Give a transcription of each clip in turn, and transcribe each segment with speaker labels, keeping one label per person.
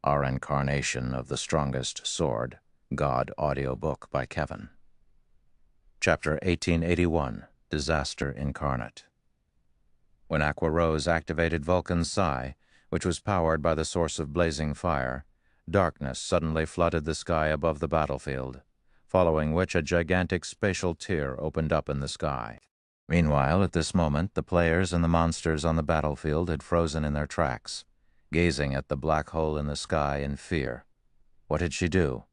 Speaker 1: Our Incarnation of the Strongest Sword, God audiobook by Kevin. Chapter 1881, Disaster Incarnate. When Aqua Rose activated Vulcan's Psi, which was powered by the source of blazing fire, darkness suddenly flooded the sky above the battlefield, following which a gigantic spatial tear opened up in the sky. Meanwhile, at this moment, the players and the monsters on the battlefield had frozen in their tracks, gazing at the black hole in the sky in fear. What did she do?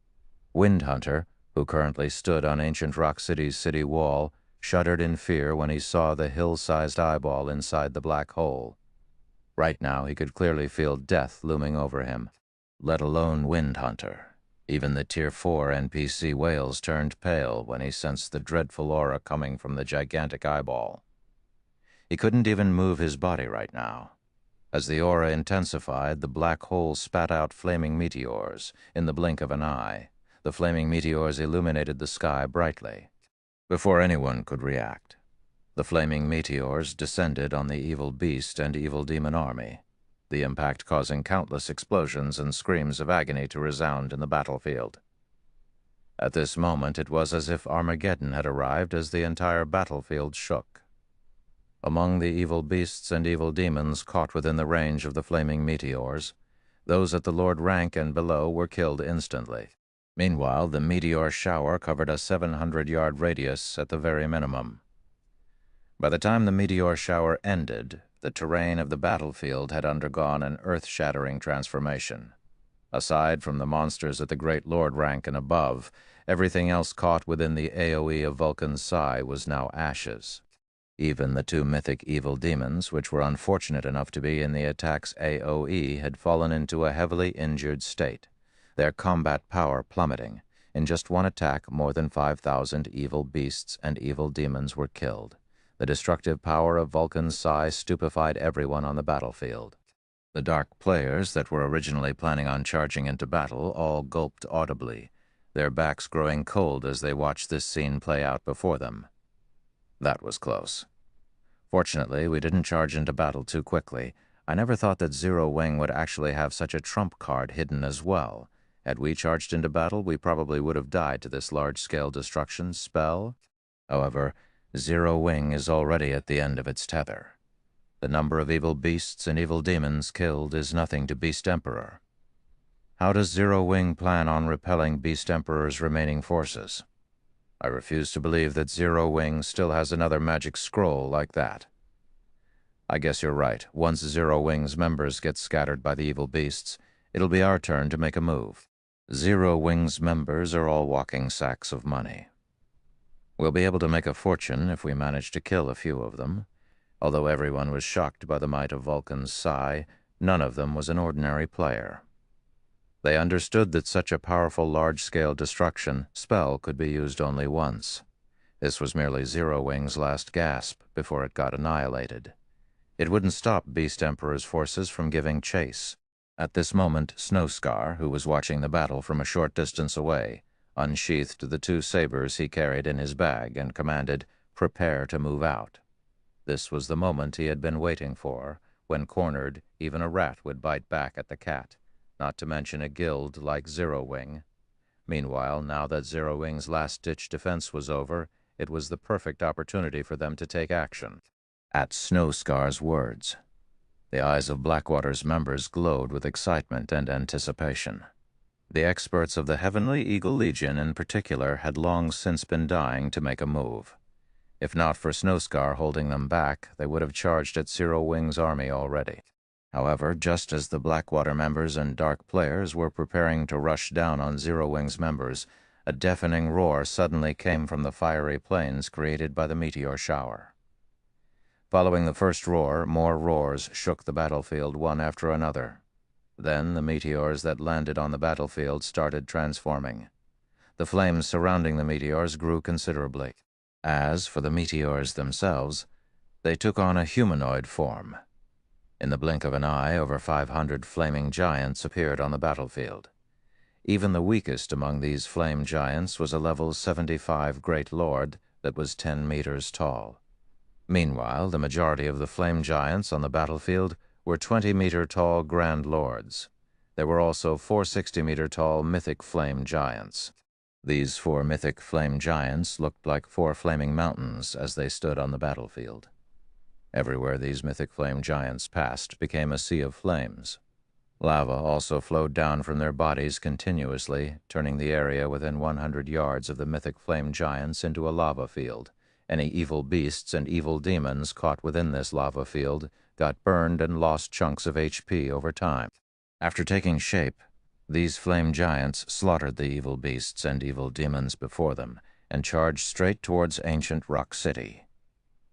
Speaker 1: Wind Hunter, who currently stood on Ancient Rock City's city wall, shuddered in fear when he saw the hill-sized eyeball inside the black hole. Right now he could clearly feel death looming over him, let alone Wind Hunter. Even the Tier 4 NPC whales turned pale when he sensed the dreadful aura coming from the gigantic eyeball. He couldn't even move his body right now. As the aura intensified, the black hole spat out flaming meteors. In the blink of an eye, the flaming meteors illuminated the sky brightly. Before anyone could react, the flaming meteors descended on the evil beast and evil demon army, the impact causing countless explosions and screams of agony to resound in the battlefield. At this moment, it was as if Armageddon had arrived as the entire battlefield shook. Among the evil beasts and evil demons caught within the range of the flaming meteors, those at the Lord rank and below were killed instantly. Meanwhile, the meteor shower covered a 700-yard radius at the very minimum. By the time the meteor shower ended, the terrain of the battlefield had undergone an earth-shattering transformation. Aside from the monsters at the Great Lord rank and above, everything else caught within the AoE of Vulcan's Psi was now ashes. Even the two mythic evil demons, which were unfortunate enough to be in the attack's AoE, had fallen into a heavily injured state, their combat power plummeting. In just one attack, more than 5,000 evil beasts and evil demons were killed. The destructive power of Vulcan's Psi stupefied everyone on the battlefield. The dark players that were originally planning on charging into battle all gulped audibly, their backs growing cold as they watched this scene play out before them. That was close. Fortunately, we didn't charge into battle too quickly. I never thought that Zero Wing would actually have such a trump card hidden as well. Had we charged into battle, we probably would have died to this large-scale destruction spell. However, Zero Wing is already at the end of its tether. The number of evil beasts and evil demons killed is nothing to Beast Emperor. How does Zero Wing plan on repelling Beast Emperor's remaining forces? I refuse to believe that Zero Wing still has another magic scroll like that. I guess you're right. Once Zero Wing's members get scattered by the evil beasts, it'll be our turn to make a move. Zero Wing's members are all walking sacks of money. We'll be able to make a fortune if we manage to kill a few of them. Although everyone was shocked by the might of Vulcan's Psi, none of them was an ordinary player. They understood that such a powerful large-scale destruction spell could be used only once. This was merely Zero Wing's last gasp before it got annihilated. It wouldn't stop Beast Emperor's forces from giving chase. At this moment, Snowscar, who was watching the battle from a short distance away, unsheathed the two sabers he carried in his bag and commanded, "Prepare to move out." This was the moment he had been waiting for. When cornered, even a rat would bite back at the cat, not to mention a guild like Zero Wing. Meanwhile, now that Zero Wing's last-ditch defense was over, it was the perfect opportunity for them to take action. At Snowscar's words, the eyes of Blackwater's members glowed with excitement and anticipation. The experts of the Heavenly Eagle Legion in particular had long since been dying to make a move. If not for Snowscar holding them back, they would have charged at Zero Wing's army already. However, just as the Blackwater members and dark players were preparing to rush down on Zero Wing's members, a deafening roar suddenly came from the fiery plains created by the meteor shower. Following the first roar, more roars shook the battlefield one after another. Then the meteors that landed on the battlefield started transforming. The flames surrounding the meteors grew considerably. As for the meteors themselves, they took on a humanoid form. In the blink of an eye, over 500 flaming giants appeared on the battlefield. Even the weakest among these flame giants was a level 75 Great Lord that was 10 meters tall. Meanwhile, the majority of the flame giants on the battlefield were 20-meter-tall Grand Lords. There were also 4 60-meter-tall mythic flame giants. These 4 mythic flame giants looked like 4 flaming mountains as they stood on the battlefield. Everywhere these mythic flame giants passed became a sea of flames. Lava also flowed down from their bodies continuously, turning the area within 100 yards of the mythic flame giants into a lava field. Any evil beasts and evil demons caught within this lava field got burned and lost chunks of HP over time. After taking shape, these flame giants slaughtered the evil beasts and evil demons before them and charged straight towards ancient Rock City.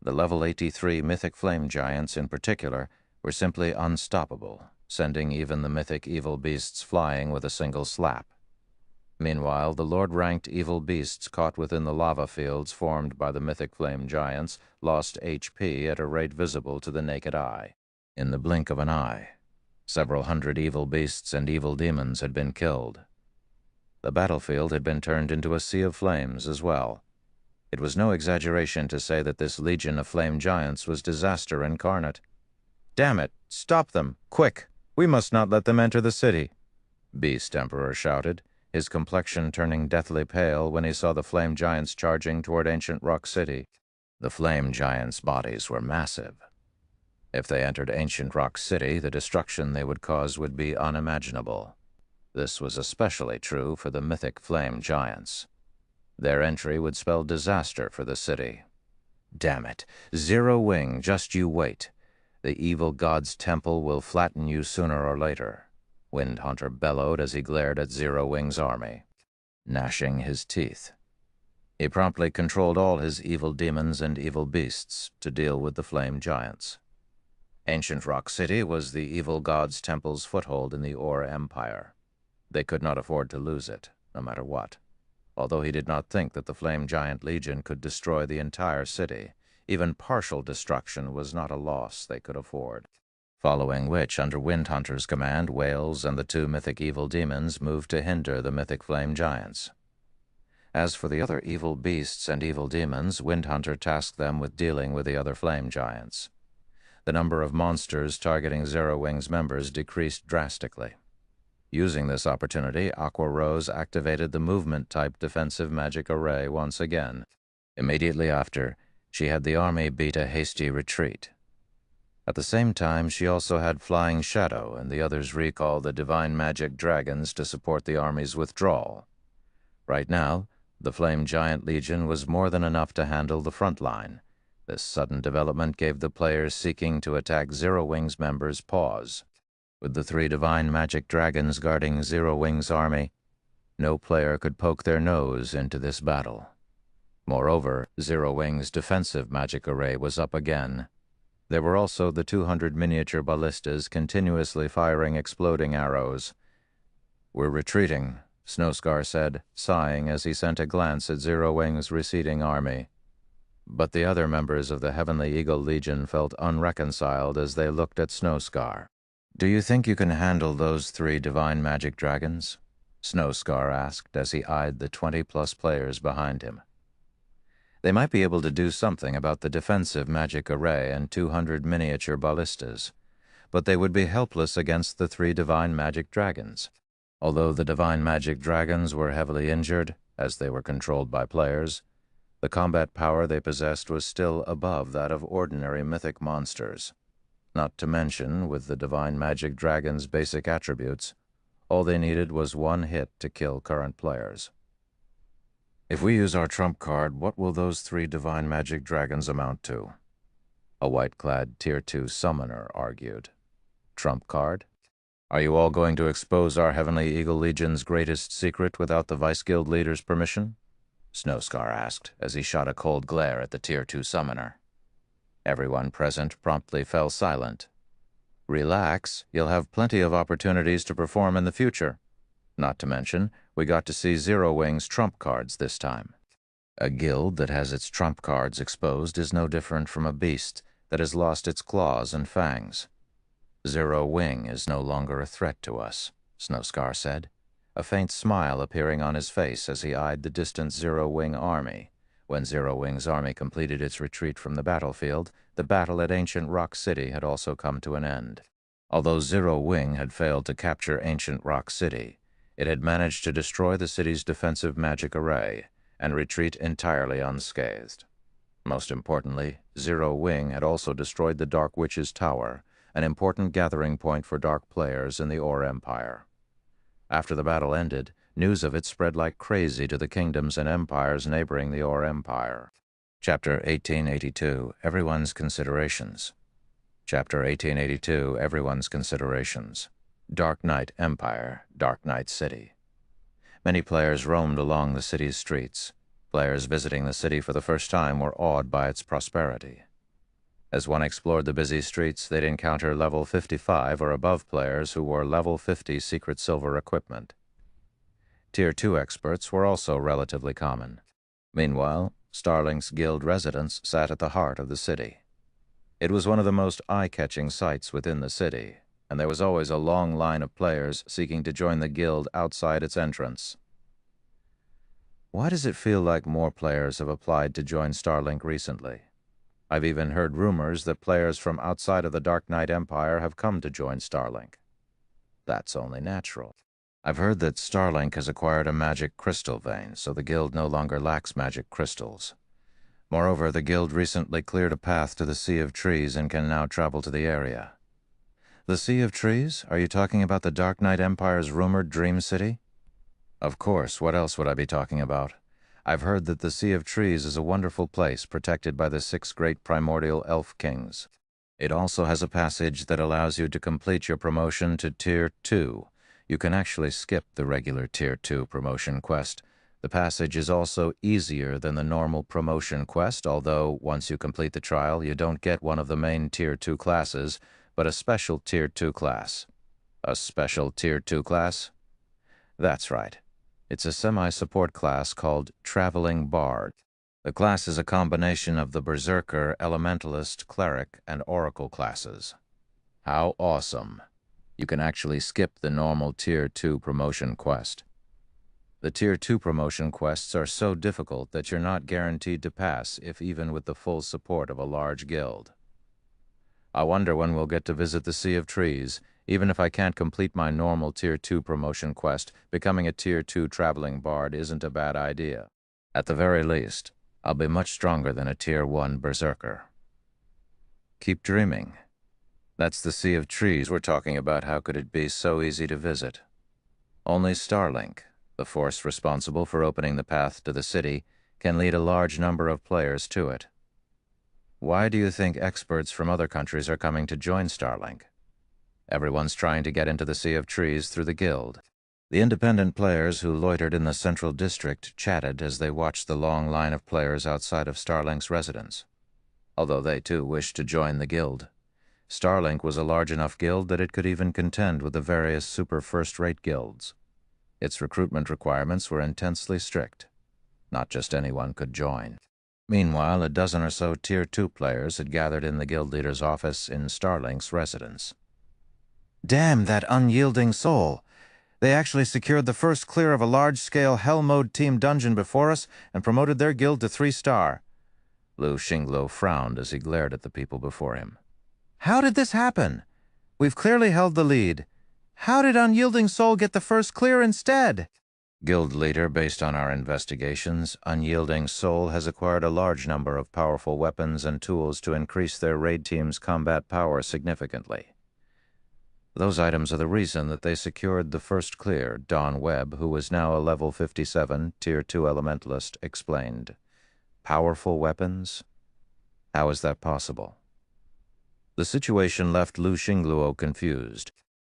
Speaker 1: The level 83 mythic flame giants in particular were simply unstoppable, sending even the mythic evil beasts flying with a single slap. Meanwhile, the Lord-ranked evil beasts caught within the lava fields formed by the mythic flame giants lost HP at a rate visible to the naked eye. In the blink of an eye, several hundred evil beasts and evil demons had been killed. The battlefield had been turned into a sea of flames as well. It was no exaggeration to say that this legion of flame giants was disaster incarnate. "Damn it! Stop them! Quick! We must not let them enter the city!" Beast Emperor shouted, his complexion turning deathly pale when he saw the flame giants charging toward ancient Rock City. The flame giants' bodies were massive. If they entered ancient Rock City, the destruction they would cause would be unimaginable. This was especially true for the mythic flame giants. Their entry would spell disaster for the city. "Damn it! Zero Wing, just you wait. The evil god's temple will flatten you sooner or later," Wind Hunter bellowed as he glared at Zero Wing's army, gnashing his teeth. He promptly controlled all his evil demons and evil beasts to deal with the flame giants. Ancient Rock City was the evil god's temple's foothold in the Ore Empire. They could not afford to lose it, no matter what. Although he did not think that the Flame Giant Legion could destroy the entire city, even partial destruction was not a loss they could afford. Following which, under Wind Hunter's command, Whales and the 2 mythic evil demons moved to hinder the mythic flame giants. As for the other evil beasts and evil demons, Wind Hunter tasked them with dealing with the other flame giants. The number of monsters targeting Zero Wing's members decreased drastically. Using this opportunity, Aqua Rose activated the movement-type defensive magic array once again. Immediately after, she had the army beat a hasty retreat. At the same time, she also had Flying Shadow and the others recall the divine magic dragons to support the army's withdrawal. Right now, the Flame Giant Legion was more than enough to handle the front line. This sudden development gave the players seeking to attack Zero Wing's members pause. With the 3 divine magic dragons guarding Zero Wing's army, no player could poke their nose into this battle. Moreover, Zero Wing's defensive magic array was up again. There were also the 200 miniature ballistas continuously firing exploding arrows. "We're retreating," Snowscar said, sighing as he sent a glance at Zero Wing's receding army. But the other members of the Heavenly Eagle Legion felt unreconciled as they looked at Snowscar. "Do you think you can handle those 3 divine magic dragons?" Snowscar asked as he eyed the 20-plus players behind him. They might be able to do something about the defensive magic array and 200 miniature ballistas, but they would be helpless against the 3 divine magic dragons. Although the divine magic dragons were heavily injured, as they were controlled by players, the combat power they possessed was still above that of ordinary mythic monsters. Not to mention, with the divine magic dragon's basic attributes, all they needed was 1 hit to kill current players. "If we use our trump card, what will those 3 divine magic dragons amount to?" a white-clad Tier 2 summoner argued. "Trump card? Are you all going to expose our Heavenly Eagle Legion's greatest secret without the Vice Guild leader's permission?" Snowscar asked as he shot a cold glare at the Tier 2 summoner. Everyone present promptly fell silent. "Relax, you'll have plenty of opportunities to perform in the future. Not to mention, we got to see Zero Wing's trump cards this time. A guild that has its trump cards exposed is no different from a beast that has lost its claws and fangs. Zero Wing is no longer a threat to us," Snowscar said, a faint smile appearing on his face as he eyed the distant Zero Wing army. When Zero Wing's army completed its retreat from the battlefield, the battle at ancient Rock City had also come to an end. Although Zero Wing had failed to capture ancient Rock City, it had managed to destroy the city's defensive magic array and retreat entirely unscathed. Most importantly, Zero Wing had also destroyed the Dark Witch's Tower, an important gathering point for dark players in the Ore Empire. After the battle ended, news of it spread like crazy to the kingdoms and empires neighboring the Ore Empire. Chapter 1882, Everyone's Considerations. Chapter 1882, Everyone's Considerations. Dark Knight Empire, Dark Knight City. Many players roamed along the city's streets. Players visiting the city for the first time were awed by its prosperity. As one explored the busy streets, they'd encounter level 55 or above players who wore level 50 secret silver equipment. Tier 2 experts were also relatively common. Meanwhile, Starlink's guild residence sat at the heart of the city. It was one of the most eye-catching sights within the city, and there was always a long line of players seeking to join the guild outside its entrance. Why does it feel like more players have applied to join Starlink recently? I've even heard rumors that players from outside of the Dark Knight Empire have come to join Starlink. That's only natural. I've heard that Starlink has acquired a magic crystal vein, so the guild no longer lacks magic crystals. Moreover, the guild recently cleared a path to the Sea of Trees and can now travel to the area. The Sea of Trees? Are you talking about the Dark Knight Empire's rumored Dream City? Of course, what else would I be talking about? I've heard that the Sea of Trees is a wonderful place protected by the 6 great primordial elf kings. It also has a passage that allows you to complete your promotion to Tier 2. You can actually skip the regular Tier 2 promotion quest. The passage is also easier than the normal promotion quest, although once you complete the trial, you don't get one of the main Tier 2 classes, but a special Tier 2 class. A special Tier 2 class? That's right. It's a semi-support class called Traveling Bard. The class is a combination of the Berserker, Elementalist, Cleric, and Oracle classes. How awesome! You can actually skip the normal Tier 2 promotion quest. The Tier 2 promotion quests are so difficult that you're not guaranteed to pass, if even with the full support of a large guild. I wonder when we'll get to visit the Sea of Trees. Even if I can't complete my normal Tier 2 promotion quest, becoming a Tier 2 traveling bard isn't a bad idea. At the very least, I'll be much stronger than a Tier 1 berserker. Keep dreaming. That's the Sea of Trees we're talking about. How could it be so easy to visit? Only Starlink, the force responsible for opening the path to the city, can lead a large number of players to it. Why do you think experts from other countries are coming to join Starlink? Everyone's trying to get into the Sea of Trees through the guild. The independent players who loitered in the central district chatted as they watched the long line of players outside of Starlink's residence. Although they too wished to join the guild. Starlink was a large enough guild that it could even contend with the various super first-rate guilds. Its recruitment requirements were intensely strict. Not just anyone could join. Meanwhile, a dozen or so Tier 2 players had gathered in the guild leader's office in Starlink's residence. Damn that unyielding soul! They actually secured the first clear of a large-scale Hell Mode team dungeon before us and promoted their guild to 3-star. Lu Xingluo frowned as he glared at the people before him. How did this happen? We've clearly held the lead. How did Unyielding Soul get the first clear instead? Guild leader, based on our investigations, Unyielding Soul has acquired a large number of powerful weapons and tools to increase their raid team's combat power significantly. Those items are the reason that they secured the first clear, Don Webb, who was now a level 57, Tier 2 Elementalist, explained. Powerful weapons? How is that possible? The situation left Lu Xingluo confused.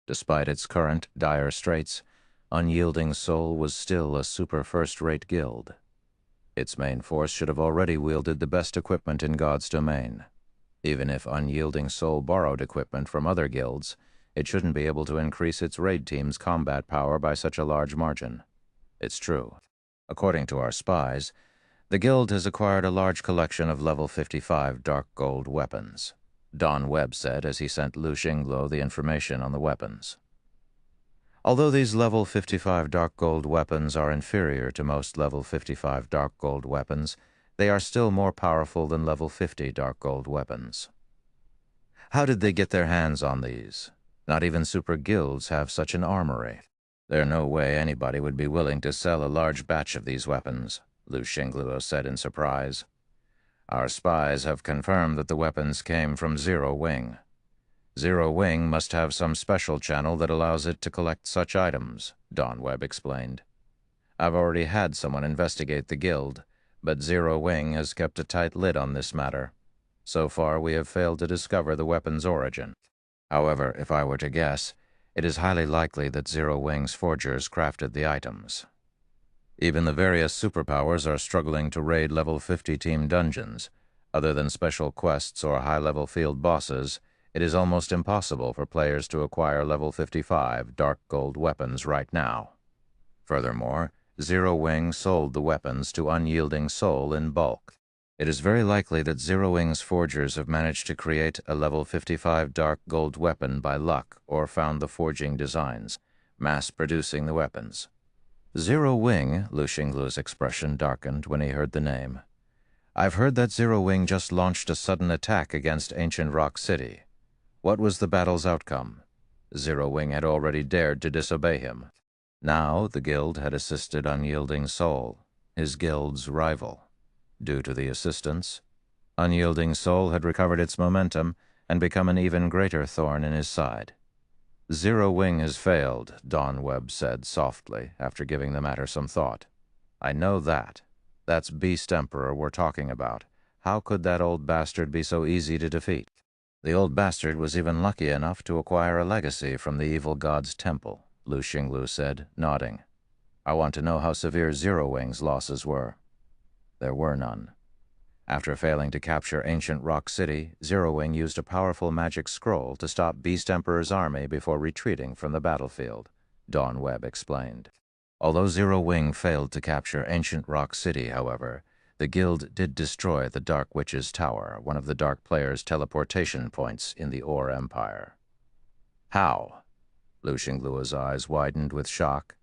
Speaker 1: Despite its current dire straits, Unyielding Soul was still a super first-rate guild. Its main force should have already wielded the best equipment in God's domain. Even if Unyielding Soul borrowed equipment from other guilds, it shouldn't be able to increase its raid team's combat power by such a large margin. It's true. According to our spies, the guild has acquired a large collection of level 55 dark gold weapons. Don Webb said as he sent Lu Xingluo the information on the weapons. Although these level 55 dark gold weapons are inferior to most level 55 dark gold weapons, they are still more powerful than level 50 dark gold weapons. How did they get their hands on these? Not even super guilds have such an armory. There's no way anybody would be willing to sell a large batch of these weapons, Lu Xingluo said in surprise. Our spies have confirmed that the weapons came from Zero Wing. Zero Wing must have some special channel that allows it to collect such items, Don Webb explained. I've already had someone investigate the guild, but Zero Wing has kept a tight lid on this matter. So far, we have failed to discover the weapon's origin. However, if I were to guess, it is highly likely that Zero Wing's forgers crafted the items. Even the various superpowers are struggling to raid level 50 team dungeons. Other than special quests or high-level field bosses, it is almost impossible for players to acquire level 55 dark gold weapons right now. Furthermore, Zero Wing sold the weapons to Unyielding Soul in bulk. It is very likely that Zero Wing's forgers have managed to create a level 55 dark gold weapon by luck or found the forging designs, mass-producing the weapons. Zero Wing, Lu Xingluo's expression darkened when he heard the name. I've heard that Zero Wing just launched a sudden attack against Ancient Rock City. What was the battle's outcome? Zero Wing had already dared to disobey him. Now the guild had assisted Unyielding Soul, his guild's rival. Due to the assistance, Unyielding Soul had recovered its momentum and become an even greater thorn in his side. Zero Wing has failed, Don Webb said softly, after giving the matter some thought. I know that. That's Beast Emperor we're talking about. How could that old bastard be so easy to defeat? The old bastard was even lucky enough to acquire a legacy from the evil god's temple, Lu Xingluo said, nodding. I want to know how severe Zero Wing's losses were. There were none. After failing to capture Ancient Rock City, Zero Wing used a powerful magic scroll to stop Beast Emperor's army before retreating from the battlefield, Don Webb explained. Although Zero Wing failed to capture Ancient Rock City, however, the guild did destroy the Dark Witch's Tower, one of the Dark Player's teleportation points in the Ore Empire. How? Lu Xingluo's eyes widened with shock.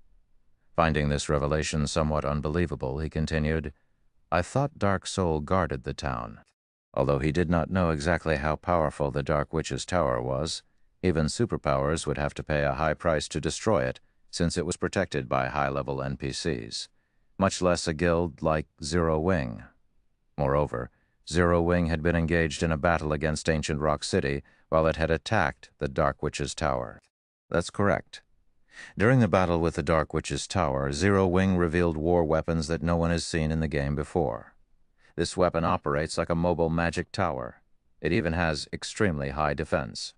Speaker 1: Finding this revelation somewhat unbelievable, he continued, I thought Dark Soul guarded the town. Although he did not know exactly how powerful the Dark Witch's Tower was, even superpowers would have to pay a high price to destroy it, since it was protected by high-level NPCs, much less a guild like Zero Wing. Moreover, Zero Wing had been engaged in a battle against Ancient Rock City while it had attacked the Dark Witch's Tower. That's correct. During the battle with the Dark Witch's Tower, Zero Wing revealed war weapons that no one has seen in the game before. This weapon operates like a mobile magic tower. It even has extremely high defense.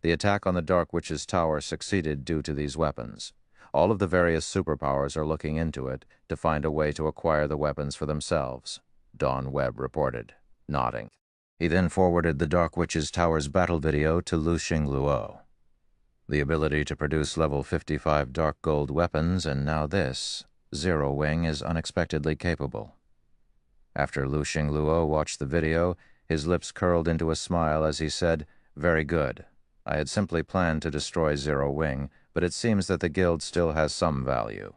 Speaker 1: The attack on the Dark Witch's Tower succeeded due to these weapons. All of the various superpowers are looking into it to find a way to acquire the weapons for themselves, Don Webb reported, nodding. He then forwarded the Dark Witch's Tower's battle video to Lu Xingluo. The ability to produce level 55 dark gold weapons, and now this, Zero Wing is unexpectedly capable. After Lu Xingluo watched the video, his lips curled into a smile as he said, Very good. I had simply planned to destroy Zero Wing, but it seems that the guild still has some value.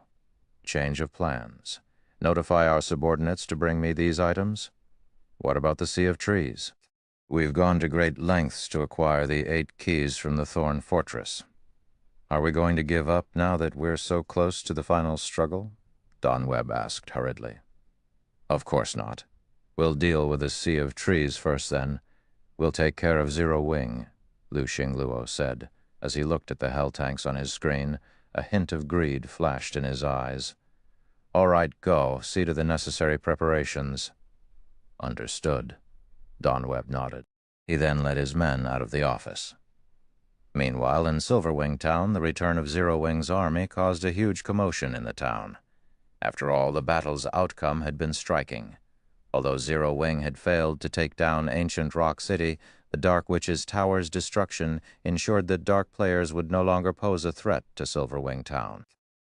Speaker 1: Change of plans. Notify our subordinates to bring me these items? What about the Sea of Trees? We've gone to great lengths to acquire the 8 keys from the Thorn Fortress. Are we going to give up now that we're so close to the final struggle? Don Webb asked hurriedly. Of course not. We'll deal with the Sea of Trees first then. We'll take care of Zero Wing, Lu Xingluo said, as he looked at the hell tanks on his screen. A hint of greed flashed in his eyes. All right, go. See to the necessary preparations. Understood. Don Webb nodded. He then led his men out of the office. Meanwhile, in Silverwing Town, the return of Zero Wing's army caused a huge commotion in the town. After all, the battle's outcome had been striking. Although Zero Wing had failed to take down Ancient Rock City, the Dark Witch's Tower's destruction ensured that dark players would no longer pose a threat to Silverwing Town.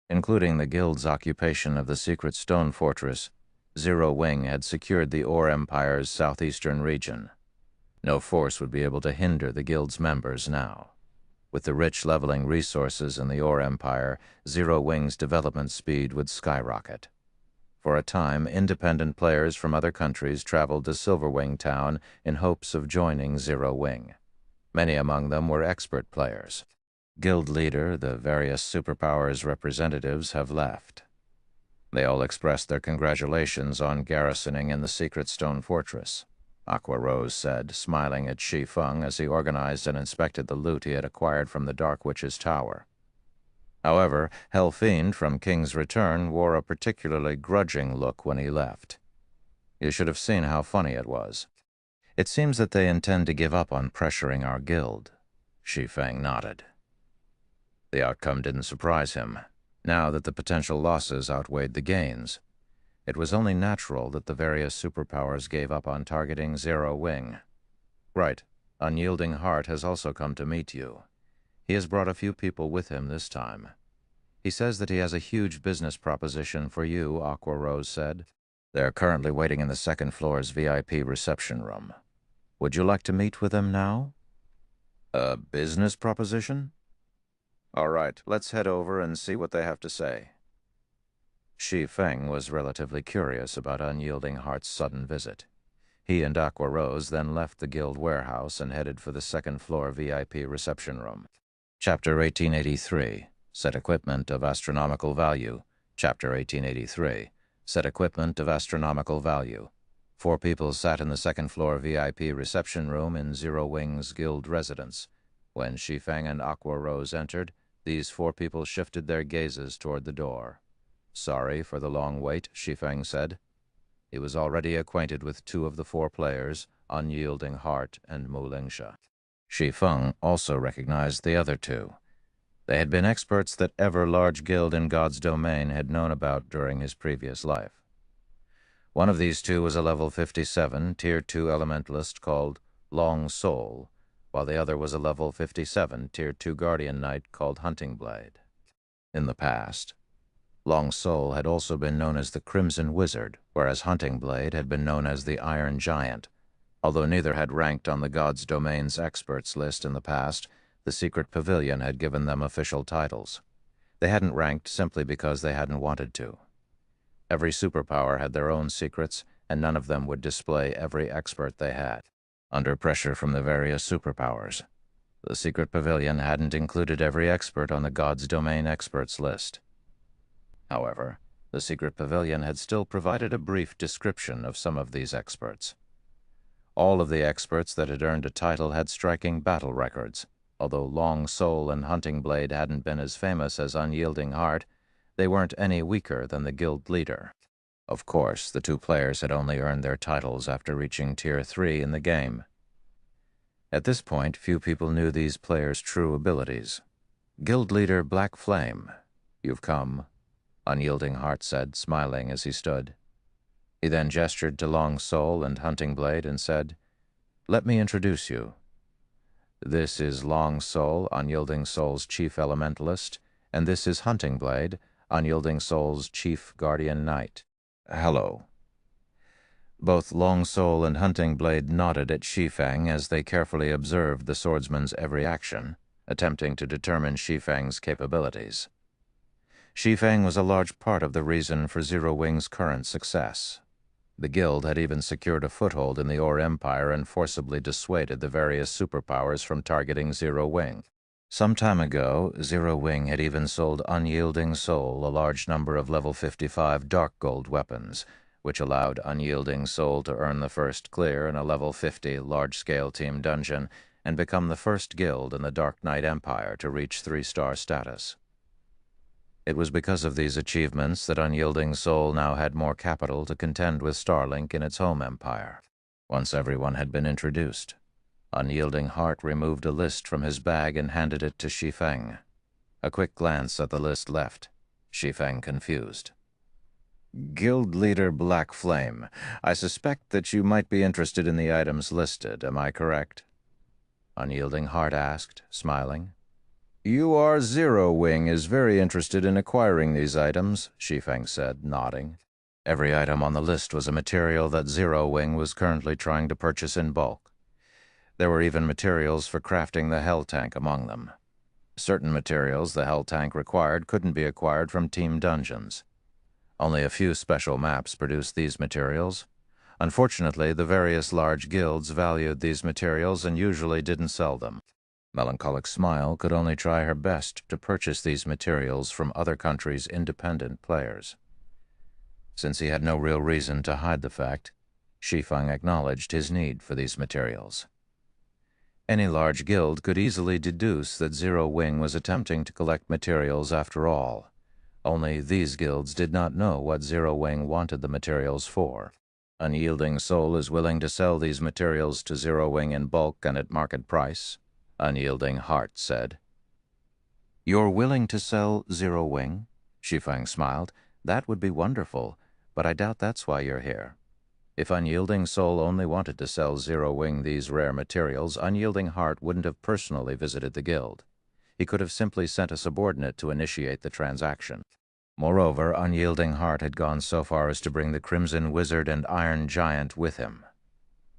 Speaker 1: Including the guild's occupation of the secret stone fortress, Zero Wing had secured the Ore Empire's southeastern region. No force would be able to hinder the guild's members now. With the rich leveling resources in the Ore Empire, Zero Wing's development speed would skyrocket. For a time, independent players from other countries traveled to Silverwing Town in hopes of joining Zero Wing. Many among them were expert players. Guild leader, the various superpowers representatives have left. They all expressed their congratulations on garrisoning in the secret stone fortress, Aqua Rose said, smiling at Shi Feng as he organized and inspected the loot he had acquired from the Dark Witch's tower. However, Hell Fiend from King's Return wore a particularly grudging look when he left. You should have seen how funny it was. It seems that they intend to give up on pressuring our guild. Shi Feng nodded. The outcome didn't surprise him, now that the potential losses outweighed the gains. It was only natural that the various superpowers gave up on targeting Zero Wing. Right, Unyielding Heart has also come to meet you. He has brought a few people with him this time. He says that he has a huge business proposition for you, Aqua Rose said. They're currently waiting in the second floor's VIP reception room. Would you like to meet with them now? A business proposition? All right, let's head over and see what they have to say. Shi Feng was relatively curious about Unyielding Heart's sudden visit. He and Aqua Rose then left the guild warehouse and headed for the second floor VIP reception room. Chapter 1883, Set Equipment of Astronomical Value. Chapter 1883, Set Equipment of Astronomical Value. 4 people sat in the second floor VIP reception room in Zero Wing's guild residence. When Shi Feng and Aqua Rose entered, these 4 people shifted their gazes toward the door. Sorry for the long wait, Shi Feng said. He was already acquainted with 2 of the 4 players, Unyielding Heart and Mu Lingsha. Shi Feng also recognized the other 2. They had been experts that every large guild in God's domain had known about during his previous life. One of these 2 was a level 57, Tier 2 elementalist called Long Soul, while the other was a level 57, Tier 2 guardian knight called Hunting Blade. In the past, Long Soul had also been known as the Crimson Wizard, whereas Hunting Blade had been known as the Iron Giant. Although neither had ranked on the God's Domain's experts list in the past, the secret pavilion had given them official titles. They hadn't ranked simply because they hadn't wanted to. Every superpower had their own secrets, and none of them would display every expert they had. Under pressure from the various superpowers, the secret pavilion hadn't included every expert on the God's Domain experts list. However, the secret pavilion had still provided a brief description of some of these experts. All of the experts that had earned a title had striking battle records. Although Long Soul and Hunting Blade hadn't been as famous as Unyielding Heart, they weren't any weaker than the guild leader. Of course, the 2 players had only earned their titles after reaching Tier 3 in the game. At this point, few people knew these players' true abilities. Guild leader Black Flame, you've come, Unyielding Heart said, smiling as he stood. He then gestured to Long Soul and Hunting Blade and said, "Let me introduce you. This is Long Soul, Unyielding Soul's chief elementalist, and this is Hunting Blade, Unyielding Soul's chief guardian knight." Hello. Both Long Soul and Hunting Blade nodded at Shi Feng as they carefully observed the swordsman's every action, attempting to determine Shi Feng's capabilities. Shi Feng was a large part of the reason for Zero Wing's current success. The guild had even secured a foothold in the Ore Empire and forcibly dissuaded the various superpowers from targeting Zero Wing. Some time ago, Zero Wing had even sold Unyielding Soul a large number of level 55 dark gold weapons, which allowed Unyielding Soul to earn the first clear in a level 50 large-scale team dungeon and become the first guild in the Dark Knight Empire to reach 3-star status. It was because of these achievements that Unyielding Soul now had more capital to contend with Starlink in its home empire. Once everyone had been introduced, Unyielding Heart removed a list from his bag and handed it to Shi Feng. A quick glance at the list left Shi Feng confused. "Guild leader Black Flame, I suspect that you might be interested in the items listed, am I correct?" Unyielding Heart asked, smiling. "UR Zero Wing is very interested in acquiring these items," Shi Feng said, nodding. Every item on the list was a material that Zero Wing was currently trying to purchase in bulk. There were even materials for crafting the Hell Tank among them. Certain materials the Hell Tank required couldn't be acquired from team dungeons. Only a few special maps produced these materials. Unfortunately, the various large guilds valued these materials and usually didn't sell them. Melancholic Smile could only try her best to purchase these materials from other countries' independent players. Since he had no real reason to hide the fact, Shi Feng acknowledged his need for these materials. Any large guild could easily deduce that Zero Wing was attempting to collect materials after all. Only these guilds did not know what Zero Wing wanted the materials for. Unyielding Soul is willing to sell these materials to Zero Wing in bulk and at market price, Unyielding Heart said. You're willing to sell Zero Wing? Shi Feng smiled. That would be wonderful, but I doubt that's why you're here. If Unyielding Soul only wanted to sell Zero Wing these rare materials, Unyielding Heart wouldn't have personally visited the guild. He could have simply sent a subordinate to initiate the transaction. Moreover, Unyielding Heart had gone so far as to bring the Crimson Wizard and Iron Giant with him.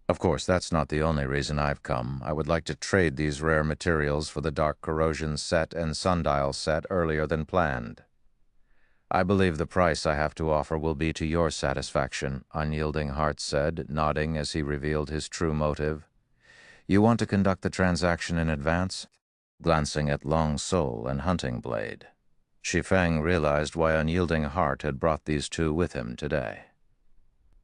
Speaker 1: Of course, that's not the only reason I've come. I would like to trade these rare materials for the Dark Corrosion set and Sundial set earlier than planned. I believe the price I have to offer will be to your satisfaction, Unyielding Heart said, nodding as he revealed his true motive. You want to conduct the transaction in advance? Glancing at Long Soul and Hunting Blade, Shi Feng realized why Unyielding Heart had brought these two with him today.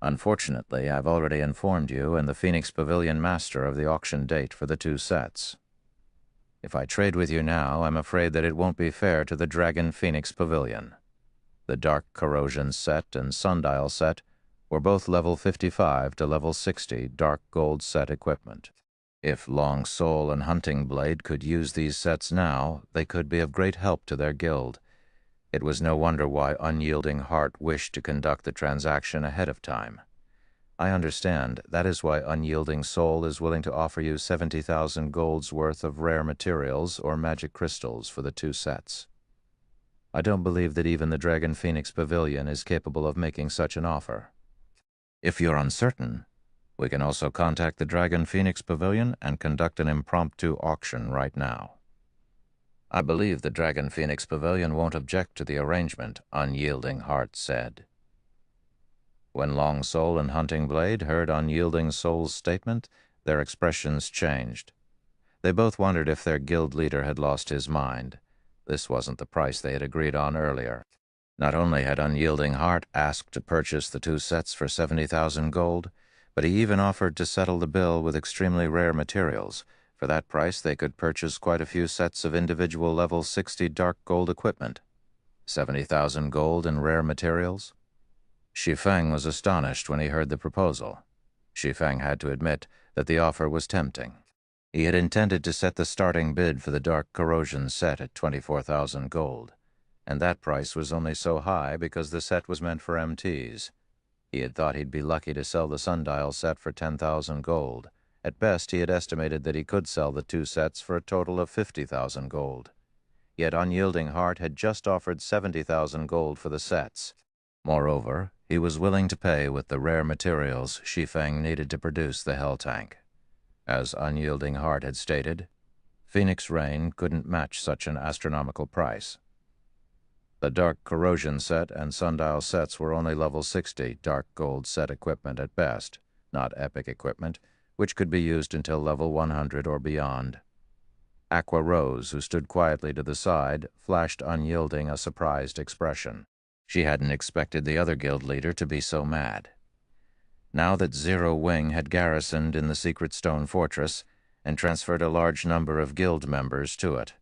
Speaker 1: Unfortunately, I've already informed you and the Phoenix Pavilion Master of the auction date for the two sets. If I trade with you now, I'm afraid that it won't be fair to the Dragon Phoenix Pavilion. The Dark Corrosion set and Sundial set were both level 55 to level 60 Dark Gold set equipment. If Long Soul and Hunting Blade could use these sets now, they could be of great help to their guild. It was no wonder why Unyielding Heart wished to conduct the transaction ahead of time. I understand. That is why Unyielding Soul is willing to offer you 70,000 gold's worth of rare materials or magic crystals for the two sets. I don't believe that even the Dragon Phoenix Pavilion is capable of making such an offer. If you're uncertain, we can also contact the Dragon Phoenix Pavilion and conduct an impromptu auction right now. I believe the Dragon Phoenix Pavilion won't object to the arrangement, Unyielding Heart said. When Long Soul and Hunting Blade heard Unyielding Soul's statement, their expressions changed. They both wondered if their guild leader had lost his mind. This wasn't the price they had agreed on earlier. Not only had Unyielding Heart asked to purchase the two sets for 70,000 gold, but he even offered to settle the bill with extremely rare materials. For that price, they could purchase quite a few sets of individual level 60 dark gold equipment. 70,000 gold in rare materials? Shi Feng was astonished when he heard the proposal. Shi Feng had to admit that the offer was tempting. He had intended to set the starting bid for the Dark Corrosion set at 24,000 gold, and that price was only so high because the set was meant for MTs. He had thought he'd be lucky to sell the Sundial set for 10,000 gold. At best, he had estimated that he could sell the two sets for a total of 50,000 gold. Yet Unyielding Heart had just offered 70,000 gold for the sets. Moreover, he was willing to pay with the rare materials Shi Feng needed to produce the Hell Tank. As Unyielding Heart had stated, Phoenix Rain couldn't match such an astronomical price. The Dark Corrosion set and Sundial sets were only level 60 Dark Gold set equipment at best, not epic equipment, which could be used until level 100 or beyond. Aqua Rose, who stood quietly to the side, flashed Unyielding a surprised expression. She hadn't expected the other guild leader to be so mad. Now that Zero Wing had garrisoned in the Secret Stone Fortress and transferred a large number of guild members to it,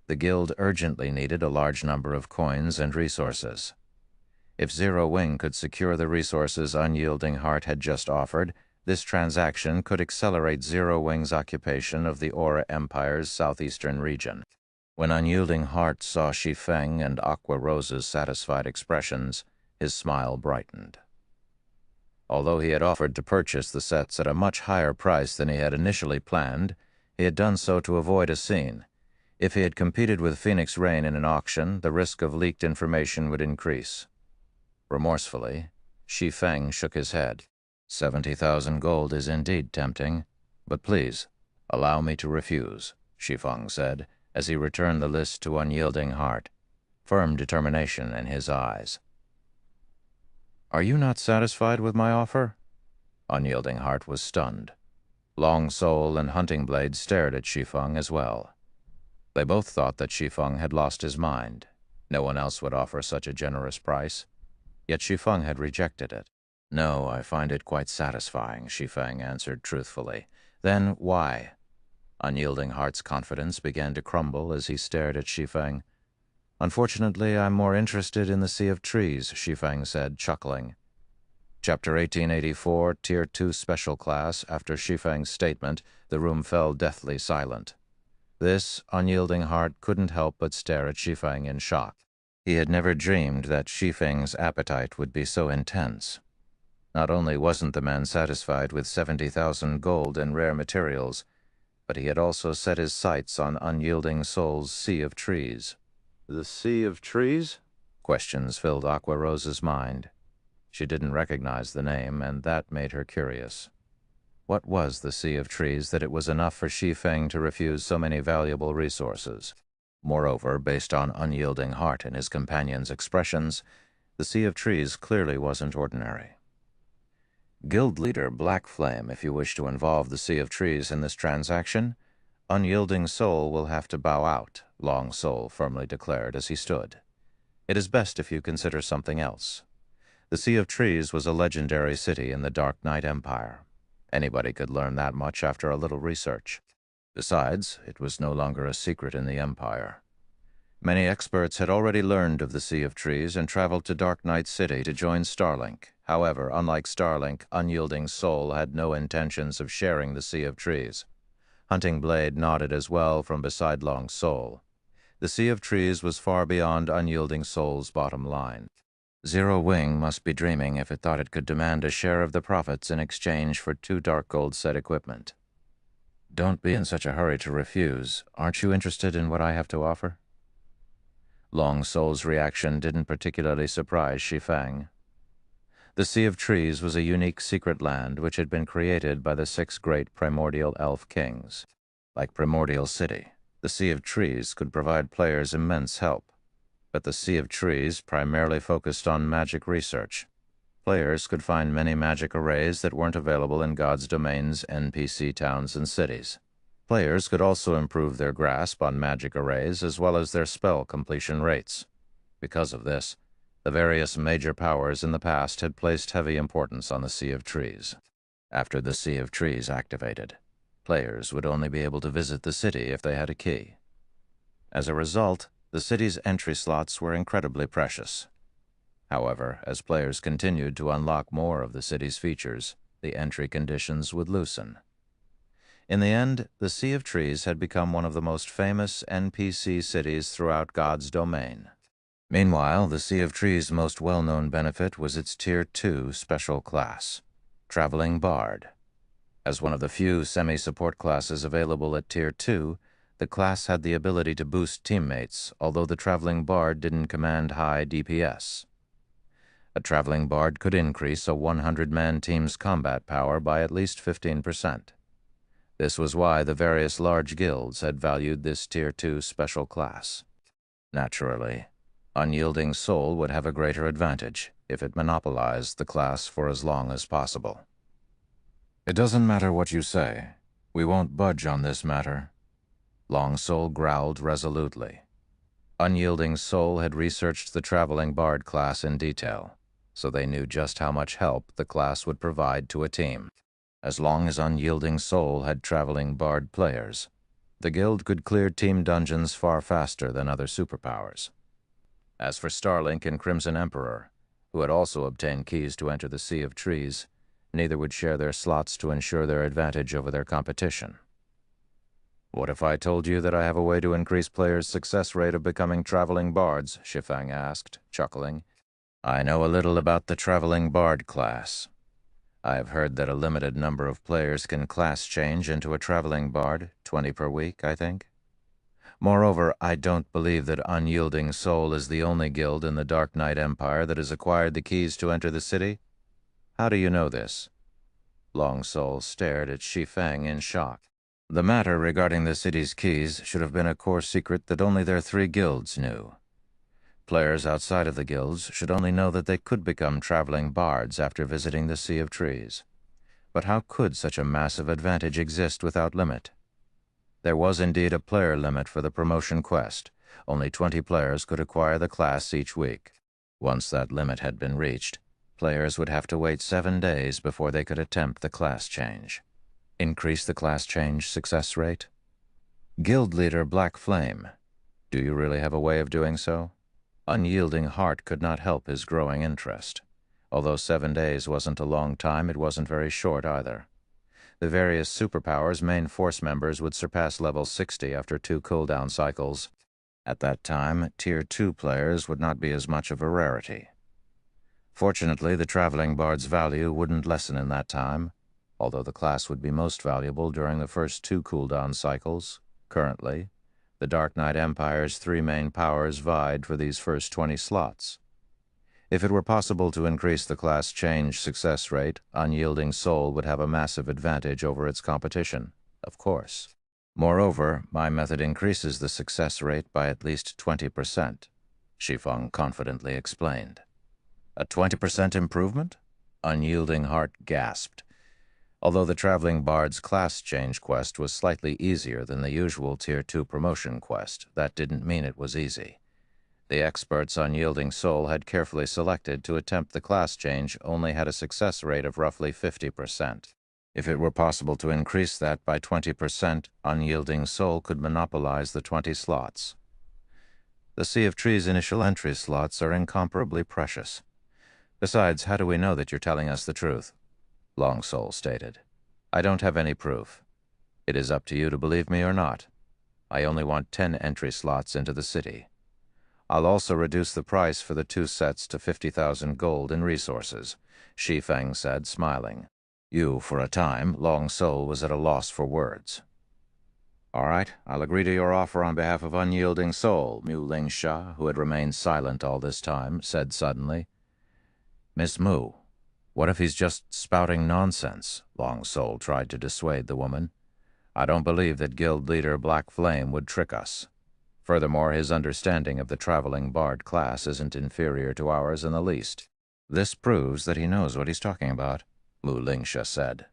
Speaker 1: the guild urgently needed a large number of coins and resources. If Zero Wing could secure the resources Unyielding Heart had just offered, this transaction could accelerate Zero Wing's occupation of the Aura Empire's southeastern region. When Unyielding Heart saw Shi Feng and Aqua Rose's satisfied expressions, his smile brightened. Although he had offered to purchase the sets at a much higher price than he had initially planned, he had done so to avoid a scene. If he had competed with Phoenix Rain in an auction, the risk of leaked information would increase. Remorsefully, Shi Feng shook his head. 70,000 gold is indeed tempting, but please, allow me to refuse, Shi Feng said, as he returned the list to Unyielding Heart, firm determination in his eyes. Are you not satisfied with my offer? Unyielding Heart was stunned. Long Soul and Hunting Blade stared at Shi Feng as well. They both thought that Shi Feng had lost his mind. No one else would offer such a generous price. Yet Shi Feng had rejected it. "No, I find it quite satisfying," Shi Feng answered truthfully. "Then why?" Unyielding Heart's confidence began to crumble as he stared at Shi Feng. "Unfortunately, I'm more interested in the Sea of Trees," Shi Feng said, chuckling. Chapter 1884, Tier 2 Special Class. After Shi Feng's statement, the room fell deathly silent. This unyielding heart couldn't help but stare at Shi Feng in shock. He had never dreamed that Shi Feng's appetite would be so intense. Not only wasn't the man satisfied with 70,000 gold and rare materials, but he had also set his sights on Unyielding Soul's Sea of Trees. The Sea of Trees? Questions filled Aqua Rose's mind. She didn't recognize the name, and that made her curious. What was the Sea of Trees that it was enough for Shi Feng to refuse so many valuable resources? Moreover, based on Unyielding Heart and his companion's expressions, the Sea of Trees clearly wasn't ordinary. "Guild leader Black Flame, if you wish to involve the Sea of Trees in this transaction, Unyielding Soul will have to bow out," Long Soul firmly declared as he stood. "It is best if you consider something else." The Sea of Trees was a legendary city in the Dark Knight Empire. Anybody could learn that much after a little research. Besides, it was no longer a secret in the Empire. Many experts had already learned of the Sea of Trees and traveled to Dark Knight City to join Starlink. However, unlike Starlink, Unyielding Soul had no intentions of sharing the Sea of Trees. Hunting Blade nodded as well from beside Long Soul. The Sea of Trees was far beyond Unyielding Soul's bottom line. Zero Wing must be dreaming if it thought it could demand a share of the profits in exchange for 2 dark gold set equipment. "Don't be in such a hurry to refuse. Aren't you interested in what I have to offer?" Long Soul's reaction didn't particularly surprise Shi Feng. The Sea of Trees was a unique secret land which had been created by the 6 great primordial elf kings. Like Primordial City, the Sea of Trees could provide players immense help. But the Sea of Trees primarily focused on magic research. Players could find many magic arrays that weren't available in God's Domain's NPC towns and cities. Players could also improve their grasp on magic arrays as well as their spell completion rates. Because of this, the various major powers in the past had placed heavy importance on the Sea of Trees. After the Sea of Trees activated, players would only be able to visit the city if they had a key. As a result, the city's entry slots were incredibly precious. However, as players continued to unlock more of the city's features, the entry conditions would loosen. In the end, the Sea of Trees had become one of the most famous NPC cities throughout God's Domain. Meanwhile, the Sea of Trees' most well-known benefit was its Tier 2 special class, Traveling Bard. As one of the few semi-support classes available at Tier 2, the class had the ability to boost teammates, although the Traveling Bard didn't command high DPS. A Traveling Bard could increase a 100-man team's combat power by at least 15%. This was why the various large guilds had valued this Tier 2 special class. Naturally, Unyielding Soul would have a greater advantage if it monopolized the class for as long as possible. "It doesn't matter what you say. We won't budge on this matter." Long Soul growled resolutely. Unyielding Soul had researched the Traveling Bard class in detail, so they knew just how much help the class would provide to a team. As long as Unyielding Soul had Traveling Bard players, the guild could clear team dungeons far faster than other superpowers. As for Starlink and Crimson Emperor, who had also obtained keys to enter the Sea of Trees, neither would share their slots to ensure their advantage over their competition. "What if I told you that I have a way to increase players' success rate of becoming Traveling Bards?" Shi Feng asked, chuckling. "I know a little about the Traveling Bard class. I have heard that a limited number of players can class change into a Traveling Bard, 20 per week, I think. Moreover, I don't believe that Unyielding Soul is the only guild in the Dark Knight Empire that has acquired the keys to enter the city. How do you know this?" Long Soul stared at Shi Feng in shock. The matter regarding the city's keys should have been a core secret that only their 3 guilds knew. Players outside of the guilds should only know that they could become Traveling Bards after visiting the Sea of Trees. But how could such a massive advantage exist without limit? There was indeed a player limit for the promotion quest. Only 20 players could acquire the class each week. Once that limit had been reached, players would have to wait 7 days before they could attempt the class change. Increase the class change success rate? Guild leader Black Flame, do you really have a way of doing so? Unyielding Heart could not help his growing interest. Although 7 days wasn't a long time, it wasn't very short either. The various superpowers' main force members would surpass level 60 after 2 cooldown cycles. At that time, Tier 2 players would not be as much of a rarity. Fortunately, the Traveling Bard's value wouldn't lessen in that time, although the class would be most valuable during the first 2 cooldown cycles. Currently, the Dark Knight Empire's 3 main powers vied for these first 20 slots. If it were possible to increase the class change success rate, Unyielding Soul would have a massive advantage over its competition, of course. Moreover, my method increases the success rate by at least 20%, Shi Feng confidently explained. A 20% improvement? Unyielding Heart gasped. Although the Traveling Bard's class change quest was slightly easier than the usual Tier 2 promotion quest, that didn't mean it was easy. The experts Unyielding Soul had carefully selected to attempt the class change only had a success rate of roughly 50%. If it were possible to increase that by 20%, Unyielding Soul could monopolize the 20 slots. The Sea of Trees initial entry slots are incomparably precious. Besides, how do we know that you're telling us the truth? Long Soul stated. I don't have any proof. It is up to you to believe me or not. I only want 10 entry slots into the city. I'll also reduce the price for the 2 sets to 50,000 gold in resources, Shi Feng said, smiling. For a time, Long Soul was at a loss for words. All right, I'll agree to your offer on behalf of Unyielding Soul, Mu Lingsha, who had remained silent all this time, said suddenly. Miss Mu, what if he's just spouting nonsense? Long Soul tried to dissuade the woman. I don't believe that guild leader Black Flame would trick us. Furthermore, his understanding of the Traveling Bard class isn't inferior to ours in the least. This proves that he knows what he's talking about, Mu Lingsha said.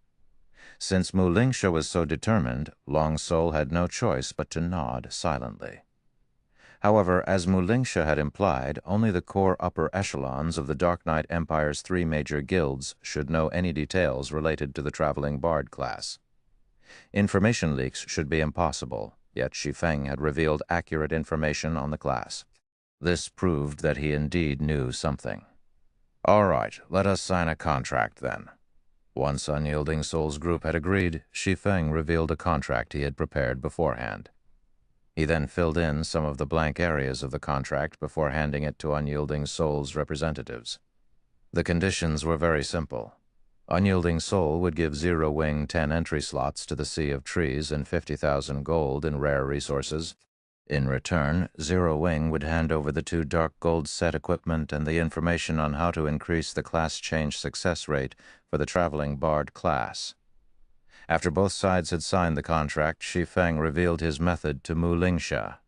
Speaker 1: Since Mu Lingsha was so determined, Long Soul had no choice but to nod silently. However, as Mu Lingsha had implied, only the core upper echelons of the Dark Knight Empire's 3 major guilds should know any details related to the Traveling Bard class. Information leaks should be impossible, yet Shi Feng had revealed accurate information on the class. This proved that he indeed knew something. All right, let us sign a contract then. Once Unyielding Soul's group had agreed, Shi Feng revealed a contract he had prepared beforehand. He then filled in some of the blank areas of the contract before handing it to Unyielding Soul's representatives. The conditions were very simple. Unyielding Soul would give Zero Wing 10 entry slots to the Sea of Trees and 50,000 gold in rare resources. In return, Zero Wing would hand over the 2 dark gold set equipment and the information on how to increase the class change success rate for the Traveling Bard class. After both sides had signed the contract, Shi Feng revealed his method to Mu Lingsha.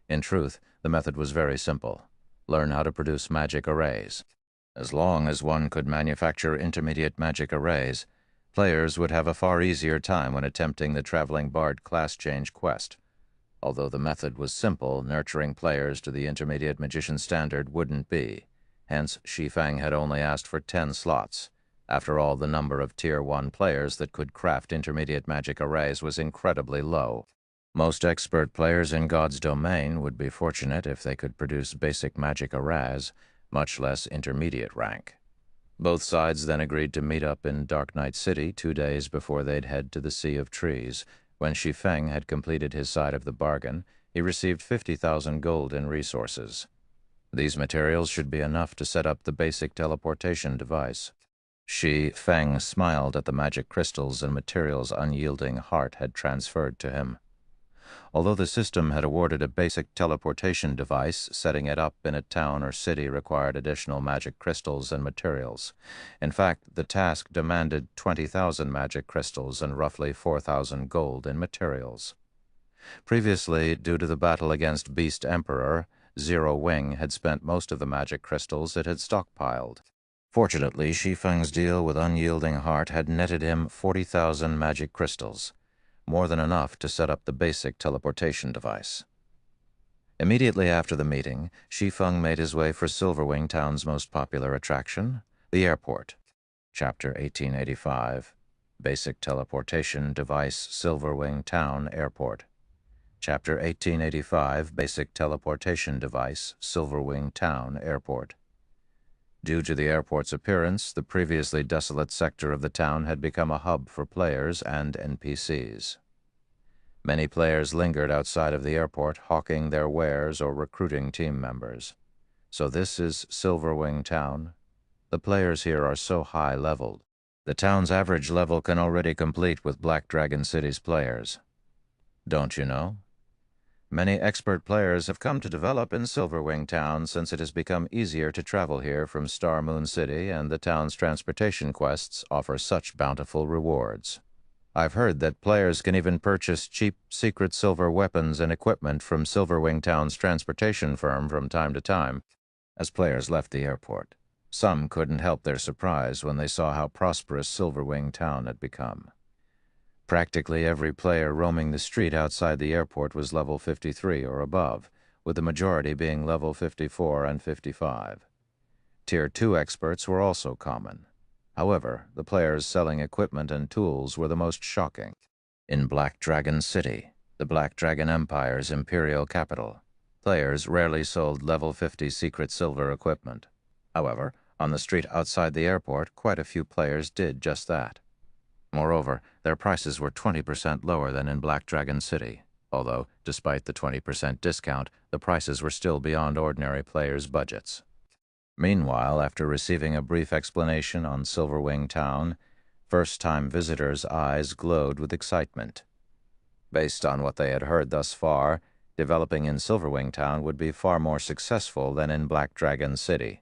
Speaker 1: In truth, the method was very simple. Learn how to produce magic arrays. As long as one could manufacture intermediate magic arrays, players would have a far easier time when attempting the Traveling Bard class change quest. Although the method was simple, nurturing players to the intermediate magician standard wouldn't be. Hence, Shi Feng had only asked for 10 slots. After all, the number of Tier 1 players that could craft intermediate magic arrays was incredibly low. Most expert players in God's domain would be fortunate if they could produce basic magic arrays, much less intermediate rank. Both sides then agreed to meet up in Dark Knight City 2 days before they'd head to the Sea of Trees. When Shi Feng had completed his side of the bargain, he received 50,000 gold in resources. These materials should be enough to set up the basic teleportation device. Shi Feng smiled at the magic crystals and materials Unyielding Heart had transferred to him. Although the system had awarded a basic teleportation device, setting it up in a town or city required additional magic crystals and materials. In fact, the task demanded 20,000 magic crystals and roughly 4,000 gold in materials. Previously, due to the battle against Beast Emperor, Zero Wing had spent most of the magic crystals it had stockpiled. Fortunately, Shi Feng's deal with Unyielding Heart had netted him 40,000 magic crystals, more than enough to set up the basic teleportation device. Immediately after the meeting, Shi Feng made his way for Silverwing Town's most popular attraction, the airport. Chapter 1885, Basic Teleportation Device, Silverwing Town Airport. Chapter 1885, Basic Teleportation Device, Silverwing Town Airport. Due to the airport's appearance, the previously desolate sector of the town had become a hub for players and NPCs. Many players lingered outside of the airport, hawking their wares or recruiting team members. So this is Silverwing Town. The players here are so high-leveled. The town's average level can already compete with Black Dragon City's players. Don't you know? Many expert players have come to develop in Silverwing Town since it has become easier to travel here from Star Moon City, and the town's transportation quests offer such bountiful rewards. I've heard that players can even purchase cheap secret silver weapons and equipment from Silverwing Town's transportation firm from time to time. As players left the airport, some couldn't help their surprise when they saw how prosperous Silverwing Town had become. Practically every player roaming the street outside the airport was level 53 or above, with the majority being level 54 and 55. Tier 2 experts were also common. However, the players selling equipment and tools were the most shocking. In Black Dragon City, the Black Dragon Empire's imperial capital, players rarely sold level 50 secret silver equipment. However, on the street outside the airport, quite a few players did just that. Moreover, their prices were 20% lower than in Black Dragon City, although, despite the 20% discount, the prices were still beyond ordinary players' budgets. Meanwhile, after receiving a brief explanation on Silverwing Town, first-time visitors' eyes glowed with excitement. Based on what they had heard thus far, developing in Silverwing Town would be far more successful than in Black Dragon City.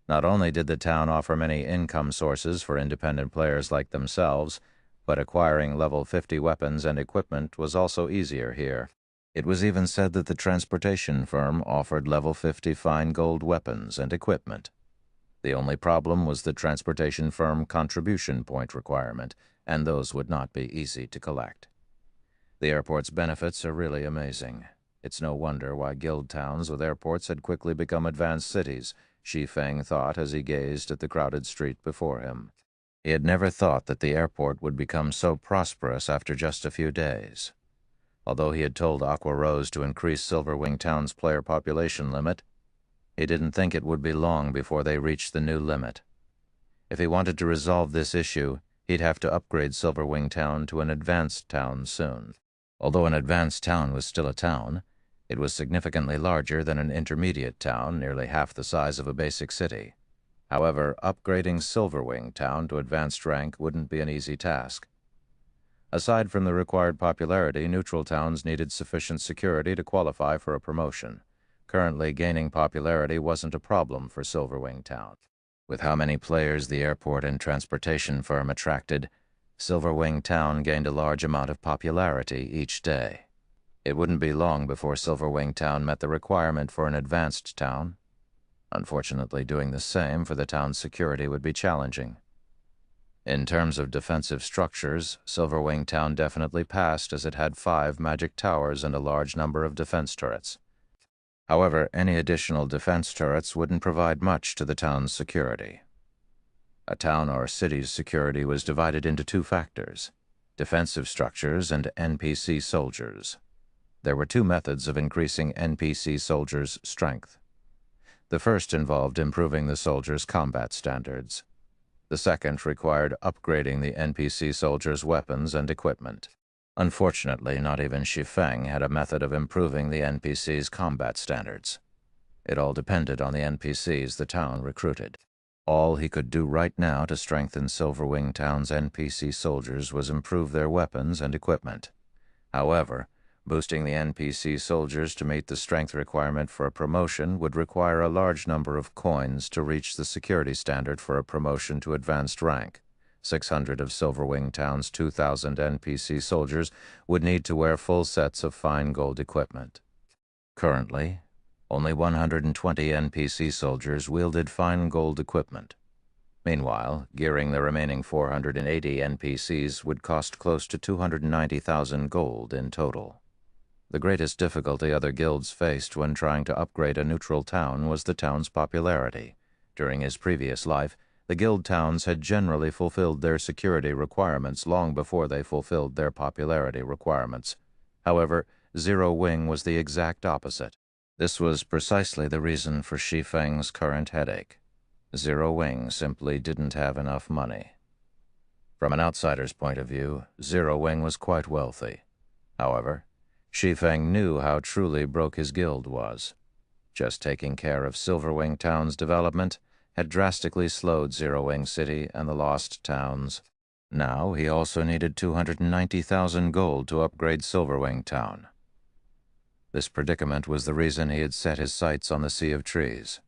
Speaker 1: Not only did the town offer many income sources for independent players like themselves, but acquiring level 50 weapons and equipment was also easier here. It was even said that the transportation firm offered level 50 fine gold weapons and equipment. The only problem was the transportation firm contribution point requirement, and those would not be easy to collect. The airport's benefits are really amazing. It's no wonder why guild towns with airports had quickly become advanced cities, Shi Feng thought as he gazed at the crowded street before him. He had never thought that the airport would become so prosperous after just a few days. Although he had told Aqua Rose to increase Silverwing Town's player population limit, he didn't think it would be long before they reached the new limit. If he wanted to resolve this issue, he'd have to upgrade Silverwing Town to an advanced town soon. Although an advanced town was still a town, it was significantly larger than an intermediate town, nearly half the size of a basic city. However, upgrading Silverwing Town to advanced rank wouldn't be an easy task. Aside from the required popularity, neutral towns needed sufficient security to qualify for a promotion. Currently, gaining popularity wasn't a problem for Silverwing Town. With how many players the airport and transportation firm attracted, Silverwing Town gained a large amount of popularity each day. It wouldn't be long before Silverwing Town met the requirement for an advanced town. Unfortunately, doing the same for the town's security would be challenging. In terms of defensive structures, Silverwing Town definitely passed, as it had 5 magic towers and a large number of defense turrets. However, any additional defense turrets wouldn't provide much to the town's security. A town or city's security was divided into 2 factors: defensive structures and NPC soldiers. There were 2 methods of increasing NPC soldiers' strength. The first involved improving the soldiers' combat standards. The second required upgrading the NPC soldiers' weapons and equipment. Unfortunately, not even Shi Feng had a method of improving the NPCs' combat standards. It all depended on the NPCs the town recruited. All he could do right now to strengthen Silverwing Town's NPC soldiers was improve their weapons and equipment. However, boosting the NPC soldiers to meet the strength requirement for a promotion would require a large number of coins to reach the security standard for a promotion to advanced rank. 600 of Silverwing Town's 2,000 NPC soldiers would need to wear full sets of fine gold equipment. Currently, only 120 NPC soldiers wielded fine gold equipment. Meanwhile, gearing the remaining 480 NPCs would cost close to 290,000 gold in total. The greatest difficulty other guilds faced when trying to upgrade a neutral town was the town's popularity. During his previous life, the guild towns had generally fulfilled their security requirements long before they fulfilled their popularity requirements. However, Zero Wing was the exact opposite. This was precisely the reason for Shi Feng's current headache. Zero Wing simply didn't have enough money. From an outsider's point of view, Zero Wing was quite wealthy. However, Shi Feng knew how truly broke his guild was. Just taking care of Silverwing Town's development had drastically slowed Zero Wing City and the Lost Towns. Now he also needed 290,000 gold to upgrade Silverwing Town. This predicament was the reason he had set his sights on the Sea of Trees.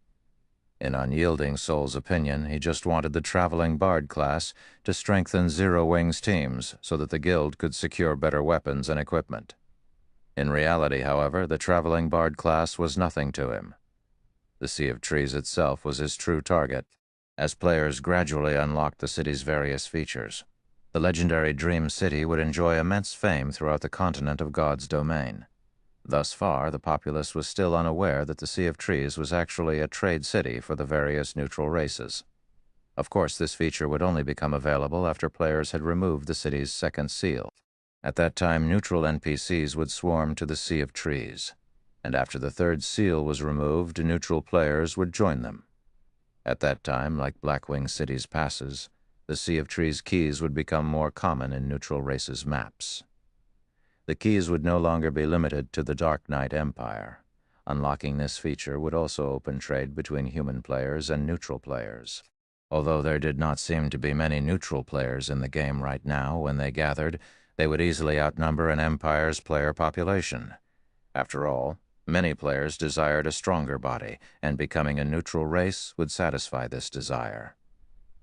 Speaker 1: In Unyielding Soul's opinion, he just wanted the Traveling Bard class to strengthen Zero Wing's teams so that the guild could secure better weapons and equipment. In reality, however, the Traveling Bard class was nothing to him. The Sea of Trees itself was his true target. As players gradually unlocked the city's various features, the legendary Dream City would enjoy immense fame throughout the continent of God's domain. Thus far, the populace was still unaware that the Sea of Trees was actually a trade city for the various neutral races. Of course, this feature would only become available after players had removed the city's second seal. At that time, neutral NPCs would swarm to the Sea of Trees, and after the third seal was removed, neutral players would join them. At that time, like Blackwing City's passes, the Sea of Trees keys would become more common in neutral races' maps. The keys would no longer be limited to the Dark Knight Empire. Unlocking this feature would also open trade between human players and neutral players. Although there did not seem to be many neutral players in the game right now, when they gathered, they would easily outnumber an Empire's player population. After all, many players desired a stronger body, and becoming a neutral race would satisfy this desire.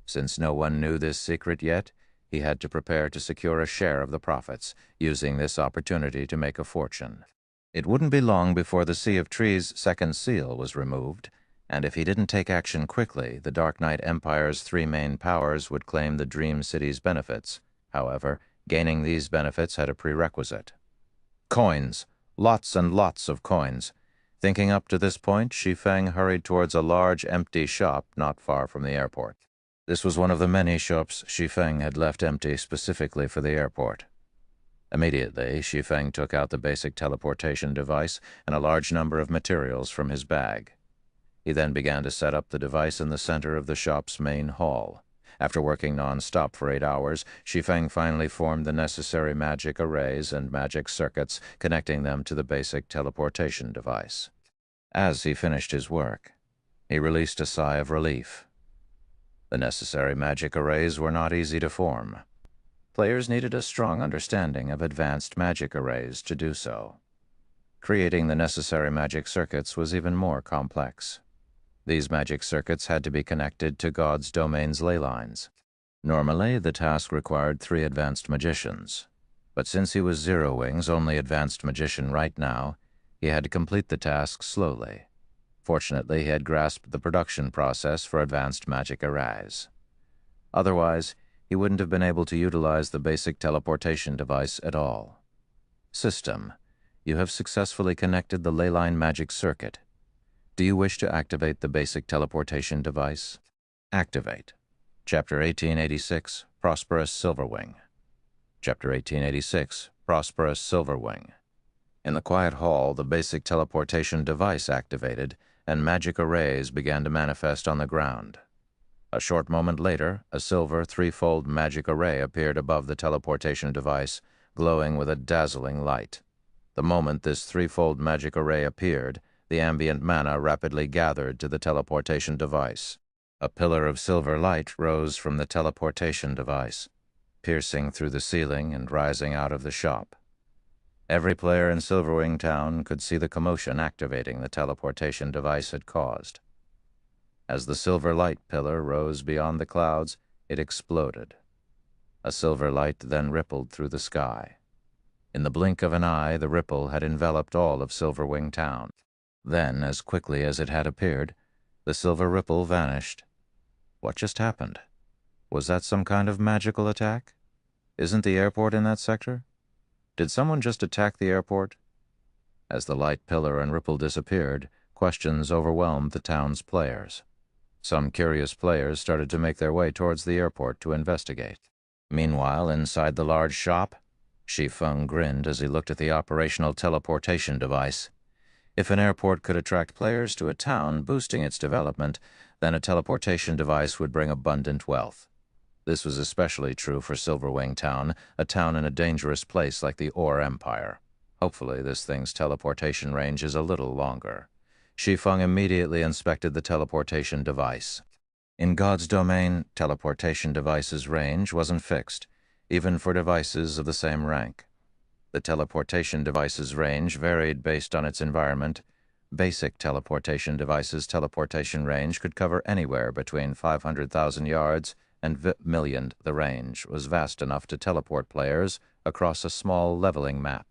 Speaker 1: Since no one knew this secret yet, he had to prepare to secure a share of the profits, using this opportunity to make a fortune. It wouldn't be long before the Sea of Trees' second seal was removed, and if he didn't take action quickly, the Dark Knight Empire's three main powers would claim the Dream City's benefits. However, gaining these benefits had a prerequisite. Coins! Lots and lots of coins. Thinking up to this point, Shi Feng hurried towards a large, empty shop not far from the airport. This was one of the many shops Shi Feng had left empty specifically for the airport. Immediately, Shi Feng took out the basic teleportation device and a large number of materials from his bag. He then began to set up the device in the center of the shop's main hall. After working non-stop for 8 hours, Shi Feng finally formed the necessary magic arrays and magic circuits, connecting them to the basic teleportation device. As he finished his work, he released a sigh of relief. The necessary magic arrays were not easy to form. Players needed a strong understanding of advanced magic arrays to do so. Creating the necessary magic circuits was even more complex. These magic circuits had to be connected to God's domain's ley lines. Normally, the task required 3 advanced magicians, but since he was Zero Wing's only advanced magician right now, he had to complete the task slowly. Fortunately, he had grasped the production process for advanced magic arrays. Otherwise, he wouldn't have been able to utilize the basic teleportation device at all. System, you have successfully connected the leyline magic circuit. Do you wish to activate the basic teleportation device? Activate. Chapter 1886, Prosperous Silverwing. Chapter 1886, Prosperous Silverwing. In the quiet hall, the basic teleportation device activated, and magic arrays began to manifest on the ground. A short moment later, a silver 3-fold magic array appeared above the teleportation device, glowing with a dazzling light. The moment this 3-fold magic array appeared, the ambient mana rapidly gathered to the teleportation device. A pillar of silver light rose from the teleportation device, piercing through the ceiling and rising out of the shop. Every player in Silverwing Town could see the commotion activating the teleportation device had caused. As the silver light pillar rose beyond the clouds, it exploded. A silver light then rippled through the sky. In the blink of an eye, the ripple had enveloped all of Silverwing Town. Then, as quickly as it had appeared, the silver ripple vanished. What just happened? Was that some kind of magical attack? Isn't the airport in that sector? Did someone just attack the airport? As the light pillar and ripple disappeared, questions overwhelmed the town's players. Some curious players started to make their way towards the airport to investigate. Meanwhile, inside the large shop, Shi Feng grinned as he looked at the operational teleportation device. If an airport could attract players to a town, boosting its development, then a teleportation device would bring abundant wealth. This was especially true for Silverwing Town, a town in a dangerous place like the Ore Empire. Hopefully this thing's teleportation range is a little longer. Shi Feng immediately inspected the teleportation device. In God's domain, teleportation devices' range wasn't fixed, even for devices of the same rank. The teleportation device's range varied based on its environment. Basic teleportation devices' teleportation range could cover anywhere between 500,000 yards and million. The range was vast enough to teleport players across a small leveling map.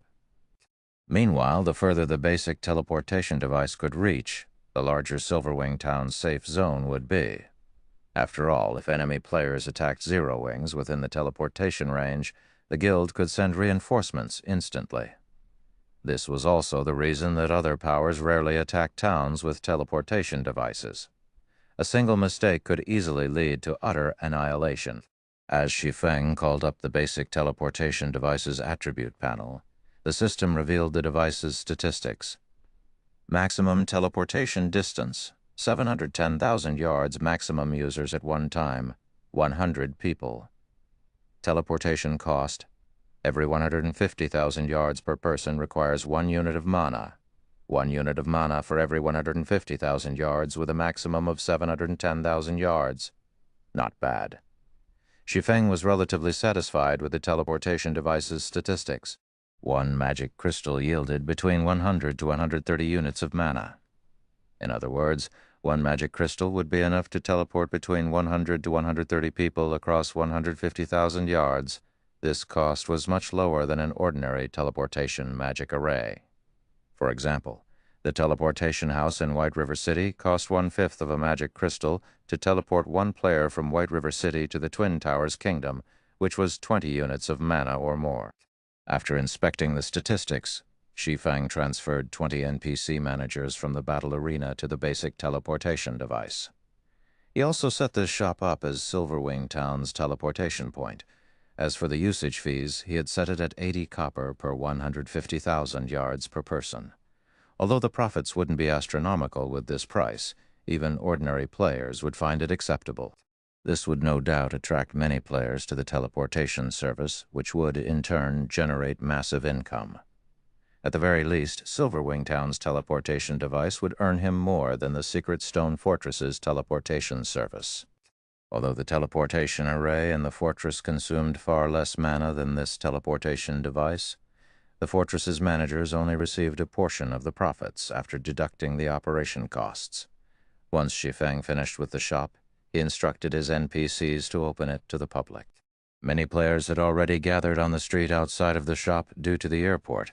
Speaker 1: Meanwhile, the further the basic teleportation device could reach, the larger Silverwing Town's safe zone would be. After all, if enemy players attacked Zero Wings within the teleportation range, the guild could send reinforcements instantly. This was also the reason that other powers rarely attacked towns with teleportation devices. A single mistake could easily lead to utter annihilation. As Shi Feng called up the basic teleportation device's attribute panel, the system revealed the device's statistics. Maximum teleportation distance, 710,000 yards maximum users at one time, 100 people. Teleportation cost, every 150,000 yards per person requires 1 unit of mana. 1 unit of mana for every 150,000 yards with a maximum of 710,000 yards. Not bad. Shi Feng was relatively satisfied with the teleportation device's statistics. 1 magic crystal yielded between 100 to 130 units of mana. In other words, 1 magic crystal would be enough to teleport between 100 to 130 people across 150,000 yards. This cost was much lower than an ordinary teleportation magic array. For example, the teleportation house in White River City cost 1/5 of a magic crystal to teleport 1 player from White River City to the Twin Towers Kingdom, which was 20 units of mana or more. After inspecting the statistics, Shi Feng transferred 20 NPC managers from the battle arena to the basic teleportation device. He also set this shop up as Silverwing Town's teleportation point. As for the usage fees, he had set it at 80 copper per 150,000 yards per person. Although the profits wouldn't be astronomical with this price, even ordinary players would find it acceptable. This would no doubt attract many players to the teleportation service, which would, in turn, generate massive income. At the very least, Silverwing Town's teleportation device would earn him more than the Secret Stone Fortress's teleportation service. Although the teleportation array in the fortress consumed far less mana than this teleportation device, the fortress's managers only received a portion of the profits after deducting the operation costs. Once Shi Feng finished with the shop, he instructed his NPCs to open it to the public. Many players had already gathered on the street outside of the shop due to the airport,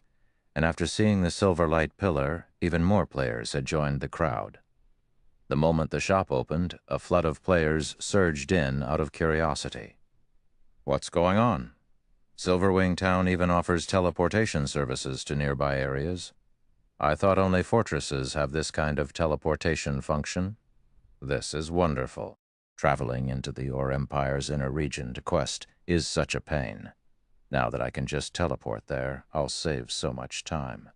Speaker 1: and after seeing the silver light pillar, even more players had joined the crowd. The moment the shop opened, a flood of players surged in out of curiosity. What's going on? Silverwing Town even offers teleportation services to nearby areas. I thought only fortresses have this kind of teleportation function. This is wonderful. Traveling into the Ore Empire's inner region to quest is such a pain. Now that I can just teleport there, I'll save so much time.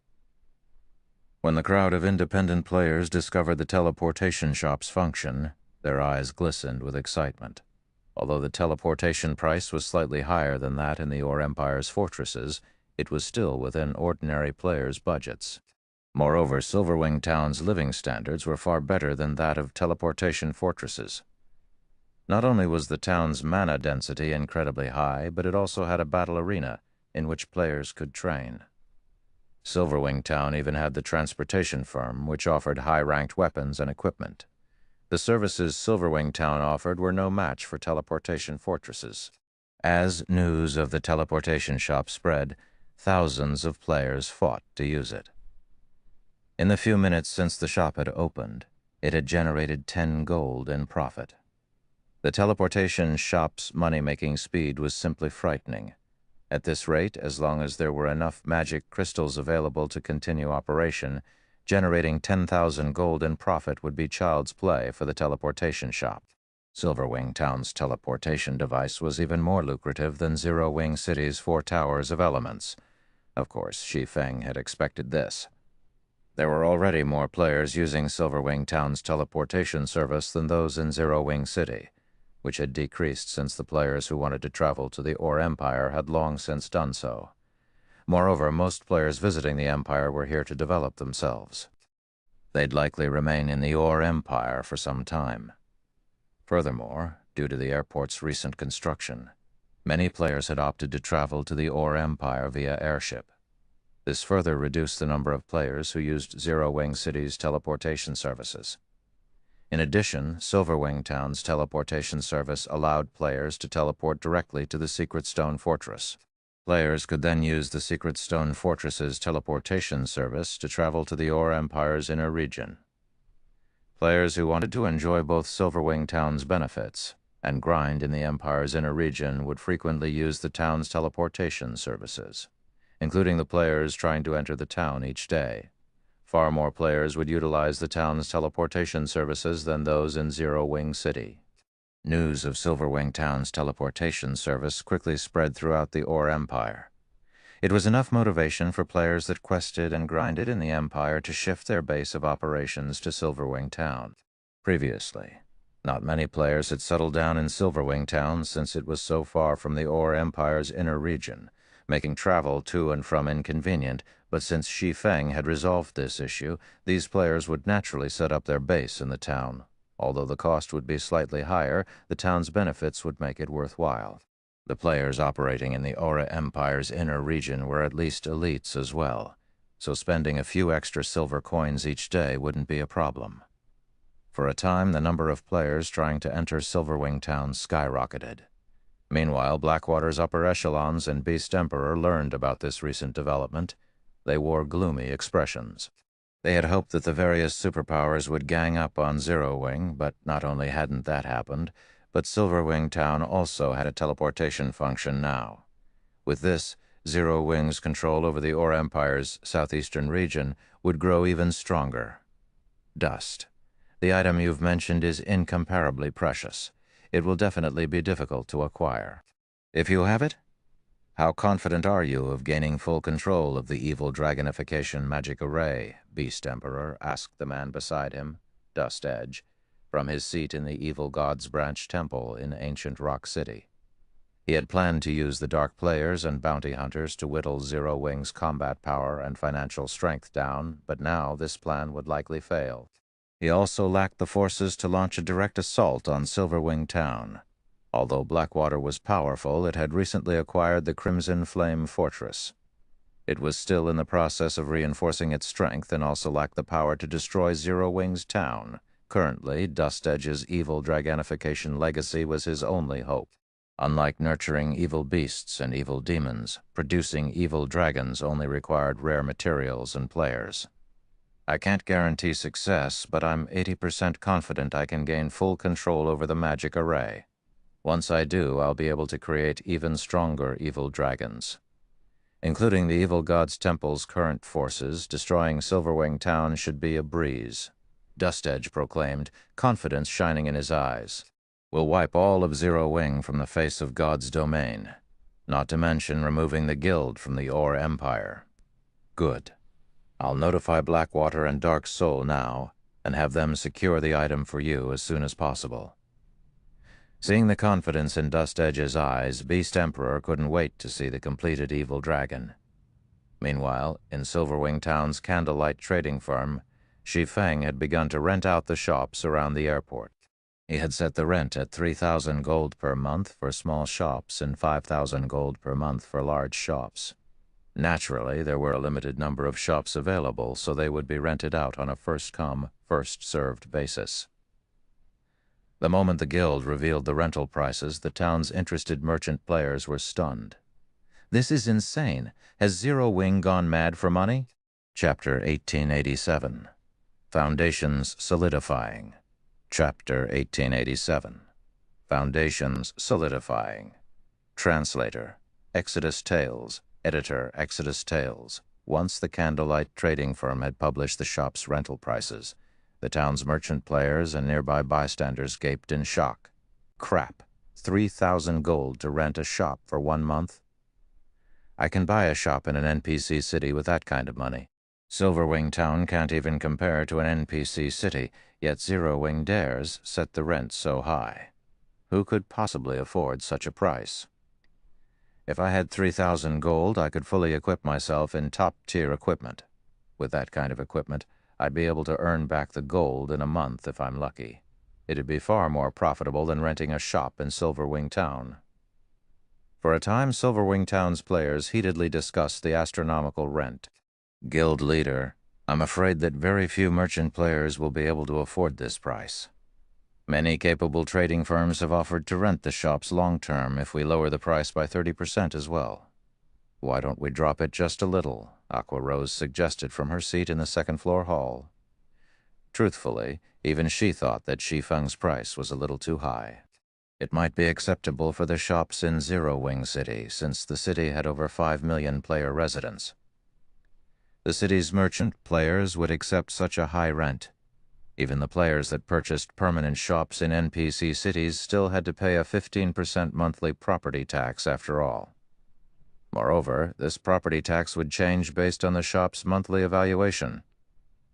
Speaker 1: When the crowd of independent players discovered the teleportation shop's function, their eyes glistened with excitement. Although the teleportation price was slightly higher than that in the Ore Empire's fortresses, it was still within ordinary players' budgets. Moreover, Silverwing Town's living standards were far better than that of teleportation fortresses. Not only was the town's mana density incredibly high, but it also had a battle arena in which players could train. Silverwing Town even had the transportation firm, which offered high-ranked weapons and equipment. The services Silverwing Town offered were no match for teleportation fortresses. As news of the teleportation shop spread, thousands of players fought to use it. In the few minutes since the shop had opened, it had generated 10 gold in profit. The teleportation shop's money-making speed was simply frightening. At this rate, as long as there were enough magic crystals available to continue operation, generating 10,000 gold in profit would be child's play for the teleportation shop. Silverwing Town's teleportation device was even more lucrative than Zero Wing City's 4 towers of elements. Of course, Shi Feng had expected this. There were already more players using Silverwing Town's teleportation service than those in Zero Wing City, which had decreased since the players who wanted to travel to the Ore Empire had long since done so. Moreover, most players visiting the Empire were here to develop themselves. They'd likely remain in the Ore Empire for some time. Furthermore, due to the airport's recent construction, many players had opted to travel to the Ore Empire via airship. This further reduced the number of players who used Zero Wing City's teleportation services. In addition, Silverwing Town's teleportation service allowed players to teleport directly to the Secret Stone Fortress. Players could then use the Secret Stone Fortress's teleportation service to travel to the Ore Empire's inner region. Players who wanted to enjoy both Silverwing Town's benefits and grind in the Empire's inner region would frequently use the town's teleportation services, including the players trying to enter the town each day. Far more players would utilize the town's teleportation services than those in Zero Wing City. News of Silverwing Town's teleportation service quickly spread throughout the Ore Empire. It was enough motivation for players that quested and grinded in the Empire to shift their base of operations to Silverwing Town. Previously, not many players had settled down in Silverwing Town since it was so far from the Ore Empire's inner region, making travel to and from inconvenient, but since Shi Feng had resolved this issue, these players would naturally set up their base in the town. Although the cost would be slightly higher, the town's benefits would make it worthwhile. The players operating in the Ore Empire's inner region were at least elites as well, so spending a few extra silver coins each day wouldn't be a problem. For a time, the number of players trying to enter Silverwing Town skyrocketed. Meanwhile, Blackwater's upper echelons and Beast Emperor learned about this recent development. They wore gloomy expressions. They had hoped that the various superpowers would gang up on Zero Wing, but not only hadn't that happened, but Silverwing Town also had a teleportation function now. With this, Zero Wing's control over the Ore Empire's southeastern region would grow even stronger. Dust. The item you've mentioned is incomparably precious. It will definitely be difficult to acquire. If you have it, how confident are you of gaining full control of the evil dragonification magic array? Beast Emperor asked the man beside him, Dust Edge, from his seat in the Evil God's Branch Temple in ancient Rock City. He had planned to use the Dark Players and Bounty Hunters to whittle Zero Wing's combat power and financial strength down, but now this plan would likely fail. He also lacked the forces to launch a direct assault on Silverwing Town. Although Blackwater was powerful, it had recently acquired the Crimson Flame Fortress. It was still in the process of reinforcing its strength and also lacked the power to destroy Zero Wing's town. Currently, Dust Edge's evil dragonification legacy was his only hope. Unlike nurturing evil beasts and evil demons, producing evil dragons only required rare materials and players. I can't guarantee success, but I'm 80% confident I can gain full control over the magic array. Once I do, I'll be able to create even stronger evil dragons. Including the Evil God's Temple's current forces, destroying Silverwing Town should be a breeze. Dust Edge proclaimed, confidence shining in his eyes. We'll wipe all of Zero Wing from the face of God's domain, not to mention removing the guild from the Ore Empire. Good. I'll notify Blackwater and Dark Soul now, and have them secure the item for you as soon as possible. Seeing the confidence in Dust Edge's eyes, Beast Emperor couldn't wait to see the completed evil dragon. Meanwhile, in Silverwing Town's candlelight trading firm, Shi Feng had begun to rent out the shops around the airport. He had set the rent at 3,000 gold per month for small shops and 5,000 gold per month for large shops. Naturally, there were a limited number of shops available, so they would be rented out on a first-come, first-served basis. The moment the guild revealed the rental prices, the town's interested merchant players were stunned. This is insane. Has Zero Wing gone mad for money? Chapter 1887. Foundations Solidifying. Chapter 1887. Foundations solidifying. Translator, Exodus Tales. Editor, Exodus Tales. Once the candlelight trading firm had published the shop's rental prices, the town's merchant players and nearby bystanders gaped in shock. Crap! 3,000 gold to rent a shop for 1 month? I can buy a shop in an NPC city with that kind of money. Silverwing Town can't even compare to an NPC city, yet Zero Wing dares set the rent so high. Who could possibly afford such a price? If I had 3,000 gold, I could fully equip myself in top-tier equipment. With that kind of equipment, I'd be able to earn back the gold in a month if I'm lucky. It'd be far more profitable than renting a shop in Silverwing Town. For a time, Silverwing Town's players heatedly discussed the astronomical rent. Guild leader, I'm afraid that very few merchant players will be able to afford this price. Many capable trading firms have offered to rent the shops long-term if we lower the price by 30% as well. Why don't we drop it just a little? Aqua Rose suggested from her seat in the second-floor hall. Truthfully, even she thought that Shi Feng's price was a little too high. It might be acceptable for the shops in Zero Wing City, since the city had over 5 million player residents. The city's merchant players would accept such a high rent. Even the players that purchased permanent shops in NPC cities still had to pay a 15% monthly property tax after all. Moreover, this property tax would change based on the shop's monthly evaluation.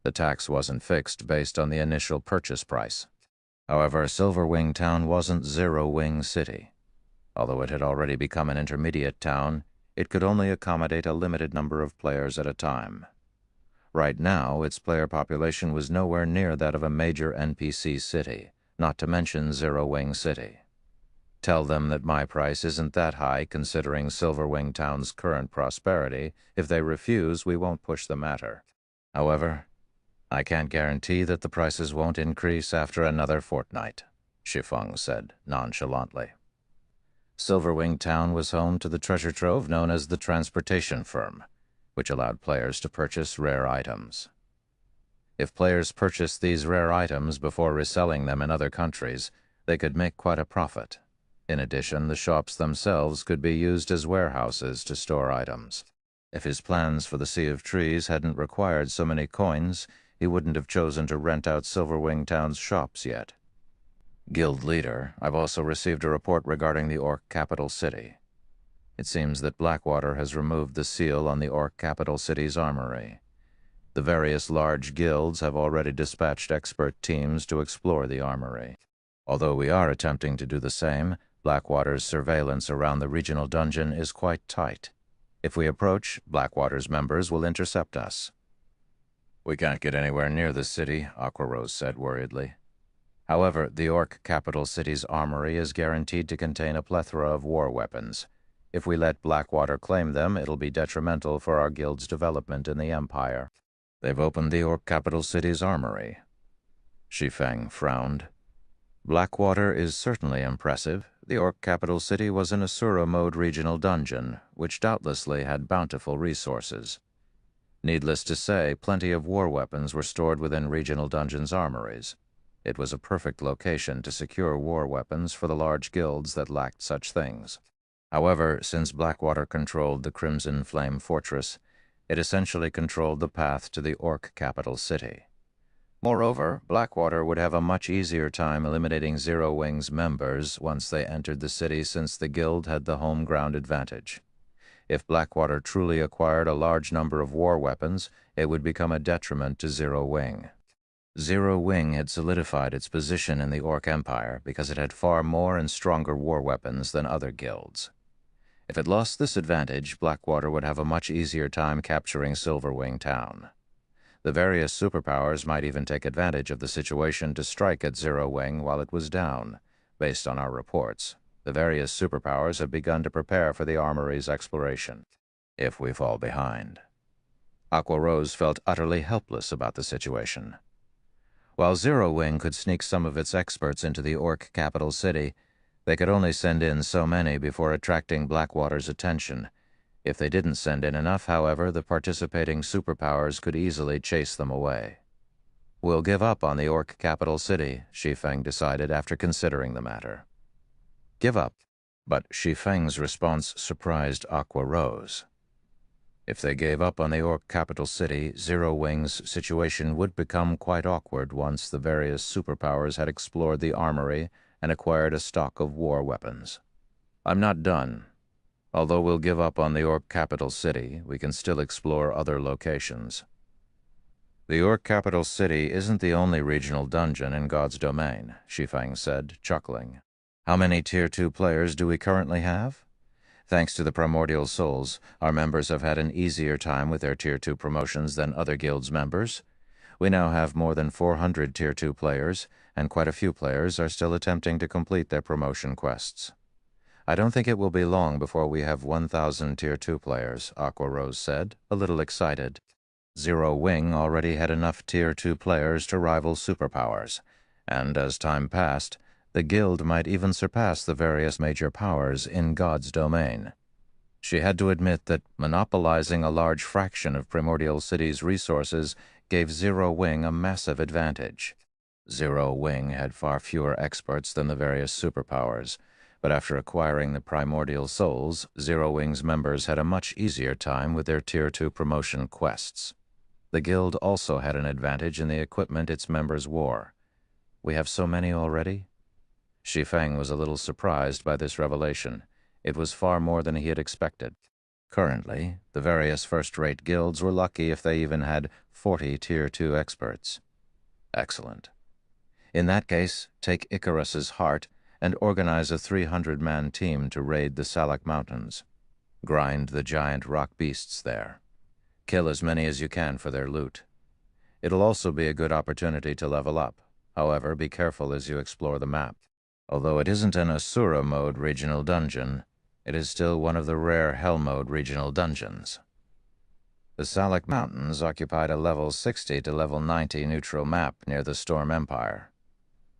Speaker 1: The tax wasn't fixed based on the initial purchase price. However, Silverwing Town wasn't Zero Wing City. Although it had already become an intermediate town, it could only accommodate a limited number of players at a time. Right now, its player population was nowhere near that of a major NPC city, not to mention Zero Wing City. Tell them that my price isn't that high considering Silverwing Town's current prosperity. If they refuse, we won't push the matter. However, I can't guarantee that the prices won't increase after another fortnight, Shi Feng said nonchalantly. Silverwing Town was home to the treasure trove known as the Transportation Firm, which allowed players to purchase rare items. If players purchased these rare items before reselling them in other countries, they could make quite a profit. In addition, the shops themselves could be used as warehouses to store items. If his plans for the Sea of Trees hadn't required so many coins, he wouldn't have chosen to rent out Silverwing Town's shops yet. Guild leader, I've also received a report regarding the Orc capital city. It seems that Blackwater has removed the seal on the Orc capital city's armory. The various large guilds have already dispatched expert teams to explore the armory. Although we are attempting to do the same, Blackwater's surveillance around the regional dungeon is quite tight. If we approach, Blackwater's members will intercept us. We can't get anywhere near the city, Aqua Rose said worriedly. However, the Orc capital city's armory is guaranteed to contain a plethora of war weapons. If we let Blackwater claim them, it'll be detrimental for our guild's development in the Empire. They've opened the Orc capital city's armory. Shi Feng frowned. Blackwater is certainly impressive. The Orc capital city was an Asura-mode regional dungeon, which doubtlessly had bountiful resources. Needless to say, plenty of war weapons were stored within regional dungeons' armories. It was a perfect location to secure war weapons for the large guilds that lacked such things. However, since Blackwater controlled the Crimson Flame Fortress, it essentially controlled the path to the Orc capital city. Moreover, Blackwater would have a much easier time eliminating Zero Wing's members once they entered the city, since the guild had the home ground advantage. If Blackwater truly acquired a large number of war weapons, it would become a detriment to Zero Wing. Zero Wing had solidified its position in the Orc Empire because it had far more and stronger war weapons than other guilds. If it lost this advantage, Blackwater would have a much easier time capturing Silverwing Town. The various superpowers might even take advantage of the situation to strike at Zero Wing while it was down. Based on our reports, the various superpowers have begun to prepare for the armory's exploration, if we fall behind. Aqua Rose felt utterly helpless about the situation. While Zero Wing could sneak some of its experts into the Orc capital city, they could only send in so many before attracting Blackwater's attention. If they didn't send in enough, however, the participating superpowers could easily chase them away. We'll give up on the Orc capital city, Shi Feng decided after considering the matter. Give up. But Shi Feng's response surprised Aqua Rose. If they gave up on the Orc capital city, Zero Wing's situation would become quite awkward once the various superpowers had explored the armory and acquired a stock of war weapons. I'm not done. Although we'll give up on the Orc capital city, we can still explore other locations. The Orc capital city isn't the only regional dungeon in God's domain, Shi Feng said, chuckling. How many Tier 2 players do we currently have? Thanks to the Primordial Souls, our members have had an easier time with their Tier 2 promotions than other guilds' members. We now have more than 400 Tier 2 players, and quite a few players are still attempting to complete their promotion quests. I don't think it will be long before we have 1,000 Tier 2 players, Aqua Rose said, a little excited. Zero Wing already had enough Tier 2 players to rival superpowers, and as time passed, the guild might even surpass the various major powers in God's domain. She had to admit that monopolizing a large fraction of Primordial City's resources gave Zero Wing a massive advantage. Zero Wing had far fewer experts than the various superpowers, but after acquiring the Primordial Souls, Zero Wing's members had a much easier time with their Tier 2 promotion quests. The guild also had an advantage in the equipment its members wore. We have so many already? Shi Feng was a little surprised by this revelation. It was far more than he had expected. Currently, the various first-rate guilds were lucky if they even had 40 Tier 2 experts. Excellent. In that case, take Icarus's heart and organize a 300-man team to raid the Salak Mountains. Grind the giant rock beasts there. Kill as many as you can for their loot. It'll also be a good opportunity to level up. However, be careful as you explore the map. Although it isn't an Asura mode regional dungeon, it is still one of the rare Hell mode regional dungeons. The Salak Mountains occupied a level 60 to level 90 neutral map near the Storm Empire.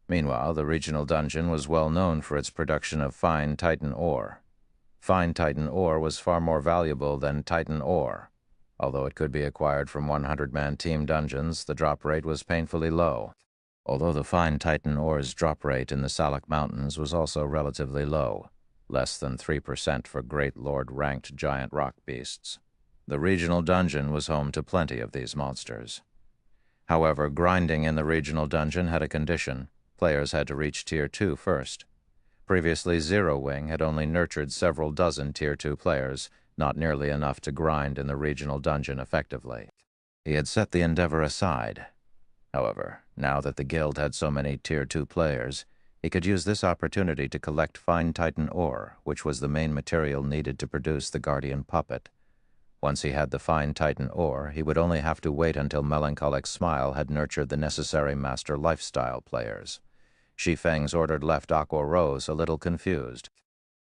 Speaker 1: Meanwhile, the regional dungeon was well known for its production of fine Titan ore. Fine Titan ore was far more valuable than Titan ore. Although it could be acquired from 100-man team dungeons, the drop rate was painfully low. Although the fine Titan ore's drop rate in the Salak Mountains was also relatively low, less than 3% for Great Lord-ranked giant rock beasts. The regional dungeon was home to plenty of these monsters. However, grinding in the regional dungeon had a condition. Players had to reach Tier 2 first. Previously, Zero Wing had only nurtured several dozen Tier 2 players, not nearly enough to grind in the regional dungeon effectively. He had set the endeavor aside. However, now that the guild had so many Tier 2 players, he could use this opportunity to collect fine Titan ore, which was the main material needed to produce the Guardian puppet. Once he had the fine Titan ore, he would only have to wait until Melancholic Smile had nurtured the necessary master lifestyle players. Shi Feng's order left Aqua Rose a little confused.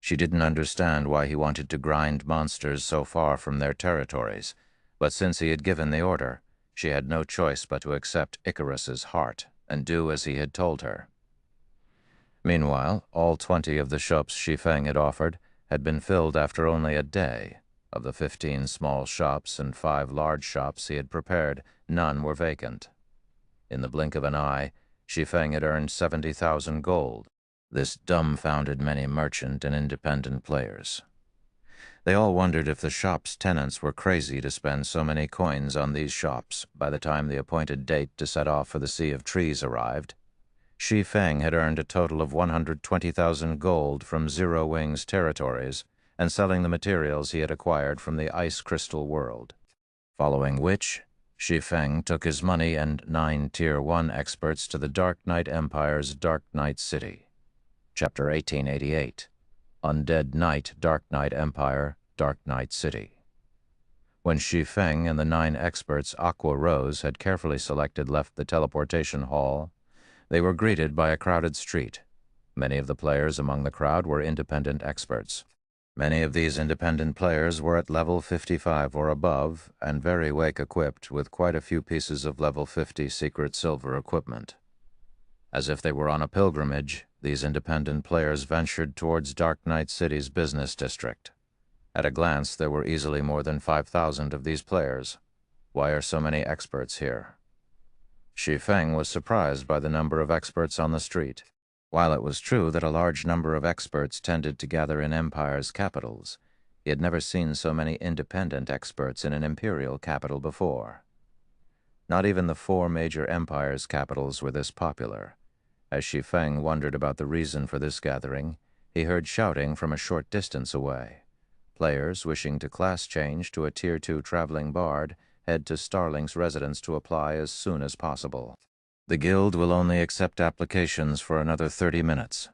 Speaker 1: She didn't understand why he wanted to grind monsters so far from their territories, but since he had given the order, she had no choice but to accept Icarus's heart and do as he had told her. Meanwhile, all 20 of the shops Shi Feng had offered had been filled after only a day. Of the 15 small shops and 5 large shops he had prepared, none were vacant. In the blink of an eye, Shi Feng had earned 70,000 gold. This dumbfounded many merchant and independent players. They all wondered if the shop's tenants were crazy to spend so many coins on these shops by the time the appointed date to set off for the Sea of Trees arrived. Shi Feng had earned a total of 120,000 gold from Zero Wing's territories and selling the materials he had acquired from the Ice Crystal world. Following which, Shi Feng took his money and 9 Tier 1 experts to the Dark Knight Empire's Dark Knight City. Chapter 1888. Undead Knight, Dark Knight Empire, Dark Knight City. When Shi Feng and the 9 experts Aqua Rose had carefully selected left the teleportation hall, they were greeted by a crowded street. Many of the players among the crowd were independent experts. Many of these independent players were at level 55 or above and very wake-equipped with quite a few pieces of level 50 secret silver equipment. As if they were on a pilgrimage, these independent players ventured towards Dark Knight City's business district. At a glance, there were easily more than 5,000 of these players. Why are so many experts here? Shi Feng was surprised by the number of experts on the street. While it was true that a large number of experts tended to gather in empires' capitals, he had never seen so many independent experts in an imperial capital before. Not even the 4 major empires' capitals were this popular. As Shi Feng wondered about the reason for this gathering, he heard shouting from a short distance away. Players wishing to class change to a Tier 2 traveling bard head to Starlink's residence to apply as soon as possible. The guild will only accept applications for another 30 minutes.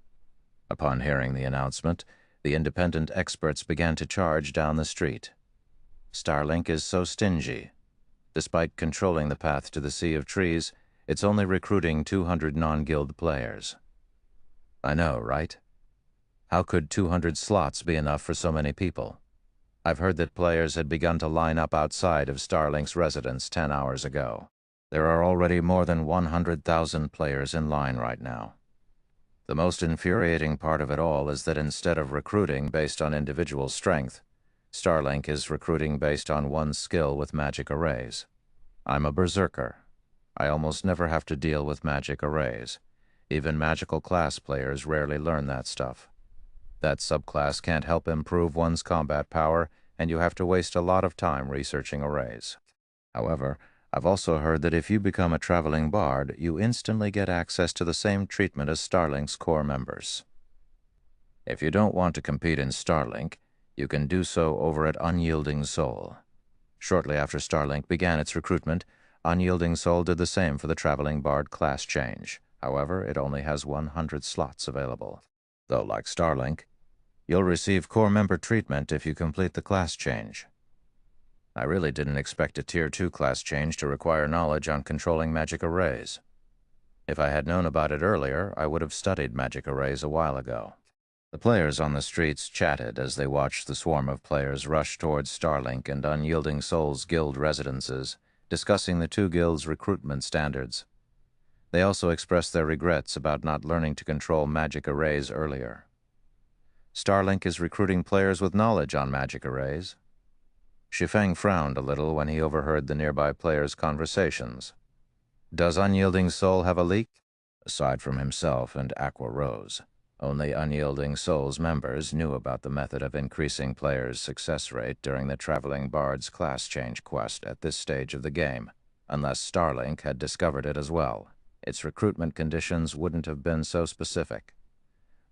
Speaker 1: Upon hearing the announcement, the independent experts began to charge down the street. Starlink is so stingy. Despite controlling the path to the Sea of Trees, it's only recruiting 200 non-guild players. I know, right? How could 200 slots be enough for so many people? I've heard that players had begun to line up outside of Starlink's residence 10 hours ago. There are already more than 100,000 players in line right now. The most infuriating part of it all is that instead of recruiting based on individual strength, Starlink is recruiting based on one's skill with magic arrays. I'm a berserker. I almost never have to deal with magic arrays. Even magical class players rarely learn that stuff. That subclass can't help improve one's combat power, and you have to waste a lot of time researching arrays. However, I've also heard that if you become a traveling bard, you instantly get access to the same treatment as Starlink's core members. If you don't want to compete in Starlink, you can do so over at Unyielding Soul. Shortly after Starlink began its recruitment, Unyielding Soul did the same for the traveling bard class change. However, it only has 100 slots available. Though, like Starlink, you'll receive core member treatment if you complete the class change. I really didn't expect a Tier 2 class change to require knowledge on controlling magic arrays. If I had known about it earlier, I would have studied magic arrays a while ago. The players on the streets chatted as they watched the swarm of players rush towards Starlink and Unyielding Soul's guild residences, discussing the 2 guilds' recruitment standards. They also expressed their regrets about not learning to control magic arrays earlier. Starlink is recruiting players with knowledge on magic arrays. Shi Feng frowned a little when he overheard the nearby players' conversations. Does Unyielding Soul have a leak? Aside from himself and Aqua Rose, only Unyielding Soul's members knew about the method of increasing players' success rate during the Traveling Bard's class change quest at this stage of the game, unless Starlink had discovered it as well. Its recruitment conditions wouldn't have been so specific.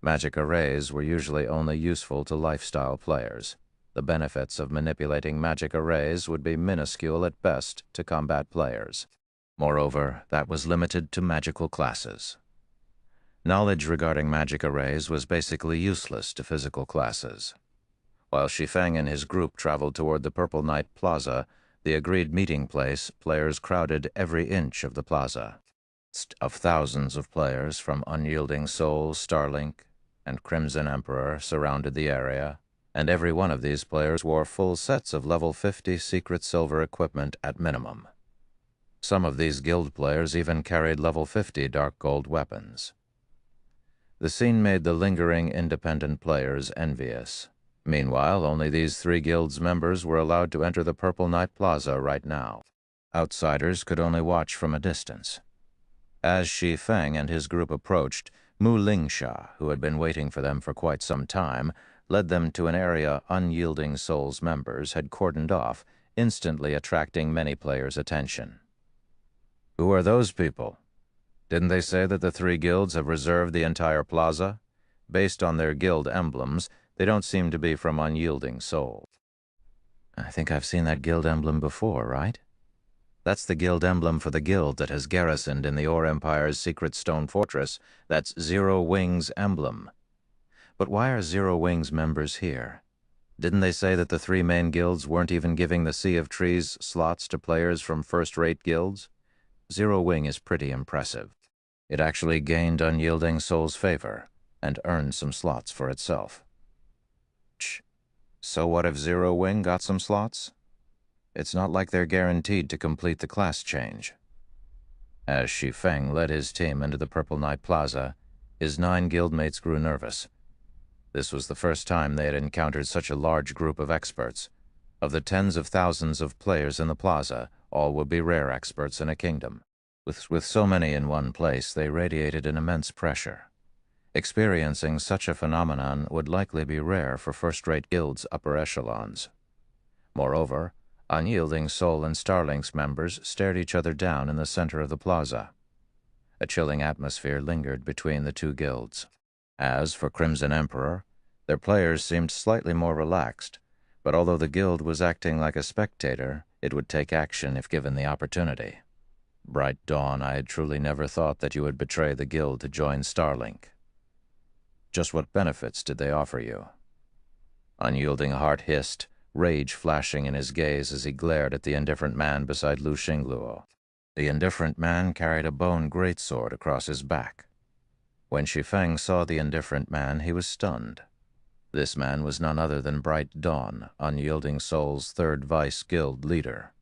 Speaker 1: Magic arrays were usually only useful to lifestyle players. The benefits of manipulating magic arrays would be minuscule at best to combat players. Moreover, that was limited to magical classes. Knowledge regarding magic arrays was basically useless to physical classes. While Shi Feng and his group traveled toward the Purple Knight Plaza, the agreed meeting place, players crowded every inch of the plaza. Of thousands of players from Unyielding Soul, Starlink, and Crimson Emperor surrounded the area, and every one of these players wore full sets of level 50 secret silver equipment at minimum. Some of these guild players even carried level 50 dark gold weapons. The scene made the lingering independent players envious. Meanwhile, only these 3 guilds' members were allowed to enter the Purple Knight Plaza right now. Outsiders could only watch from a distance. As Shi Feng and his group approached, Mu Lingsha, who had been waiting for them for quite some time, led them to an area Unyielding Soul's members had cordoned off, instantly attracting many players' attention. Who are those people? Didn't they say that the 3 guilds have reserved the entire plaza? Based on their guild emblems, they don't seem to be from Unyielding Soul. I think I've seen that guild emblem before, right? That's the guild emblem for the guild that has garrisoned in the Ore Empire's secret stone fortress. That's Zero Wing's emblem. But why are Zero Wing's members here? Didn't they say that the 3 main guilds weren't even giving the Sea of Trees slots to players from first-rate guilds? Zero Wing is pretty impressive. It actually gained Unyielding Soul's favor and earned some slots for itself. So what if Zero Wing got some slots? It's not like they're guaranteed to complete the class change. As Shi Feng led his team into the Purple Knight Plaza, his 9 guildmates grew nervous. This was the first time they had encountered such a large group of experts. Of the tens of thousands of players in the plaza, all would be rare experts in a kingdom. With so many in one place, they radiated an immense pressure. Experiencing such a phenomenon would likely be rare for first-rate guilds' upper echelons. Moreover, Unyielding Soul and Starlink's members stared each other down in the center of the plaza. A chilling atmosphere lingered between the two guilds. As for Crimson Emperor, their players seemed slightly more relaxed, but although the guild was acting like a spectator, it would take action if given the opportunity. Bright Dawn, I had truly never thought that you would betray the guild to join Starlink. Just what benefits did they offer you? Unyielding Heart hissed, rage flashing in his gaze as he glared at the indifferent man beside Lu Xingluo. The indifferent man carried a bone greatsword across his back. When Shi Feng saw the indifferent man, he was stunned. This man was none other than Bright Dawn, Unyielding Soul's third vice guild leader.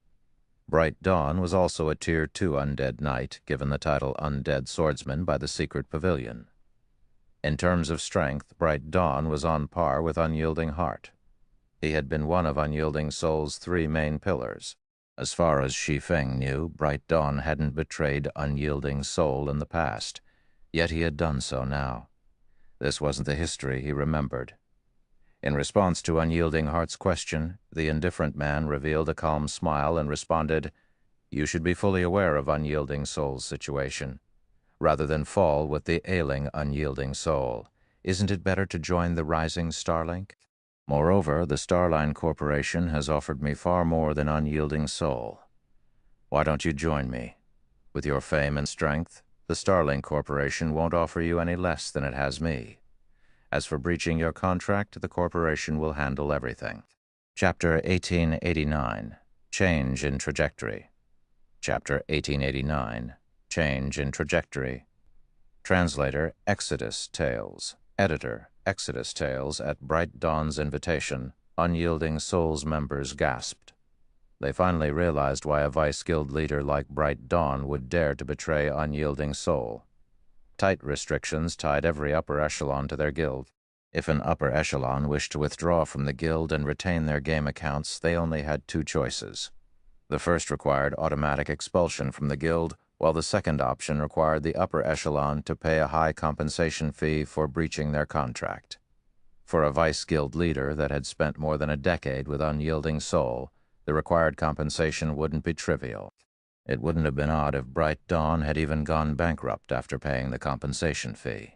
Speaker 1: Bright Dawn was also a Tier 2 undead knight, given the title Undead Swordsman by the Secret Pavilion. In terms of strength, Bright Dawn was on par with Unyielding Heart. He had been one of Unyielding Soul's 3 main pillars. As far as Shi Feng knew, Bright Dawn hadn't betrayed Unyielding Soul in the past, yet he had done so now. This wasn't the history he remembered. In response to Unyielding Heart's question, the indifferent man revealed a calm smile and responded, "You should be fully aware of Unyielding Soul's situation. Rather than fall with the ailing Unyielding Soul, isn't it better to join the rising Starlink? Moreover, the Starline Corporation has offered me far more than Unyielding Soul. Why don't you join me? With your fame and strength, the Starlink Corporation won't offer you any less than it has me. As for breaching your contract, the corporation will handle everything." Chapter 1889, Change in Trajectory. Chapter 1889, Change in Trajectory. Translator, Exodus Tales. Editor, Exodus Tales. At Bright Dawn's invitation, Unyielding Soul's members gasped. They finally realized why a Vice Guild leader like Bright Dawn would dare to betray Unyielding Soul. Tight restrictions tied every upper echelon to their guild. If an upper echelon wished to withdraw from the guild and retain their game accounts, they only had 2 choices. The first required automatic expulsion from the guild, while the second option required the upper echelon to pay a high compensation fee for breaching their contract. For a Vice Guild leader that had spent more than a decade with Unyielding Soul, the required compensation wouldn't be trivial. It wouldn't have been odd if Bright Dawn had even gone bankrupt after paying the compensation fee.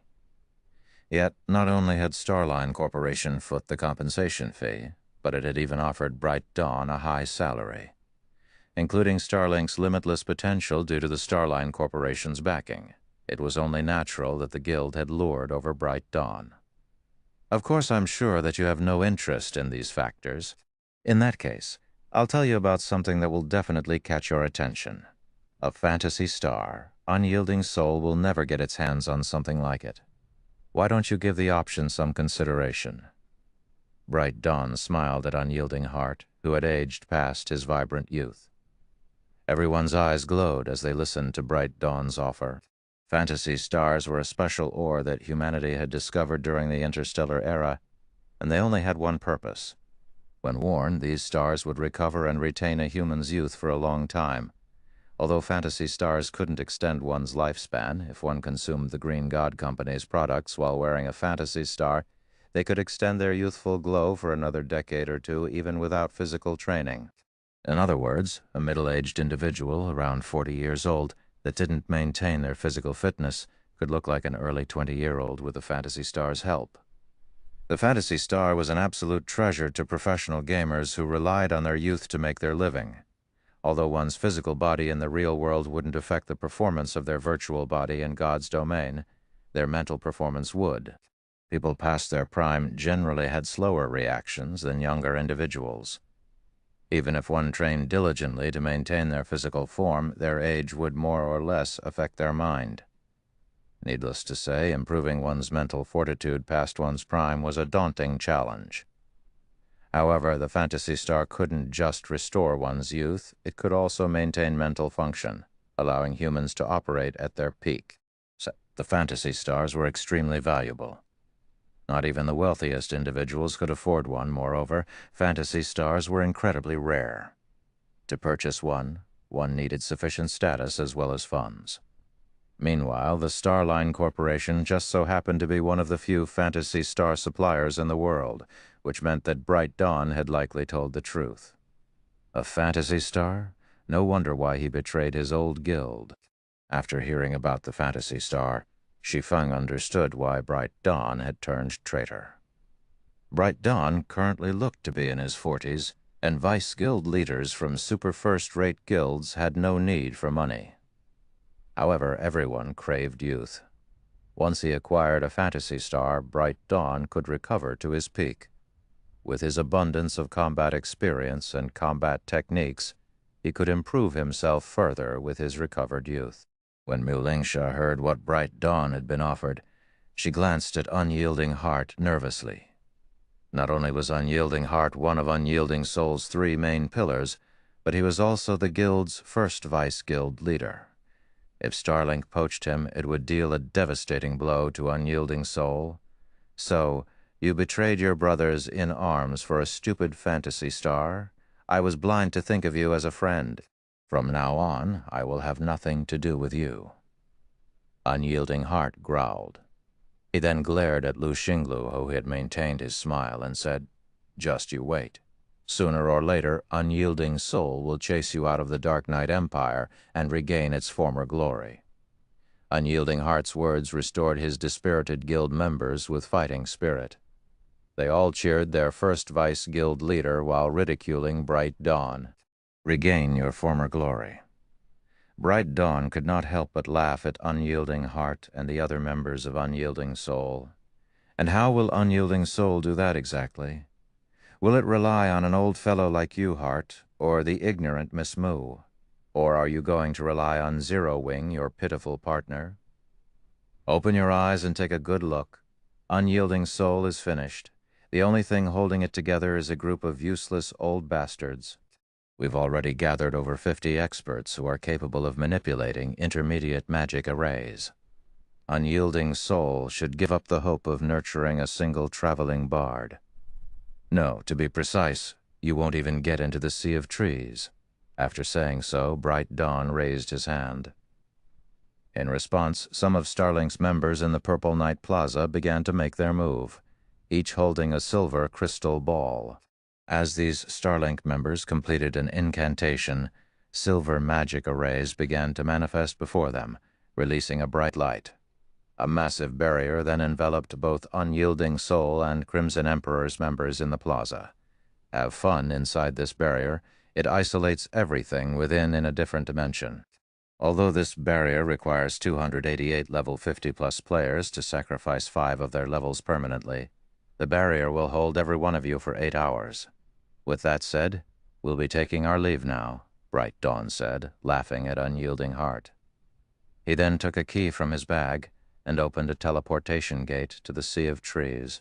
Speaker 1: Yet, not only had Starline Corporation foot the compensation fee, but it had even offered Bright Dawn a high salary, including Starlink's limitless potential due to the Starline Corporation's backing. It was only natural that the guild had lured over Bright Dawn. Of course, I'm sure that you have no interest in these factors. In that case, I'll tell you about something that will definitely catch your attention. A fantasy star. Unyielding Soul will never get its hands on something like it. Why don't you give the option some consideration?" Bright Dawn smiled at Unyielding Heart, who had aged past his vibrant youth. Everyone's eyes glowed as they listened to Bright Dawn's offer. Fantasy stars were a special ore that humanity had discovered during the interstellar era, and they only had one purpose. When worn, these stars would recover and retain a human's youth for a long time. Although fantasy stars couldn't extend one's lifespan, if one consumed the Green God Company's products while wearing a fantasy star, they could extend their youthful glow for another decade or 2 even without physical training. In other words, a middle-aged individual, around 40 years old, that didn't maintain their physical fitness could look like an early 20-year-old with the fantasy star's help. The fantasy star was an absolute treasure to professional gamers who relied on their youth to make their living. Although one's physical body in the real world wouldn't affect the performance of their virtual body in God's domain, their mental performance would. People past their prime generally had slower reactions than younger individuals. Even if one trained diligently to maintain their physical form, their age would more or less affect their mind. Needless to say, improving one's mental fortitude past one's prime was a daunting challenge. However, the fantasy star couldn't just restore one's youth, it could also maintain mental function, allowing humans to operate at their peak. So, the fantasy stars were extremely valuable. Not even the wealthiest individuals could afford one. Moreover, fantasy stars were incredibly rare. To purchase one needed sufficient status as well as funds. Meanwhile, the Starline Corporation just so happened to be one of the few fantasy star suppliers in the world, which meant that Bright Dawn had likely told the truth. A fantasy star? No wonder why he betrayed his old guild. After hearing about the fantasy star, Shi Feng understood why Bright Dawn had turned traitor. Bright Dawn currently looked to be in his 40s, and vice guild leaders from super first-rate guilds had no need for money. However, everyone craved youth. Once he acquired a fantasy star, Bright Dawn could recover to his peak. With his abundance of combat experience and combat techniques, he could improve himself further with his recovered youth. When Mulingsha heard what Bright Dawn had been offered, she glanced at Unyielding Heart nervously. Not only was Unyielding Heart one of Unyielding Soul's 3 main pillars, but he was also the guild's first vice-guild leader. If Starlink poached him, it would deal a devastating blow to Unyielding Soul. So, you betrayed your brothers in arms for a stupid fantasy star? I was blind to think of you as a friend. From now on, I will have nothing to do with you. Unyielding Heart growled. He then glared at Lu Xinglu, who had maintained his smile, and said, "Just you wait. Sooner or later, Unyielding Soul will chase you out of the Dark Knight Empire and regain its former glory." Unyielding Heart's words restored his dispirited guild members with fighting spirit. They all cheered their first vice-guild leader while ridiculing Bright Dawn. Regain your former glory. Bright Dawn could not help but laugh at Unyielding Heart and the other members of Unyielding Soul. And how will Unyielding Soul do that exactly? Will it rely on an old fellow like you, Heart, or the ignorant Miss Moo? Or are you going to rely on Zero Wing, your pitiful partner? Open your eyes and take a good look. Unyielding Soul is finished. The only thing holding it together is a group of useless old bastards. We've already gathered over 50 experts who are capable of manipulating intermediate magic arrays. Unyielding Soul should give up the hope of nurturing a single traveling bard. No, to be precise, you won't even get into the Sea of Trees. After saying so, Bright Dawn raised his hand. In response, some of Starlink's members in the Purple Knight Plaza began to make their move, each holding a silver crystal ball. As these Starlink members completed an incantation, silver magic arrays began to manifest before them, releasing a bright light. A massive barrier then enveloped both Unyielding Soul and Crimson Emperor's members in the plaza. Have fun inside this barrier. It isolates everything within in a different dimension. Although this barrier requires 288 level 50-plus players to sacrifice 5 of their levels permanently, the barrier will hold every one of you for 8 hours. With that said, we'll be taking our leave now, Bright Dawn said, laughing at Unyielding Heart. He then took a key from his bag and opened a teleportation gate to the Sea of Trees.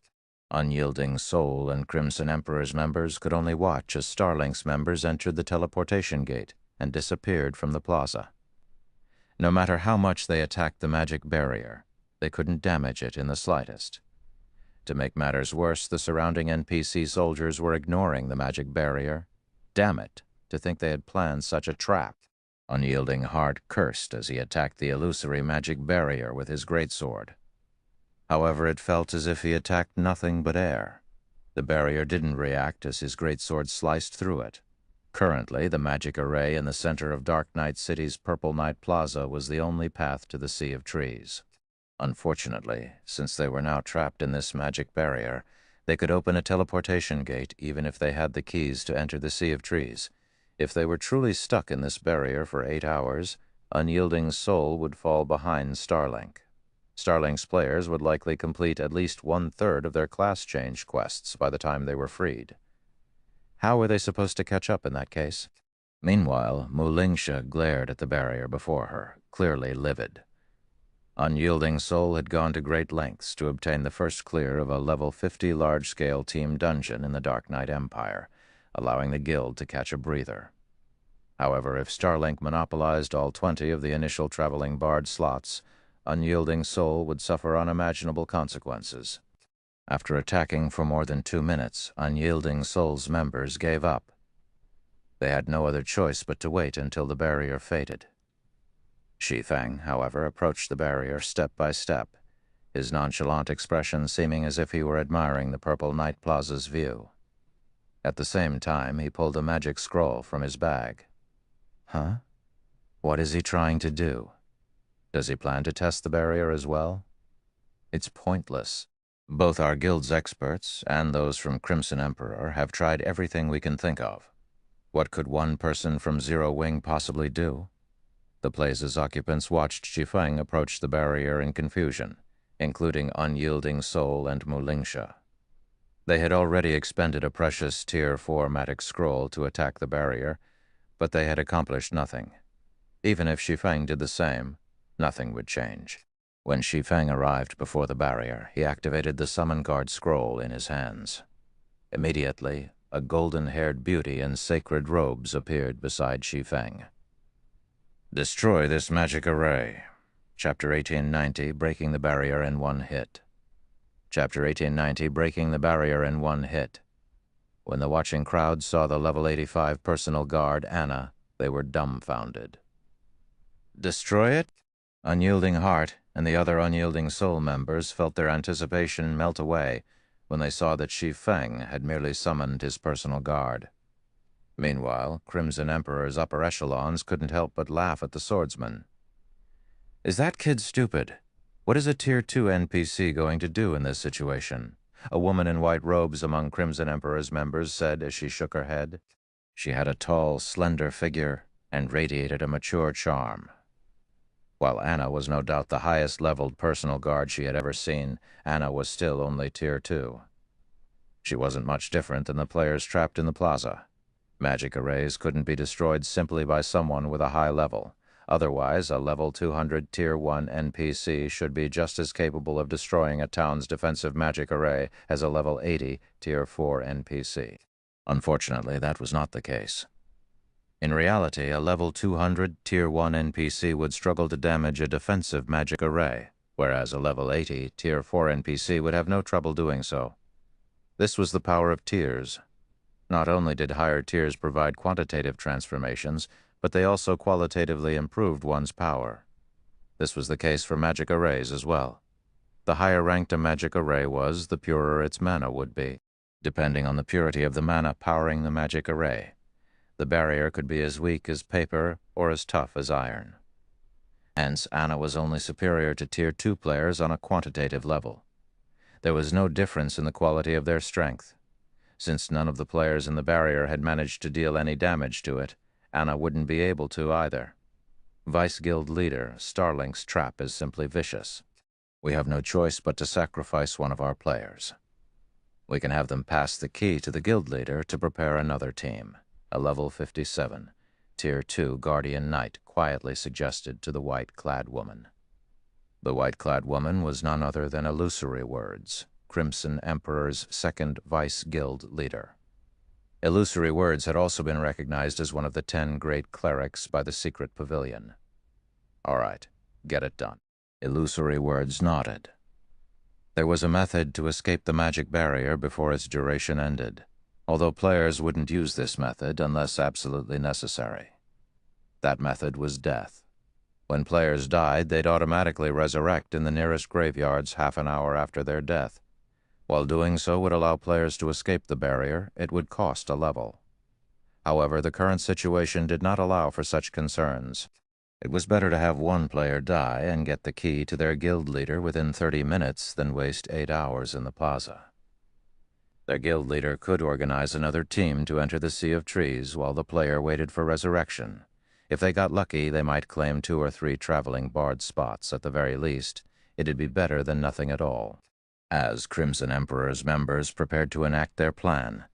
Speaker 1: Unyielding Soul and Crimson Emperor's members could only watch as Starlink's members entered the teleportation gate and disappeared from the plaza. No matter how much they attacked the magic barrier, they couldn't damage it in the slightest. To make matters worse, the surrounding NPC soldiers were ignoring the magic barrier. Damn it, to think they had planned such a trap. Unyielding Heart cursed as he attacked the illusory magic barrier with his greatsword. However, it felt as if he attacked nothing but air. The barrier didn't react as his greatsword sliced through it. Currently, the magic array in the center of Dark Knight City's Purple Knight Plaza was the only path to the Sea of Trees. Unfortunately, since they were now trapped in this magic barrier, they could open a teleportation gate even if they had the keys to enter the Sea of Trees. If they were truly stuck in this barrier for 8 hours, Unyielding Soul would fall behind Starlink. Starlink's players would likely complete at least 1/3 of their class change quests by the time they were freed. How were they supposed to catch up in that case? Meanwhile, Mulingsha glared at the barrier before her, clearly livid. Unyielding Soul had gone to great lengths to obtain the first clear of a level 50 large-scale team dungeon in the Dark Knight Empire, allowing the guild to catch a breather. However, if Starlink monopolized all 20 of the initial traveling bard slots, Unyielding Soul would suffer unimaginable consequences. After attacking for more than 2 minutes, Unyielding Soul's members gave up. They had no other choice but to wait until the barrier faded. Shi Feng, however, approached the barrier step by step, his nonchalant expression seeming as if he were admiring the purple night plaza's view. At the same time, he pulled a magic scroll from his bag. Huh? What is he trying to do? Does he plan to test the barrier as well? It's pointless. Both our guild's experts and those from Crimson Emperor have tried everything we can think of. What could one person from Zero Wing possibly do? The place's occupants watched Shi Feng approach the barrier in confusion, including Unyielding Soul and Mulingsha. They had already expended a precious Tier 4 magic scroll to attack the barrier, but they had accomplished nothing. Even if Shi Feng did the same, nothing would change. When Shi Feng arrived before the barrier, he activated the Summon Guard scroll in his hands. Immediately, a golden-haired beauty in sacred robes appeared beside Shi Feng. Destroy this magic array. Chapter 1890, Breaking the Barrier in One Hit. Chapter 1890, Breaking the Barrier in One Hit. When the watching crowd saw the level 85 personal guard, Anna, they were dumbfounded. Destroy it? Unyielding Heart and the other Unyielding Soul members felt their anticipation melt away when they saw that Shi Feng had merely summoned his personal guard. Meanwhile, Crimson Emperor's upper echelons couldn't help but laugh at the swordsman. Is that kid stupid? What is a Tier 2 NPC going to do in this situation? A woman in white robes among Crimson Emperor's members said as she shook her head. She had a tall, slender figure and radiated a mature charm. While Anna was no doubt the highest-leveled personal guard she had ever seen, Anna was still only Tier 2. She wasn't much different than the players trapped in the plaza. Magic arrays couldn't be destroyed simply by someone with a high level. Otherwise, a level 200 Tier 1 NPC should be just as capable of destroying a town's defensive magic array as a level 80 Tier 4 NPC. Unfortunately, that was not the case. In reality, a level 200 Tier 1 NPC would struggle to damage a defensive magic array, whereas a level 80 Tier 4 NPC would have no trouble doing so. This was the power of tiers. Not only did higher tiers provide quantitative transformations, but they also qualitatively improved one's power. This was the case for magic arrays as well. The higher ranked a magic array was, the purer its mana would be, depending on the purity of the mana powering the magic array. The barrier could be as weak as paper or as tough as iron. Hence, Anna was only superior to Tier 2 players on a quantitative level. There was no difference in the quality of their strength. Since none of the players in the barrier had managed to deal any damage to it, Anna wouldn't be able to either. Vice Guild leader, Starlink's trap is simply vicious. We have no choice but to sacrifice one of our players. We can have them pass the key to the guild leader to prepare another team. A level 57, Tier 2 Guardian Knight quietly suggested to the white-clad woman. The white-clad woman was none other than Illusory Words, Crimson Emperor's second Vice Guild leader. Illusory Words had also been recognized as one of the 10 great clerics by the secret pavilion. All right, get it done. Illusory Words nodded. There was a method to escape the magic barrier before its duration ended, although players wouldn't use this method unless absolutely necessary. That method was death. When players died, they'd automatically resurrect in the nearest graveyards half an hour after their death. While doing so would allow players to escape the barrier, it would cost a level. However, the current situation did not allow for such concerns. It was better to have one player die and get the key to their guild leader within 30 minutes than waste 8 hours in the plaza. Their guild leader could organize another team to enter the Sea of Trees while the player waited for resurrection. If they got lucky, they might claim 2 or 3 traveling bard spots at the very least. It'd be better than nothing at all. As Crimson Emperor's members prepared to enact their plan,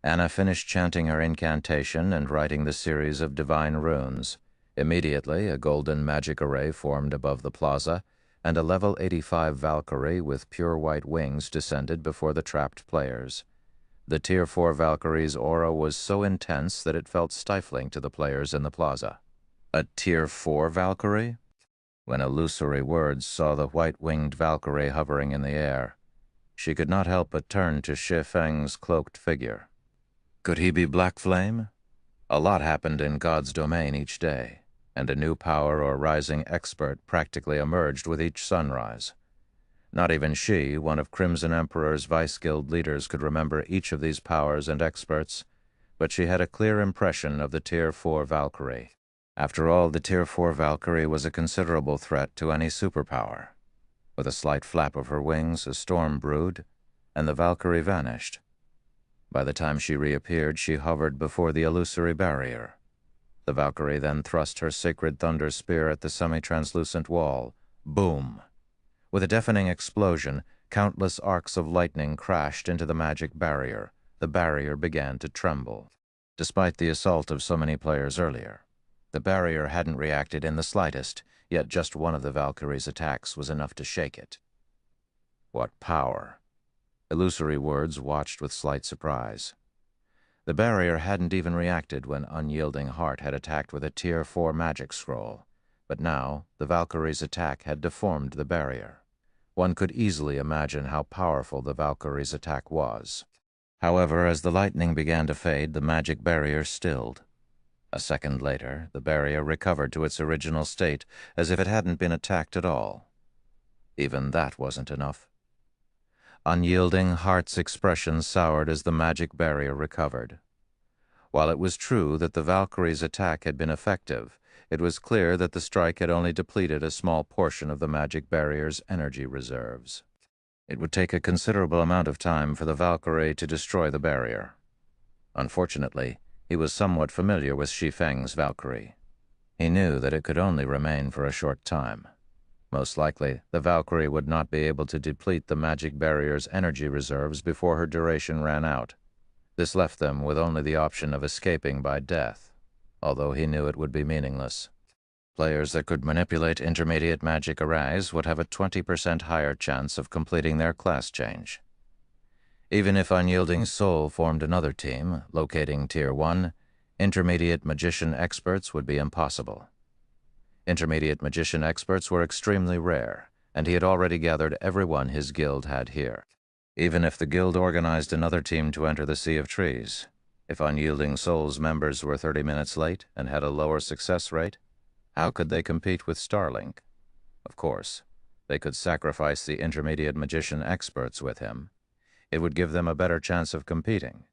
Speaker 1: Anna finished chanting her incantation and writing the series of divine runes. Immediately, a golden magic array formed above the plaza, and a level 85 Valkyrie with pure white wings descended before the trapped players. The Tier 4 Valkyrie's aura was so intense that it felt stifling to the players in the plaza. A Tier 4 Valkyrie? When Illusory Words saw the white-winged Valkyrie hovering in the air, she could not help but turn to Shi Feng's cloaked figure. Could he be Black Flame? A lot happened in God's domain each day, and a new power or rising expert practically emerged with each sunrise. Not even she, one of Crimson Emperor's Vice Guild leaders, could remember each of these powers and experts, but she had a clear impression of the Tier 4 Valkyrie. After all, the Tier 4 Valkyrie was a considerable threat to any superpower. With a slight flap of her wings, a storm brewed, and the Valkyrie vanished. By the time she reappeared, she hovered before the illusory barrier. The Valkyrie then thrust her sacred thunder spear at the semi-translucent wall. Boom! With a deafening explosion, countless arcs of lightning crashed into the magic barrier. The barrier began to tremble. Despite the assault of so many players earlier, the barrier hadn't reacted in the slightest, yet just one of the Valkyrie's attacks was enough to shake it. What power! Illusory Words watched with slight surprise. The barrier hadn't even reacted when Unyielding Heart had attacked with a Tier 4 magic scroll, but now the Valkyrie's attack had deformed the barrier. One could easily imagine how powerful the Valkyrie's attack was. However, as the lightning began to fade, the magic barrier stilled. A second later, the barrier recovered to its original state, as if it hadn't been attacked at all. Even that wasn't enough. Unyielding Heart's expression soured as the magic barrier recovered. While it was true that the Valkyrie's attack had been effective, it was clear that the strike had only depleted a small portion of the magic barrier's energy reserves. It would take a considerable amount of time for the Valkyrie to destroy the barrier. Unfortunately, he was somewhat familiar with Shi Feng's Valkyrie. He knew that it could only remain for a short time. Most likely, the Valkyrie would not be able to deplete the magic barrier's energy reserves before her duration ran out. This left them with only the option of escaping by death, although he knew it would be meaningless. Players that could manipulate intermediate magic arrays would have a 20% higher chance of completing their class change. Even if Unyielding Soul formed another team, locating Tier 1, intermediate magician experts would be impossible. Intermediate magician experts were extremely rare, and he had already gathered everyone his guild had here. Even if the guild organized another team to enter the Sea of Trees, if Unyielding Soul's members were 30 minutes late and had a lower success rate, how could they compete with Starlink? Of course, they could sacrifice the intermediate magician experts with him. It would give them a better chance of competing.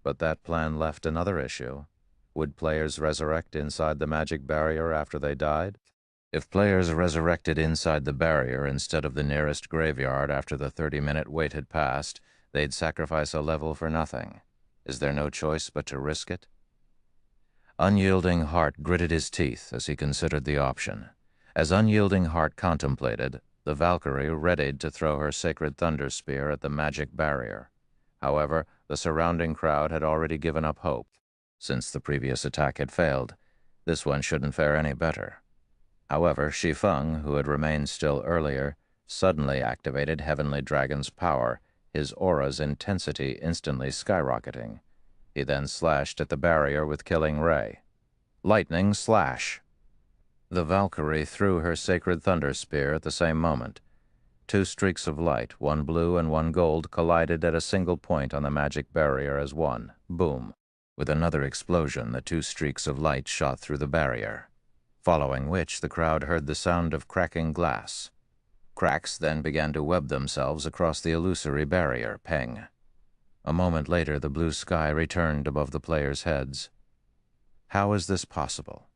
Speaker 1: But that plan left another issue. Would players resurrect inside the magic barrier after they died? If players resurrected inside the barrier instead of the nearest graveyard after the 30-minute wait had passed, they'd sacrifice a level for nothing. Is there no choice but to risk it? Unyielding Heart gritted his teeth as he considered the option. As Unyielding Heart contemplated, the Valkyrie readied to throw her sacred thunder spear at the magic barrier. However, the surrounding crowd had already given up hope. Since the previous attack had failed, this one shouldn't fare any better. However, Shi Feng, who had remained still earlier, suddenly activated Heavenly Dragon's power, his aura's intensity instantly skyrocketing. He then slashed at the barrier with Killing Ray. Lightning Slash! The Valkyrie threw her sacred thunder spear at the same moment. Two streaks of light, one blue and one gold, collided at a single point on the magic barrier as one. Boom! With another explosion, the two streaks of light shot through the barrier, following which the crowd heard the sound of cracking glass. Cracks then began to web themselves across the illusory barrier. Peng! A moment later, the blue sky returned above the players' heads. How is this possible?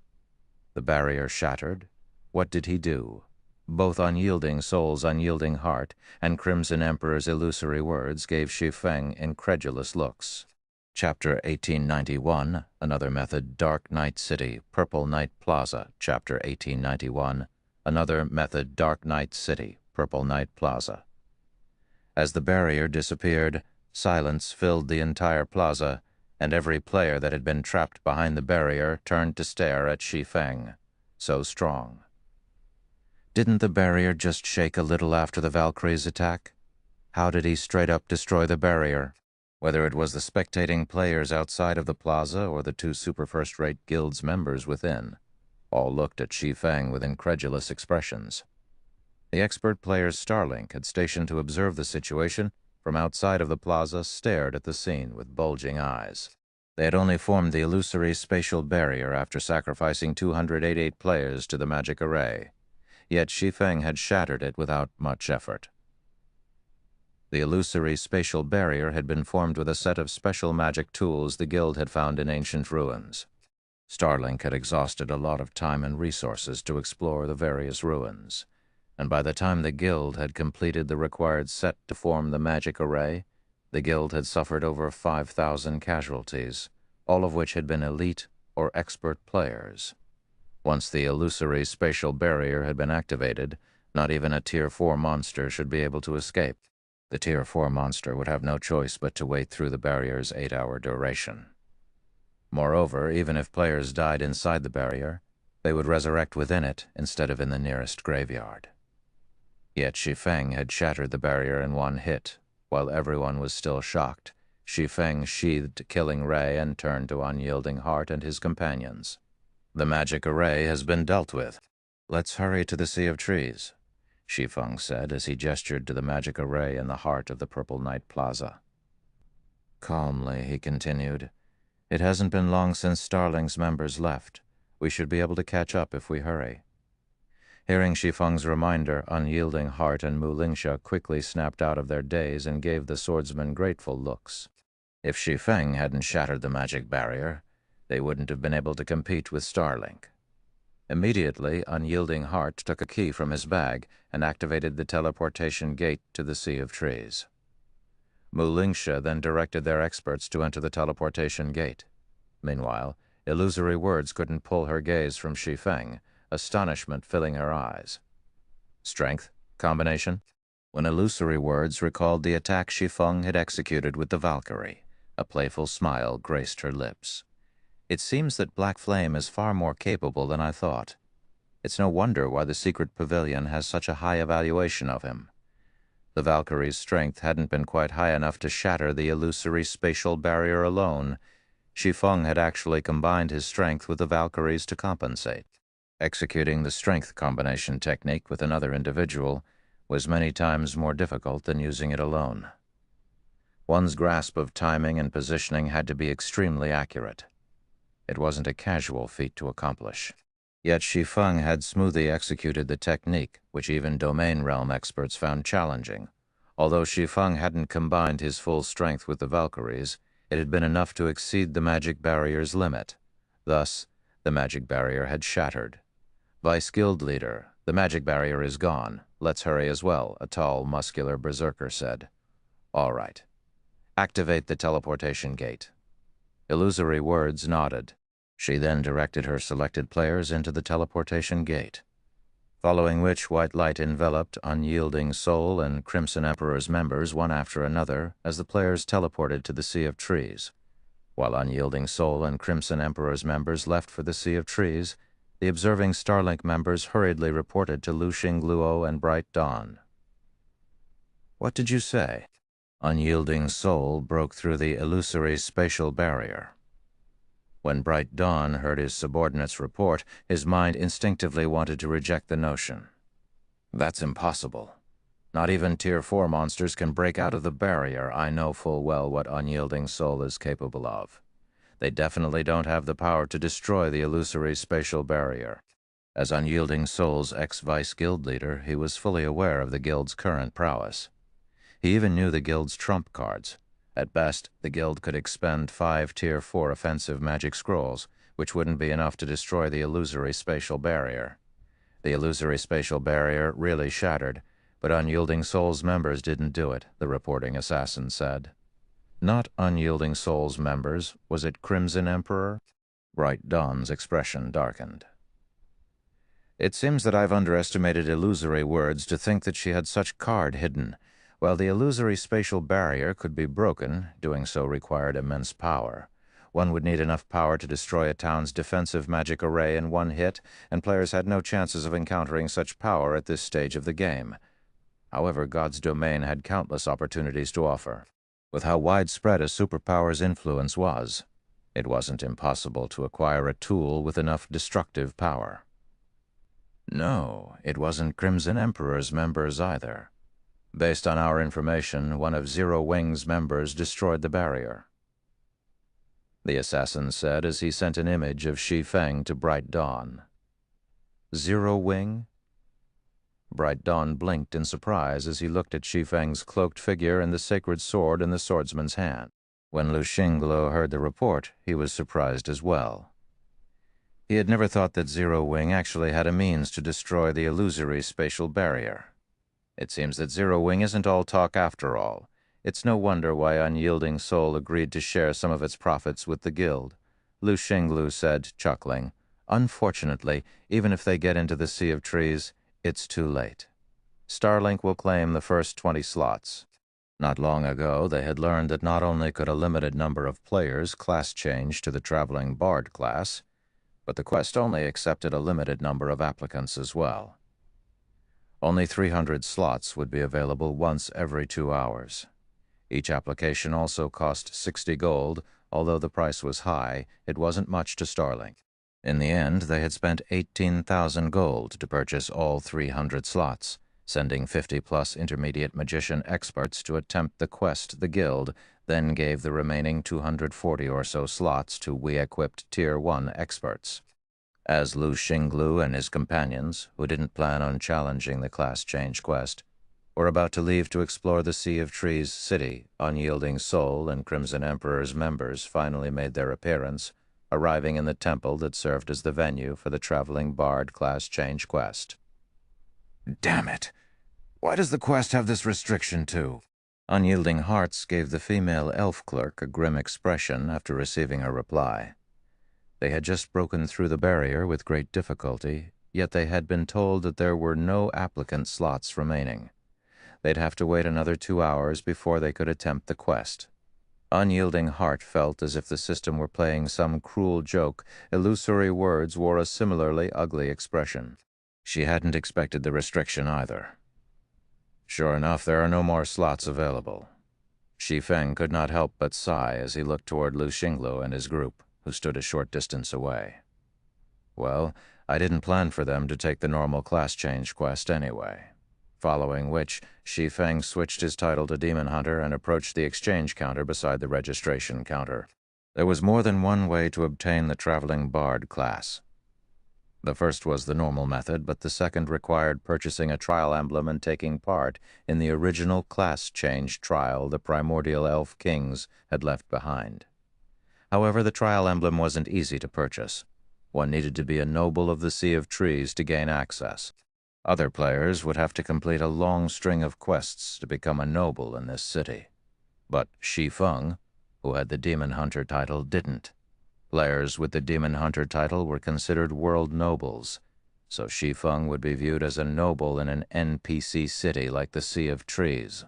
Speaker 1: The barrier shattered. What did he do? Both Unyielding Soul's Unyielding Heart and Crimson Emperor's illusory words gave Shi Feng incredulous looks. Chapter 1891, Another Method, Dark Night City, Purple Night Plaza. Chapter 1891, Another Method, Dark Night City, Purple Night Plaza. As the barrier disappeared, silence filled the entire plaza, and every player that had been trapped behind the barrier turned to stare at Shi Feng. So strong. Didn't the barrier just shake a little after the Valkyrie's attack? How did he straight up destroy the barrier? Whether it was the spectating players outside of the plaza or the two super first-rate guild's members within, all looked at Shi Feng with incredulous expressions. The expert players Starlink had stationed to observe the situation from outside of the plaza stared at the scene with bulging eyes. They had only formed the illusory spatial barrier after sacrificing 288 players to the magic array, yet Shi Feng had shattered it without much effort. The illusory spatial barrier had been formed with a set of special magic tools the guild had found in ancient ruins. Starlink had exhausted a lot of time and resources to explore the various ruins, and by the time the guild had completed the required set to form the magic array, the guild had suffered over 5,000 casualties, all of which had been elite or expert players. Once the illusory spatial barrier had been activated, not even a Tier 4 monster should be able to escape. The Tier 4 monster would have no choice but to wait through the barrier's 8-hour duration. Moreover, even if players died inside the barrier, they would resurrect within it instead of in the nearest graveyard. Yet Shi Feng had shattered the barrier in one hit. While everyone was still shocked, Shi Feng sheathed Killing Ray and turned to Unyielding Heart and his companions. "The magic array has been dealt with. Let's hurry to the Sea of Trees," Shi Feng said as he gestured to the magic array in the heart of the Purple Night Plaza. Calmly, he continued, "It hasn't been long since Starling's members left. We should be able to catch up if we hurry." Hearing Shi Feng's reminder, Unyielding Heart and Mu Lingsha quickly snapped out of their daze and gave the swordsman grateful looks. If Shi Feng hadn't shattered the magic barrier, they wouldn't have been able to compete with Starlink. Immediately, Unyielding Heart took a key from his bag and activated the teleportation gate to the Sea of Trees. Mu Lingsha then directed their experts to enter the teleportation gate. Meanwhile, illusory words couldn't pull her gaze from Shi Feng, astonishment filling her eyes. Strength? Combination? When illusory words recalled the attack Shi Feng had executed with the Valkyrie, a playful smile graced her lips. "It seems that Black Flame is far more capable than I thought. It's no wonder why the secret pavilion has such a high evaluation of him." The Valkyrie's strength hadn't been quite high enough to shatter the illusory spatial barrier alone. Shi Feng had actually combined his strength with the Valkyrie's to compensate. Executing the strength combination technique with another individual was many times more difficult than using it alone. One's grasp of timing and positioning had to be extremely accurate. It wasn't a casual feat to accomplish. Yet Shi Feng had smoothly executed the technique, which even domain realm experts found challenging. Although Shi Feng hadn't combined his full strength with the Valkyries, it had been enough to exceed the magic barrier's limit. Thus, the magic barrier had shattered. "Vice Guild Leader, the magic barrier is gone. Let's hurry as well," a tall, muscular berserker said. "All right. Activate the teleportation gate." Illusory words nodded. She then directed her selected players into the teleportation gate, following which white light enveloped Unyielding Soul and Crimson Emperor's members one after another as the players teleported to the Sea of Trees. While Unyielding Soul and Crimson Emperor's members left for the Sea of Trees, the observing Starlink members hurriedly reported to Lu Xingluo and Bright Dawn. "What did you say?" Unyielding Soul broke through the illusory spatial barrier. When Bright Dawn heard his subordinate's report, his mind instinctively wanted to reject the notion. "That's impossible. Not even Tier 4 monsters can break out of the barrier. I know full well what Unyielding Soul is capable of. They definitely don't have the power to destroy the illusory spatial barrier." As Unyielding Soul's ex-vice guild leader, he was fully aware of the guild's current prowess. He even knew the guild's trump cards. At best, the guild could expend 5 Tier 4 offensive magic scrolls, which wouldn't be enough to destroy the illusory spatial barrier. The illusory spatial barrier really shattered, but Unyielding Soul's members didn't do it, the reporting assassin said. "Not Unyielding Soul's members. Was it Crimson Emperor?" Bright Dawn's expression darkened. "It seems that I've underestimated illusory words to think that she had such card hidden. While the illusory spatial barrier could be broken, doing so required immense power. One would need enough power to destroy a town's defensive magic array in one hit, and players had no chances of encountering such power at this stage of the game. However, God's domain had countless opportunities to offer. With how widespread a superpower's influence was, it wasn't impossible to acquire a tool with enough destructive power." "No, it wasn't Crimson Emperor's members either. Based on our information, one of Zero Wing's members destroyed the barrier." the assassin said as he sent an image of Shi Feng to Bright Dawn. Zero Wing? Bright Dawn blinked in surprise as he looked at Shi Feng's cloaked figure and the sacred sword in the swordsman's hand. When Lu Xinglu heard the report, he was surprised as well. He had never thought that Zero Wing actually had a means to destroy the illusory spatial barrier. It seems that Zero Wing isn't all talk after all. It's no wonder why Unyielding Soul agreed to share some of its profits with the guild. Lu Xinglu said, chuckling, "Unfortunately, even if they get into the Sea of Trees, it's too late. Starlink will claim the first 20 slots. Not long ago, they had learned that not only could a limited number of players class change to the Traveling Bard class, but the quest only accepted a limited number of applicants as well. Only 300 slots would be available once every 2 hours. Each application also cost 60 gold. Although the price was high, it wasn't much to Starlink. In the end, they had spent 18,000 gold to purchase all 300 slots, sending 50-plus intermediate magician experts to attempt the quest. The guild then gave the remaining 240 or so slots to we-equipped Tier 1 experts. As Lu Xinglu and his companions, who didn't plan on challenging the class change quest, were about to leave to explore the Sea of Trees city, Unyielding Soul and Crimson Emperor's members finally made their appearance, arriving in the temple that served as the venue for the Traveling Bard class change quest. "Damn it! Why does the quest have this restriction too?" Unyielding Hearts gave the female elf clerk a grim expression after receiving her reply. They had just broken through the barrier with great difficulty, yet they had been told that there were no applicant slots remaining. They'd have to wait another 2 hours before they could attempt the quest. Unyielding Heart felt as if the system were playing some cruel joke. Illusory words wore a similarly ugly expression. She hadn't expected the restriction either. Sure enough, there are no more slots available. Shi Feng could not help but sigh as he looked toward Lu Xinglu and his group, who stood a short distance away. Well, I didn't plan for them to take the normal class change quest anyway. Following which, Shi Feng switched his title to Demon Hunter and approached the exchange counter beside the registration counter. There was more than one way to obtain the Traveling Bard class. The first was the normal method, but the second required purchasing a trial emblem and taking part in the original class change trial the primordial elf kings had left behind. However, the trial emblem wasn't easy to purchase. One needed to be a noble of the Sea of Trees to gain access. Other players would have to complete a long string of quests to become a noble in this city. But Shi Feng, who had the Demon Hunter title, didn't. Players with the Demon Hunter title were considered world nobles, so Shi Feng would be viewed as a noble in an NPC city like the Sea of Trees.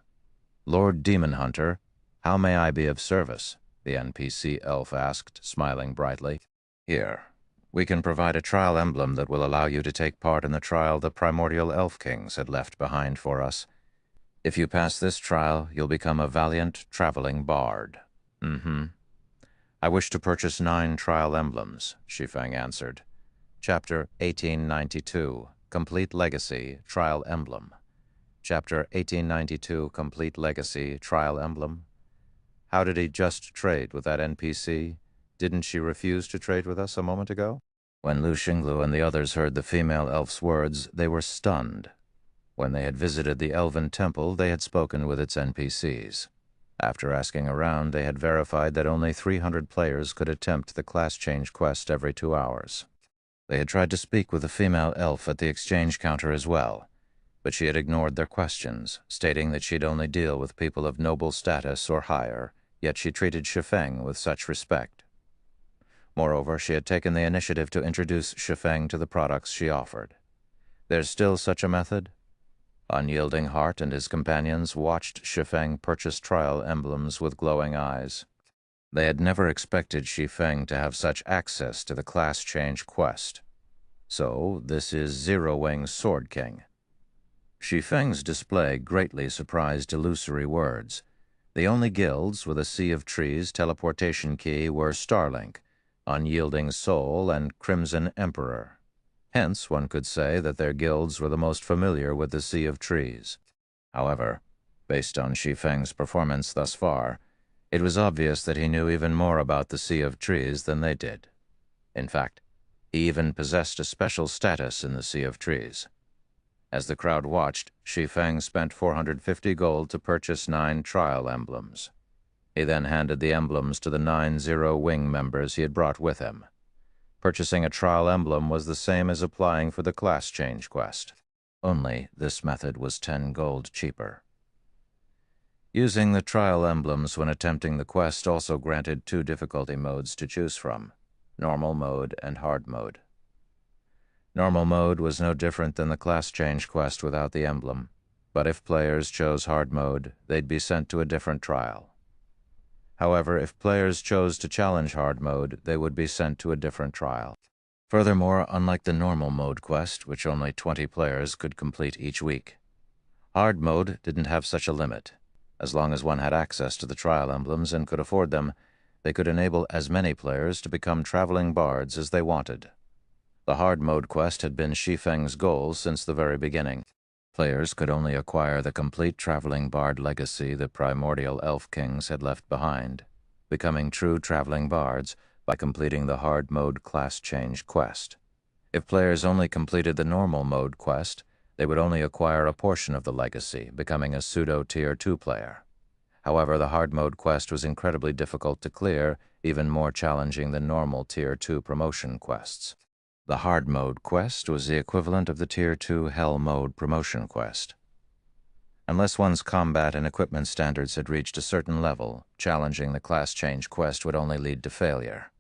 Speaker 1: "Lord Demon Hunter, how may I be of service?" the NPC elf asked, smiling brightly. "Here, we can provide a trial emblem that will allow you to take part in the trial the primordial elf kings had left behind for us. If you pass this trial, you'll become a valiant traveling bard." "I wish to purchase 9 trial emblems," Shi Feng answered. Chapter 1892, Complete Legacy, Trial Emblem. Chapter 1892, Complete Legacy, Trial Emblem. How did he just trade with that NPC? Didn't she refuse to trade with us a moment ago? When Lu Xinglu and the others heard the female elf's words, they were stunned. When they had visited the elven temple, they had spoken with its NPCs. After asking around, they had verified that only 300 players could attempt the class change quest every 2 hours. They had tried to speak with the female elf at the exchange counter as well, but she had ignored their questions, stating that she'd only deal with people of noble status or higher, yet she treated Shi Feng with such respect. Moreover, she had taken the initiative to introduce Shi Feng to the products she offered. There's still such a method? Unyielding Heart and his companions watched Shi Feng purchase trial emblems with glowing eyes. They had never expected Shi Feng to have such access to the class change quest. So, this is Zero Wing's Sword King. Shi Feng's display greatly surprised Illusory Words. The only guilds with a Sea of Trees teleportation key were Starlink, Unyielding Soul, and Crimson Emperor. Hence, one could say that their guilds were the most familiar with the Sea of Trees. However, based on Shi Feng's performance thus far, It was obvious that he knew even more about the Sea of Trees than they did. In fact, he even possessed a special status in the Sea of Trees. As the crowd watched, Shi Feng spent 450 gold to purchase 9 trial emblems. He then handed the emblems to the 9 Zero-Wing members he had brought with him. Purchasing a trial emblem was the same as applying for the class change quest. Only this method was 10 gold cheaper. Using the trial emblems when attempting the quest also granted 2 difficulty modes to choose from: normal mode and hard mode. Normal mode was no different than the class change quest without the emblem, but if players chose hard mode, they'd be sent to a different trial. However, if players chose to challenge hard mode, they would be sent to a different trial. Furthermore, unlike the normal mode quest, which only 20 players could complete each week, hard mode didn't have such a limit. As long as one had access to the trial emblems and could afford them, they could enable as many players to become traveling bards as they wanted. The hard mode quest had been Shi Feng's goal since the very beginning. Players could only acquire the complete traveling bard legacy the primordial elf kings had left behind, becoming true traveling bards by completing the hard mode class change quest. If players only completed the normal mode quest, they would only acquire a portion of the legacy, becoming a pseudo Tier 2 player. However, the hard mode quest was incredibly difficult to clear, even more challenging than normal Tier 2 promotion quests. The hard mode quest was the equivalent of the Tier 2 Hell mode promotion quest. Unless one's combat and equipment standards had reached a certain level, challenging the class change quest would only lead to failure.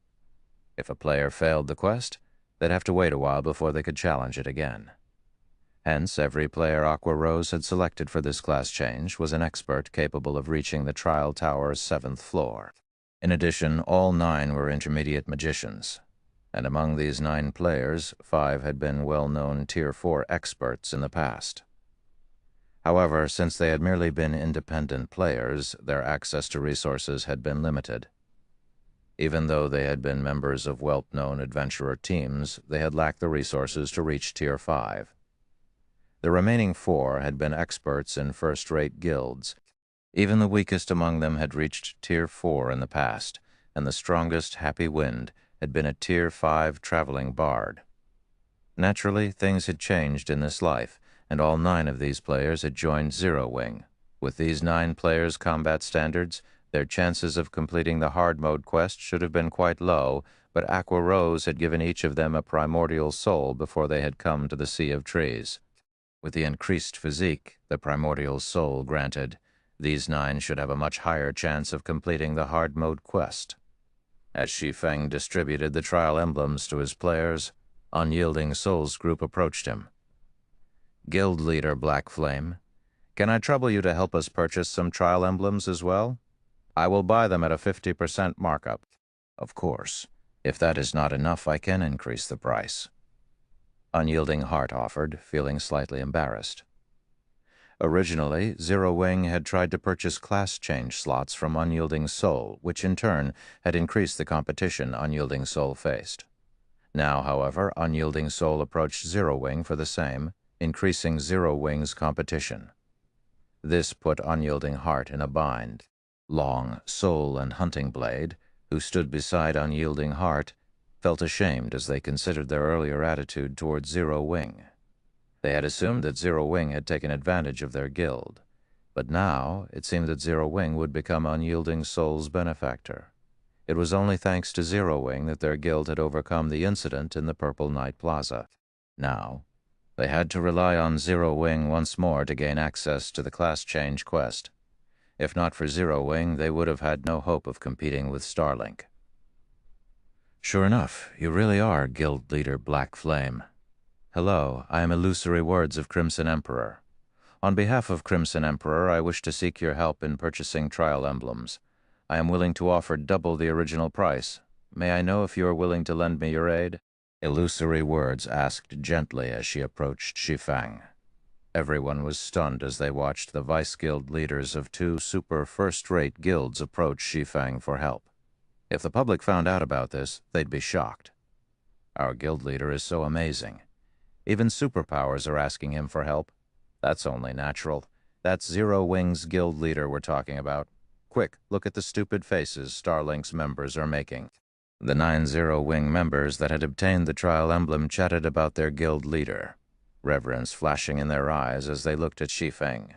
Speaker 1: If a player failed the quest, they'd have to wait a while before they could challenge it again. Hence, every player Aqua Rose had selected for this class change was an expert capable of reaching the trial tower's 7th floor. In addition, all 9 were intermediate magicians, and among these 9 players, 5 had been well-known Tier 4 experts in the past. However, since they had merely been independent players, their access to resources had been limited. Even though they had been members of well-known adventurer teams, they had lacked the resources to reach Tier 5. The remaining 4 had been experts in first-rate guilds. Even the weakest among them had reached Tier 4 in the past, and the strongest Happy Wind had been a Tier 5 traveling bard. Naturally, things had changed in this life, and all 9 of these players had joined Zero-Wing. With these 9 players' combat standards, their chances of completing the hard mode quest should have been quite low, but Aqua Rose had given each of them a primordial soul before they had come to the Sea of Trees. With the increased physique the primordial soul granted, these 9 should have a much higher chance of completing the hard mode quest. As Shi Feng distributed the trial emblems to his players, Unyielding Soul's group approached him. "Guild leader Black Flame, can I trouble you to help us purchase some trial emblems as well? I will buy them at a 50% markup." "Of course. If that is not enough, I can increase the price," Unyielding Heart offered, feeling slightly embarrassed. Originally, Zero-Wing had tried to purchase class change slots from Unyielding Soul, which in turn had increased the competition Unyielding Soul faced. Now, however, Unyielding Soul approached Zero-Wing for the same, increasing Zero-Wing's competition. This put Unyielding Heart in a bind. Long, Soul, and Hunting Blade, who stood beside Unyielding Heart, felt ashamed as they considered their earlier attitude towards Zero-Wing. They had assumed that Zero-Wing had taken advantage of their guild, but now it seemed that Zero-Wing would become Unyielding Soul's benefactor. It was only thanks to Zero-Wing that their guild had overcome the incident in the Purple Night Plaza. Now, they had to rely on Zero-Wing once more to gain access to the class change quest. If not for Zero-Wing, they would have had no hope of competing with Starlink. "Sure enough, you really are Guild Leader Black Flame. Hello, I am Illusory Words of Crimson Emperor. On behalf of Crimson Emperor, I wish to seek your help in purchasing trial emblems. I am willing to offer double the original price. May I know if you are willing to lend me your aid?" Illusory Words asked gently as she approached Shi Feng. Everyone was stunned as they watched the vice-guild leaders of 2 super first-rate guilds approach Shi Feng for help. If the public found out about this, they'd be shocked. Our guild leader is so amazing. Even superpowers are asking him for help. That's only natural. That's Zero-Wing's guild leader we're talking about. Quick, look at the stupid faces Starlink's members are making." The 9 Zero-Wing members that had obtained the trial emblem chatted about their guild leader, reverence flashing in their eyes as they looked at Shi Feng.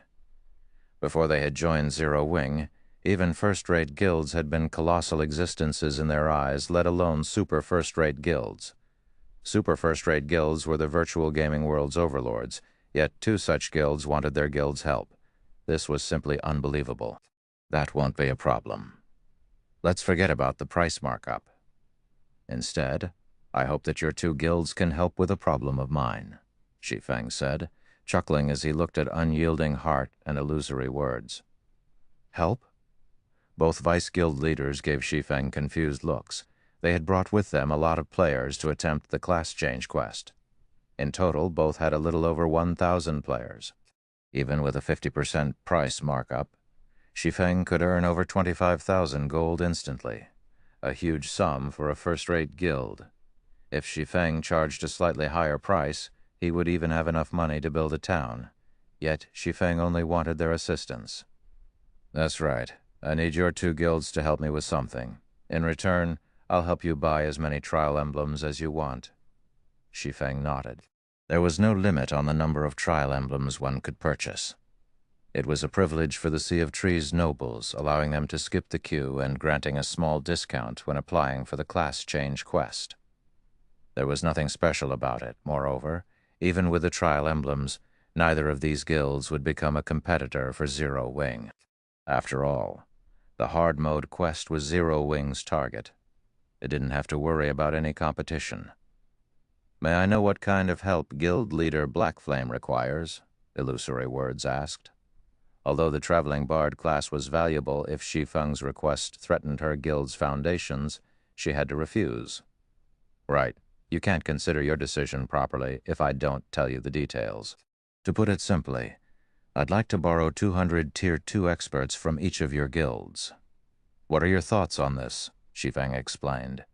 Speaker 1: Before they had joined Zero-Wing, even first-rate guilds had been colossal existences in their eyes, let alone super first-rate guilds. Super first-rate guilds were the virtual gaming world's overlords, yet 2 such guilds wanted their guild's help. This was simply unbelievable. "That won't be a problem. Let's forget about the price markup. Instead, I hope that your 2 guilds can help with a problem of mine," Shi Feng said, chuckling as he looked at unyielding heart and illusory words. "Help?" Both vice-guild leaders gave Shi Feng confused looks. They had brought with them a lot of players to attempt the class change quest. In total, both had a little over 1,000 players. Even with a 50% price markup, Shi Feng could earn over 25,000 gold instantly, a huge sum for a first-rate guild. If Shi Feng charged a slightly higher price, he would even have enough money to build a town. Yet Shi Feng only wanted their assistance. "That's right. I need your 2 guilds to help me with something. In return, I'll help you buy as many trial emblems as you want." Shi Feng nodded. There was no limit on the number of trial emblems one could purchase. It was a privilege for the Sea of Trees nobles, allowing them to skip the queue and granting a small discount when applying for the class change quest. There was nothing special about it. Moreover, even with the trial emblems, neither of these guilds would become a competitor for Zero-Wing. After all, the hard mode quest was Zero-Wing's target. It didn't have to worry about any competition. "May I know what kind of help guild leader Blackflame requires?" Illusory Words asked. Although the traveling bard class was valuable if Shi Feng's request threatened her guild's foundations, she had to refuse. "Right. You can't consider your decision properly if I don't tell you the details. To put it simply, I'd like to borrow 200 Tier 2 experts from each of your guilds." "What are your thoughts on this?" Shi Feng explained.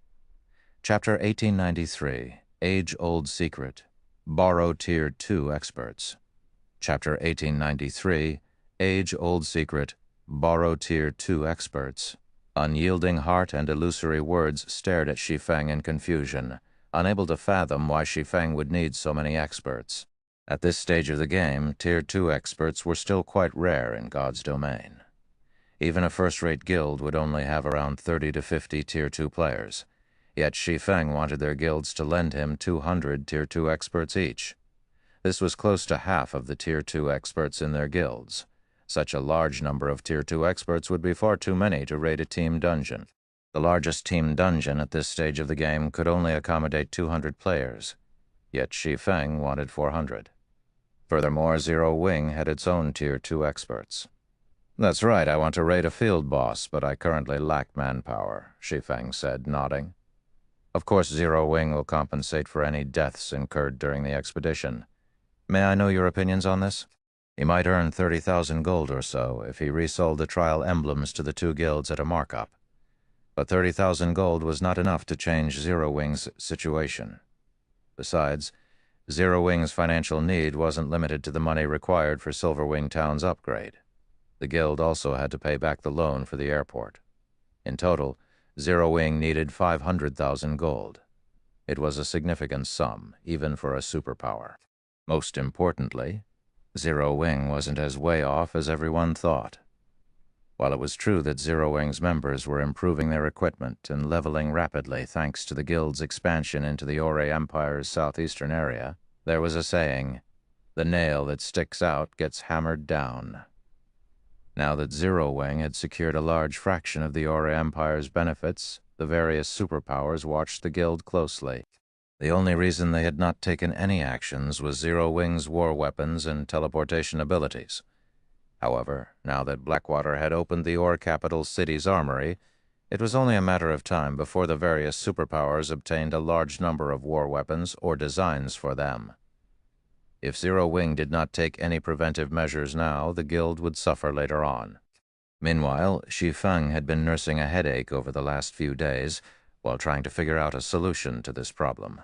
Speaker 1: Chapter 1893, Age-Old Secret. Borrow Tier 2 experts. Chapter 1893, Age-Old Secret. Borrow Tier 2 experts. Unyielding Heart and Illusory Words stared at Shi Feng in confusion, unable to fathom why Shi Feng would need so many experts. At this stage of the game, Tier 2 experts were still quite rare in God's domain. Even a first-rate guild would only have around 30 to 50 Tier 2 players, yet Shi Feng wanted their guilds to lend him 200 Tier 2 experts each. This was close to half of the Tier 2 experts in their guilds. Such a large number of Tier 2 experts would be far too many to raid a team dungeon. The largest team dungeon at this stage of the game could only accommodate 200 players, yet Shi Feng wanted 400. Furthermore, Zero-Wing had its own Tier 2 experts. "That's right, I want to raid a field boss, but I currently lack manpower," Shi Feng said, nodding. "Of course, Zero-Wing will compensate for any deaths incurred during the expedition. May I know your opinions on this?" He might earn 30,000 gold or so if he resold the trial emblems to the 2 guilds at a markup. But 30,000 gold was not enough to change Zero-Wing's situation. Besides, Zero-Wing's financial need wasn't limited to the money required for Silverwing Town's upgrade. The guild also had to pay back the loan for the airport. In total, Zero-Wing needed 500,000 gold. It was a significant sum, even for a superpower. Most importantly, Zero-Wing wasn't as way off as everyone thought. While it was true that Zero-Wing's members were improving their equipment and leveling rapidly thanks to the guild's expansion into the Ore Empire's southeastern area, there was a saying, "The nail that sticks out gets hammered down." Now that Zero-Wing had secured a large fraction of the Ore Empire's benefits, the various superpowers watched the guild closely. The only reason they had not taken any actions was Zero-Wing's war weapons and teleportation abilities. However, now that Blackwater had opened the Ore capital city's armory, it was only a matter of time before the various superpowers obtained a large number of war weapons or designs for them. If Zero-Wing did not take any preventive measures now, the guild would suffer later on. Meanwhile, Shi Feng had been nursing a headache over the last few days while trying to figure out a solution to this problem.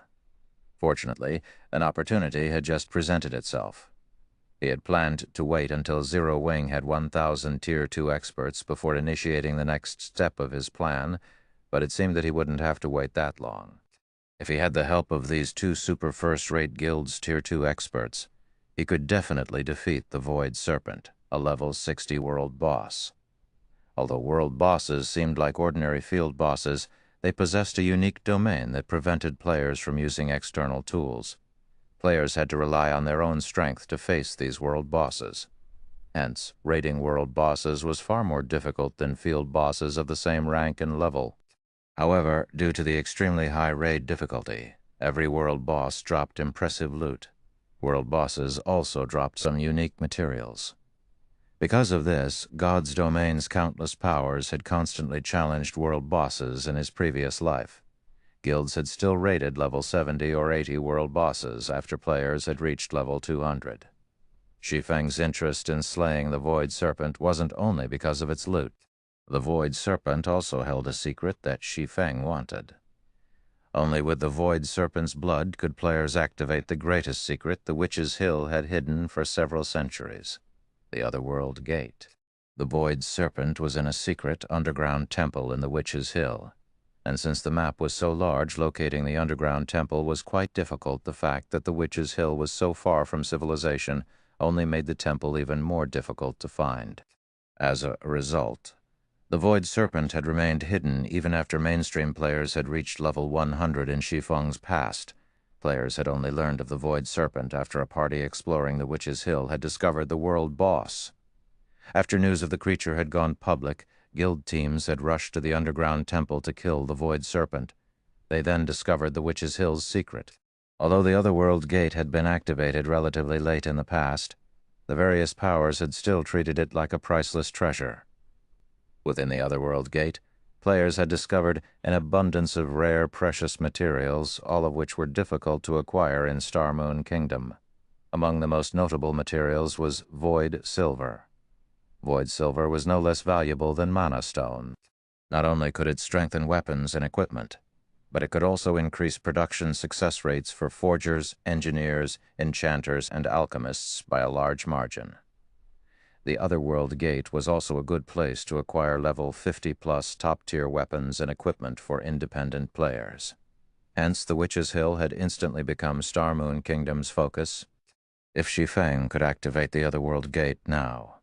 Speaker 1: Fortunately, an opportunity had just presented itself. He had planned to wait until Zero Wing had 1,000 Tier 2 experts before initiating the next step of his plan, but it seemed that he wouldn't have to wait that long. If he had the help of these two super first-rate guilds Tier 2 experts, he could definitely defeat the Void Serpent, a level 60 world boss. Although world bosses seemed like ordinary field bosses, they possessed a unique domain that prevented players from using external tools. Players had to rely on their own strength to face these world bosses. Hence, raiding world bosses was far more difficult than field bosses of the same rank and level. However, due to the extremely high raid difficulty, every world boss dropped impressive loot. World bosses also dropped some unique materials. Because of this, God's domain's countless powers had constantly challenged world bosses in his previous life. Guilds had still raided level 70 or 80 world bosses after players had reached level 200. Shi Feng's interest in slaying the Void Serpent wasn't only because of its loot. The Void Serpent also held a secret that Shi Feng wanted. Only with the Void Serpent's blood could players activate the greatest secret the Witch's Hill had hidden for several centuries: the Otherworld Gate. The Void Serpent was in a secret underground temple in the Witch's Hill, and since the map was so large, locating the underground temple was quite difficult. The fact that the Witch's Hill was so far from civilization only made the temple even more difficult to find. As a result, the Void Serpent had remained hidden even after mainstream players had reached level 100 in Shi Feng's past. Players had only learned of the Void Serpent after a party exploring the Witch's Hill had discovered the world boss. After news of the creature had gone public, guild teams had rushed to the underground temple to kill the Void Serpent. They then discovered the Witch's Hill's secret. Although the Otherworld Gate had been activated relatively late in the past, the various powers had still treated it like a priceless treasure. Within the Otherworld Gate, players had discovered an abundance of rare, precious materials, all of which were difficult to acquire in Star Moon Kingdom. Among the most notable materials was Void Silver. Void Silver was no less valuable than Mana Stone. Not only could it strengthen weapons and equipment, but it could also increase production success rates for forgers, engineers, enchanters, and alchemists by a large margin. The Otherworld Gate was also a good place to acquire level 50-plus top-tier weapons and equipment for independent players. Hence, the Witch's Hill had instantly become Star Moon Kingdom's focus. If Shi Feng could activate the Otherworld Gate now,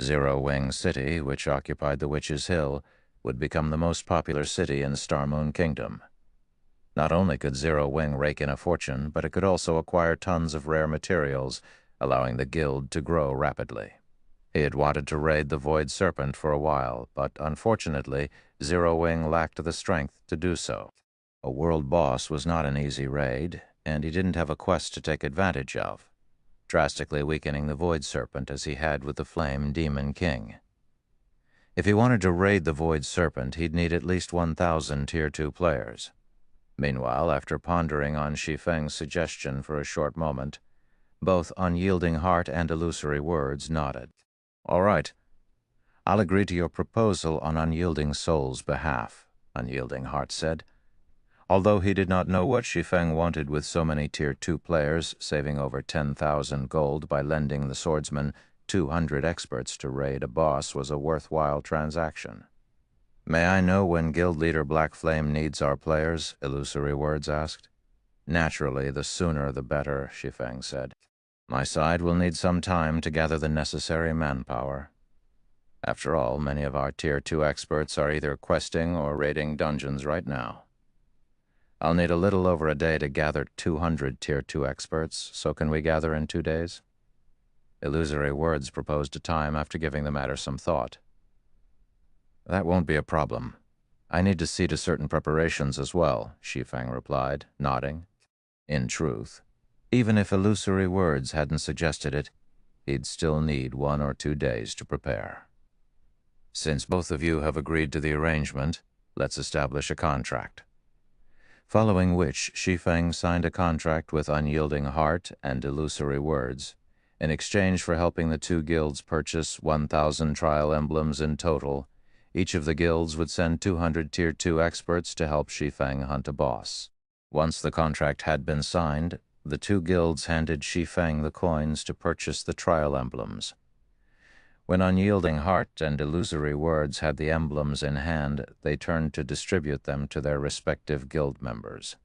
Speaker 1: Zero Wing City, which occupied the Witch's Hill, would become the most popular city in Star Moon Kingdom. Not only could Zero Wing rake in a fortune, but it could also acquire tons of rare materials, allowing the guild to grow rapidly. He had wanted to raid the Void Serpent for a while, but unfortunately, Zero Wing lacked the strength to do so. A world boss was not an easy raid, and he didn't have a quest to take advantage of, drastically weakening the Void Serpent as he had with the Flame Demon King. If he wanted to raid the Void Serpent, he'd need at least 1,000 Tier 2 players. Meanwhile, after pondering on Shi Feng's suggestion for a short moment, both Unyielding Heart and Illusory Words nodded. "All right. I'll agree to your proposal on Unyielding Soul's behalf," Unyielding Heart said. Although he did not know what Shi Feng wanted with so many Tier 2 players, saving over 10,000 gold by lending the swordsman 200 experts to raid a boss was a worthwhile transaction. "May I know when Guild Leader Black Flame needs our players?" Illusory Words asked. "Naturally, the sooner the better," Shi Feng said. "My side will need some time to gather the necessary manpower. After all, many of our Tier 2 experts are either questing or raiding dungeons right now. I'll need a little over a day to gather 200 Tier 2 experts, so can we gather in 2 days?" Illusory Words proposed a time after giving the matter some thought. "That won't be a problem. I need to see to certain preparations as well," Shi Feng replied, nodding. In truth, even if Illusory Words hadn't suggested it, he'd still need 1 or 2 days to prepare. "Since both of you have agreed to the arrangement, let's establish a contract." Following which, Shi Feng signed a contract with Unyielding Heart and Illusory Words, in exchange for helping the 2 guilds purchase 1,000 trial emblems in total. Each of the guilds would send 200 Tier 2 experts to help Shi Feng hunt a boss. Once the contract had been signed, the two guilds handed Shi Feng the coins to purchase the trial emblems. When Unyielding Heart and Illusory Words had the emblems in hand, they turned to distribute them to their respective guild members.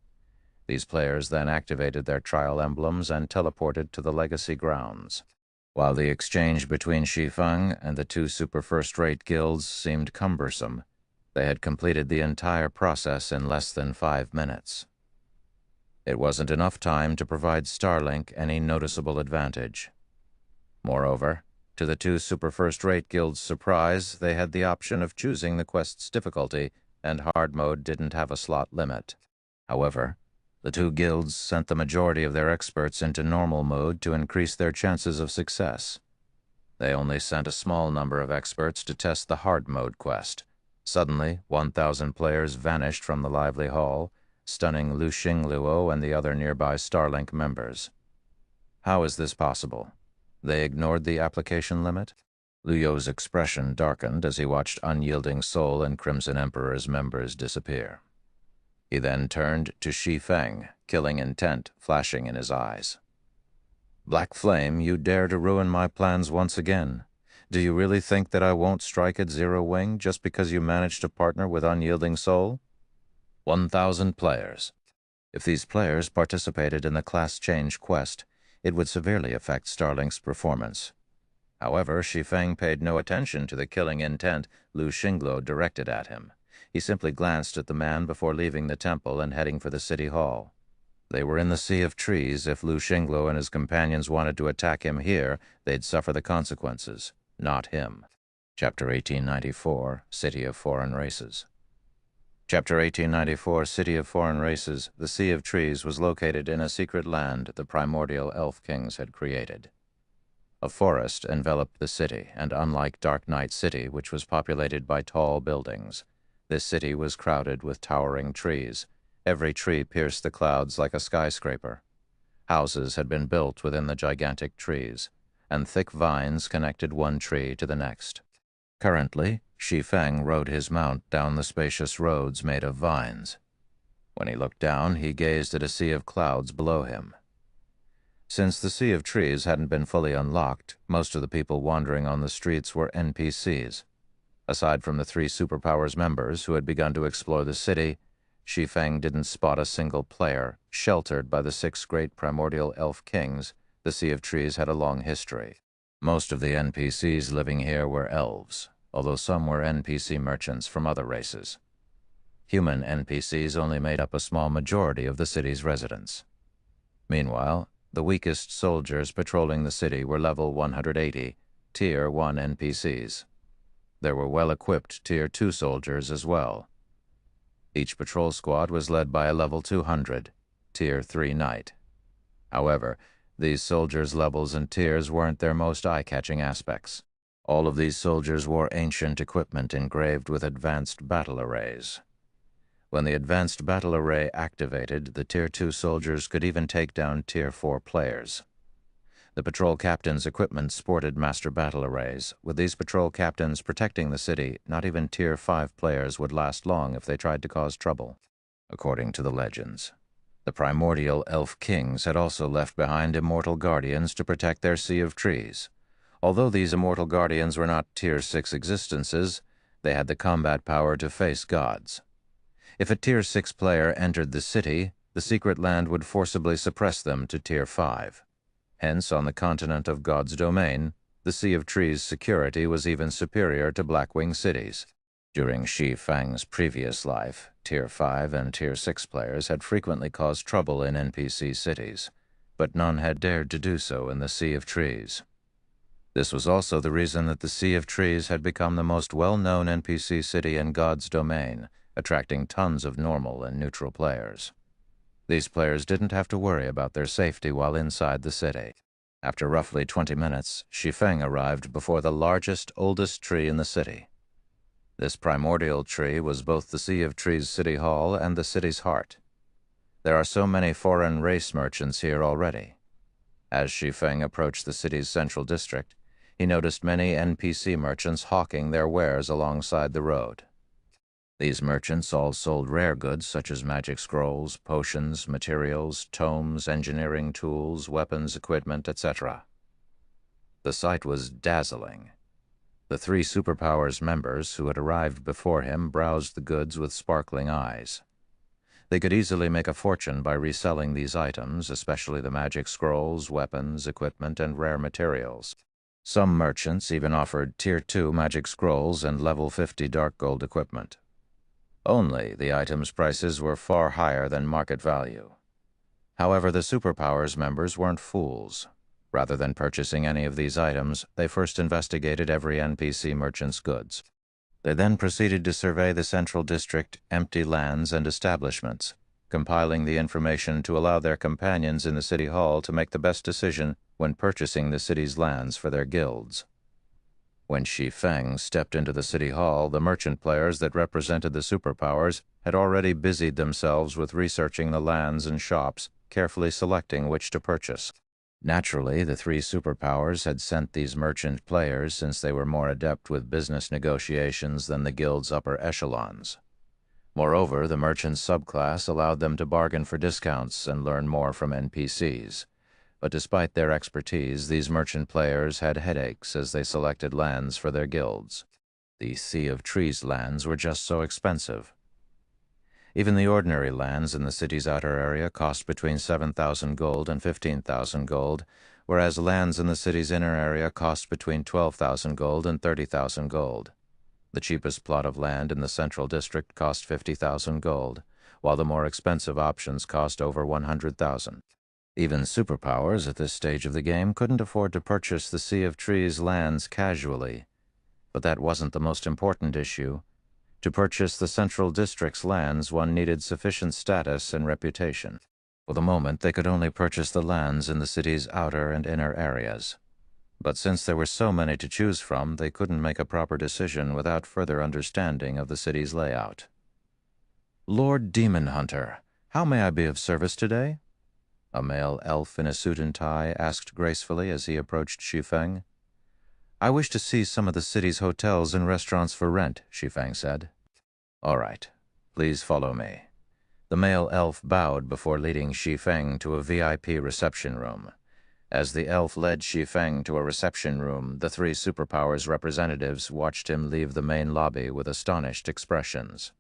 Speaker 1: These players then activated their trial emblems and teleported to the legacy grounds. While the exchange between Shi Feng and the two super first-rate guilds seemed cumbersome, they had completed the entire process in less than 5 minutes. It wasn't enough time to provide Starlink any noticeable advantage. Moreover, to the two super first-rate guilds' surprise, they had the option of choosing the quest's difficulty, and hard mode didn't have a slot limit. However, the two guilds sent the majority of their experts into normal mode to increase their chances of success. They only sent a small number of experts to test the hard mode quest. Suddenly, 1,000 players vanished from the lively hall, stunning Lu Xingluo and the other nearby Starlink members. How is this possible? They ignored the application limit? Lu You's expression darkened as he watched Unyielding Soul and Crimson Emperor's members disappear. He then turned to Shi Feng, killing intent flashing in his eyes. "Black Flame, you dare to ruin my plans once again. Do you really think that I won't strike at Zero Wing just because you managed to partner with Unyielding Soul?" 1,000 players. If these players participated in the class change quest, it would severely affect Starlink's performance. However, Shi Feng paid no attention to the killing intent Lu Xingluo directed at him. He simply glanced at the man before leaving the temple and heading for the city hall. They were in the Sea of Trees. If Lu Xingluo and his companions wanted to attack him here, they'd suffer the consequences, not him. Chapter 1894, City of Foreign Races. Chapter 1894, City of Foreign Races. The Sea of Trees was located in a secret land the primordial elf kings had created. A forest enveloped the city, and unlike Dark Night City, which was populated by tall buildings, this city was crowded with towering trees. Every tree pierced the clouds like a skyscraper. Houses had been built within the gigantic trees, and thick vines connected one tree to the next. Currently, Shi Feng rode his mount down the spacious roads made of vines. When he looked down, he gazed at a sea of clouds below him. Since the Sea of Trees hadn't been fully unlocked, most of the people wandering on the streets were NPCs. Aside from the 3 superpowers members who had begun to explore the city, Shi Feng didn't spot a single player. Sheltered by the 6 great primordial elf kings, the Sea of Trees had a long history. Most of the NPCs living here were elves, although some were NPC merchants from other races. Human NPCs only made up a small majority of the city's residents. Meanwhile, the weakest soldiers patrolling the city were level 180, Tier 1 NPCs. There were well-equipped Tier 2 soldiers as well. Each patrol squad was led by a level 200, Tier 3 knight. However, these soldiers' levels and tiers weren't their most eye-catching aspects. All of these soldiers wore ancient equipment engraved with advanced battle arrays. When the advanced battle array activated, the Tier 2 soldiers could even take down Tier 4 players. The patrol captain's equipment sported master battle arrays. With these patrol captains protecting the city, not even Tier 5 players would last long if they tried to cause trouble. According to the legends, the primordial elf kings had also left behind immortal guardians to protect their Sea of Trees. Although these immortal guardians were not Tier 6 existences, they had the combat power to face gods. If a Tier 6 player entered the city, the secret land would forcibly suppress them to Tier 5. Hence, on the continent of God's domain, the Sea of Trees' security was even superior to Blackwing cities. During Shi Feng's previous life, Tier 5 and Tier 6 players had frequently caused trouble in NPC cities, but none had dared to do so in the Sea of Trees. This was also the reason that the Sea of Trees had become the most well-known NPC city in God's domain, attracting tons of normal and neutral players. These players didn't have to worry about their safety while inside the city. After roughly 20 minutes, Shi Feng arrived before the largest, oldest tree in the city. This primordial tree was both the Sea of Trees City Hall and the city's heart. There are so many foreign race merchants here already. As Shi Feng approached the city's central district, he noticed many NPC merchants hawking their wares alongside the road. These merchants all sold rare goods such as magic scrolls, potions, materials, tomes, engineering tools, weapons, equipment, etc. The sight was dazzling. The 3 superpowers members who had arrived before him browsed the goods with sparkling eyes. They could easily make a fortune by reselling these items, especially the magic scrolls, weapons, equipment, and rare materials. Some merchants even offered Tier 2 magic scrolls and level 50 dark gold equipment. Only the items' prices were far higher than market value. However, the superpowers members weren't fools. Rather than purchasing any of these items, they first investigated every NPC merchant's goods. They then proceeded to survey the central district, empty lands, and establishments, compiling the information to allow their companions in the city hall to make the best decision when purchasing the city's lands for their guilds. When Shi Feng stepped into the city hall, the merchant players that represented the superpowers had already busied themselves with researching the lands and shops, carefully selecting which to purchase. Naturally, the 3 superpowers had sent these merchant players since they were more adept with business negotiations than the guild's upper echelons. Moreover, the merchant subclass allowed them to bargain for discounts and learn more from NPCs. But despite their expertise, these merchant players had headaches as they selected lands for their guilds. The Sea of Trees lands were just so expensive. Even the ordinary lands in the city's outer area cost between 7,000 gold and 15,000 gold, whereas lands in the city's inner area cost between 12,000 gold and 30,000 gold. The cheapest plot of land in the central district cost 50,000 gold, while the more expensive options cost over 100,000. Even superpowers at this stage of the game couldn't afford to purchase the Sea of Trees lands casually. But that wasn't the most important issue. To purchase the central district's lands, one needed sufficient status and reputation. For the moment, they could only purchase the lands in the city's outer and inner areas. But since there were so many to choose from, they couldn't make a proper decision without further understanding of the city's layout. "Lord Demon Hunter, how may I be of service today?" A male elf in a suit and tie asked gracefully as he approached Shi Feng. "I wish to see some of the city's hotels and restaurants for rent," Shi Feng said. "All right. Please follow me." The male elf bowed before leading Shi Feng to a VIP reception room. As the elf led Shi Feng to a reception room, the 3 superpowers representatives watched him leave the main lobby with astonished expressions.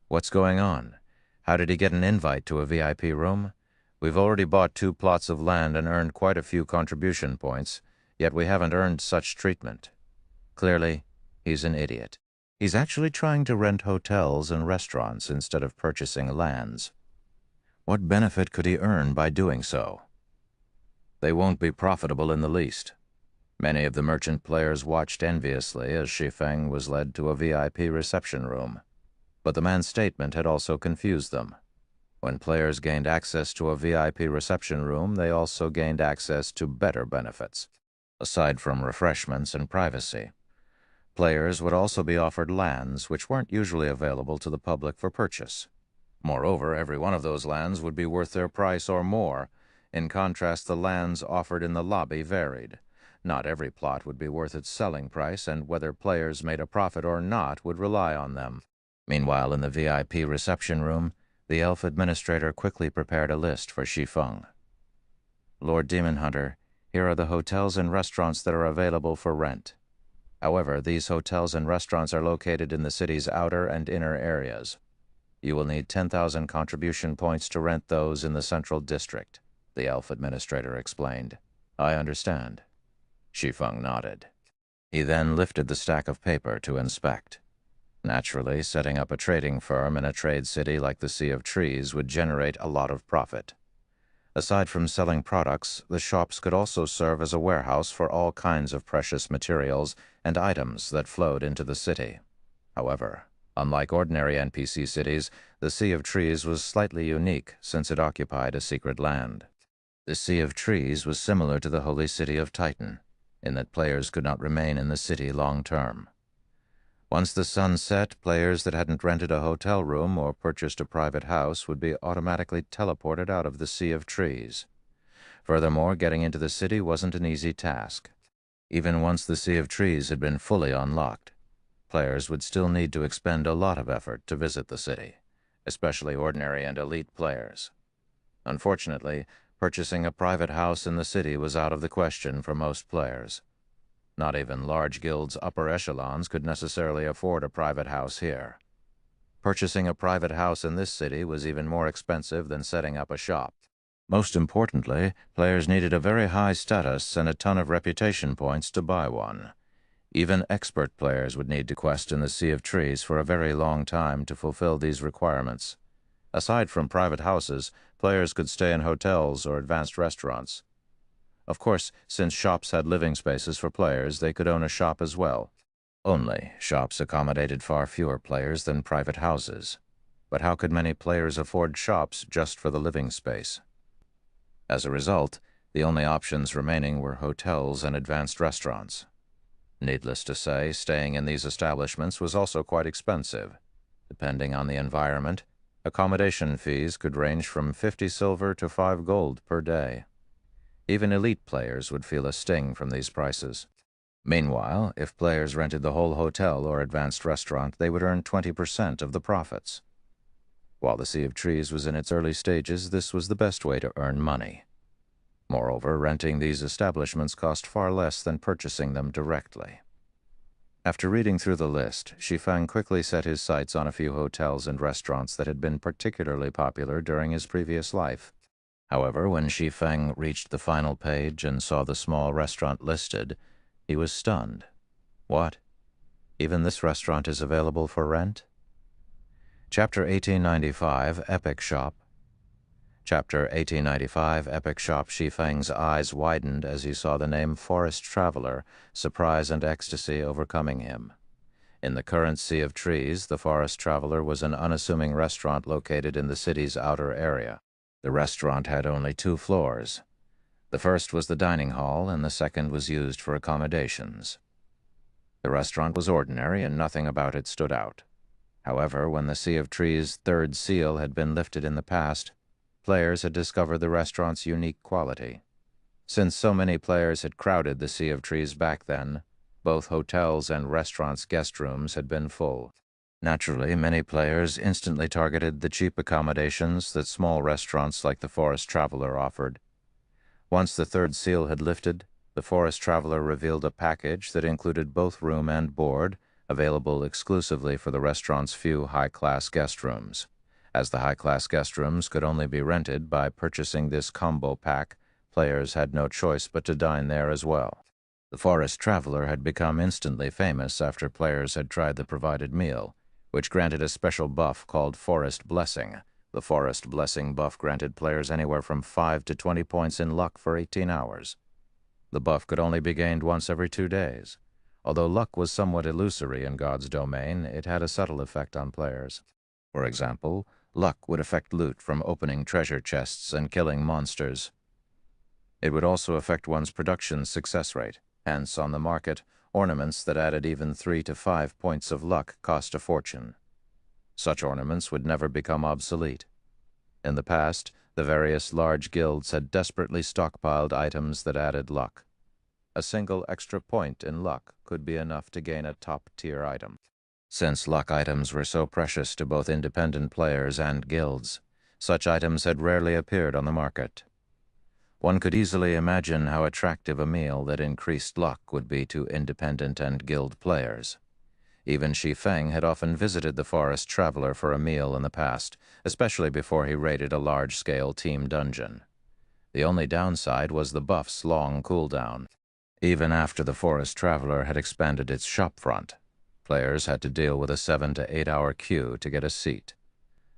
Speaker 1: "What's going on? How did he get an invite to a VIP room? We've already bought 2 plots of land and earned quite a few contribution points, yet we haven't earned such treatment. Clearly, he's an idiot. He's actually trying to rent hotels and restaurants instead of purchasing lands. What benefit could he earn by doing so?" "They won't be profitable in the least." Many of the merchant players watched enviously as Shi Feng was led to a VIP reception room. But the man's statement had also confused them. When players gained access to a VIP reception room, they also gained access to better benefits. Aside from refreshments and privacy, players would also be offered lands which weren't usually available to the public for purchase. Moreover, every one of those lands would be worth their price or more. In contrast, the lands offered in the lobby varied. Not every plot would be worth its selling price, and whether players made a profit or not would rely on them. Meanwhile, in the VIP reception room, the elf administrator quickly prepared a list for Shi Feng. "Lord Demon Hunter, here are the hotels and restaurants that are available for rent. However, these hotels and restaurants are located in the city's outer and inner areas. You will need 10,000 contribution points to rent those in the central district," the elf administrator explained. "I understand." Shi Feng nodded. He then lifted the stack of paper to inspect. Naturally, setting up a trading firm in a trade city like the Sea of Trees would generate a lot of profit. Aside from selling products, the shops could also serve as a warehouse for all kinds of precious materials and items that flowed into the city. However, unlike ordinary NPC cities, the Sea of Trees was slightly unique since it occupied a secret land. The Sea of Trees was similar to the holy city of Titan, in that players could not remain in the city long term. Once the sun set, players that hadn't rented a hotel room or purchased a private house would be automatically teleported out of the Sea of Trees. Furthermore, getting into the city wasn't an easy task. Even once the Sea of Trees had been fully unlocked, players would still need to expend a lot of effort to visit the city, especially ordinary and elite players. Unfortunately, purchasing a private house in the city was out of the question for most players. Not even large guilds' upper echelons could necessarily afford a private house here. Purchasing a private house in this city was even more expensive than setting up a shop. Most importantly, players needed a very high status and a ton of reputation points to buy one. Even expert players would need to quest in the Sea of Trees for a very long time to fulfill these requirements. Aside from private houses, players could stay in hotels or advanced restaurants. Of course, since shops had living spaces for players, they could own a shop as well. Only, shops accommodated far fewer players than private houses. But how could many players afford shops just for the living space? As a result, the only options remaining were hotels and advanced restaurants. Needless to say, staying in these establishments was also quite expensive. Depending on the environment, accommodation fees could range from 50 silver to 5 gold per day. Even elite players would feel a sting from these prices. Meanwhile, if players rented the whole hotel or advanced restaurant, they would earn 20% of the profits. While the Sea of Trees was in its early stages, this was the best way to earn money. Moreover, renting these establishments cost far less than purchasing them directly. After reading through the list, Shi Feng quickly set his sights on a few hotels and restaurants that had been particularly popular during his previous life. However, when Shi Feng reached the final page and saw the small restaurant listed, he was stunned. What? Even this restaurant is available for rent? Chapter 1895, Epic Shop. Chapter 1895, Epic Shop. Shi Feng's eyes widened as he saw the name Forest Traveler, surprise and ecstasy overcoming him. In the current Sea of Trees, the Forest Traveler was an unassuming restaurant located in the city's outer area. The restaurant had only 2 floors. The first was the dining hall, and the second was used for accommodations. The restaurant was ordinary, and nothing about it stood out. However, when the Sea of Trees' 3rd seal had been lifted in the past, players had discovered the restaurant's unique quality. Since so many players had crowded the Sea of Trees back then, both hotels and restaurants' guest rooms had been full. Naturally, many players instantly targeted the cheap accommodations that small restaurants like the Forest Traveler offered. Once the 3rd seal had lifted, the Forest Traveler revealed a package that included both room and board, available exclusively for the restaurant's few high-class guest rooms. As the high-class guest rooms could only be rented by purchasing this combo pack, players had no choice but to dine there as well. The Forest Traveler had become instantly famous after players had tried the provided meal, which granted a special buff called Forest Blessing. The Forest Blessing buff granted players anywhere from 5 to 20 points in luck for 18 hours. The buff could only be gained once every 2 days. Although luck was somewhat illusory in God's domain, it had a subtle effect on players. For example, luck would affect loot from opening treasure chests and killing monsters. It would also affect one's production success rate. Hence, on the market, ornaments that added even 3 to 5 points of luck cost a fortune. Such ornaments would never become obsolete. In the past, the various large guilds had desperately stockpiled items that added luck. A single extra point in luck could be enough to gain a top-tier item. Since luck items were so precious to both independent players and guilds, such items had rarely appeared on the market. One could easily imagine how attractive a meal that increased luck would be to independent and guild players. Even Shi Feng had often visited the Forest Traveler for a meal in the past, especially before he raided a large-scale team dungeon. The only downside was the buff's long cooldown. Even after the Forest Traveler had expanded its shopfront, players had to deal with a 7 to 8 hour queue to get a seat.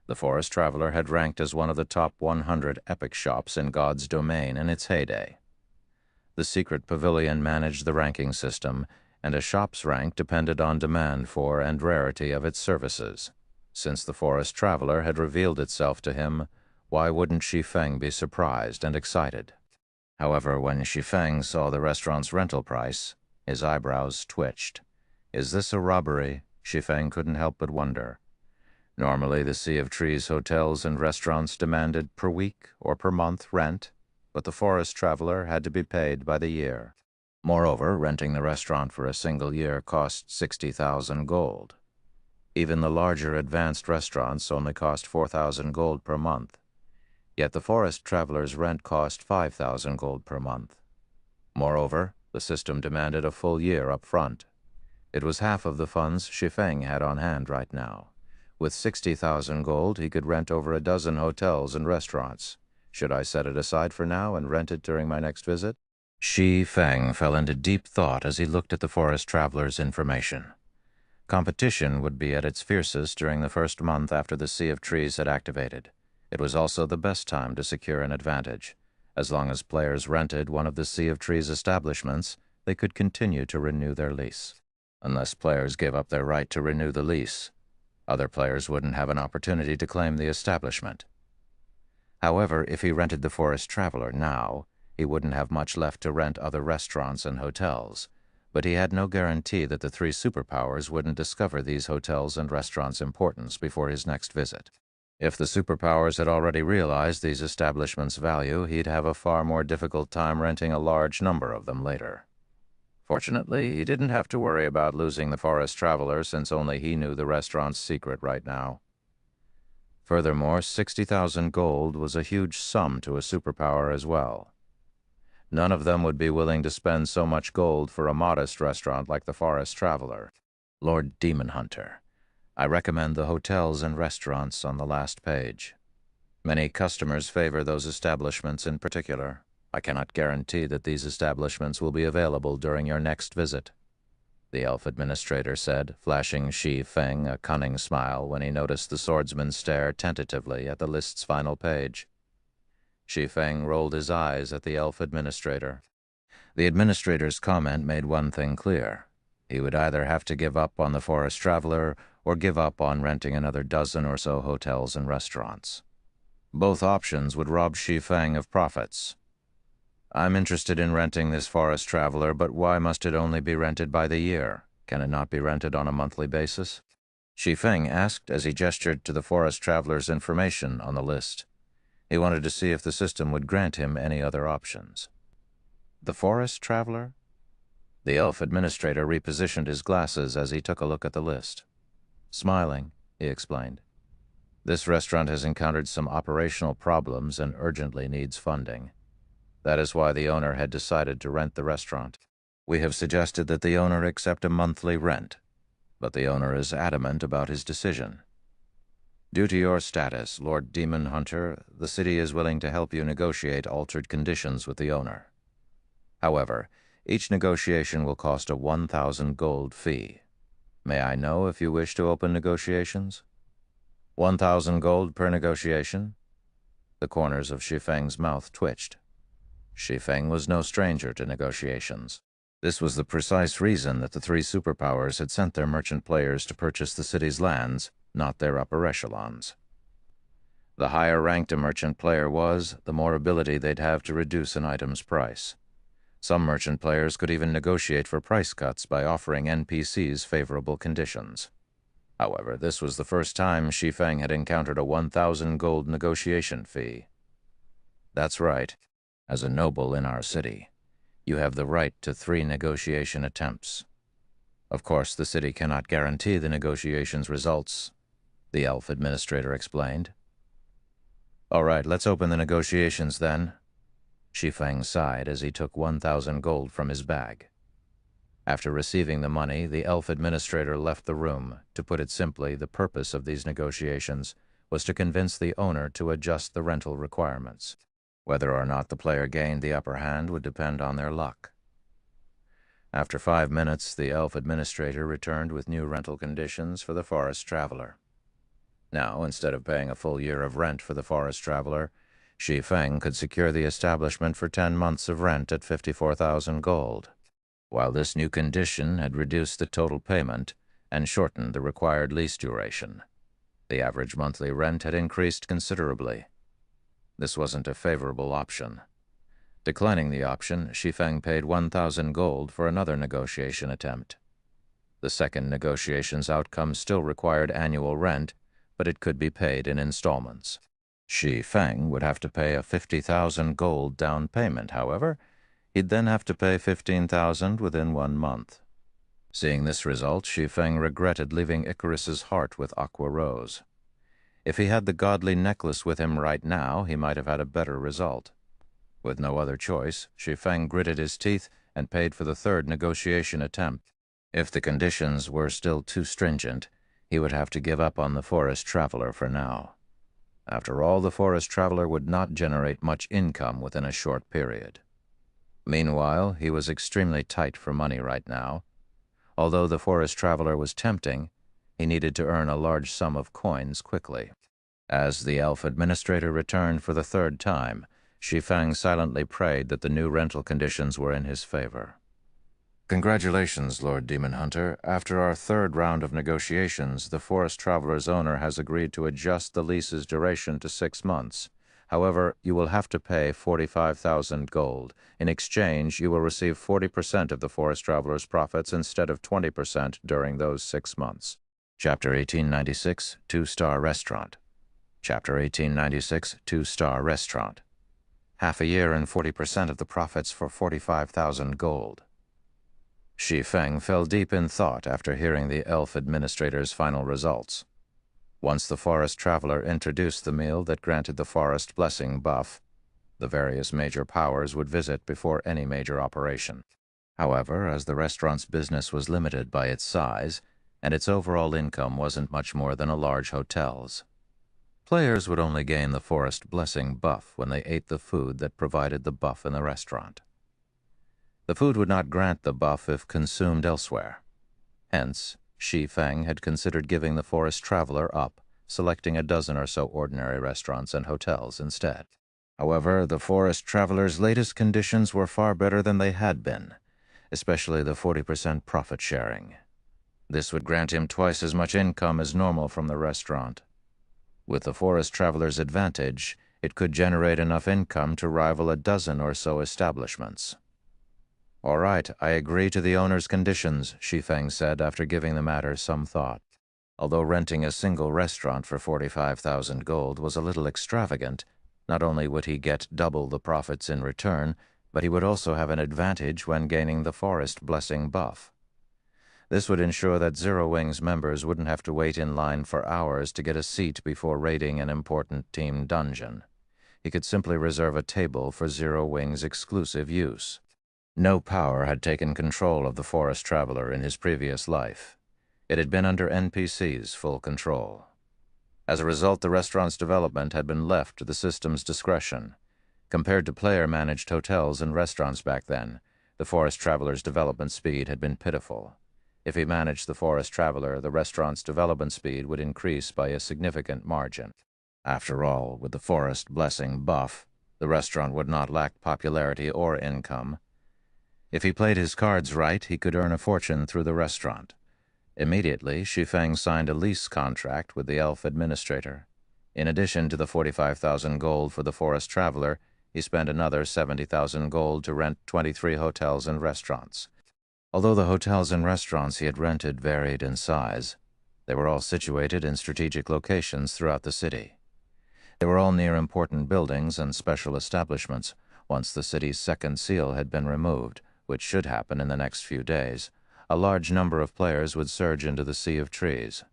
Speaker 1: The Forest Traveler had ranked as one of the top 100 epic shops in God's domain in its heyday. The secret pavilion managed the ranking system, and a shop's rank depended on demand for and rarity of its services. Since the Forest Traveler had revealed itself to him, why wouldn't Shi Feng be surprised and excited? However, when Shi Feng saw the restaurant's rental price, his eyebrows twitched. Is this a robbery? Shi Feng couldn't help but wonder. Normally, the Sea of Trees hotels and restaurants demanded per week or per month rent, but the Forest Traveler had to be paid by the year. Moreover, renting the restaurant for a single year cost 60,000 gold. Even the larger advanced restaurants only cost 4,000 gold per month. Yet the forest traveler's rent cost 5,000 gold per month. Moreover, the system demanded a full year up front. It was half of the funds Shi Feng had on hand right now. With 60,000 gold, he could rent over a dozen hotels and restaurants. Should I set it aside for now and rent it during my next visit? Shi Feng fell into deep thought as he looked at the forest traveler's information. Competition would be at its fiercest during the first month after the Sea of Trees had activated. It was also the best time to secure an advantage. As long as players rented one of the Sea of Trees establishments, they could continue to renew their lease. Unless players gave up their right to renew the lease, other players wouldn't have an opportunity to claim the establishment. However, if he rented the Forest Traveler now, he wouldn't have much left to rent other restaurants and hotels, but he had no guarantee that the three superpowers wouldn't discover these hotels and restaurants' importance before his next visit. If the superpowers had already realized these establishments' value, he'd have a far more difficult time renting a large number of them later. Fortunately, he didn't have to worry about losing the Forest Traveler since only he knew the restaurant's secret right now. Furthermore, 60,000 gold was a huge sum to a superpower as well. None of them would be willing to spend so much gold for a modest restaurant like the Forest Traveler. Lord Demon Hunter, I recommend the hotels and restaurants on the last page. Many customers favor those establishments in particular. I cannot guarantee that these establishments will be available during your next visit, the elf administrator said, flashing Shi Feng a cunning smile when he noticed the swordsman stare tentatively at the list's final page. Shi Feng rolled his eyes at the elf administrator. The administrator's comment made one thing clear. He would either have to give up on the Forest Traveler or give up on renting another dozen or so hotels and restaurants. Both options would rob Shi Feng of profits. I'm interested in renting this Forest Traveler, but why must it only be rented by the year? Can it not be rented on a monthly basis? Shi Feng asked as he gestured to the Forest Traveler's information on the list. He wanted to see if the system would grant him any other options. The Forest Traveler? The elf administrator repositioned his glasses as he took a look at the list. Smiling, he explained. This restaurant has encountered some operational problems and urgently needs funding. That is why the owner had decided to rent the restaurant. We have suggested that the owner accept a monthly rent, but the owner is adamant about his decision. Due to your status, Lord Demon Hunter, the city is willing to help you negotiate altered conditions with the owner. However, each negotiation will cost a 1,000 gold fee. May I know if you wish to open negotiations? 1,000 gold per negotiation? The corners of Shi Feng's mouth twitched. Shi Feng was no stranger to negotiations. This was the precise reason that the three superpowers had sent their merchant players to purchase the city's lands, not their upper echelons. The higher ranked a merchant player was, the more ability they'd have to reduce an item's price. Some merchant players could even negotiate for price cuts by offering NPCs favorable conditions. However, this was the first time Shi Feng had encountered a 1,000 gold negotiation fee. That's right. As a noble in our city, you have the right to 3 negotiation attempts. Of course, the city cannot guarantee the negotiation's results, the elf administrator explained. All right, let's open the negotiations then. Shi Feng sighed as he took 1,000 gold from his bag. After receiving the money, the elf administrator left the room. To put it simply, the purpose of these negotiations was to convince the owner to adjust the rental requirements. Whether or not the player gained the upper hand would depend on their luck. After 5 minutes, the elf administrator returned with new rental conditions for the Forest Traveler. Now, instead of paying a full year of rent for the Forest Traveler, Shi Feng could secure the establishment for 10 months of rent at 54,000 gold. While this new condition had reduced the total payment and shortened the required lease duration, the average monthly rent had increased considerably. This wasn't a favorable option. Declining the option, Shi Feng paid 1,000 gold for another negotiation attempt. The second negotiation's outcome still required annual rent, but it could be paid in installments. Shi Feng would have to pay a 50,000 gold down payment, however. He'd then have to pay 15,000 within 1 month. Seeing this result, Shi Feng regretted leaving Icarus's heart with Aqua Rose. If he had the godly necklace with him right now, he might have had a better result. With no other choice, Shi Feng gritted his teeth and paid for the third negotiation attempt. If the conditions were still too stringent, he would have to give up on the forest traveler for now. After all, the forest traveler would not generate much income within a short period. Meanwhile, he was extremely tight for money right now. Although the forest traveler was tempting, he needed to earn a large sum of coins quickly. As the elf administrator returned for the third time, Shi Feng silently prayed that the new rental conditions were in his favor. "Congratulations, Lord Demon Hunter. After our third round of negotiations, the forest traveler's owner has agreed to adjust the lease's duration to 6 months. However, you will have to pay 45,000 gold. In exchange, you will receive 40% of the forest traveler's profits instead of 20% during those 6 months. Chapter 1896, 2-Star Restaurant. Chapter 1896, 2-Star Restaurant. Half a year and 40% of the profits for 45,000 gold. Shi Feng fell deep in thought after hearing the elf administrator's final results. Once the forest traveler introduced the meal that granted the forest blessing buff, the various major powers would visit before any major operation. However, as the restaurant's business was limited by its size, and its overall income wasn't much more than a large hotel's, players would only gain the forest blessing buff when they ate the food that provided the buff in the restaurant. The food would not grant the buff if consumed elsewhere. Hence, Shi Feng had considered giving the forest traveler up, selecting a dozen or so ordinary restaurants and hotels instead. However, the forest traveler's latest conditions were far better than they had been, especially the 40% profit sharing. This would grant him twice as much income as normal from the restaurant. With the forest traveler's advantage, it could generate enough income to rival a dozen or so establishments. "All right, I agree to the owner's conditions," Shi Feng said after giving the matter some thought. Although renting a single restaurant for 45,000 gold was a little extravagant, not only would he get double the profits in return, but he would also have an advantage when gaining the forest blessing buff. This would ensure that Zero Wing's members wouldn't have to wait in line for hours to get a seat before raiding an important team dungeon. He could simply reserve a table for Zero Wing's exclusive use. No power had taken control of the forest traveler in his previous life. It had been under NPC's full control. As a result, the restaurant's development had been left to the system's discretion. Compared to player-managed hotels and restaurants back then, the forest traveler's development speed had been pitiful. If he managed the forest traveler, the restaurant's development speed would increase by a significant margin. After all, with the forest blessing buff, the restaurant would not lack popularity or income. If he played his cards right, he could earn a fortune through the restaurant. Immediately, Shi Feng signed a lease contract with the elf administrator. In addition to the 45,000 gold for the forest traveler, he spent another 70,000 gold to rent 23 hotels and restaurants. Although the hotels and restaurants he had rented varied in size, they were all situated in strategic locations throughout the city. They were all near important buildings and special establishments. Once the city's second seal had been removed, which should happen in the next few days, a large number of players would surge into the Sea of Trees.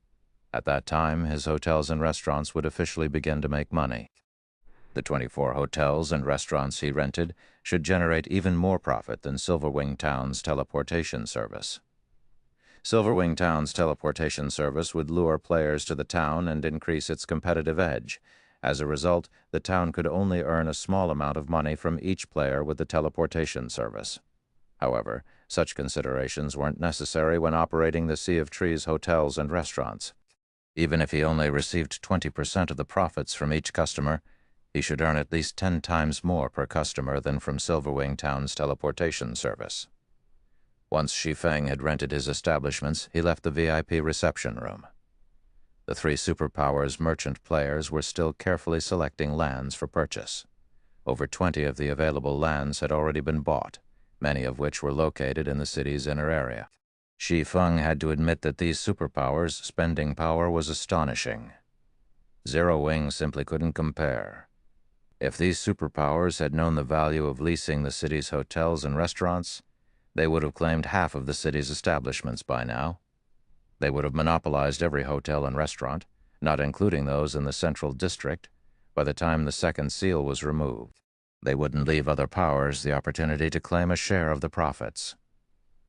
Speaker 1: At that time, his hotels and restaurants would officially begin to make money. The 24 hotels and restaurants he rented should generate even more profit than Silverwing Town's teleportation service. Silverwing Town's teleportation service would lure players to the town and increase its competitive edge. As a result, the town could only earn a small amount of money from each player with the teleportation service. However, such considerations weren't necessary when operating the Sea of Trees hotels and restaurants. Even if he only received 20% of the profits from each customer, he should earn at least 10 times more per customer than from Silverwing Town's teleportation service. Once Shi Feng had rented his establishments, he left the VIP reception room. The 3 superpowers merchant players were still carefully selecting lands for purchase. Over 20 of the available lands had already been bought, many of which were located in the city's inner area. Shi Feng had to admit that these superpowers' spending power was astonishing. Zero Wing simply couldn't compare. If these superpowers had known the value of leasing the city's hotels and restaurants, they would have claimed half of the city's establishments by now. They would have monopolized every hotel and restaurant, not including those in the central district, by the time the second seal was removed. They wouldn't leave other powers the opportunity to claim a share of the profits.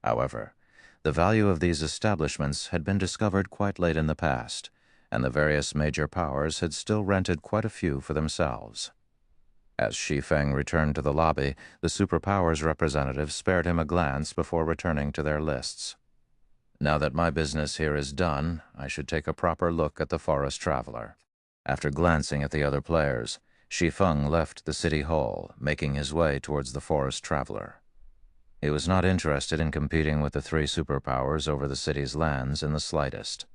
Speaker 1: However, the value of these establishments had been discovered quite late in the past, and the various major powers had still rented quite a few for themselves. As Shi Feng returned to the lobby, the superpowers representative spared him a glance before returning to their lists. Now that my business here is done, I should take a proper look at the forest traveler. After glancing at the other players, Shi Feng left the city hall, making his way towards the forest traveler. He was not interested in competing with the three superpowers over the city's lands in the slightest.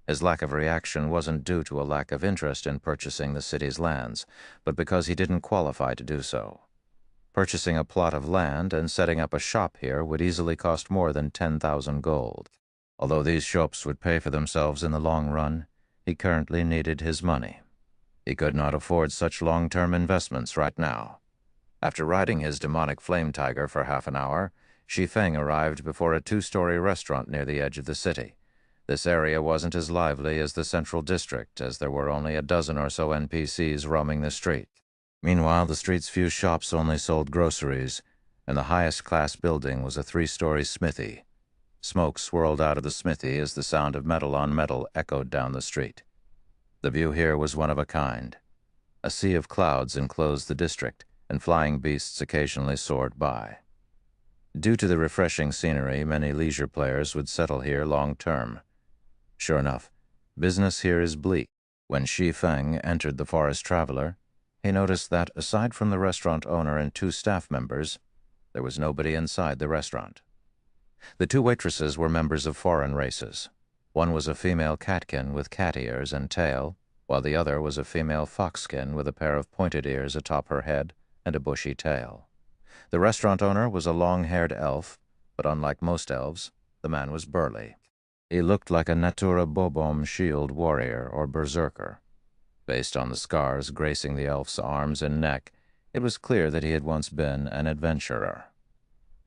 Speaker 1: His lack of reaction wasn't due to a lack of interest in purchasing the city's lands, but because he didn't qualify to do so. Purchasing a plot of land and setting up a shop here would easily cost more than 10,000 gold. Although these shops would pay for themselves in the long run, he currently needed his money. He could not afford such long-term investments right now. After riding his demonic flame tiger for half an hour, Shi Feng arrived before a two-story restaurant near the edge of the city. This area wasn't as lively as the central district, as there were only a dozen or so NPCs roaming the street. Meanwhile, the street's few shops only sold groceries, and the highest-class building was a three-story smithy. Smoke swirled out of the smithy as the sound of metal on metal echoed down the street. The view here was one of a kind. A sea of clouds enclosed the district, and flying beasts occasionally soared by. Due to the refreshing scenery, many leisure players would settle here long-term. Sure enough, business here is bleak. When Shi Feng entered the forest traveler, he noticed that, aside from the restaurant owner and two staff members, there was nobody inside the restaurant. The two waitresses were members of foreign races. One was a female catkin with cat ears and tail, while the other was a female foxkin with a pair of pointed ears atop her head and a bushy tail. The restaurant owner was a long-haired elf, but unlike most elves, the man was burly. He looked like a Natura Bobom shield warrior or berserker. Based on the scars gracing the elf's arms and neck, it was clear that he had once been an adventurer.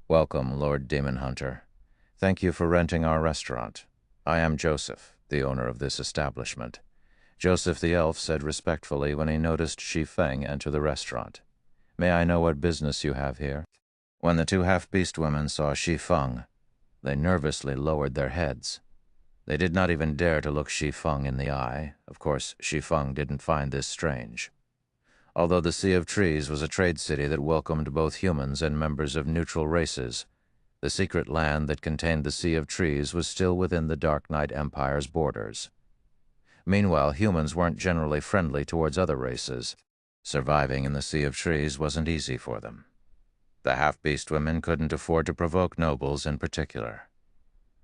Speaker 1: "Welcome, Lord Demon Hunter. Thank you for renting our restaurant. I am Joseph, the owner of this establishment." Joseph the elf said respectfully when he noticed Shi Feng enter the restaurant. "May I know what business you have here?" When the two half-beast women saw Shi Feng, they nervously lowered their heads. They did not even dare to look Shi Feng in the eye. Of course, Shi Feng didn't find this strange. Although the Sea of Trees was a trade city that welcomed both humans and members of neutral races, the secret land that contained the Sea of Trees was still within the Dark Knight Empire's borders. Meanwhile, humans weren't generally friendly towards other races. Surviving in the Sea of Trees wasn't easy for them. The half-beast women couldn't afford to provoke nobles in particular.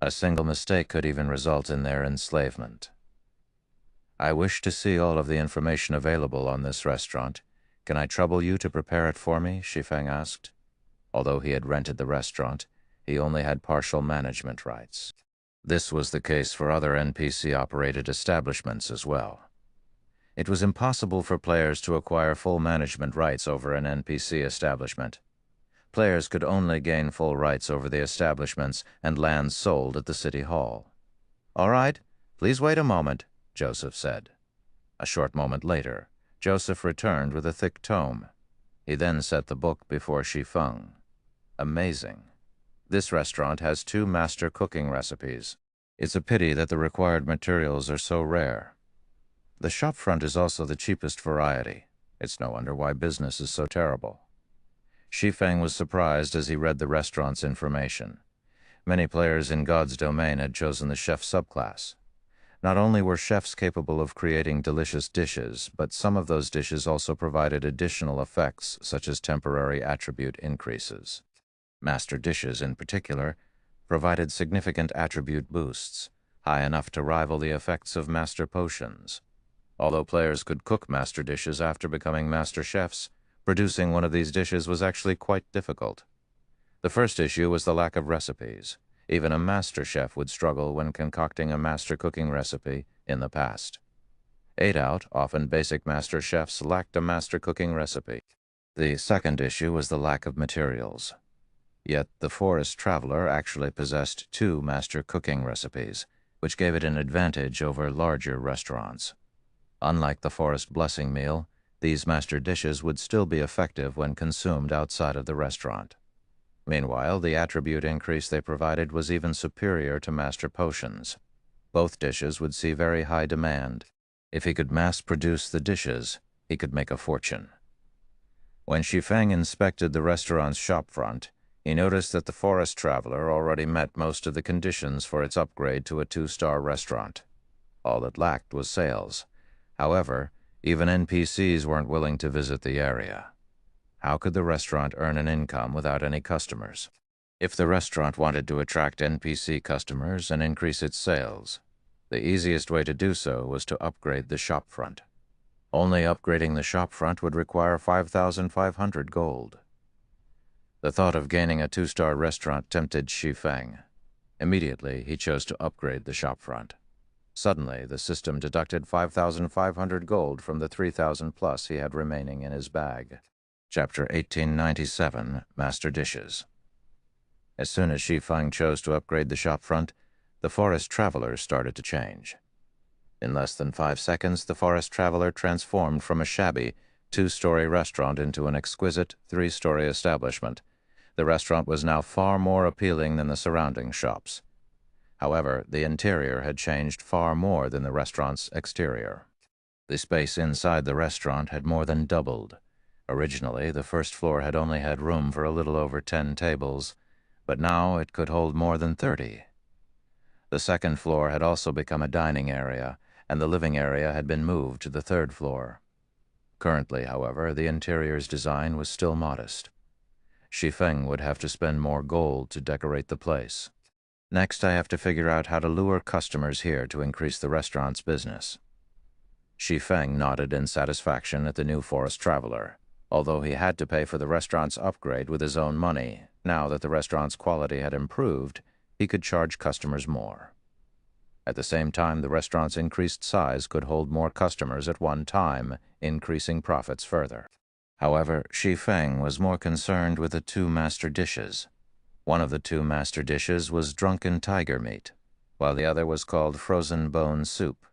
Speaker 1: A single mistake could even result in their enslavement. "I wish to see all of the information available on this restaurant. Can I trouble you to prepare it for me?" Shi Feng asked. Although he had rented the restaurant, he only had partial management rights. This was the case for other NPC-operated establishments as well. It was impossible for players to acquire full management rights over an NPC establishment. Players could only gain full rights over the establishments and lands sold at the city hall. "All right, please wait a moment," Joseph said. A short moment later, Joseph returned with a thick tome. He then set the book before Shi Feng. "Amazing. This restaurant has 2 master cooking recipes. It's a pity that the required materials are so rare. The shopfront is also the cheapest variety. It's no wonder why business is so terrible." Shi Feng was surprised as he read the restaurant's information. Many players in God's Domain had chosen the chef subclass. Not only were chefs capable of creating delicious dishes, but some of those dishes also provided additional effects, such as temporary attribute increases. Master dishes, in particular, provided significant attribute boosts, high enough to rival the effects of master potions. Although players could cook master dishes after becoming master chefs, producing one of these dishes was actually quite difficult. The first issue was the lack of recipes. Even a master chef would struggle when concocting a master cooking recipe in the past. 8 out, often basic master chefs lacked a master cooking recipe. The second issue was the lack of materials. Yet the forest traveler actually possessed 2 master cooking recipes, which gave it an advantage over larger restaurants. Unlike the forest blessing meal, these master dishes would still be effective when consumed outside of the restaurant. Meanwhile, the attribute increase they provided was even superior to master potions. Both dishes would see very high demand. If he could mass-produce the dishes, he could make a fortune. When Shi Feng inspected the restaurant's shopfront, he noticed that the forest traveler already met most of the conditions for its upgrade to a 2-star restaurant. All it lacked was sales. However, even NPCs weren't willing to visit the area. How could the restaurant earn an income without any customers? If the restaurant wanted to attract NPC customers and increase its sales, the easiest way to do so was to upgrade the shopfront. Only upgrading the shopfront would require 5,500 gold. The thought of gaining a 2-star restaurant tempted Shi Feng. Immediately, he chose to upgrade the shopfront. Suddenly, the system deducted 5,500 gold from the 3,000 plus he had remaining in his bag. Chapter 1897, Master Dishes. As soon as Shi Feng chose to upgrade the shopfront, the forest traveler started to change. In less than 5 seconds, the forest traveler transformed from a shabby 2-story restaurant into an exquisite 3-story establishment. The restaurant was now far more appealing than the surrounding shops. However, the interior had changed far more than the restaurant's exterior. The space inside the restaurant had more than doubled. Originally, the first floor had only had room for a little over 10 tables, but now it could hold more than 30. The second floor had also become a dining area, and the living area had been moved to the 3rd floor. Currently, however, the interior's design was still modest. Shi Feng would have to spend more gold to decorate the place. Next, I have to figure out how to lure customers here to increase the restaurant's business. Shi Feng nodded in satisfaction at the new forest traveler. Although he had to pay for the restaurant's upgrade with his own money, now that the restaurant's quality had improved, he could charge customers more. At the same time, the restaurant's increased size could hold more customers at one time, increasing profits further. However, Shi Feng was more concerned with the 2 master dishes. One of the 2 master dishes was drunken tiger meat, while the other was called frozen bone soup.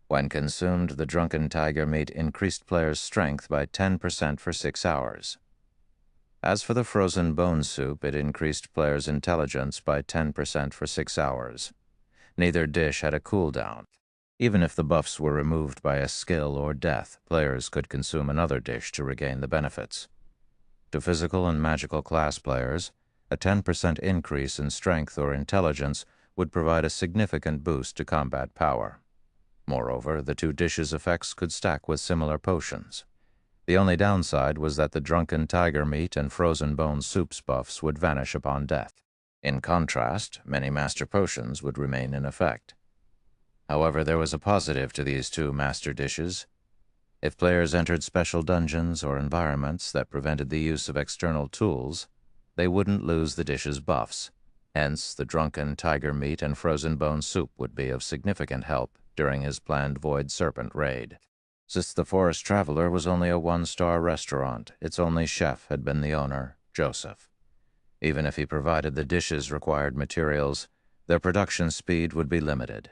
Speaker 1: When consumed, the drunken tiger meat increased players' strength by 10% for 6 hours. As for the frozen bone soup, it increased players' intelligence by 10% for 6 hours. Neither dish had a cooldown. Even if the buffs were removed by a skill or death, players could consume another dish to regain the benefits. To physical and magical class players, a 10% increase in strength or intelligence would provide a significant boost to combat power. Moreover, the 2 dishes' effects could stack with similar potions. The only downside was that the drunken tiger meat and frozen bone soup's buffs would vanish upon death. In contrast, many master potions would remain in effect. However, there was a positive to these 2 master dishes. If players entered special dungeons or environments that prevented the use of external tools, they wouldn't lose the dish's buffs. Hence, the drunken tiger meat and frozen bone soup would be of significant help during his planned Void Serpent raid. Since the forest traveler was only a 1-star restaurant, its only chef had been the owner, Joseph. Even if he provided the dishes' required materials, their production speed would be limited.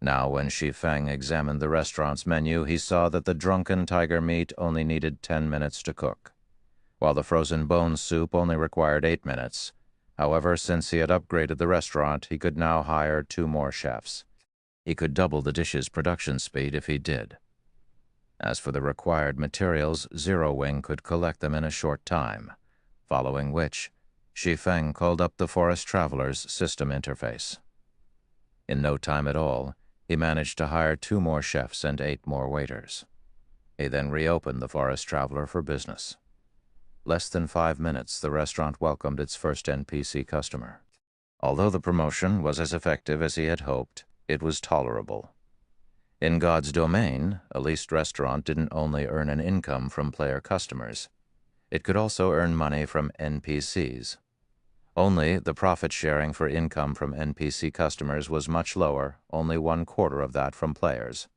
Speaker 1: Now, when Shi Feng examined the restaurant's menu, he saw that the drunken tiger meat only needed 10 minutes to cook, while the frozen bone soup only required 8 minutes. However, since he had upgraded the restaurant, he could now hire 2 more chefs. He could double the dish's production speed if he did. As for the required materials, Zero Wing could collect them in a short time, following which, Shi Feng called up the forest traveler's system interface. In no time at all, he managed to hire 2 more chefs and 8 more waiters. He then reopened the forest traveler for business. Less than 5 minutes, the restaurant welcomed its first NPC customer. Although the promotion was as effective as he had hoped, it was tolerable. In God's domain, a leased restaurant didn't only earn an income from player customers. It could also earn money from NPCs. Only the profit sharing for income from NPC customers was much lower, only 1/4 of that from players.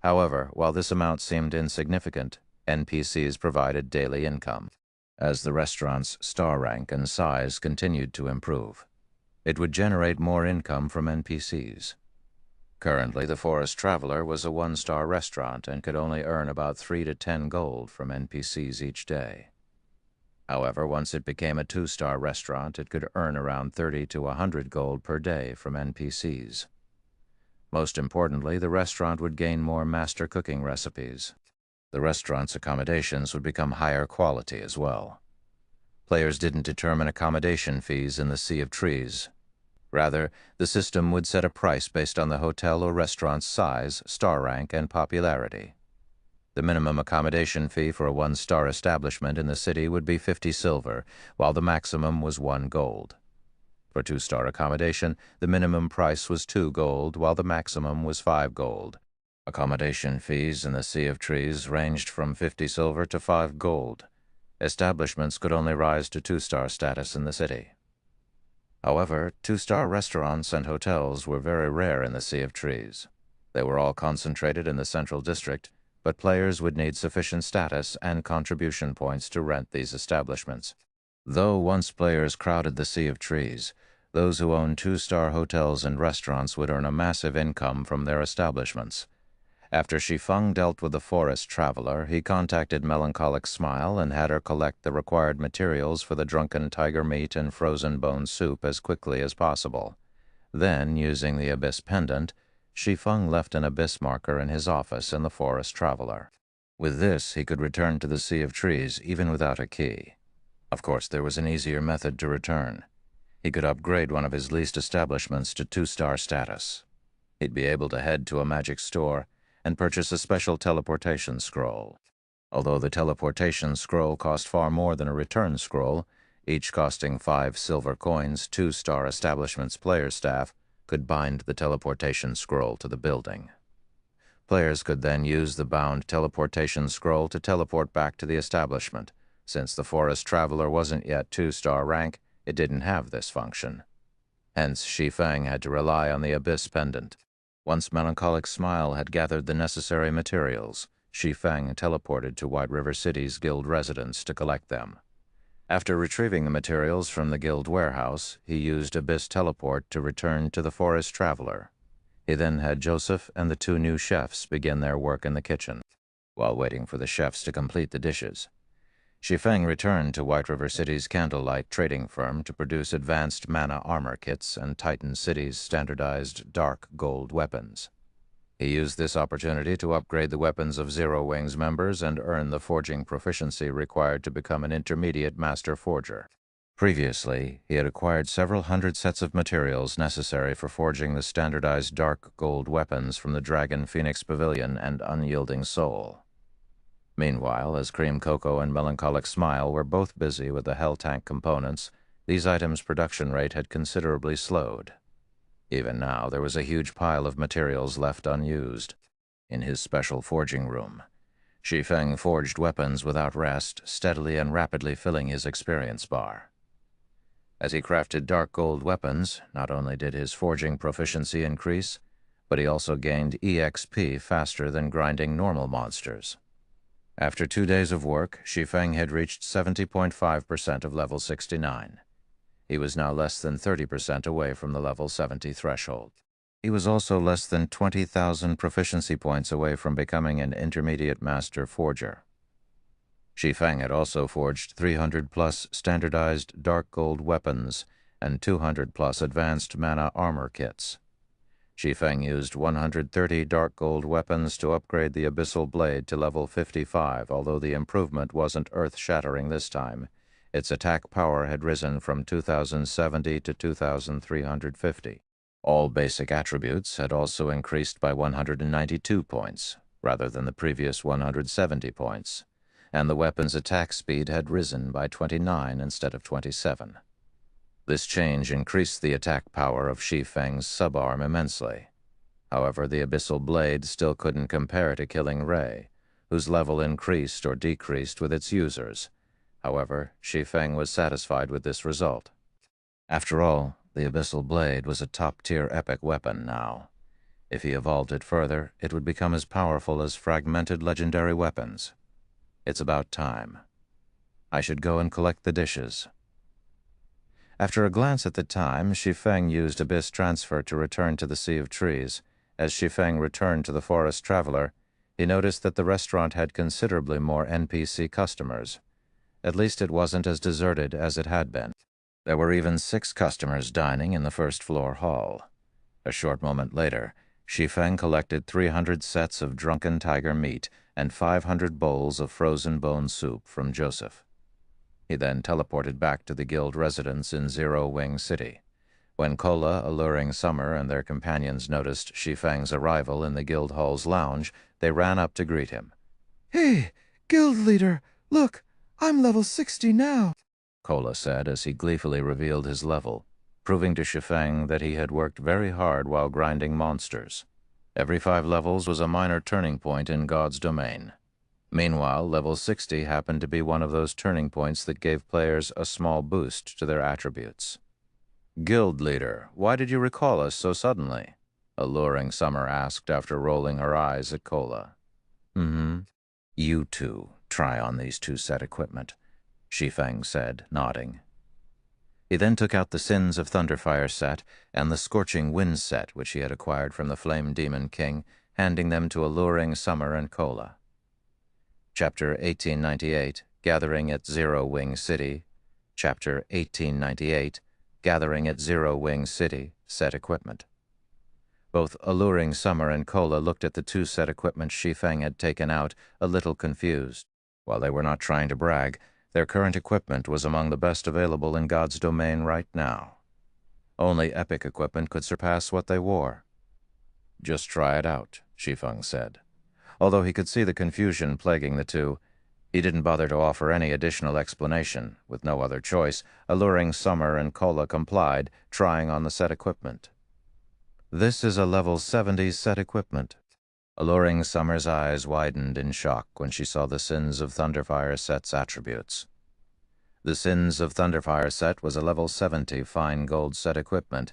Speaker 1: However, while this amount seemed insignificant, NPCs provided daily income. As the restaurant's star rank and size continued to improve, it would generate more income from NPCs. Currently, the Forest Traveler was a 1-star restaurant and could only earn about 3 to 10 gold from NPCs each day. However, once it became a 2-star restaurant, it could earn around 30 to 100 gold per day from NPCs. Most importantly, the restaurant would gain more master cooking recipes. The restaurant's accommodations would become higher quality as well. Players didn't determine accommodation fees in the Sea of Trees. Rather, the system would set a price based on the hotel or restaurant's size, star rank, and popularity. The minimum accommodation fee for a 1-star establishment in the city would be 50 silver, while the maximum was 1 gold. For 2-star accommodation, the minimum price was 2 gold, while the maximum was 5 gold. Accommodation fees in the Sea of Trees ranged from 50 silver to 5 gold. Establishments could only rise to 2-star status in the city. However, 2-star restaurants and hotels were very rare in the Sea of Trees. They were all concentrated in the central district, but players would need sufficient status and contribution points to rent these establishments. Though once players crowded the Sea of Trees, those who owned 2-star hotels and restaurants would earn a massive income from their establishments. After Shi Feng dealt with the Forest Traveler, he contacted Melancholic Smile and had her collect the required materials for the drunken tiger meat and frozen bone soup as quickly as possible. Then, using the Abyss Pendant, Shi Feng left an Abyss marker in his office in the Forest Traveler. With this, he could return to the Sea of Trees even without a key. Of course, there was an easier method to return. He could upgrade one of his leased establishments to 2-star status. He'd be able to head to a magic store and purchase a special teleportation scroll. Although the teleportation scroll cost far more than a return scroll, each costing 5 silver coins, 2-star establishment's player staff could bind the teleportation scroll to the building. Players could then use the bound teleportation scroll to teleport back to the establishment. Since the Forest Traveler wasn't yet 2-star rank, it didn't have this function. Hence, Shi Feng had to rely on the Abyss Pendant. Once Melancholic Smile had gathered the necessary materials, Shi Feng teleported to White River City's guild residence to collect them. After retrieving the materials from the guild warehouse, he used Abyss Teleport to return to the Forest Traveler. He then had Joseph and the 2 new chefs begin their work in the kitchen. While waiting for the chefs to complete the dishes, Shi Feng returned to White River City's Candlelight trading firm to produce advanced mana armor kits and Titan City's standardized dark gold weapons. He used this opportunity to upgrade the weapons of Zero Wing's members and earn the forging proficiency required to become an intermediate master forger. Previously, he had acquired several hundred sets of materials necessary for forging the standardized dark gold weapons from the Dragon Phoenix Pavilion and Unyielding Soul. Meanwhile, as Cream Cocoa and Melancholic Smile were both busy with the Hell Tank components, these items' production rate had considerably slowed. Even now, there was a huge pile of materials left unused. In his special forging room, Shi Feng forged weapons without rest, steadily and rapidly filling his experience bar. As he crafted dark gold weapons, not only did his forging proficiency increase, but he also gained EXP faster than grinding normal monsters. After 2 days of work, Shi Feng had reached 70.5% of level 69. He was now less than 30% away from the level 70 threshold. He was also less than 20,000 proficiency points away from becoming an intermediate master forger. Shi Feng had also forged 300-plus standardized dark gold weapons and 200-plus advanced mana armor kits. Shi Feng used 130 dark gold weapons to upgrade the Abyssal Blade to level 55, although the improvement wasn't earth-shattering this time. Its attack power had risen from 2,070 to 2,350. All basic attributes had also increased by 192 points, rather than the previous 170 points, and the weapon's attack speed had risen by 29 instead of 27. This change increased the attack power of Shi Feng's subarm immensely. However, the Abyssal Blade still couldn't compare to Killing Ray, whose level increased or decreased with its users. However, Shi Feng was satisfied with this result. After all, the Abyssal Blade was a top-tier epic weapon now. If he evolved it further, it would become as powerful as fragmented legendary weapons. It's about time. I should go and collect the dishes. After a glance at the time, Shi Feng used Abyss Transfer to return to the Sea of Trees. As Shi Feng returned to the Forest Traveler, he noticed that the restaurant had considerably more NPC customers. At least it wasn't as deserted as it had been. There were even 6 customers dining in the first-floor hall. A short moment later, Shi Feng collected 300 sets of drunken tiger meat and 500 bowls of frozen bone soup from Joseph. He then teleported back to the guild residence in Zero Wing City. When Kola, Alluring Summer, and their companions noticed Shi Feng's arrival in the guild hall's lounge, they ran up to greet him.
Speaker 2: "Hey, guild leader, look, I'm level 60 now,"
Speaker 1: Kola said as he gleefully revealed his level, proving to Shi Feng that he had worked very hard while grinding monsters. Every 5 levels was a minor turning point in God's domain. Meanwhile, level 60 happened to be one of those turning points that gave players a small boost to their attributes. "Guild leader, why did you recall us so suddenly?" Alluring Summer asked after rolling her eyes at Kola. You two try on these 2 set equipment," Shi Feng said, nodding. He then took out the Sins of Thunderfire set and the Scorching Wind set which he had acquired from the Flame Demon King, handing them to Alluring Summer and Kola. Chapter 1898, Gathering at Zero Wing City. Chapter 1898, Gathering at Zero Wing City, Set Equipment. Both Alluring Summer and Kola looked at the 2 set equipment Shi Feng had taken out, a little confused. While they were not trying to brag, their current equipment was among the best available in God's domain right now. Only epic equipment could surpass what they wore. "Just try it out," Shi Feng said. Although he could see the confusion plaguing the 2, he didn't bother to offer any additional explanation. With no other choice, Alluring Summer and Kola complied, trying on the set equipment. "This is a level 70 set equipment." Alluring Summer's eyes widened in shock when she saw the Sins of Thunderfire set's attributes. The Sins of Thunderfire set was a level 70 fine gold set equipment,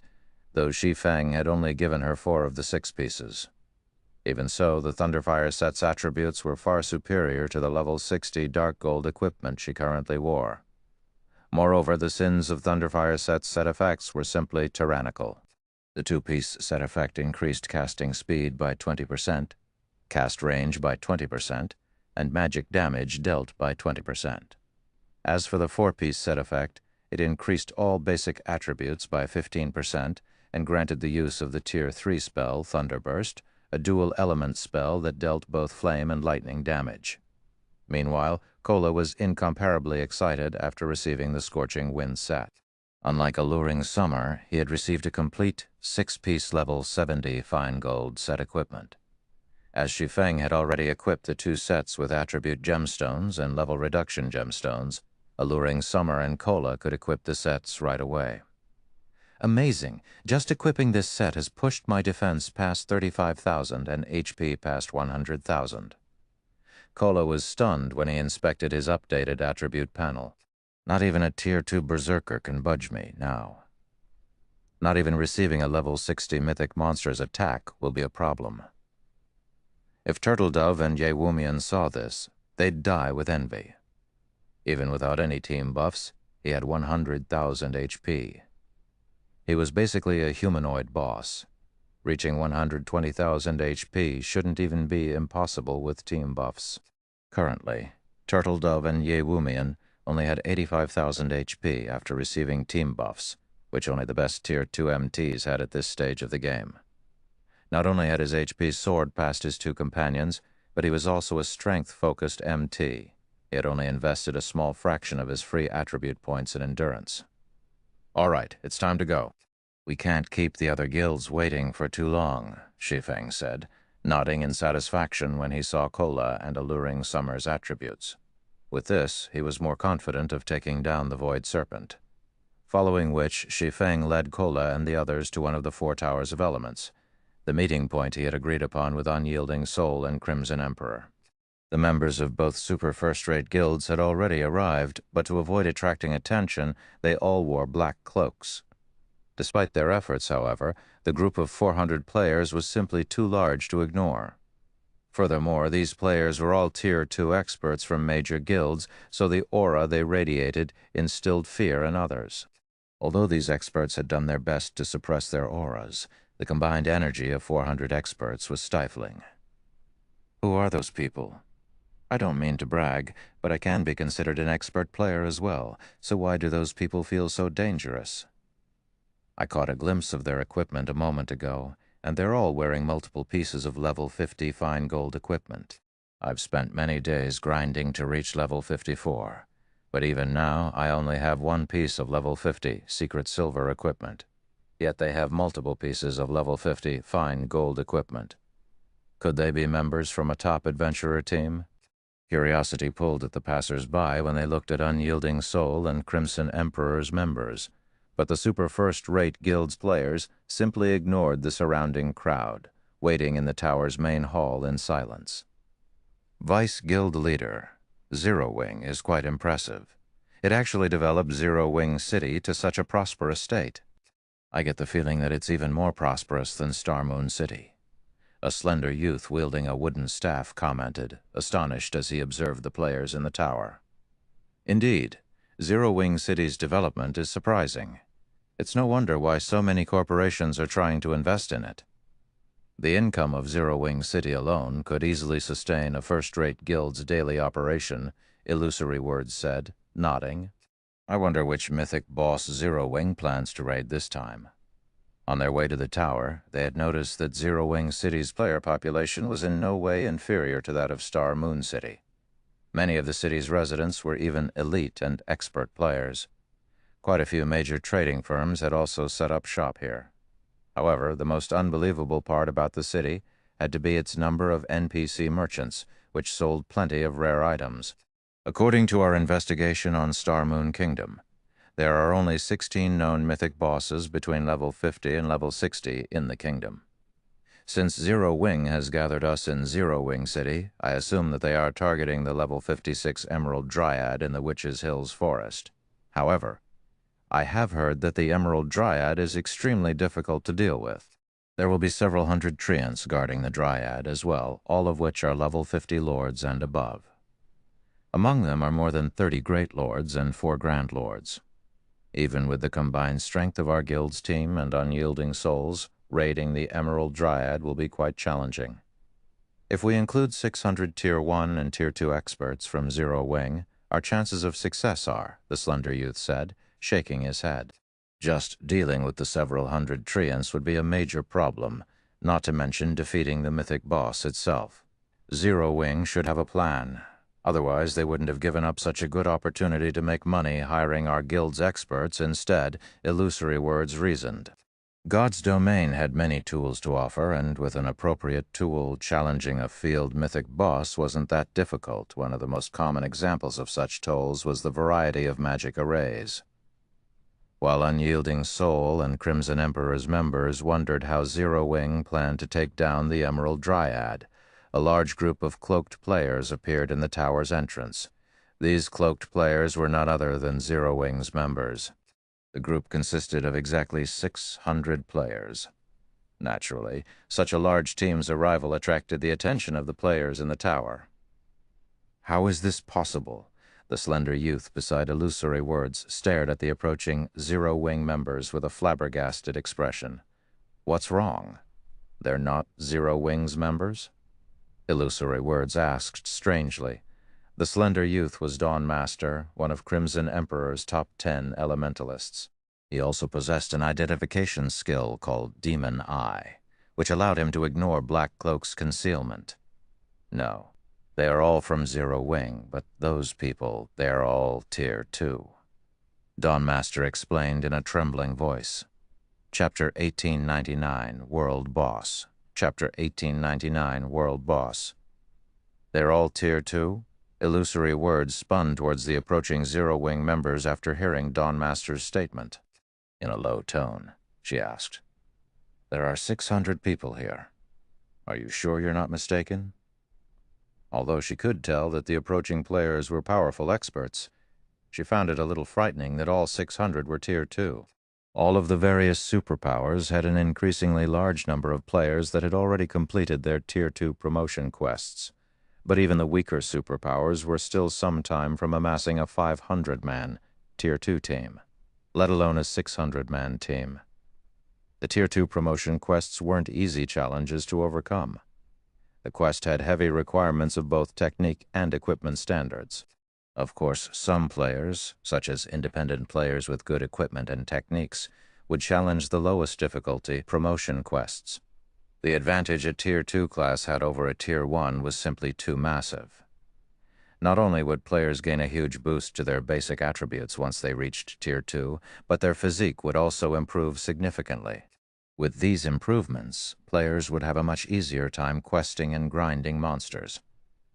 Speaker 1: though Shi Feng had only given her 4 of the 6 pieces. Even so, the Thunderfire set's attributes were far superior to the level 60 dark gold equipment she currently wore. Moreover, the Sins of Thunderfire set's set effects were simply tyrannical. The 2-piece set effect increased casting speed by 20%, cast range by 20%, and magic damage dealt by 20%. As for the 4-piece set effect, it increased all basic attributes by 15% and granted the use of the Tier 3 spell, Thunderburst, a dual-element spell that dealt both flame and lightning damage. Meanwhile, Kola was incomparably excited after receiving the Scorching Wind set. Unlike Alluring Summer, he had received a complete 6-piece level 70 fine gold set equipment. As Shi Feng had already equipped the 2 sets with attribute gemstones and level reduction gemstones, Alluring Summer and Kola could equip the sets right away. "Amazing! Just equipping this set has pushed my defense past 35,000 and HP past 100,000. Kola was stunned when he inspected his updated attribute panel. "Not even a Tier 2 Berserker can budge me now. Not even receiving a level 60 mythic monster's attack will be a problem." If Turtledove and Yewumian saw this, they'd die with envy. Even without any team buffs, he had 100,000 HP. He was basically a humanoid boss. Reaching 120,000 HP shouldn't even be impossible with team buffs. Currently, Turtledove and Yewumian only had 85,000 HP after receiving team buffs, which only the best Tier 2 MTs had at this stage of the game. Not only had his HP soared past his 2 companions, but he was also a strength-focused MT. He had only invested a small fraction of his free attribute points in endurance. "All right, it's time to go." "We can't keep the other guilds waiting for too long," Shi Feng said, nodding in satisfaction when he saw Kola and Alluring Summer's attributes. With this, he was more confident of taking down the Void Serpent. Following which, Shi Feng led Kola and the others to one of the 4 Towers of Elements, the meeting point he had agreed upon with Unyielding Soul and Crimson Emperor. The members of both super first-rate guilds had already arrived, but to avoid attracting attention, they all wore black cloaks. Despite their efforts, however, the group of 400 players was simply too large to ignore. Furthermore, these players were all Tier 2 experts from major guilds, so the aura they radiated instilled fear in others. Although these experts had done their best to suppress their auras, the combined energy of 400 experts was stifling. Who are those people? I don't mean to brag, but I can be considered an expert player as well, so why do those people feel so dangerous? I caught a glimpse of their equipment a moment ago, and they're all wearing multiple pieces of level 50 fine gold equipment. I've spent many days grinding to reach level 54, but even now I only have one piece of level 50 secret silver equipment. Yet they have multiple pieces of level 50 fine gold equipment. Could they be members from a top adventurer team? Curiosity pulled at the passers-by when they looked at Unyielding Soul and Crimson Emperor's members, but the super first-rate guild's players simply ignored the surrounding crowd, waiting in the tower's main hall in silence. Vice Guild Leader Zero Wing is quite impressive. It actually developed Zero Wing City to such a prosperous state. I get the feeling that it's even more prosperous than Star Moon City. A slender youth wielding a wooden staff commented, astonished as he observed the players in the tower. Indeed, Zero Wing City's development is surprising. It's no wonder why so many corporations are trying to invest in it. The income of Zero Wing City alone could easily sustain a first-rate guild's daily operation, Illusory Words said, nodding. I wonder which mythic boss Zero Wing plans to raid this time. On their way to the tower, they had noticed that Zero Wing City's player population was in no way inferior to that of Star Moon City. Many of the city's residents were even elite and expert players. Quite a few major trading firms had also set up shop here. However, the most unbelievable part about the city had to be its number of NPC merchants, which sold plenty of rare items. According to our investigation on Star Moon Kingdom, there are only 16 known mythic bosses between level 50 and level 60 in the kingdom. Since Zero Wing has gathered us in Zero Wing City, I assume that they are targeting the level 56 Emerald Dryad in the Witches' Hills Forest. However, I have heard that the Emerald Dryad is extremely difficult to deal with. There will be several hundred treants guarding the Dryad as well, all of which are level 50 lords and above. Among them are more than 30 Great Lords and 4 Grand Lords. Even with the combined strength of our guild's team and Unyielding Souls, raiding the Emerald Dryad will be quite challenging. If we include 600 Tier 1 and Tier 2 experts from Zero Wing, our chances of success are, the slender youth said, shaking his head. Just dealing with the several hundred treants would be a major problem, not to mention defeating the mythic boss itself. Zero Wing should have a plan. Otherwise, they wouldn't have given up such a good opportunity to make money hiring our guild's experts. Instead, Illusory Words reasoned. God's domain had many tools to offer, and with an appropriate tool, challenging a field mythic boss wasn't that difficult. One of the most common examples of such tools was the variety of magic arrays. While Unyielding Soul and Crimson Emperor's members wondered how Zero Wing planned to take down the Emerald Dryad, a large group of cloaked players appeared in the tower's entrance. These cloaked players were none other than Zero Wing's members. The group consisted of exactly 600 players. Naturally, such a large team's arrival attracted the attention of the players in the tower. How is this possible? The slender youth beside Illusory Words stared at the approaching Zero Wing members with a flabbergasted expression. What's wrong? They're not Zero Wing's members? Illusory Words asked strangely. The slender youth was Dawn Master, one of Crimson Emperor's top 10 elementalists. He also possessed an identification skill called Demon Eye, which allowed him to ignore Black Cloak's concealment. No, they are all from Zero Wing, but those people, they're all Tier 2. Dawn Master explained in a trembling voice. Chapter 1899, World Boss. Chapter 1899, World Boss. They're all Tier 2? Illusory Words spun towards the approaching Zero Wing members after hearing Dawn Master's statement. In a low tone, she asked, "There are 600 people here. Are you sure you're not mistaken?" Although she could tell that the approaching players were powerful experts, she found it a little frightening that all 600 were Tier 2. All of the various superpowers had an increasingly large number of players that had already completed their Tier 2 promotion quests, but even the weaker superpowers were still some time from amassing a 500-man Tier 2 team, let alone a 600-man team. The Tier 2 promotion quests weren't easy challenges to overcome. The quest had heavy requirements of both technique and equipment standards. Of course, some players, such as independent players with good equipment and techniques, would challenge the lowest difficulty promotion quests. The advantage a Tier 2 class had over a Tier 1 was simply too massive. Not only would players gain a huge boost to their basic attributes once they reached Tier 2, but their physique would also improve significantly. With these improvements, players would have a much easier time questing and grinding monsters.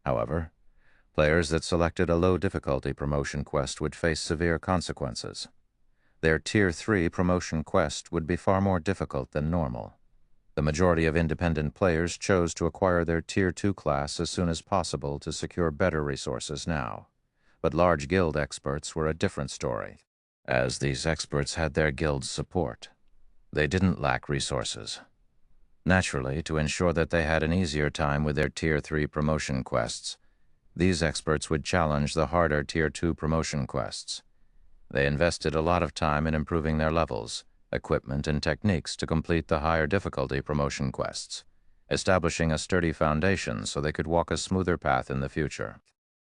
Speaker 1: However, players that selected a low-difficulty promotion quest would face severe consequences. Their Tier 3 promotion quest would be far more difficult than normal. The majority of independent players chose to acquire their Tier 2 class as soon as possible to secure better resources now. But large guild experts were a different story, as these experts had their guild's support. They didn't lack resources. Naturally, to ensure that they had an easier time with their Tier 3 promotion quests, these experts would challenge the harder Tier 2 promotion quests. They invested a lot of time in improving their levels, equipment, and techniques to complete the higher difficulty promotion quests, establishing a sturdy foundation so they could walk a smoother path in the future.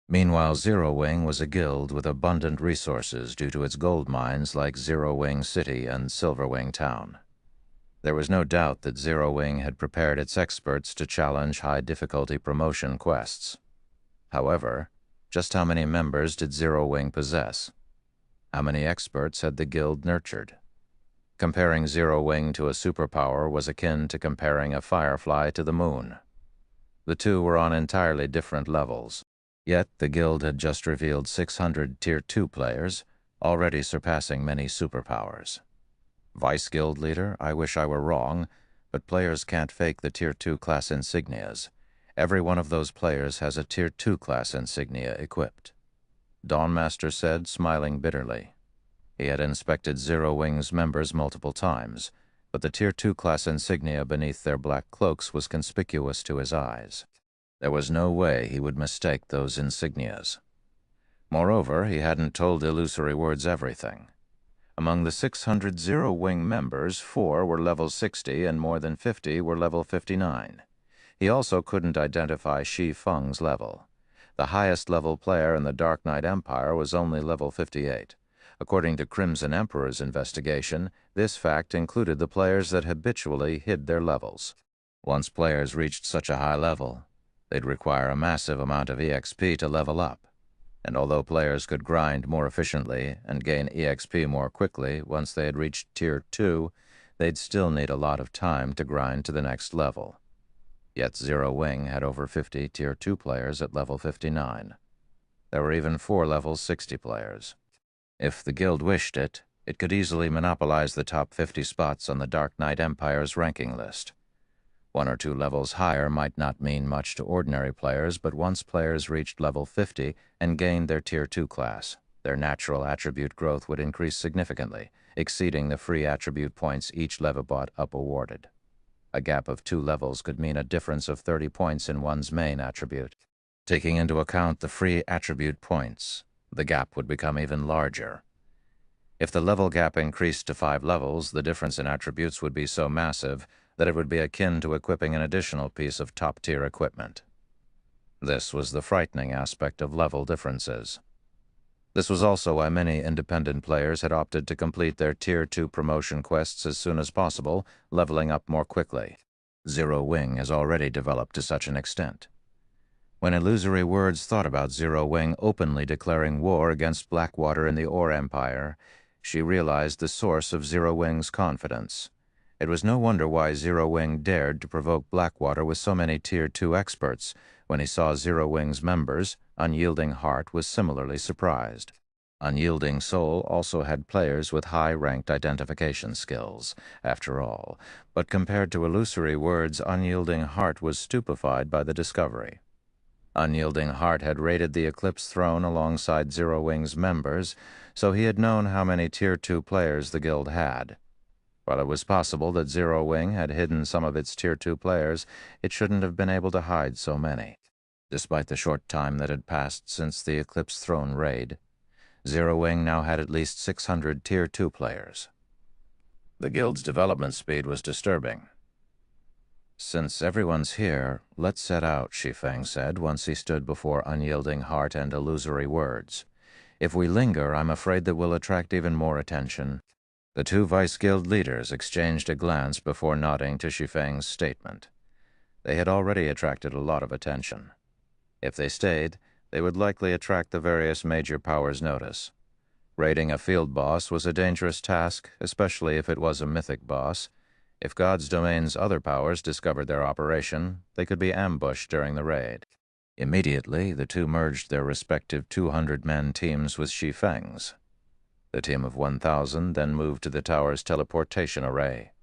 Speaker 1: Meanwhile, Zero Wing was a guild with abundant resources due to its gold mines like Zero Wing City and Silver Wing Town. There was no doubt that Zero Wing had prepared its experts to challenge high-difficulty promotion quests. However, just how many members did Zero Wing possess? How many experts had the guild nurtured? Comparing Zero Wing to a superpower was akin to comparing a firefly to the moon. The two were on entirely different levels. Yet the guild had just revealed 600 Tier 2 players, already surpassing many superpowers. Vice Guild Leader, I wish I were wrong, but players can't fake the Tier 2 class insignias. Every one of those players has a Tier 2 class insignia equipped. Dawnmaster said, smiling bitterly. He had inspected Zero Wing's members multiple times, but the Tier 2 class insignia beneath their black cloaks was conspicuous to his eyes. There was no way he would mistake those insignias. Moreover, he hadn't told Illusory Words everything. Among the 600 Zero Wing members, 4 were level 60 and more than 50 were level 59. He also couldn't identify Shi Feng's level. The highest level player in the Dark Knight Empire was only level 58. According to Crimson Emperor's investigation, this fact included the players that habitually hid their levels. Once players reached such a high level, they'd require a massive amount of EXP to level up. And although players could grind more efficiently and gain EXP more quickly once they had reached Tier 2, they'd still need a lot of time to grind to the next level. Yet Zero Wing had over 50 Tier 2 players at level 59. There were even 4 level 60 players. If the guild wished it, it could easily monopolize the top 50 spots on the Dark Knight Empire's ranking list. 1 or 2 levels higher might not mean much to ordinary players, but once players reached level 50 and gained their Tier 2 class, their natural attribute growth would increase significantly, exceeding the free attribute points each level bought up awarded. A gap of 2 levels could mean a difference of 30 points in one's main attribute. Taking into account the free attribute points, the gap would become even larger. If the level gap increased to 5 levels, the difference in attributes would be so massive that it would be akin to equipping an additional piece of top-tier equipment. This was the frightening aspect of level differences. This was also why many independent players had opted to complete their Tier 2 promotion quests as soon as possible, leveling up more quickly. Zero Wing has already developed to such an extent. When Illusory Words thought about Zero Wing openly declaring war against Blackwater and the Ore Empire, she realized the source of Zero Wing's confidence. It was no wonder why Zero Wing dared to provoke Blackwater with so many Tier 2 experts. When he saw Zero Wing's members, Unyielding Heart was similarly surprised. Unyielding Soul also had players with high-ranked identification skills, after all, but compared to Illusory Words, Unyielding Heart was stupefied by the discovery. Unyielding Heart had raided the Eclipse Throne alongside Zero Wing's members, so he had known how many Tier 2 players the guild had. While it was possible that Zero Wing had hidden some of its Tier 2 players, it shouldn't have been able to hide so many. Despite the short time that had passed since the Eclipse Throne raid, Zero Wing now had at least 600 Tier 2 players. The guild's development speed was disturbing. "Since everyone's here, let's set out," Shi Feng said once he stood before Unyielding Heart and Illusory Words. "If we linger, I'm afraid that we'll attract even more attention." The two Vice Guild leaders exchanged a glance before nodding to Shi Feng's statement. They had already attracted a lot of attention. If they stayed, they would likely attract the various major powers' notice. Raiding a field boss was a dangerous task, especially if it was a mythic boss. If God's domain's other powers discovered their operation, they could be ambushed during the raid. Immediately, the two merged their respective 200-man teams with Shi Feng's. The team of 1,000 then moved to the tower's teleportation array.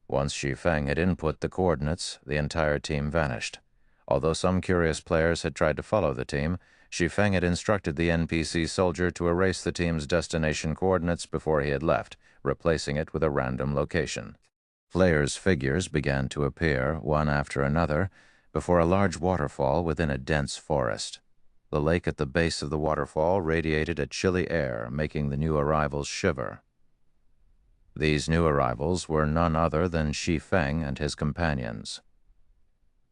Speaker 1: Once Shi Feng had input the coordinates, the entire team vanished. Although some curious players had tried to follow the team, Shi Feng had instructed the NPC soldier to erase the team's destination coordinates before he had left, replacing it with a random location. Players' figures began to appear, one after another, before a large waterfall within a dense forest. The lake at the base of the waterfall radiated a chilly air, making the new arrivals shiver. These new arrivals were none other than Shi Feng and his companions.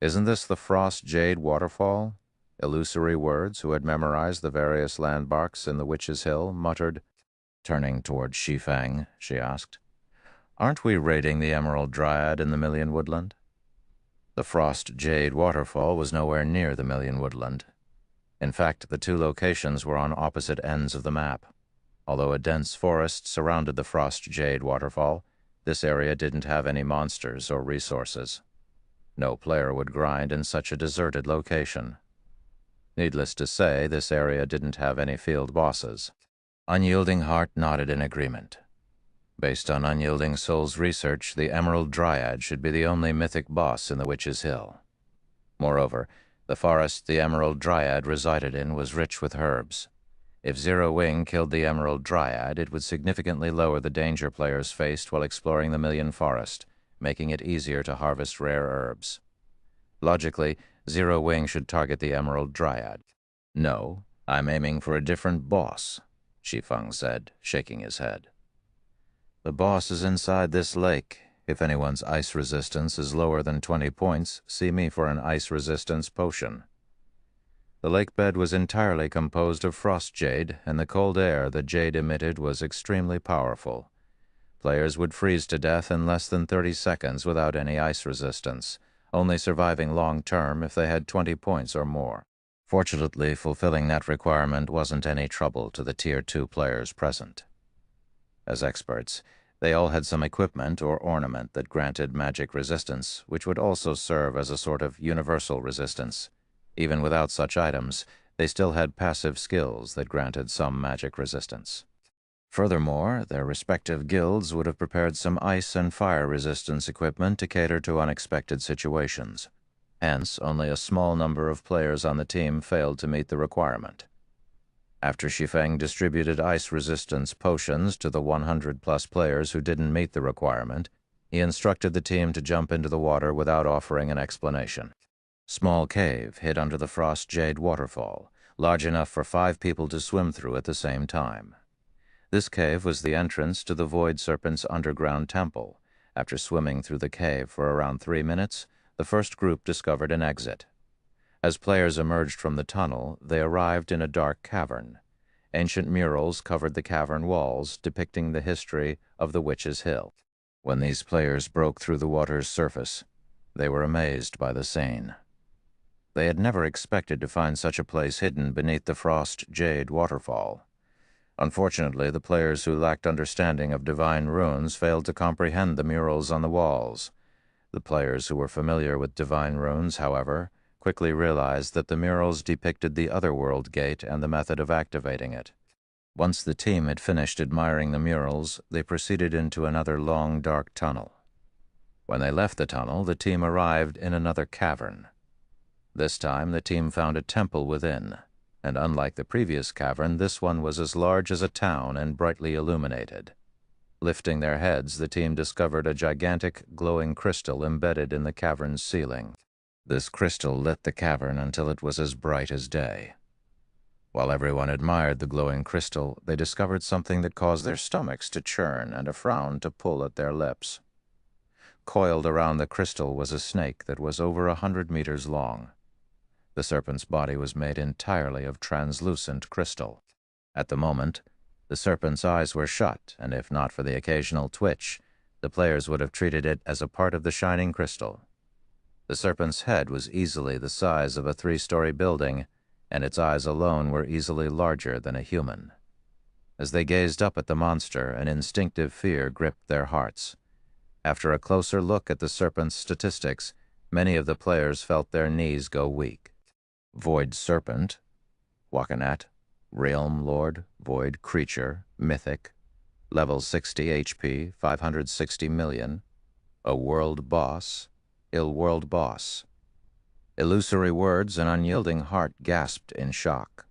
Speaker 1: "Isn't this the Frost Jade Waterfall?" Illusory Words, who had memorized the various landmarks in the Witch's Hill, muttered. Turning toward Shi Feng, she asked, "Aren't we raiding the Emerald Dryad in the Million Woodland?" The Frost Jade Waterfall was nowhere near the Million Woodland. In fact, the two locations were on opposite ends of the map. Although a dense forest surrounded the Frost Jade Waterfall, this area didn't have any monsters or resources. No player would grind in such a deserted location. Needless to say, this area didn't have any field bosses. Unyielding Heart nodded in agreement. Based on Unyielding Soul's research, the Emerald Dryad should be the only mythic boss in the Witch's Hill. Moreover, the forest the Emerald Dryad resided in was rich with herbs. If Zero Wing killed the Emerald Dryad, it would significantly lower the danger players faced while exploring the Million Forest, making it easier to harvest rare herbs. Logically, Zero Wing should target the Emerald Dryad. "No, I'm aiming for a different boss," Shi Feng said, shaking his head. "The boss is inside this lake. If anyone's ice resistance is lower than 20 points, see me for an ice resistance potion." The lake bed was entirely composed of frost jade, and the cold air the jade emitted was extremely powerful. Players would freeze to death in less than 30 seconds without any ice resistance, only surviving long-term if they had 20 points or more. Fortunately, fulfilling that requirement wasn't any trouble to the Tier 2 players present. As experts, they all had some equipment or ornament that granted magic resistance, which would also serve as a sort of universal resistance. Even without such items, they still had passive skills that granted some magic resistance. Furthermore, their respective guilds would have prepared some ice and fire resistance equipment to cater to unexpected situations. Hence, only a small number of players on the team failed to meet the requirement. After Shi Feng distributed ice resistance potions to the 100-plus players who didn't meet the requirement, he instructed the team to jump into the water without offering an explanation. Small cave hid under the Frost Jade Waterfall, large enough for 5 people to swim through at the same time. This cave was the entrance to the Void Serpent's underground temple. After swimming through the cave for around 3 minutes, the first group discovered an exit. As players emerged from the tunnel, they arrived in a dark cavern. Ancient murals covered the cavern walls, depicting the history of the Witch's Hill. When these players broke through the water's surface, they were amazed by the scene. They had never expected to find such a place hidden beneath the Frost Jade Waterfall. Unfortunately, the players who lacked understanding of divine runes failed to comprehend the murals on the walls. The players who were familiar with divine runes, however, quickly realized that the murals depicted the Otherworld Gate and the method of activating it. Once the team had finished admiring the murals, they proceeded into another long, dark tunnel. When they left the tunnel, the team arrived in another cavern. This time, the team found a temple within, and unlike the previous cavern, this one was as large as a town and brightly illuminated. Lifting their heads, the team discovered a gigantic, glowing crystal embedded in the cavern's ceiling. This crystal lit the cavern until it was as bright as day. While everyone admired the glowing crystal, they discovered something that caused their stomachs to churn and a frown to pull at their lips. Coiled around the crystal was a snake that was over 100 meters long. The serpent's body was made entirely of translucent crystal. At the moment, the serpent's eyes were shut, and if not for the occasional twitch, the players would have treated it as a part of the shining crystal. The serpent's head was easily the size of a 3-story building, and its eyes alone were easily larger than a human. As they gazed up at the monster, an instinctive fear gripped their hearts. After a closer look at the serpent's statistics, many of the players felt their knees go weak. Void Serpent, Wakanat, Realm Lord, Void Creature, Mythic, Level 60 HP, 560 million, a World Boss, Ill-World Boss. Illusory Words and Unyielding Heart gasped in shock.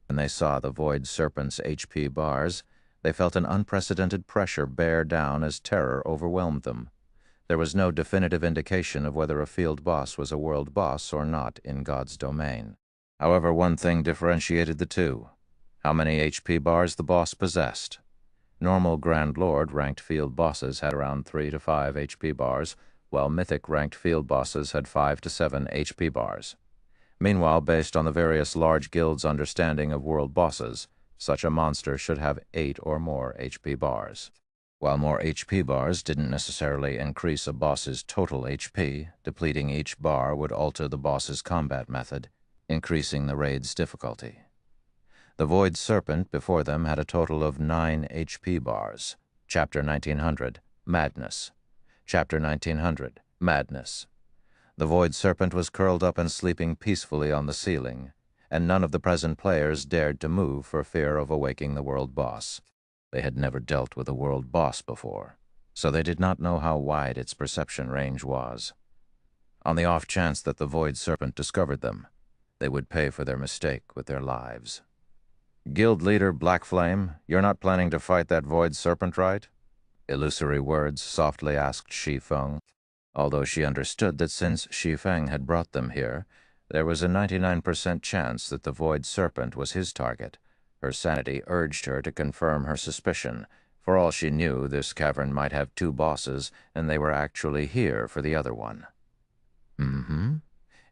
Speaker 1: When they saw the Void Serpent's HP bars, they felt an unprecedented pressure bear down as terror overwhelmed them. There was no definitive indication of whether a field boss was a world boss or not in God's domain. However, one thing differentiated the two: how many HP bars the boss possessed. Normal Grand Lord ranked field bosses had around 3 to 5 HP bars, while Mythic ranked field bosses had 5 to 7 HP bars. Meanwhile, based on the various large guilds' understanding of world bosses, such a monster should have 8 or more HP bars. While more HP bars didn't necessarily increase a boss's total HP, depleting each bar would alter the boss's combat method, increasing the raid's difficulty. The Void Serpent before them had a total of 9 HP bars. Chapter 1900, Madness. Chapter 1900, Madness. The Void Serpent was curled up and sleeping peacefully on the ceiling, and none of the present players dared to move for fear of awaking the world boss. They had never dealt with a world boss before, so they did not know how wide its perception range was. On the off chance that the Void Serpent discovered them, they would pay for their mistake with their lives. Guild leader Black Flame, you're not planning to fight that Void Serpent, right? Illusory Words softly asked Shi Feng, although she understood that since Shi Feng had brought them here, there was a 99% chance that the Void Serpent was his target. Her sanity urged her to confirm her suspicion. For all she knew, this cavern might have 2 bosses, and they were actually here for the other one.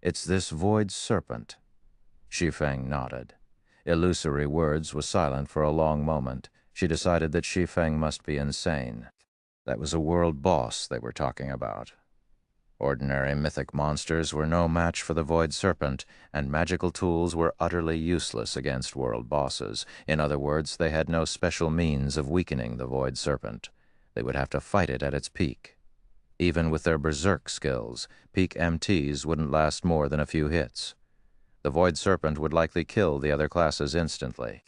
Speaker 1: It's this Void Serpent. Shi Feng nodded. Illusory Words was silent for a long moment. She decided that Shi Feng must be insane. That was a world boss they were talking about. Ordinary mythic monsters were no match for the Void Serpent, and magical tools were utterly useless against world bosses. In other words, they had no special means of weakening the Void Serpent. They would have to fight it at its peak. Even with their berserk skills, peak MTs wouldn't last more than a few hits. The Void Serpent would likely kill the other classes instantly.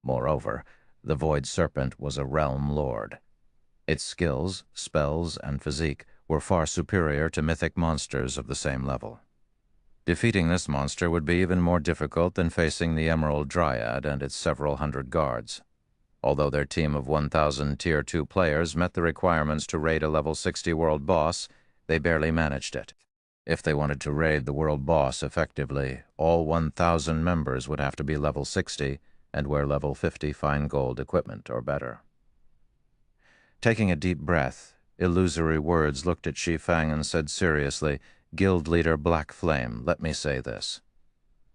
Speaker 1: Moreover, the Void Serpent was a realm lord. Its skills, spells, and physique were far superior to mythic monsters of the same level. Defeating this monster would be even more difficult than facing the Emerald Dryad and its several hundred guards. Although their team of 1,000 Tier 2 players met the requirements to raid a level 60 world boss, they barely managed it. If they wanted to raid the world boss effectively, all 1,000 members would have to be level 60 and wear level 50 fine gold equipment or better. Taking a deep breath, Illusory Words looked at Shi Feng and said seriously, "Guild leader Black Flame, let me say this.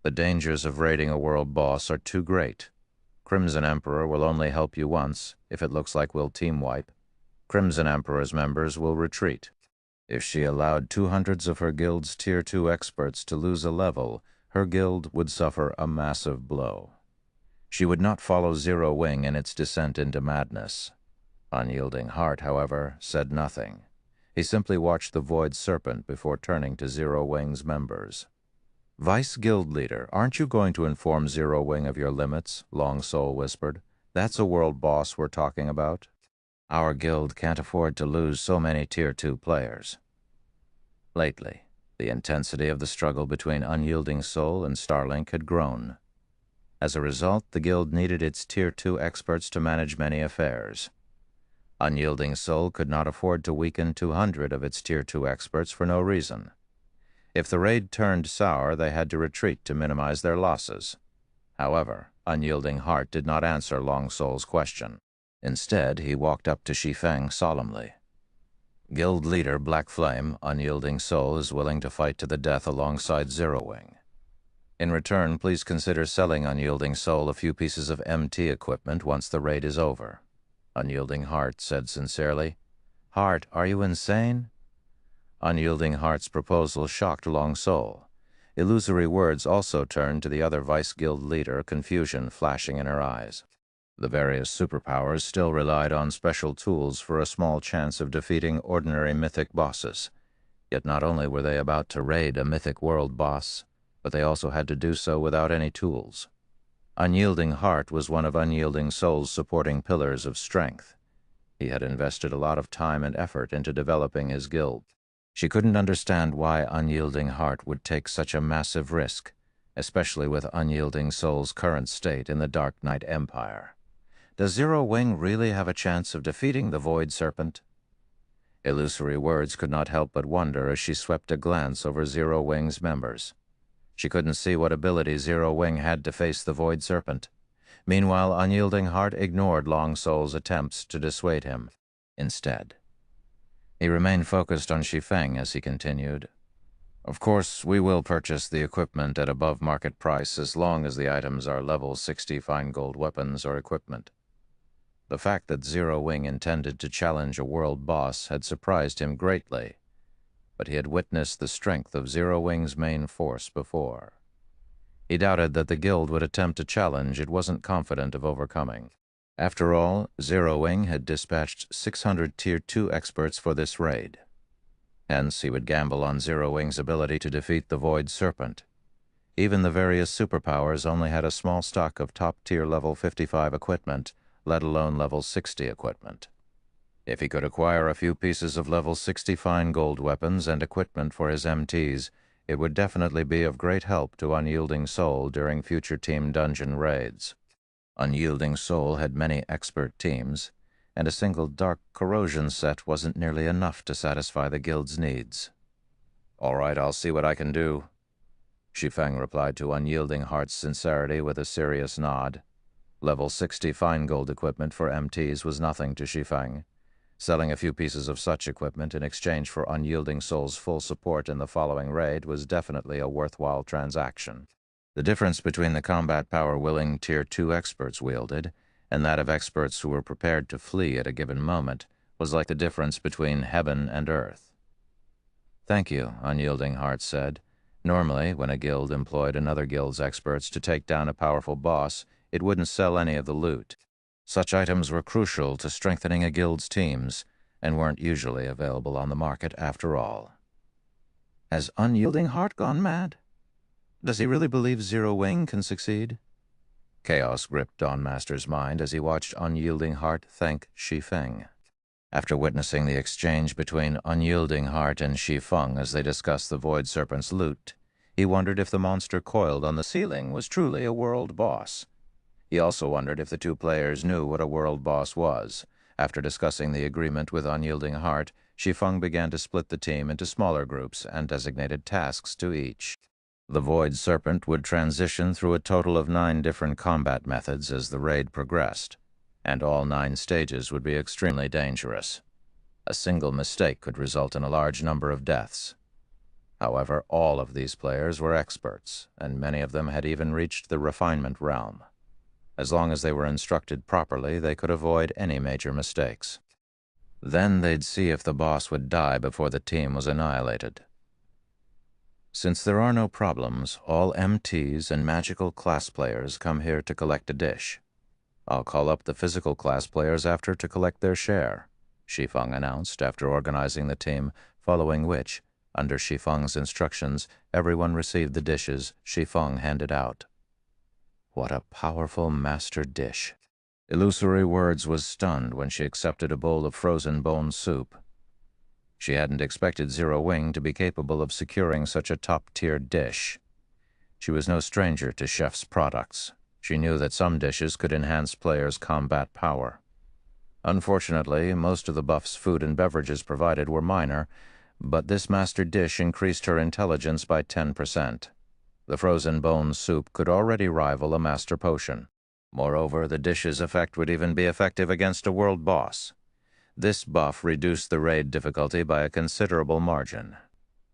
Speaker 1: The dangers of raiding a world boss are too great. Crimson Emperor will only help you once. If it looks like we'll team wipe, Crimson Emperor's members will retreat. If she allowed 200 of her guild's Tier 2 experts to lose a level, her guild would suffer a massive blow. She would not follow Zero Wing in its descent into madness." Unyielding Heart, however, said nothing. He simply watched the Void Serpent before turning to Zero Wing's members. "Vice Guild Leader, aren't you going to inform Zero Wing of your limits?" Long Soul whispered. "That's a world boss we're talking about. Our guild can't afford to lose so many Tier 2 players." Lately, the intensity of the struggle between Unyielding Soul and Starlink had grown. As a result, the guild needed its Tier 2 experts to manage many affairs. Unyielding Soul could not afford to weaken 200 of its Tier 2 experts for no reason. If the raid turned sour, they had to retreat to minimize their losses. However, Unyielding Heart did not answer Long Soul's question. Instead, he walked up to Shi Feng solemnly. Guild leader Black Flame, Unyielding Soul is willing to fight to the death alongside Zero Wing. In return, please consider selling Unyielding Soul a few pieces of MT equipment once the raid is over. Unyielding Heart said sincerely. Heart, are you insane? Unyielding Heart's proposal shocked Long Soul. Illusory words also turned to the other Vice Guild leader, confusion flashing in her eyes. The various superpowers still relied on special tools for a small chance of defeating ordinary mythic bosses. Yet not only were they about to raid a mythic world boss, but they also had to do so without any tools. Unyielding Heart was one of Unyielding Soul's supporting pillars of strength. He had invested a lot of time and effort into developing his guild. She couldn't understand why Unyielding Heart would take such a massive risk, especially with Unyielding Soul's current state in the Dark Knight Empire. Does Zero Wing really have a chance of defeating the Void Serpent? Illusory words could not help but wonder as she swept a glance over Zero Wing's members. She couldn't see what ability Zero Wing had to face the Void Serpent. Meanwhile, Unyielding Heart ignored Long Soul's attempts to dissuade him. Instead, he remained focused on Shi Feng as he continued. Of course, we will purchase the equipment at above market price as long as the items are level 60 fine gold weapons or equipment. The fact that Zero Wing intended to challenge a world boss had surprised him greatly, but he had witnessed the strength of Zero Wing's main force before. He doubted that the guild would attempt a challenge it wasn't confident of overcoming. After all, Zero Wing had dispatched 600 Tier 2 experts for this raid. Hence, he would gamble on Zero Wing's ability to defeat the Void Serpent. Even the various superpowers only had a small stock of top-tier level 55 equipment, let alone level 60 equipment. If he could acquire a few pieces of level 60 fine gold weapons and equipment for his MTs, it would definitely be of great help to Unyielding Soul during future team dungeon raids. Unyielding Soul had many expert teams, and a single dark corrosion set wasn't nearly enough to satisfy the guild's needs. All right, I'll see what I can do. Shi Feng replied to Unyielding Heart's sincerity with a serious nod. Level 60 fine gold equipment for MTs was nothing to Shi Feng. Selling a few pieces of such equipment in exchange for Unyielding Soul's full support in the following raid was definitely a worthwhile transaction. The difference between the combat power willing Tier 2 experts wielded and that of experts who were prepared to flee at a given moment was like the difference between heaven and earth. Thank you, Unyielding Heart said. Normally, when a guild employed another guild's experts to take down a powerful boss, it wouldn't sell any of the loot. Such items were crucial to strengthening a guild's teams and weren't usually available on the market after all. Has Unyielding Heart gone mad? Does he really believe Zero Wing can succeed? Chaos gripped Dawn Master's mind as he watched Unyielding Heart thank Shi Feng. After witnessing the exchange between Unyielding Heart and Shi Feng as they discussed the Void Serpent's loot, he wondered if the monster coiled on the ceiling was truly a world boss. He also wondered if the two players knew what a world boss was. After discussing the agreement with Unyielding Heart, Shi Feng began to split the team into smaller groups and designated tasks to each. The Void Serpent would transition through a total of 9 different combat methods as the raid progressed, and all 9 stages would be extremely dangerous. A single mistake could result in a large number of deaths. However, all of these players were experts, and many of them had even reached the refinement realm. As long as they were instructed properly, they could avoid any major mistakes. Then they'd see if the boss would die before the team was annihilated. Since there are no problems, all MTs and magical class players come here to collect a dish. I'll call up the physical class players after to collect their share, Shi Feng announced after organizing the team, following which, under Shi Feng's instructions, everyone received the dishes Shi Feng handed out. What a powerful master dish. Illusory Words was stunned when she accepted a bowl of frozen bone soup. She hadn't expected Zero Wing to be capable of securing such a top-tier dish. She was no stranger to chef's products. She knew that some dishes could enhance players' combat power. Unfortunately, most of the buff's food and beverages provided were minor, but this master dish increased her intelligence by 10%. The frozen bone soup could already rival a master potion. Moreover, the dish's effect would even be effective against a world boss. This buff reduced the raid difficulty by a considerable margin.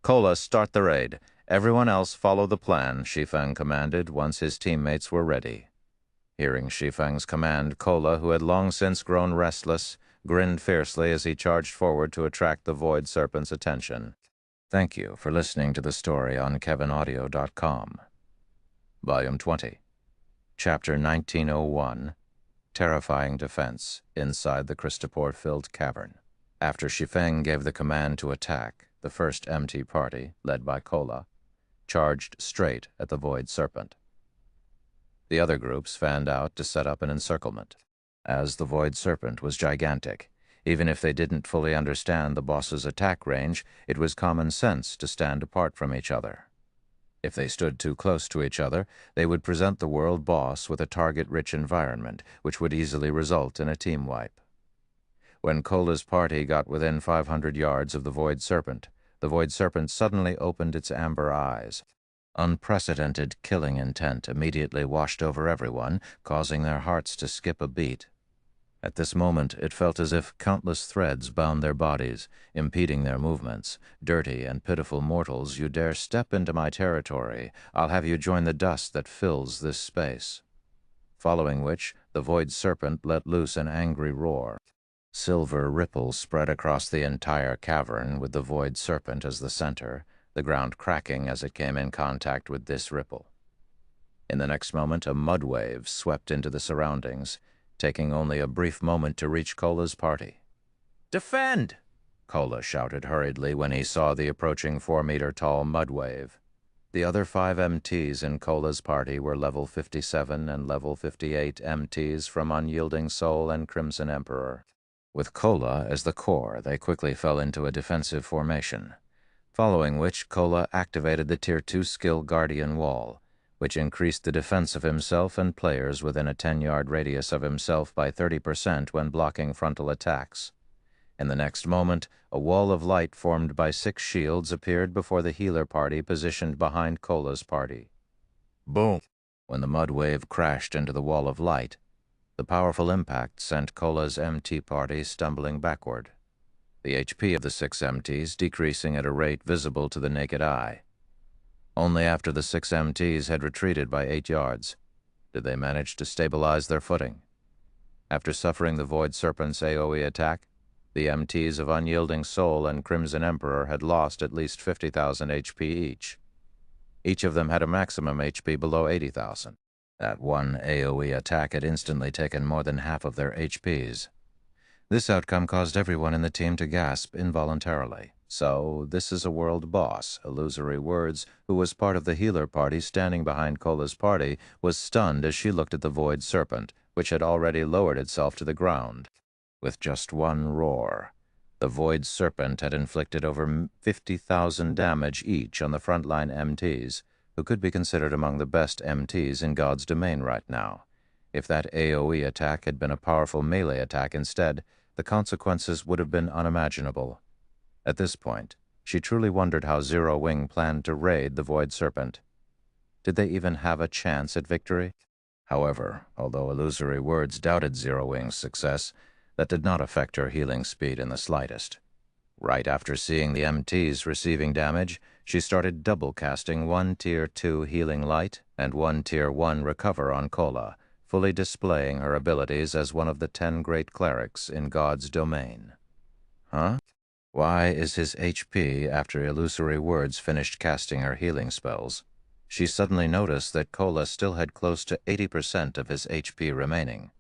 Speaker 1: "Cola, start the raid. Everyone else follow the plan," Shi Feng commanded once his teammates were ready. Hearing Shi Feng's command, Cola, who had long since grown restless, grinned fiercely as he charged forward to attract the Void Serpent's attention. Thank you for listening to the story on kevinaudio.com. Volume 20. Chapter 1901, Terrifying Defense Inside the Christopore-Filled Cavern. After Shi Feng gave the command to attack, the first MT party, led by Cola, charged straight at the Void Serpent. The other groups fanned out to set up an encirclement. As the Void Serpent was gigantic, even if they didn't fully understand the boss's attack range, it was common sense to stand apart from each other. If they stood too close to each other, they would present the world boss with a target-rich environment, which would easily result in a team wipe. When Cola's party got within 500 yards of the Void Serpent suddenly opened its amber eyes. Unprecedented killing intent immediately washed over everyone, causing their hearts to skip a beat. At this moment, it felt as if countless threads bound their bodies, impeding their movements. "Dirty and pitiful mortals, you dare step into my territory. I'll have you join the dust that fills this space." Following which, the Void Serpent let loose an angry roar. Silver ripples spread across the entire cavern with the Void Serpent as the center, the ground cracking as it came in contact with this ripple. In the next moment, a mud wave swept into the surroundings, taking only a brief moment to reach Cola's party. "Defend!" Cola shouted hurriedly when he saw the approaching 4-meter-tall mud wave. The other 5 MTs in Cola's party were level 57 and level 58 MTs from Unyielding Soul and Crimson Emperor. With Cola as the core, they quickly fell into a defensive formation, following which Cola activated the Tier 2 skill Guardian Wall, which increased the defense of himself and players within a 10-yard radius of himself by 30% when blocking frontal attacks. In the next moment, a wall of light formed by 6 shields appeared before the healer party positioned behind Cola's party. Boom! When the mud wave crashed into the wall of light, the powerful impact sent Cola's MT party stumbling backward, the HP of the 6 MTs decreasing at a rate visible to the naked eye. Only after the 6 MTs had retreated by 8 yards did they manage to stabilize their footing. After suffering the Void Serpent's AoE attack, the MTs of Unyielding Soul and Crimson Emperor had lost at least 50,000 HP each. Each of them had a maximum HP below 80,000. That one AoE attack had instantly taken more than half of their HPs. This outcome caused everyone in the team to gasp involuntarily. So, this is a world boss, Illusory Words, who was part of the healer party standing behind Cola's party, was stunned as she looked at the Void Serpent, which had already lowered itself to the ground. With just one roar, the Void Serpent had inflicted over 50,000 damage each on the frontline MTs, who could be considered among the best MTs in God's domain right now. If that AoE attack had been a powerful melee attack instead, the consequences would have been unimaginable. At this point, she truly wondered how Zero Wing planned to raid the Void Serpent. Did they even have a chance at victory? However, although Illusory Words doubted Zero Wing's success, that did not affect her healing speed in the slightest. Right after seeing the MTs receiving damage, she started double casting 1 Tier 2 Healing Light and 1 Tier 1 Recover on Cola, fully displaying her abilities as one of the 10 great clerics in God's domain. Huh? Why is his HP after Illusory Words finished casting her healing spells? She suddenly noticed that Cola still had close to 80% of his HP remaining.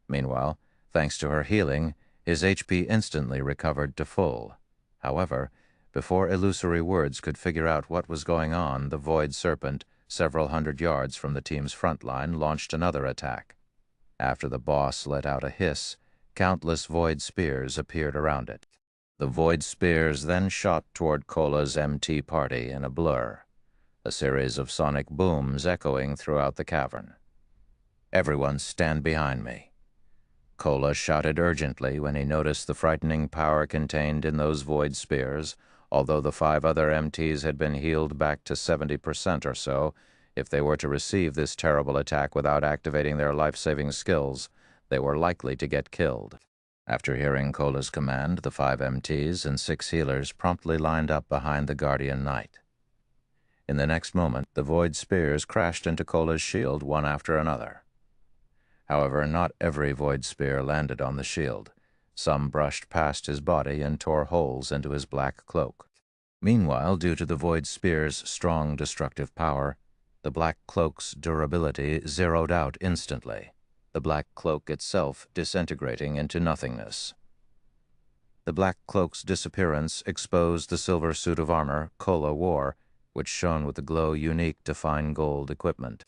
Speaker 1: Meanwhile, thanks to her healing, his HP instantly recovered to full. However, before Illusory Words could figure out what was going on, the Void Serpent, several hundred yards from the team's front line, launched another attack. After the boss let out a hiss, countless Void Spears appeared around it. The Void Spears then shot toward Cola's MT party in a blur, a series of sonic booms echoing throughout the cavern. "Everyone stand behind me." Kola shouted urgently when he noticed the frightening power contained in those void spears. Although the 5 other MTs had been healed back to 70% or so, if they were to receive this terrible attack without activating their life-saving skills, they were likely to get killed. After hearing Kola's command, the 5 MTs and 6 healers promptly lined up behind the Guardian Knight. In the next moment, the void spears crashed into Kola's shield one after another. However, not every void spear landed on the shield. Some brushed past his body and tore holes into his black cloak. Meanwhile, due to the void spear's strong destructive power, the black cloak's durability zeroed out instantly, the black cloak itself disintegrating into nothingness. The black cloak's disappearance exposed the silver suit of armor Kola wore, which shone with the glow unique to fine gold equipment.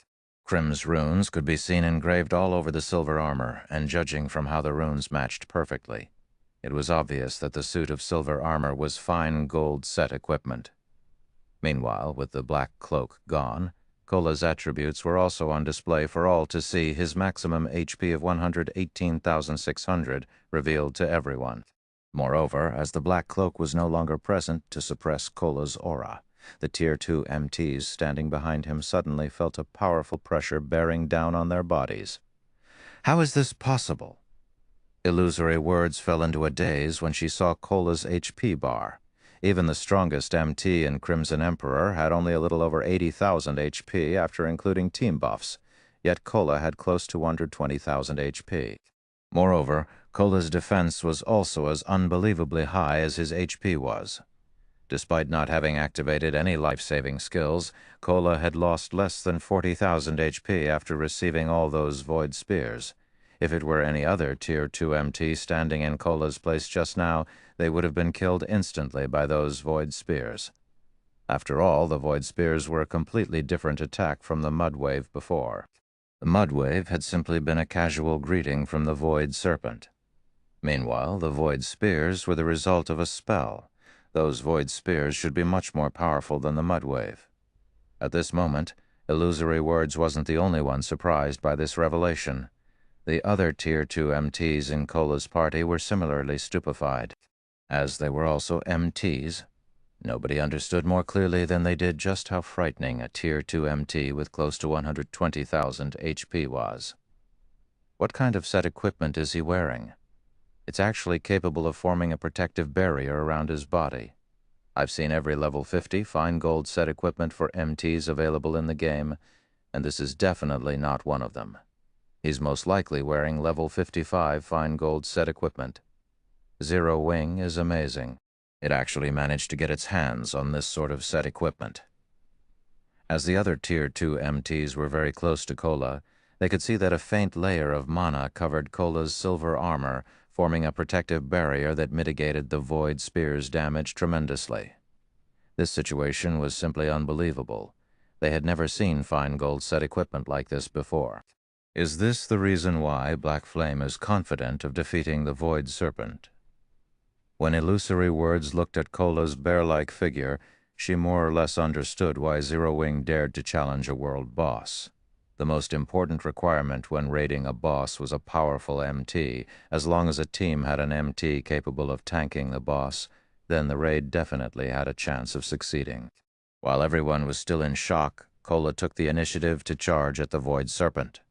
Speaker 1: Krim's runes could be seen engraved all over the silver armor, and judging from how the runes matched perfectly, it was obvious that the suit of silver armor was fine gold set equipment. Meanwhile, with the black cloak gone, Kola's attributes were also on display for all to see, his maximum HP of 118,600 revealed to everyone. Moreover, as the black cloak was no longer present to suppress Kola's aura, the Tier 2 MTs standing behind him suddenly felt a powerful pressure bearing down on their bodies. How is this possible? Illusory words fell into a daze when she saw Kola's HP bar. Even the strongest MT in Crimson Emperor had only a little over 80,000 HP after including team buffs, yet Kola had close to 120,000 HP. Moreover, Kola's defense was also as unbelievably high as his HP was. Despite not having activated any life-saving skills, Kola had lost less than 40,000 HP after receiving all those void spears. If it were any other Tier 2 MT standing in Kola's place just now, they would have been killed instantly by those void spears. After all, the void spears were a completely different attack from the mud wave before. The mud wave had simply been a casual greeting from the void serpent. Meanwhile, the void spears were the result of a spell. Those void spears should be much more powerful than the mud wave. At this moment, Illusory Words wasn't the only one surprised by this revelation. The other Tier 2 MTs in Kola's party were similarly stupefied. As they were also MTs, nobody understood more clearly than they did just how frightening a Tier 2 MT with close to 120,000 HP was. What kind of set equipment is he wearing? It's actually capable of forming a protective barrier around his body. I've seen every level 50 fine gold set equipment for MTs available in the game, and this is definitely not one of them. He's most likely wearing level 55 fine gold set equipment. Zero Wing is amazing. It actually managed to get its hands on this sort of set equipment. As the other Tier 2 MTs were very close to Kola, they could see that a faint layer of mana covered Kola's silver armor, forming a protective barrier that mitigated the void spear's damage tremendously. This situation was simply unbelievable. They had never seen fine gold set equipment like this before. Is this the reason why Black Flame is confident of defeating the Void Serpent? When Illusory Words looked at Kola's bear-like figure, she more or less understood why Zero Wing dared to challenge a world boss. The most important requirement when raiding a boss was a powerful MT. As long as a team had an MT capable of tanking the boss, then the raid definitely had a chance of succeeding. While everyone was still in shock, Kola took the initiative to charge at the Void Serpent.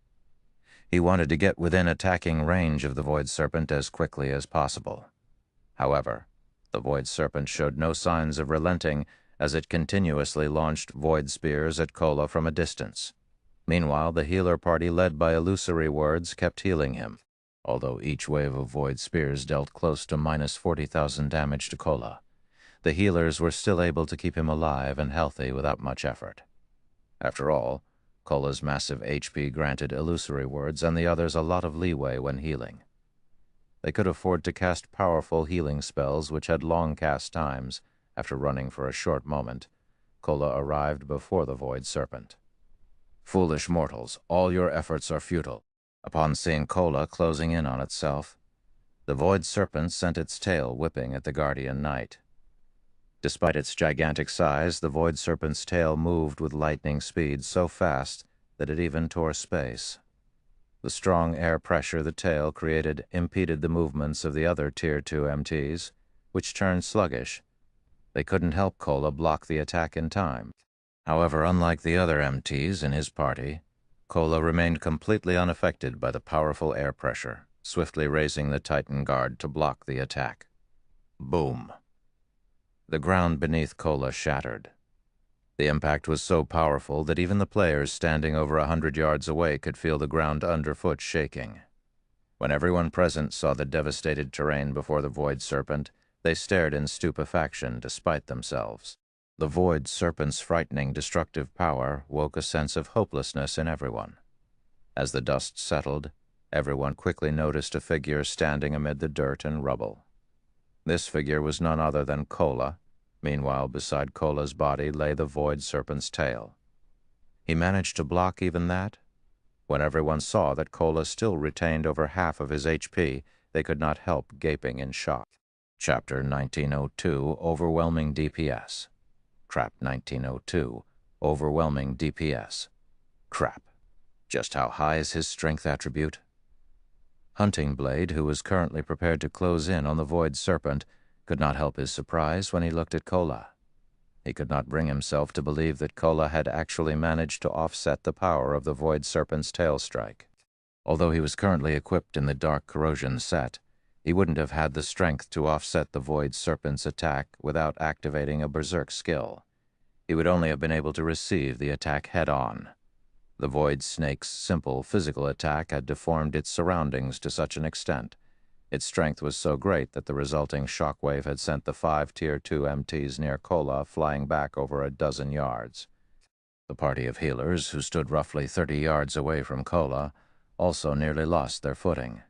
Speaker 1: He wanted to get within attacking range of the Void Serpent as quickly as possible. However, the Void Serpent showed no signs of relenting as it continuously launched void spears at Kola from a distance. Meanwhile, the healer party led by Illusory Words kept healing him, although each wave of void spears dealt close to minus 40,000 damage to Kola. The healers were still able to keep him alive and healthy without much effort. After all, Kola's massive HP granted Illusory Words and the others a lot of leeway when healing. They could afford to cast powerful healing spells which had long cast times. After running for a short moment, Kola arrived before the Void Serpent. Foolish mortals, all your efforts are futile. Upon seeing Kola closing in on itself, the Void Serpent sent its tail whipping at the Guardian Knight. Despite its gigantic size, the Void Serpent's tail moved with lightning speed so fast that it even tore space. The strong air pressure the tail created impeded the movements of the other Tier 2 MTs, which turned sluggish. They couldn't help Kola block the attack in time. However, unlike the other MTs in his party, Kola remained completely unaffected by the powerful air pressure, swiftly raising the Titan guard to block the attack. Boom! The ground beneath Kola shattered. The impact was so powerful that even the players standing over 100 yards away could feel the ground underfoot shaking. When everyone present saw the devastated terrain before the Void Serpent, they stared in stupefaction despite themselves. The Void Serpent's frightening, destructive power woke a sense of hopelessness in everyone. As the dust settled, everyone quickly noticed a figure standing amid the dirt and rubble. This figure was none other than Kola. Meanwhile, beside Kola's body lay the Void Serpent's tail. He managed to block even that? When everyone saw that Kola still retained over half of his HP, they could not help gaping in shock. Chapter 1902, Overwhelming DPS. Crap, 1902, Overwhelming DPS. Crap. Just how high is his strength attribute? Hunting Blade, who was currently prepared to close in on the Void Serpent, could not help his surprise when he looked at Kola. He could not bring himself to believe that Kola had actually managed to offset the power of the Void Serpent's tail strike. Although he was currently equipped in the Dark Corrosion set, he wouldn't have had the strength to offset the Void Serpent's attack without activating a Berserk skill. He would only have been able to receive the attack head-on. The Void Snake's simple physical attack had deformed its surroundings to such an extent. Its strength was so great that the resulting shockwave had sent the 5 Tier 2 MTs near Kola flying back over a dozen yards. The party of healers, who stood roughly 30 yards away from Kola, also nearly lost their footing.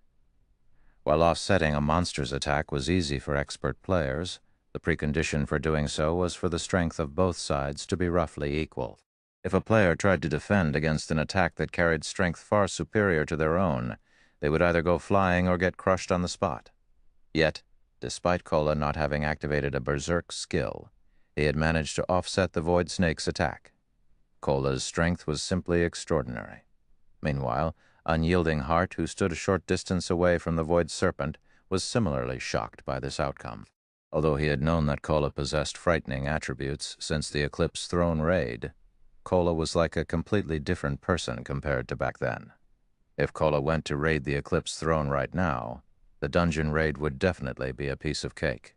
Speaker 1: While offsetting a monster's attack was easy for expert players, the precondition for doing so was for the strength of both sides to be roughly equal. If a player tried to defend against an attack that carried strength far superior to their own, they would either go flying or get crushed on the spot. Yet, despite Kola not having activated a Berserk skill, he had managed to offset the Void Snake's attack. Kola's strength was simply extraordinary. Meanwhile, Unyielding Heart, who stood a short distance away from the Void Serpent, was similarly shocked by this outcome. Although he had known that Kola possessed frightening attributes since the Eclipse Throne raid, Kola was like a completely different person compared to back then. If Kola went to raid the Eclipse Throne right now, the dungeon raid would definitely be a piece of cake.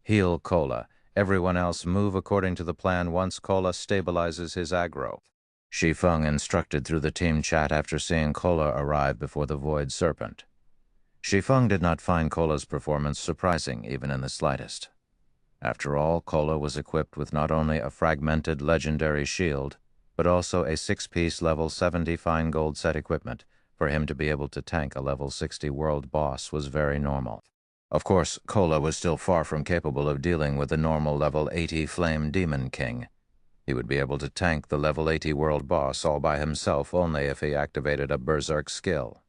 Speaker 1: Heal Kola. Everyone else move according to the plan once Kola stabilizes his aggro. Shi Feng instructed through the team chat after seeing Kola arrive before the Void Serpent. Shi Feng did not find Kola's performance surprising even in the slightest. After all, Kola was equipped with not only a fragmented legendary shield, but also a 6-piece level 70 fine gold set equipment. For him to be able to tank a level 60 world boss was very normal. Of course, Kola was still far from capable of dealing with the normal level 80 Flame Demon King. He would be able to tank the level 80 world boss all by himself only if he activated a Berserk skill.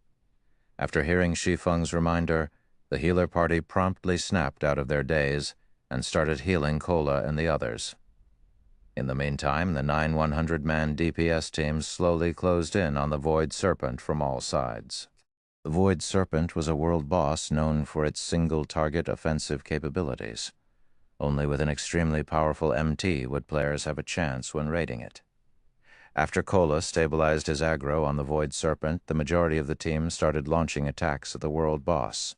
Speaker 1: After hearing Shi Feng's reminder, the healer party promptly snapped out of their daze and started healing Kola and the others. In the meantime, the 9 100-man DPS teams slowly closed in on the Void Serpent from all sides. The Void Serpent was a world boss known for its single-target offensive capabilities. Only with an extremely powerful MT would players have a chance when raiding it. After Kola stabilized his aggro on the Void Serpent, the majority of the team started launching attacks at the world boss.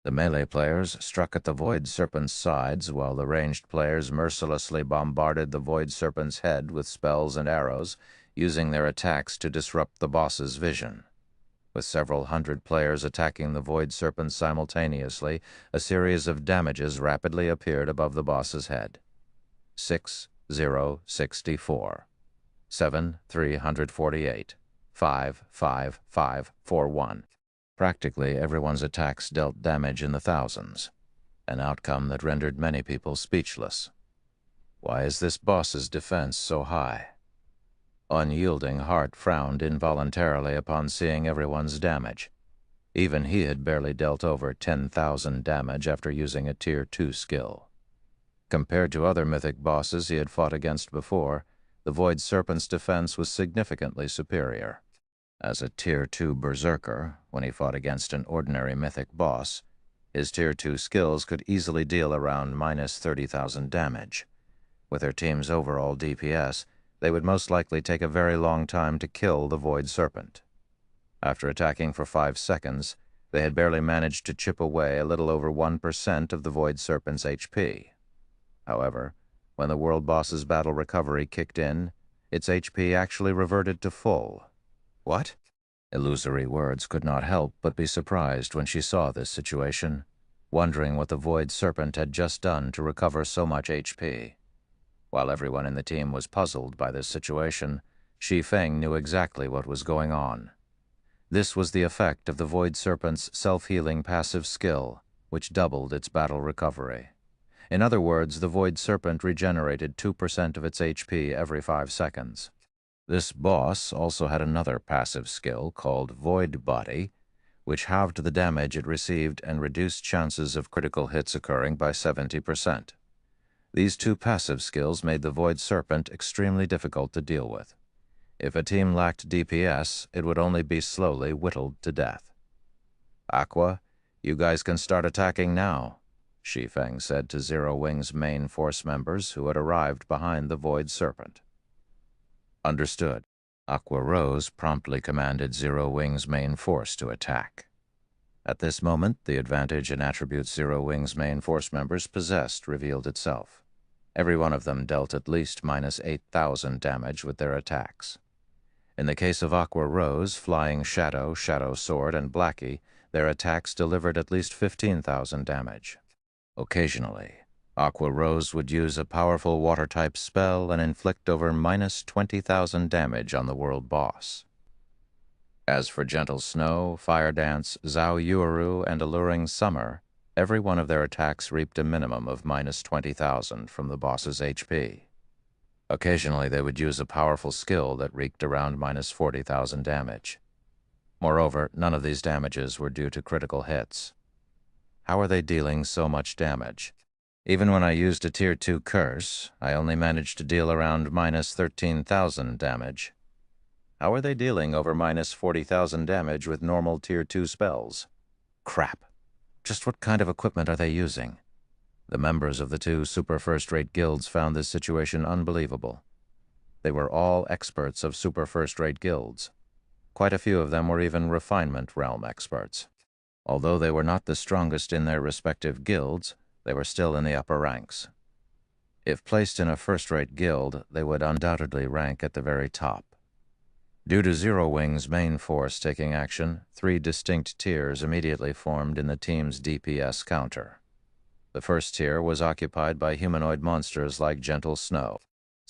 Speaker 1: The melee players struck at the Void Serpent's sides, while the ranged players mercilessly bombarded the Void Serpent's head with spells and arrows, using their attacks to disrupt the boss's vision. With several hundred players attacking the Void Serpent simultaneously, a series of damages rapidly appeared above the boss's head. 6064, 7348, 55541. Practically everyone's attacks dealt damage in the thousands, an outcome that rendered many people speechless. Why is this boss's defense so high? Unyielding Heart frowned involuntarily upon seeing everyone's damage. Even he had barely dealt over 10,000 damage after using a Tier 2 skill. Compared to other mythic bosses he had fought against before, the Void Serpent's defense was significantly superior. As a Tier 2 berserker, when he fought against an ordinary mythic boss, his Tier 2 skills could easily deal around minus 30,000 damage. With their team's overall DPS, they would most likely take a very long time to kill the Void Serpent. After attacking for 5 seconds, they had barely managed to chip away a little over 1% of the Void Serpent's HP. However, when the world boss's battle recovery kicked in, its HP actually reverted to full. What? Illusory words could not help but be surprised when she saw this situation, wondering what the Void Serpent had just done to recover so much HP. While everyone in the team was puzzled by this situation, Shi Feng knew exactly what was going on. This was the effect of the Void Serpent's self-healing passive skill, which doubled its battle recovery. In other words, the Void Serpent regenerated 2% of its HP every 5 seconds. This boss also had another passive skill called Void Body, which halved the damage it received and reduced chances of critical hits occurring by 70%. These two passive skills made the Void Serpent extremely difficult to deal with. If a team lacked DPS, it would only be slowly whittled to death. "Aqua, you guys can start attacking now," Shi Feng said to Zero Wing's main force members who had arrived behind the Void Serpent. Understood. Aqua Rose promptly commanded Zero Wing's main force to attack. At this moment, the advantage and attributes Zero Wing's main force members possessed revealed itself. Every one of them dealt at least minus 8,000 damage with their attacks. In the case of Aqua Rose, Flying Shadow, Shadow Sword, and Blackie, their attacks delivered at least 15,000 damage. Occasionally, Aqua Rose would use a powerful water-type spell and inflict over minus 20,000 damage on the world boss. As for Gentle Snow, Fire Dance, Zhao Yuuru, and Alluring Summer, every one of their attacks reaped a minimum of minus 20,000 from the boss's HP. Occasionally, they would use a powerful skill that wreaked around minus 40,000 damage. Moreover, none of these damages were due to critical hits. How are they dealing so much damage? Even when I used a Tier 2 curse, I only managed to deal around minus 13,000 damage. How are they dealing over minus 40,000 damage with normal Tier 2 spells? Crap. Just what kind of equipment are they using? The members of the two super first-rate guilds found this situation unbelievable. They were all experts of super first-rate guilds. Quite a few of them were even refinement realm experts. Although they were not the strongest in their respective guilds, they were still in the upper ranks. If placed in a first-rate guild, they would undoubtedly rank at the very top. Due to Zero Wing's main force taking action, 3 distinct tiers immediately formed in the team's DPS counter. The first tier was occupied by humanoid monsters like Gentle Snow.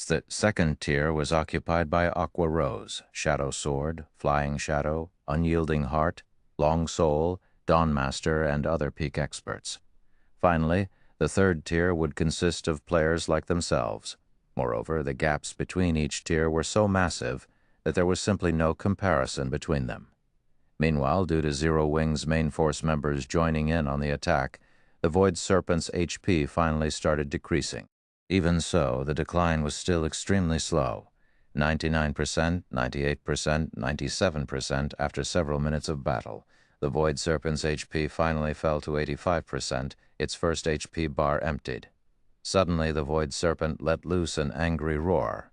Speaker 1: The second tier was occupied by Aqua Rose, Shadow Sword, Flying Shadow, Unyielding Heart, Long Soul, Dawnmaster, and other peak experts. Finally, the third tier would consist of players like themselves. Moreover, the gaps between each tier were so massive that there was simply no comparison between them. Meanwhile, due to Zero Wing's main force members joining in on the attack, the Void Serpent's HP finally started decreasing. Even so, the decline was still extremely slow, 99%, 98%, 97% after several minutes of battle. The Void Serpent's HP finally fell to 85%, its first HP bar emptied. Suddenly, the Void Serpent let loose an angry roar.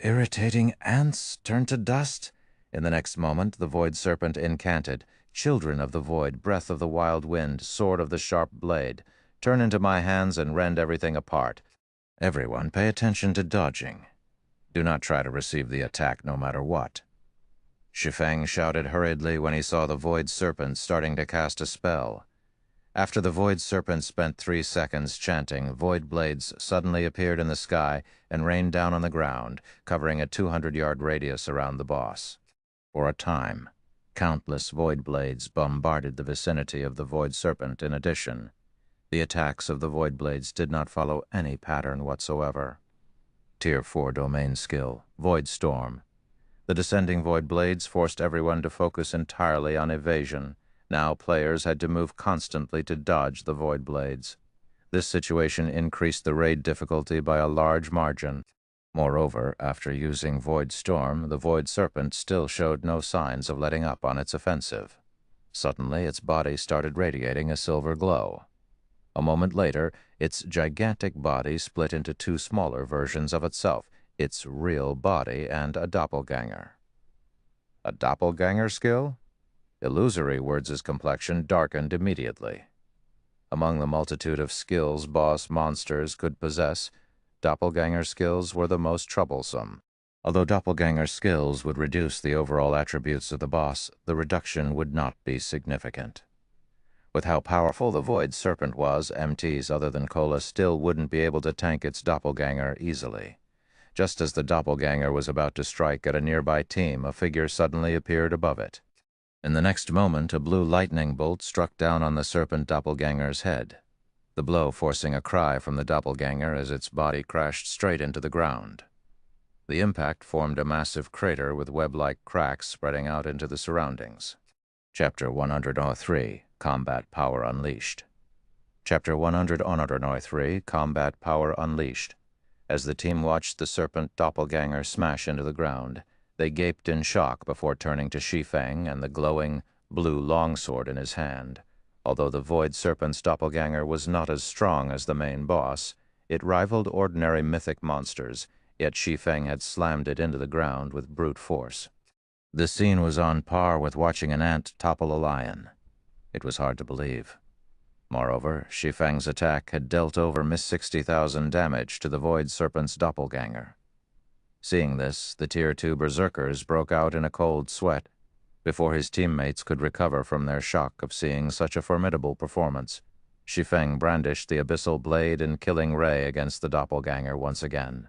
Speaker 1: "Irritating ants turn to dust?" In the next moment, the Void Serpent incanted, "Children of the Void, breath of the wild wind, sword of the sharp blade, turn into my hands and rend everything apart. Everyone pay attention to dodging. Do not try to receive the attack no matter what." Shi Feng shouted hurriedly when he saw the Void Serpent starting to cast a spell. After the Void Serpent spent 3 seconds chanting, Void Blades suddenly appeared in the sky and rained down on the ground, covering a 200-yard radius around the boss. For a time, countless Void Blades bombarded the vicinity of the Void Serpent in addition. The attacks of the Void Blades did not follow any pattern whatsoever. Tier 4 domain skill, Void Storm. The descending Void Blades forced everyone to focus entirely on evasion. Now players had to move constantly to dodge the Void Blades. This situation increased the raid difficulty by a large margin. Moreover, after using Void Storm, the Void Serpent still showed no signs of letting up on its offensive. Suddenly, its body started radiating a silver glow. A moment later, its gigantic body split into two smaller versions of itself, its real body and a doppelganger. A doppelganger skill? Illusory Words' complexion darkened immediately. Among the multitude of skills boss monsters could possess, doppelganger skills were the most troublesome. Although doppelganger skills would reduce the overall attributes of the boss, the reduction would not be significant. With how powerful the Void Serpent was, MTs other than Cola still wouldn't be able to tank its doppelganger easily. Just as the doppelganger was about to strike at a nearby team, a figure suddenly appeared above it. In the next moment, a blue lightning bolt struck down on the serpent doppelganger's head, the blow forcing a cry from the doppelganger as its body crashed straight into the ground. The impact formed a massive crater with web-like cracks spreading out into the surroundings. Chapter 103, Combat Power Unleashed. Chapter 103, Combat Power Unleashed. As the team watched the serpent doppelganger smash into the ground, they gaped in shock before turning to Shi Feng and the glowing blue longsword in his hand. Although the Void Serpent's doppelganger was not as strong as the main boss, it rivaled ordinary mythic monsters, yet Shi Feng had slammed it into the ground with brute force. The scene was on par with watching an ant topple a lion. It was hard to believe. Moreover, Shi Feng's attack had dealt over 60,000 damage to the Void Serpent's doppelganger. Seeing this, the Tier 2 berserkers broke out in a cold sweat. Before his teammates could recover from their shock of seeing such a formidable performance, Shi Feng brandished the abyssal blade and killing ray against the doppelganger once again.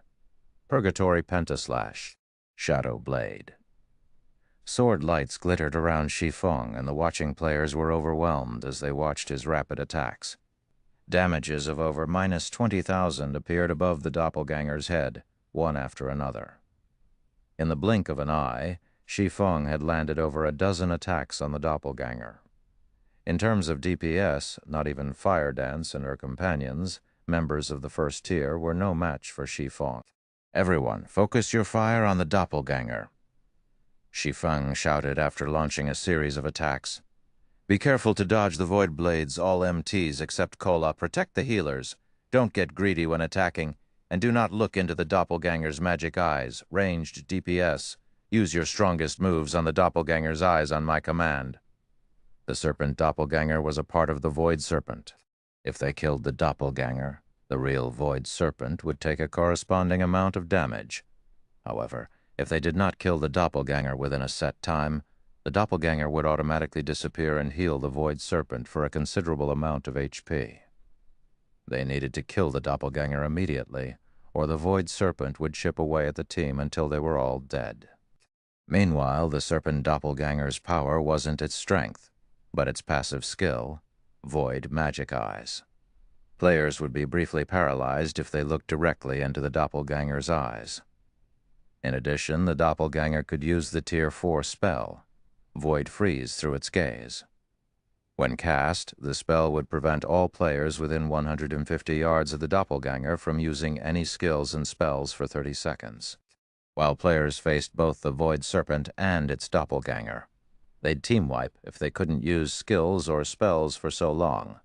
Speaker 1: Purgatory Pentaslash, Shadow Blade. Sword lights glittered around Shi Feng, and the watching players were overwhelmed as they watched his rapid attacks. Damages of over -20,000 appeared above the doppelganger's head, one after another. In the blink of an eye, Shi Feng had landed over a dozen attacks on the doppelganger. In terms of DPS, not even Fire Dance and her companions, members of the first tier, were no match for Shi Feng. "Everyone, focus your fire on the doppelganger," Shi Feng shouted after launching a series of attacks. "Be careful to dodge the Void Blades, all MTs except Cola. Protect the healers. Don't get greedy when attacking, and do not look into the doppelganger's magic eyes, ranged DPS. Use your strongest moves on the doppelganger's eyes on my command." The serpent doppelganger was a part of the Void Serpent. If they killed the doppelganger, the real Void Serpent would take a corresponding amount of damage. However, if they did not kill the doppelganger within a set time, the doppelganger would automatically disappear and heal the Void Serpent for a considerable amount of HP. They needed to kill the doppelganger immediately, or the Void Serpent would chip away at the team until they were all dead. Meanwhile, the serpent doppelganger's power wasn't its strength, but its passive skill, Void Magic Eyes. Players would be briefly paralyzed if they looked directly into the doppelganger's eyes. In addition, the doppelganger could use the Tier 4 spell, Void Freeze, through its gaze. When cast, the spell would prevent all players within 150 yards of the doppelganger from using any skills and spells for 30 seconds. While players faced both the Void Serpent and its doppelganger, they'd team wipe if they couldn't use skills or spells for so long.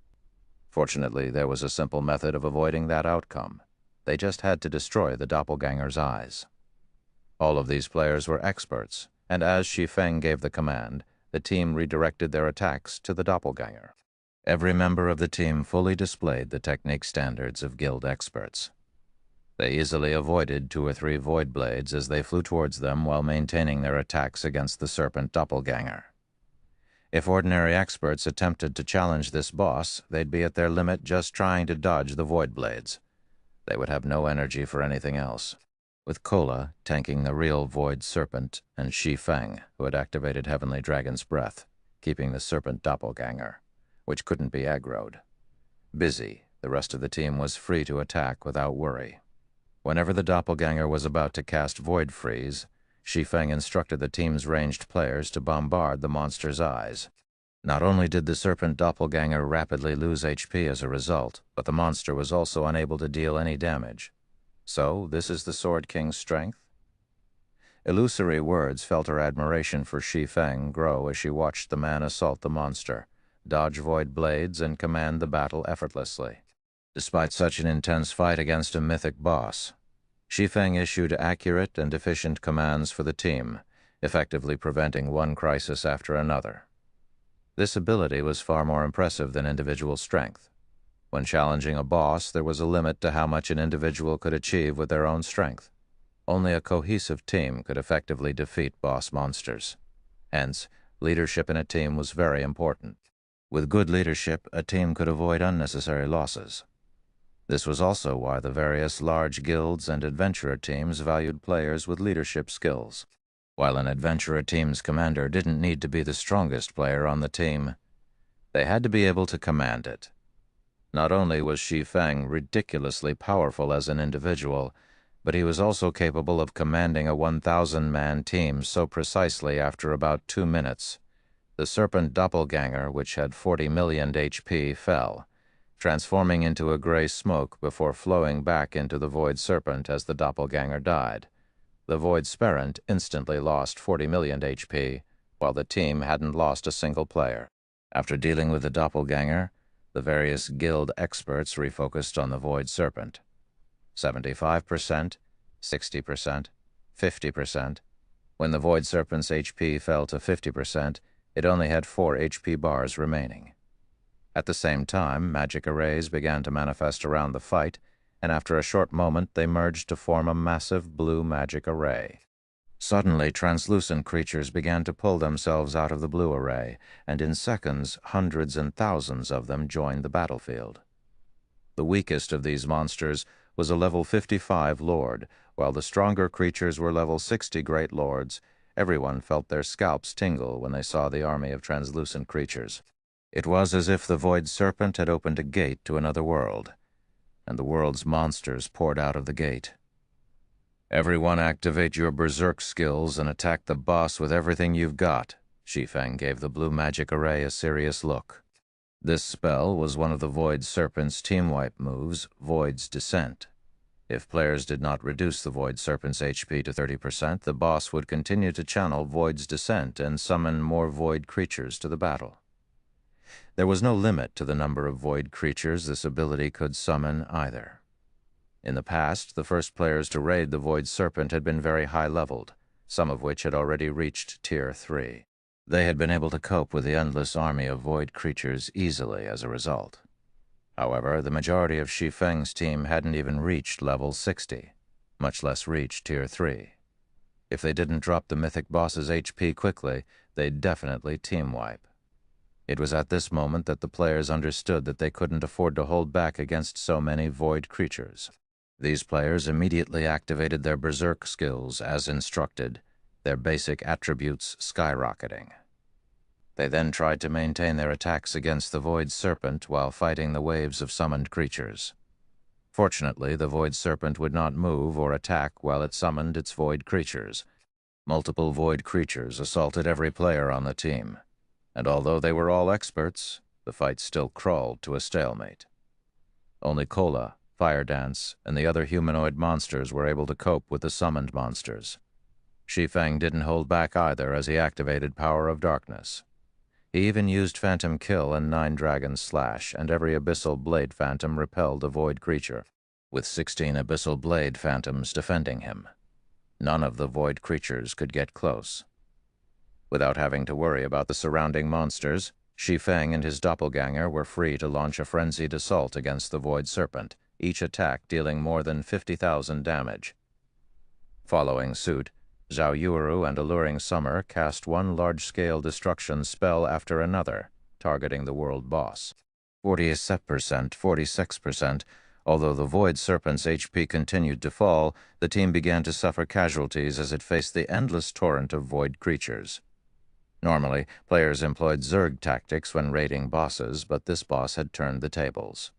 Speaker 1: Fortunately, there was a simple method of avoiding that outcome. They just had to destroy the doppelganger's eyes. All of these players were experts, and as Shi Feng gave the command, the team redirected their attacks to the doppelganger. Every member of the team fully displayed the technique standards of guild experts. They easily avoided 2 or 3 Void Blades as they flew towards them while maintaining their attacks against the serpent doppelganger. If ordinary experts attempted to challenge this boss, they'd be at their limit just trying to dodge the Void Blades. They would have no energy for anything else. With Cola tanking the real Void Serpent and Shi Feng, who had activated Heavenly Dragon's Breath, keeping the serpent doppelganger, which couldn't be aggroed. Busy, the rest of the team was free to attack without worry. Whenever the doppelganger was about to cast Void Freeze, Shi Feng instructed the team's ranged players to bombard the monster's eyes. Not only did the serpent doppelganger rapidly lose HP as a result, but the monster was also unable to deal any damage. So, this is the Sword King's strength? Illusory words felt her admiration for Shi Feng grow as she watched the man assault the monster, dodge void blades, and command the battle effortlessly. Despite such an intense fight against a mythic boss, Shi Feng issued accurate and efficient commands for the team, effectively preventing one crisis after another. This ability was far more impressive than individual strength. When challenging a boss, there was a limit to how much an individual could achieve with their own strength. Only a cohesive team could effectively defeat boss monsters. Hence, leadership in a team was very important. With good leadership, a team could avoid unnecessary losses. This was also why the various large guilds and adventurer teams valued players with leadership skills. While an adventurer team's commander didn't need to be the strongest player on the team, they had to be able to command it. Not only was Shi Feng ridiculously powerful as an individual, but he was also capable of commanding a 1,000-man team so precisely after about 2 minutes. The serpent doppelganger, which had 40 million HP, fell, transforming into a gray smoke before flowing back into the void serpent as the doppelganger died. The void sperent instantly lost 40 million HP, while the team hadn't lost a single player. After dealing with the doppelganger, the various guild experts refocused on the void serpent. 75%, 60%, 50%. When the void serpent's HP fell to 50%, it only had 4 HP bars remaining. At the same time, magic arrays began to manifest around the fight, and after a short moment they merged to form a massive blue magic array. Suddenly, translucent creatures began to pull themselves out of the blue array, and in seconds, hundreds and thousands of them joined the battlefield. The weakest of these monsters was a level 55 lord, while the stronger creatures were level 60 great lords. Everyone felt their scalps tingle when they saw the army of translucent creatures. It was as if the void serpent had opened a gate to another world, and the world's monsters poured out of the gate. Everyone activate your berserk skills and attack the boss with everything you've got. Shi Feng gave the blue magic array a serious look. This spell was one of the Void Serpent's team wipe moves, Void's Descent. If players did not reduce the Void Serpent's HP to 30%, the boss would continue to channel Void's Descent and summon more Void creatures to the battle. There was no limit to the number of Void creatures this ability could summon either. In the past, the first players to raid the Void Serpent had been very high-leveled, some of which had already reached Tier 3. They had been able to cope with the endless army of void creatures easily as a result. However, the majority of Shi Feng's team hadn't even reached level 60, much less reached Tier 3. If they didn't drop the mythic boss's HP quickly, they'd definitely team wipe. It was at this moment that the players understood that they couldn't afford to hold back against so many void creatures. These players immediately activated their berserk skills as instructed, their basic attributes skyrocketing. They then tried to maintain their attacks against the Void Serpent while fighting the waves of summoned creatures. Fortunately, the Void Serpent would not move or attack while it summoned its void creatures. Multiple void creatures assaulted every player on the team, and although they were all experts, the fight still crawled to a stalemate. Only Kola, Fire Dance, and the other humanoid monsters were able to cope with the summoned monsters. Shi Feng didn't hold back either as he activated Power of Darkness. He even used Phantom Kill and 9 Dragon Slash, and every Abyssal Blade Phantom repelled a void creature, with 16 Abyssal Blade Phantoms defending him. None of the void creatures could get close. Without having to worry about the surrounding monsters, Shi Feng and his doppelganger were free to launch a frenzied assault against the Void Serpent, each attack dealing more than 50,000 damage. Following suit, Zhao Yuuru and Alluring Summer cast one large-scale destruction spell after another, targeting the world boss. 47%, 46%. Although the Void Serpent's HP continued to fall, the team began to suffer casualties as it faced the endless torrent of void creatures. Normally, players employed Zerg tactics when raiding bosses, but this boss had turned the tables.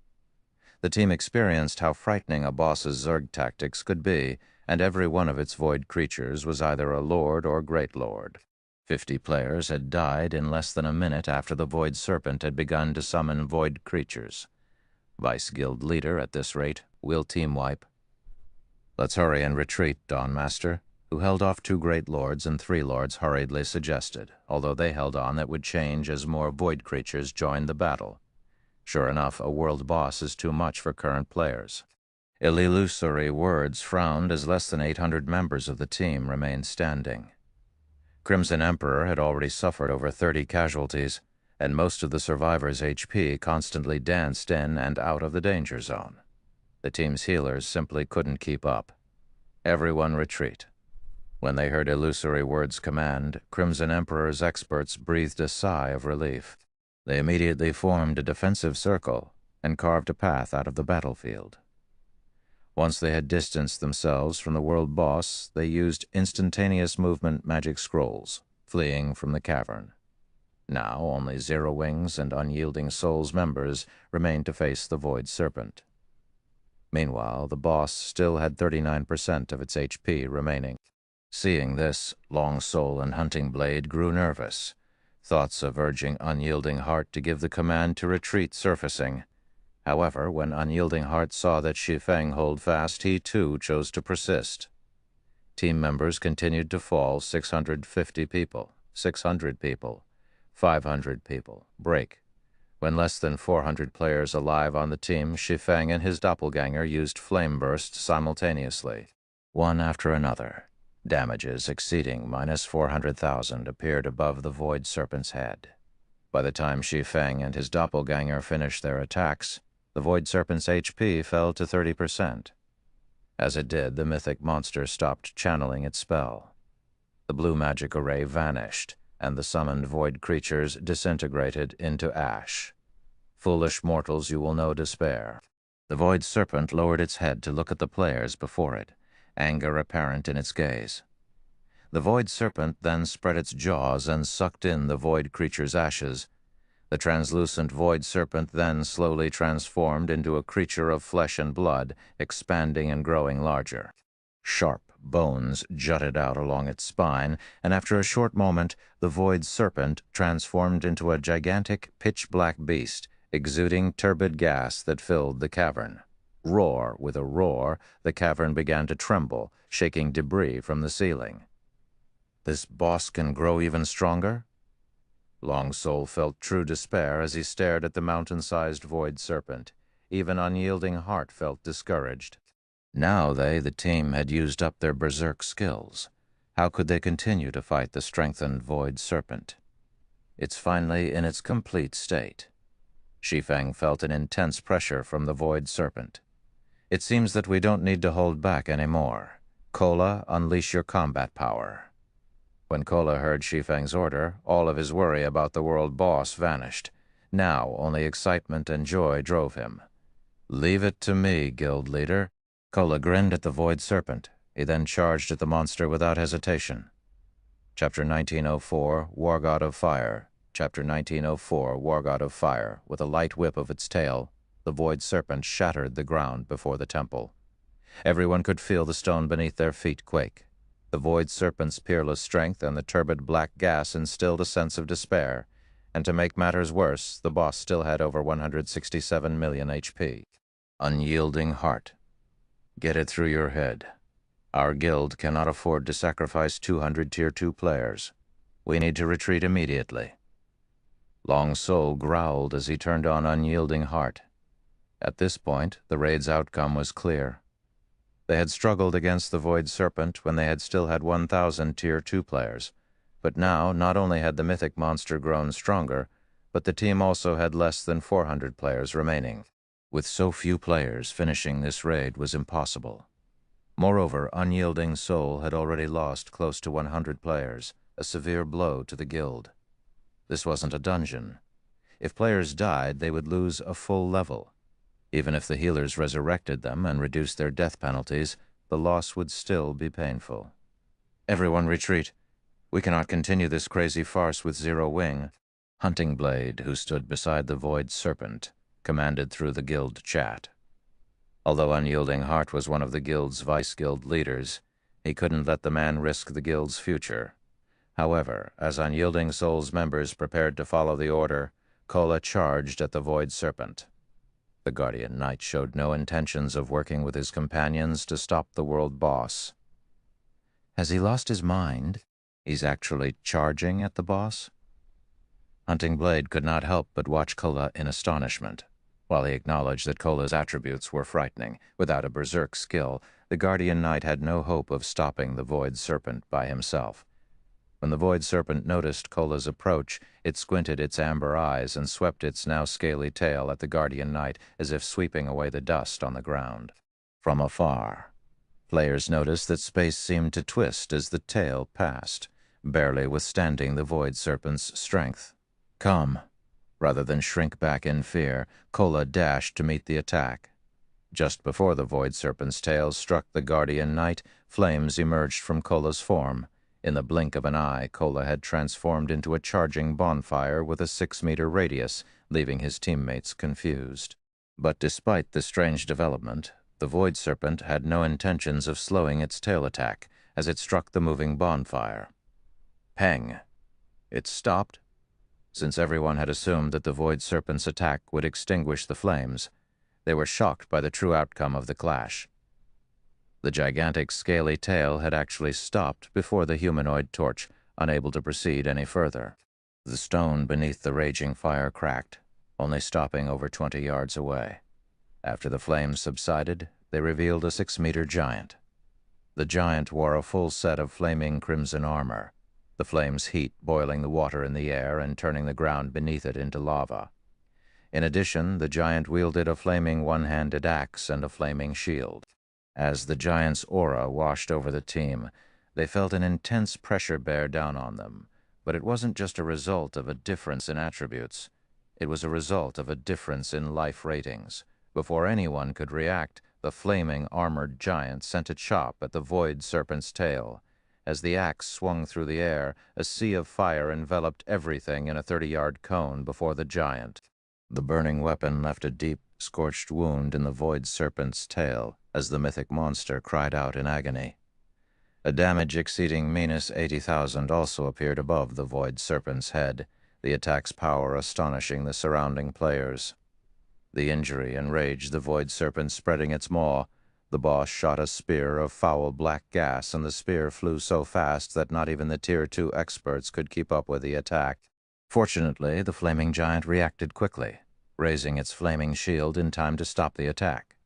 Speaker 1: The team experienced how frightening a boss's Zerg tactics could be, and every one of its void creatures was either a lord or great lord. 50 players had died in less than a minute after the Void Serpent had begun to summon void creatures. Vice Guild leader, at this rate, will team wipe. "Let's hurry and retreat," Dawn Master, who held off 2 great lords and 3 lords, hurriedly suggested, although they held on that would change as more void creatures joined the battle. Sure enough, a world boss is too much for current players. Illusory words frowned as less than 800 members of the team remained standing. Crimson Emperor had already suffered over 30 casualties, and most of the survivors' HP constantly danced in and out of the danger zone. The team's healers simply couldn't keep up. Everyone retreat. When they heard Illusory Word's command, Crimson Emperor's experts breathed a sigh of relief. They immediately formed a defensive circle and carved a path out of the battlefield. Once they had distanced themselves from the world boss, they used instantaneous movement magic scrolls, fleeing from the cavern. Now only Zero Wings and Unyielding Soul's members remained to face the Void Serpent. Meanwhile, the boss still had 39% of its HP remaining. Seeing this, Long Soul and Hunting Blade grew nervous, thoughts of urging Unyielding Heart to give the command to retreat surfacing. However, when Unyielding Heart saw that Shi Feng hold fast, he too chose to persist. Team members continued to fall: 650 people, 600 people, 500 people, break. When less than 400 players alive on the team, Shi Feng and his doppelganger used flame bursts simultaneously, one after another. Damages exceeding -400,000 appeared above the Void Serpent's head. By the time Shi Feng and his doppelganger finished their attacks, the Void Serpent's HP fell to 30%. As it did, the mythic monster stopped channeling its spell. The blue magic array vanished, and the summoned void creatures disintegrated into ash. Foolish mortals, you will know despair. The Void Serpent lowered its head to look at the players before it, anger apparent in its gaze. The Void Serpent then spread its jaws and sucked in the void creature's ashes. The translucent Void Serpent then slowly transformed into a creature of flesh and blood, expanding and growing larger. Sharp bones jutted out along its spine, and after a short moment, the Void Serpent transformed into a gigantic, pitch-black beast, exuding turbid gas that filled the cavern. Roar, with a roar, the cavern began to tremble, shaking debris from the ceiling. This boss can grow even stronger? Long Soul felt true despair as he stared at the mountain-sized Void Serpent. Even Unyielding Heart felt discouraged. Now they, the team, had used up their berserk skills. How could they continue to fight the strengthened Void Serpent? It's finally in its complete state. Shi Feng felt an intense pressure from the Void Serpent. It seems that we don't need to hold back anymore. Kola, unleash your combat power. When Kola heard Shi Feng's order, all of his worry about the world boss vanished. Now only excitement and joy drove him. Leave it to me, guild leader. Kola grinned at the Void Serpent. He then charged at the monster without hesitation. Chapter 1904, War God of Fire. Chapter 1904, War God of Fire. With a light whip of its tail, the Void Serpent shattered the ground before the temple. Everyone could feel the stone beneath their feet quake. The Void Serpent's peerless strength and the turbid black gas instilled a sense of despair, and to make matters worse, the boss still had over 167 million HP. Unyielding Heart. Get it through your head. Our guild cannot afford to sacrifice 200 Tier 2 players. We need to retreat immediately. Long Soul growled as he turned on Unyielding Heart. At this point, the raid's outcome was clear. They had struggled against the Void Serpent when they had still had 1,000 Tier 2 players, but now not only had the mythic monster grown stronger, but the team also had less than 400 players remaining. With so few players, finishing this raid was impossible. Moreover, Unyielding Soul had already lost close to 100 players, a severe blow to the guild. This wasn't a dungeon. If players died, they would lose a full level. Even if the healers resurrected them and reduced their death penalties, the loss would still be painful. Everyone retreat. We cannot continue this crazy farce with Zero Wing. Hunting Blade, who stood beside the Void Serpent, commanded through the guild chat. Although Unyielding Heart was one of the guild's vice-guild leaders, he couldn't let the man risk the guild's future. However, as Unyielding Soul's members prepared to follow the order, Kola charged at the Void Serpent. The Guardian Knight showed no intentions of working with his companions to stop the world boss. Has he lost his mind? He's actually charging at the boss? Hunting Blade could not help but watch Kola in astonishment. While he acknowledged that Kola's attributes were frightening, without a berserk skill, the Guardian Knight had no hope of stopping the Void Serpent by himself. When the Void Serpent noticed Kola's approach, it squinted its amber eyes and swept its now scaly tail at the Guardian Knight as if sweeping away the dust on the ground. From afar, players noticed that space seemed to twist as the tail passed, barely withstanding the Void Serpent's strength. Come! Rather than shrink back in fear, Kola dashed to meet the attack. Just before the Void Serpent's tail struck the Guardian Knight, flames emerged from Kola's form. In the blink of an eye, Kola had transformed into a charging bonfire with a 6-meter radius, leaving his teammates confused. But despite the strange development, the Void Serpent had no intentions of slowing its tail attack as it struck the moving bonfire. Peng! It stopped. Since everyone had assumed that the Void Serpent's attack would extinguish the flames, they were shocked by the true outcome of the clash. The gigantic scaly tail had actually stopped before the humanoid torch, unable to proceed any further. The stone beneath the raging fire cracked, only stopping over 20 yards away. After the flames subsided, they revealed a 6-meter giant. The giant wore a full set of flaming crimson armor, the flame's heat boiling the water in the air and turning the ground beneath it into lava. In addition, the giant wielded a flaming one-handed axe and a flaming shield. As the giant's aura washed over the team, they felt an intense pressure bear down on them. But it wasn't just a result of a difference in attributes. It was a result of a difference in life ratings. Before anyone could react, the flaming armored giant sent a chop at the Void Serpent's tail. As the axe swung through the air, a sea of fire enveloped everything in a 30-yard cone before the giant. The burning weapon left a deep, scorched wound in the Void Serpent's tail as the mythic monster cried out in agony. A damage exceeding -80,000 also appeared above the Void Serpent's head, the attack's power astonishing the surrounding players. The injury enraged the Void Serpent, spreading its maw. The boss shot a spear of foul black gas, and the spear flew so fast that not even the Tier 2 experts could keep up with the attack. Fortunately, the flaming giant reacted quickly, raising its flaming shield in time to stop the attack.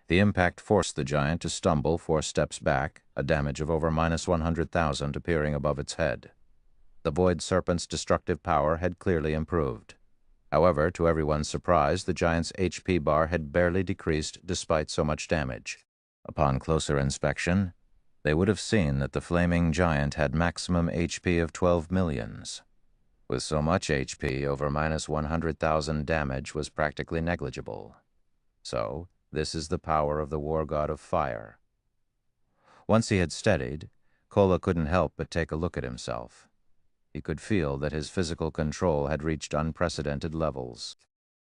Speaker 1: The impact forced the giant to stumble 4 steps back, a damage of over -100,000 appearing above its head. The Void Serpent's destructive power had clearly improved. However, to everyone's surprise, the giant's HP bar had barely decreased despite so much damage. Upon closer inspection, they would have seen that the flaming giant had maximum HP of 12 millions. With so much HP, over -100,000 damage was practically negligible. So, this is the power of the war god of fire. Once he had steadied, Kola couldn't help but take a look at himself. He could feel that his physical control had reached unprecedented levels.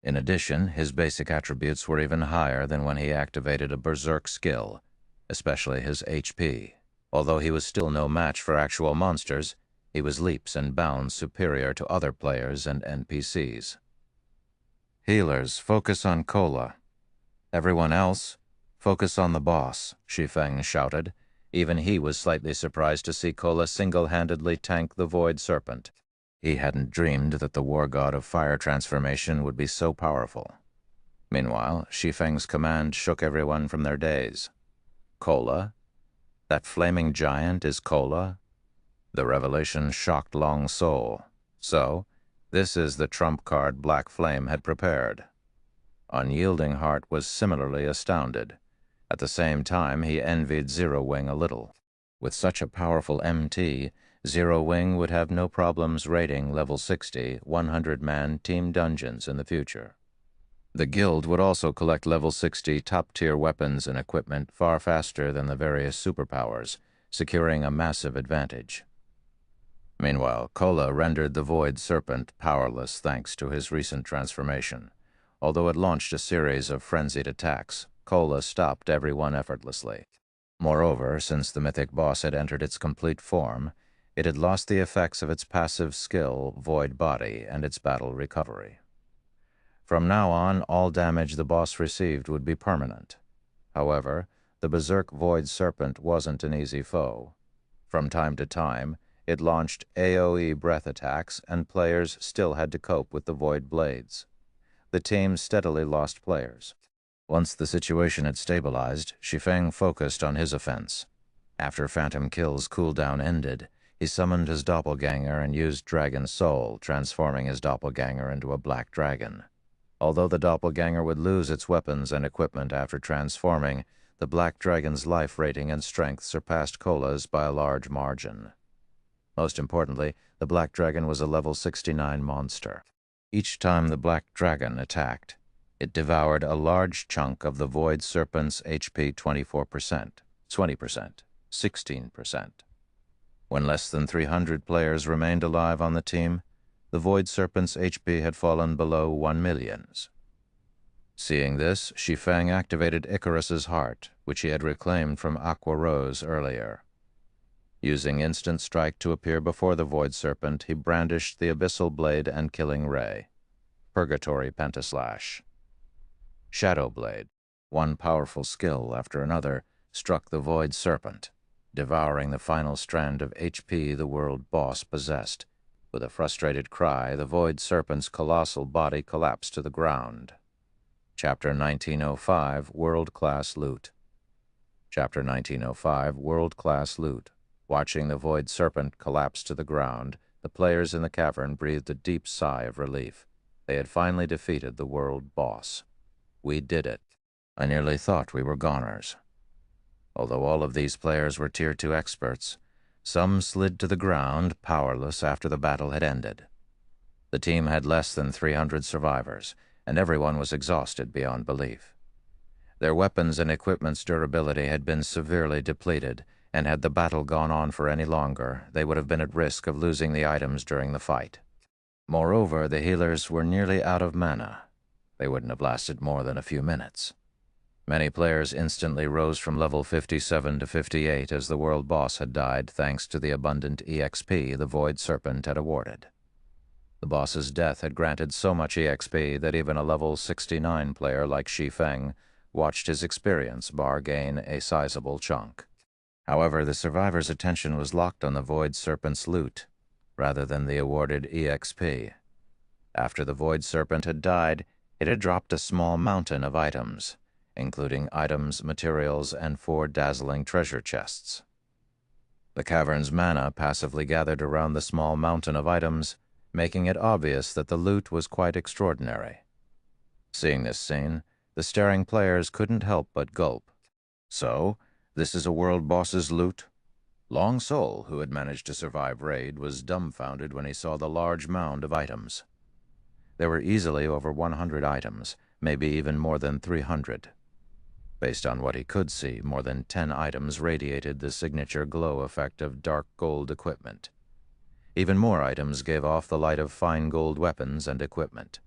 Speaker 1: In addition, his basic attributes were even higher than when he activated a berserk skill, especially his HP. Although he was still no match for actual monsters, he was leaps and bounds superior to other players and NPCs. Healers, focus on Kola. Everyone else, focus on the boss, Shi Feng shouted. Even he was slightly surprised to see Kola single-handedly tank the Void Serpent. He hadn't dreamed that the war god of fire transformation would be so powerful. Meanwhile, Shi Feng's command shook everyone from their daze. Kola? That flaming giant is Kola? The revelation shocked Long Soul. So, this is the trump card Black Flame had prepared. Unyielding Heart was similarly astounded. At the same time, he envied Zero Wing a little. With such a powerful MT, Zero Wing would have no problems raiding level 60, 100-man team dungeons in the future. The guild would also collect level 60 top-tier weapons and equipment far faster than the various superpowers, securing a massive advantage. Meanwhile, Kola rendered the Void Serpent powerless thanks to his recent transformation. Although it launched a series of frenzied attacks, Kola stopped everyone effortlessly. Moreover, since the mythic boss had entered its complete form, it had lost the effects of its passive skill, Void Body, and its battle recovery. From now on, all damage the boss received would be permanent. However, the Berserk Void Serpent wasn't an easy foe. From time to time, it launched AoE breath attacks, and players still had to cope with the Void Blades. The team steadily lost players. Once the situation had stabilized, Shi Feng focused on his offense. After Phantom Kill's cooldown ended, he summoned his doppelganger and used Dragon Soul, transforming his doppelganger into a black dragon. Although the doppelganger would lose its weapons and equipment after transforming, the black dragon's life rating and strength surpassed Kola's by a large margin. Most importantly, the black dragon was a level 69 monster. Each time the black dragon attacked, it devoured a large chunk of the Void Serpent's HP 24%, 20%, 16%. When less than 300 players remained alive on the team, the Void Serpent's HP had fallen below 1 million's. Seeing this, Shi Feng activated Icarus's heart, which he had reclaimed from Aqua Rose earlier. Using Instant Strike to appear before the Void Serpent, he brandished the Abyssal Blade and Killing Ray. Purgatory Pentaslash. Shadow Blade, one powerful skill after another, struck the Void Serpent, devouring the final strand of HP the world boss possessed. With a frustrated cry, the Void Serpent's colossal body collapsed to the ground. Chapter 1905, World-Class Loot. Chapter 1905, World-Class Loot. Watching the Void Serpent collapse to the ground, the players in the cavern breathed a deep sigh of relief. They had finally defeated the world boss. We did it. I nearly thought we were goners. Although all of these players were Tier 2 experts, some slid to the ground, powerless after the battle had ended. The team had less than 300 survivors, and everyone was exhausted beyond belief. Their weapons and equipment's durability had been severely depleted, and had the battle gone on for any longer, they would have been at risk of losing the items during the fight. Moreover, the healers were nearly out of mana. They wouldn't have lasted more than a few minutes. Many players instantly rose from level 57 to 58 as the world boss had died thanks to the abundant EXP the Void Serpent had awarded. The boss's death had granted so much EXP that even a level 69 player like Shi Feng watched his experience bar gain a sizable chunk. However, the survivor's attention was locked on the Void Serpent's loot, rather than the awarded EXP. After the Void Serpent had died, it had dropped a small mountain of items, including items, materials, and 4 dazzling treasure chests. The cavern's mana passively gathered around the small mountain of items, making it obvious that the loot was quite extraordinary. Seeing this scene, the staring players couldn't help but gulp. So, this is a world boss's loot? Long Soul, who had managed to survive raid, was dumbfounded when he saw the large mound of items. There were easily over 100 items, maybe even more than 300. Based on what he could see, more than 10 items radiated the signature glow effect of dark gold equipment. Even more items gave off the light of fine gold weapons and equipment.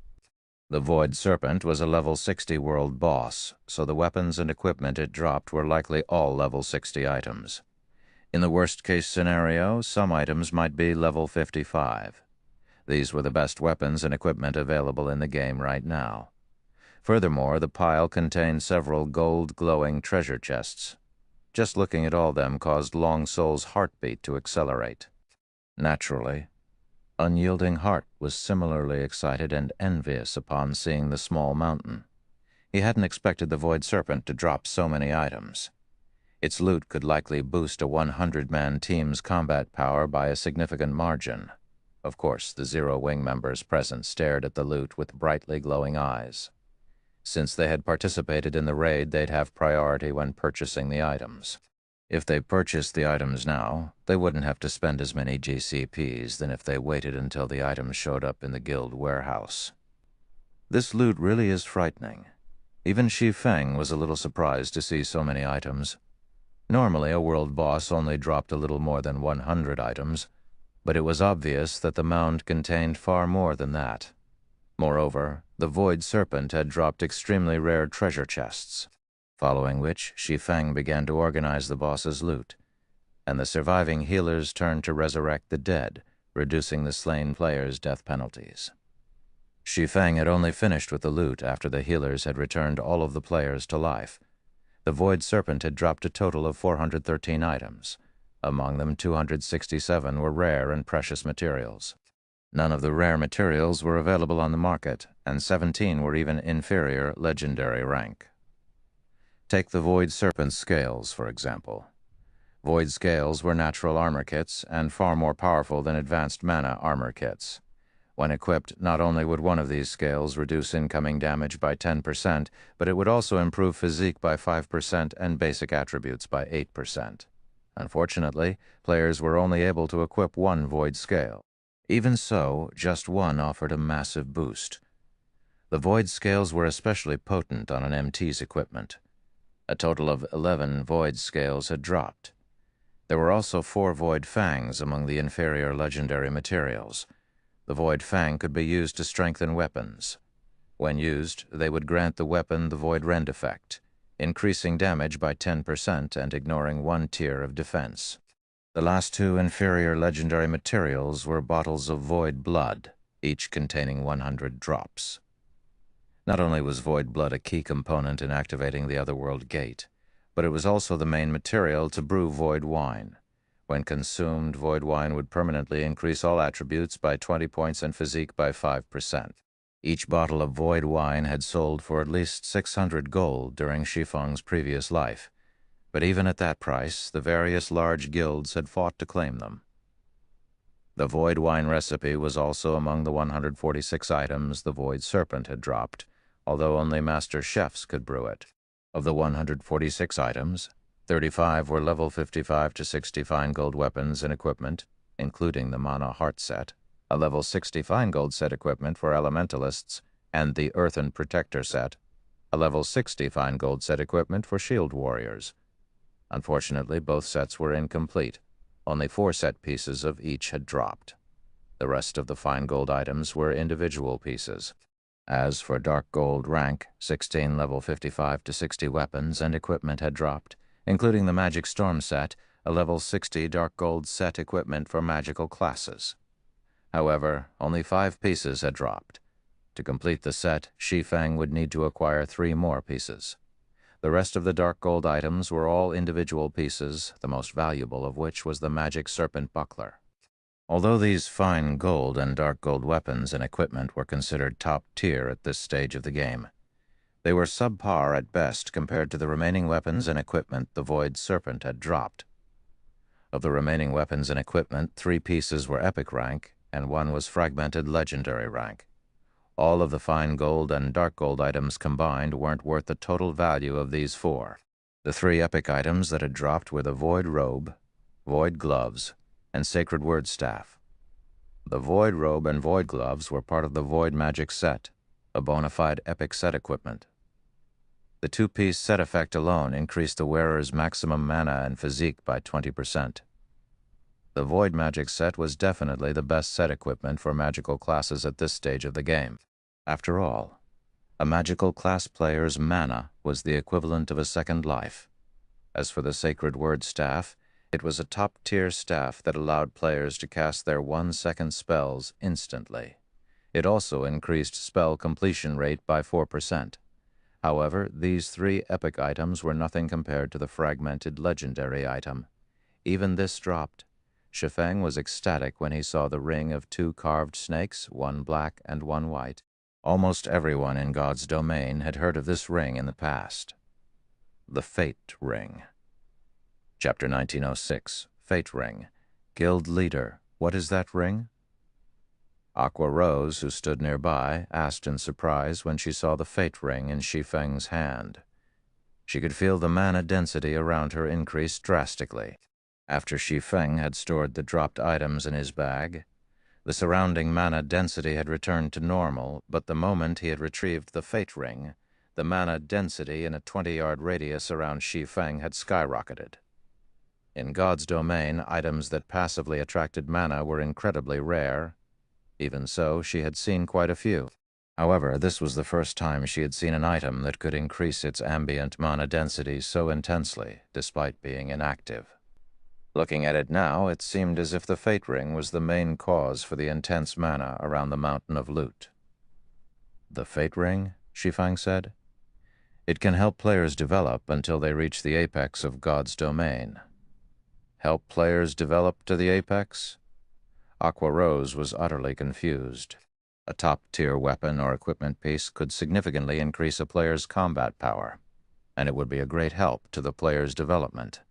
Speaker 1: The Void Serpent was a level 60 world boss, so the weapons and equipment it dropped were likely all level 60 items. In the worst-case scenario, some items might be level 55. These were the best weapons and equipment available in the game right now. Furthermore, the pile contained several gold-glowing treasure chests. Just looking at all them caused Long Soul's heartbeat to accelerate. Naturally, Unyielding Heart was similarly excited and envious upon seeing the small mountain. He hadn't expected the Void Serpent to drop so many items. Its loot could likely boost a 100-man team's combat power by a significant margin. Of course, the Zero Wing members present stared at the loot with brightly glowing eyes. Since they had participated in the raid, they'd have priority when purchasing the items. If they purchased the items now, they wouldn't have to spend as many GCPs than if they waited until the items showed up in the guild warehouse. This loot really is frightening. Even Shi Feng was a little surprised to see so many items. Normally, a world boss only dropped a little more than 100 items, but it was obvious that the mound contained far more than that. Moreover, the Void Serpent had dropped extremely rare treasure chests, following which Shi Feng began to organize the boss's loot, and the surviving healers turned to resurrect the dead, reducing the slain players' death penalties. Shi Feng had only finished with the loot after the healers had returned all of the players to life. The Void Serpent had dropped a total of 413 items. Among them, 267 were rare and precious materials. None of the rare materials were available on the market, and 17 were even inferior legendary rank. Take the Void Serpent's scales, for example. Void scales were natural armor kits and far more powerful than advanced mana armor kits. When equipped, not only would one of these scales reduce incoming damage by 10%, but it would also improve physique by 5% and basic attributes by 8%. Unfortunately, players were only able to equip one Void scale. Even so, just one offered a massive boost. The Void scales were especially potent on an MT's equipment. A total of 11 Void scales had dropped. There were also 4 Void fangs among the inferior legendary materials. The Void Fang could be used to strengthen weapons. When used, they would grant the weapon the Void Rend effect, increasing damage by 10% and ignoring one tier of defense. The last 2 inferior legendary materials were bottles of Void Blood, each containing 100 drops. Not only was Void Blood a key component in activating the Otherworld Gate, but it was also the main material to brew Void Wine. When consumed, Void Wine would permanently increase all attributes by 20 points and physique by 5%. Each bottle of Void Wine had sold for at least 600 gold during Shi Feng's previous life, but even at that price, the various large guilds had fought to claim them. The Void Wine recipe was also among the 146 items the Void Serpent had dropped, although only master chefs could brew it. Of the 146 items, 35 were level 55 to 60 fine gold weapons and equipment, including the Mana Heart set, a level 60 fine gold set equipment for elementalists, and the Earthen Protector set, a level 60 fine gold set equipment for shield warriors. Unfortunately, both sets were incomplete. Only 4 set pieces of each had dropped. The rest of the fine gold items were individual pieces. As for dark gold rank, 16 level 55 to 60 weapons and equipment had dropped, including the Magic Storm set, a level 60 dark gold set equipment for magical classes. However, only 5 pieces had dropped. To complete the set, Shi Feng would need to acquire 3 more pieces. The rest of the dark gold items were all individual pieces, the most valuable of which was the Magic Serpent Buckler. Although these fine gold and dark gold weapons and equipment were considered top tier at this stage of the game, they were subpar at best compared to the remaining weapons and equipment the Void Serpent had dropped. Of the remaining weapons and equipment, 3 pieces were epic rank, and 1 was fragmented legendary rank. All of the fine gold and dark gold items combined weren't worth the total value of these 4. The 3 epic items that had dropped were the Void Robe, Void Gloves, and Sacred Word Staff. The Void Robe and Void Gloves were part of the Void Magic set, a bona fide epic set equipment. The 2-piece set effect alone increased the wearer's maximum mana and physique by 20%. The Void Magic set was definitely the best set equipment for magical classes at this stage of the game. After all, a magical class player's mana was the equivalent of a second life. As for the Sacred Word Staff, it was a top-tier staff that allowed players to cast their 1-second spells instantly. It also increased spell completion rate by 4%. However, these 3 epic items were nothing compared to the fragmented legendary item. Even this dropped. Shi Feng was ecstatic when he saw the ring of 2 carved snakes, 1 black and 1 white. Almost everyone in God's domain had heard of this ring in the past. The Fate Ring. Chapter 1906, Fate Ring. Guild Leader, what is that ring? Aqua Rose, who stood nearby, asked in surprise when she saw the Fate Ring in Shi Feng's hand. She could feel the mana density around her increase drastically. After Shi Feng had stored the dropped items in his bag, the surrounding mana density had returned to normal, but the moment he had retrieved the Fate Ring, the mana density in a 20-yard radius around Shi Feng had skyrocketed. In God's domain, items that passively attracted mana were incredibly rare. Even so, she had seen quite a few. However, this was the first time she had seen an item that could increase its ambient mana density so intensely, despite being inactive. Looking at it now, it seemed as if the Fate Ring was the main cause for the intense mana around the Mountain of Loot. The Fate Ring, Shi Feng said. It can help players develop until they reach the apex of God's domain. Help players develop to the apex? Aqua Rose was utterly confused. A top-tier weapon or equipment piece could significantly increase a player's combat power, and it would be a great help to the player's development.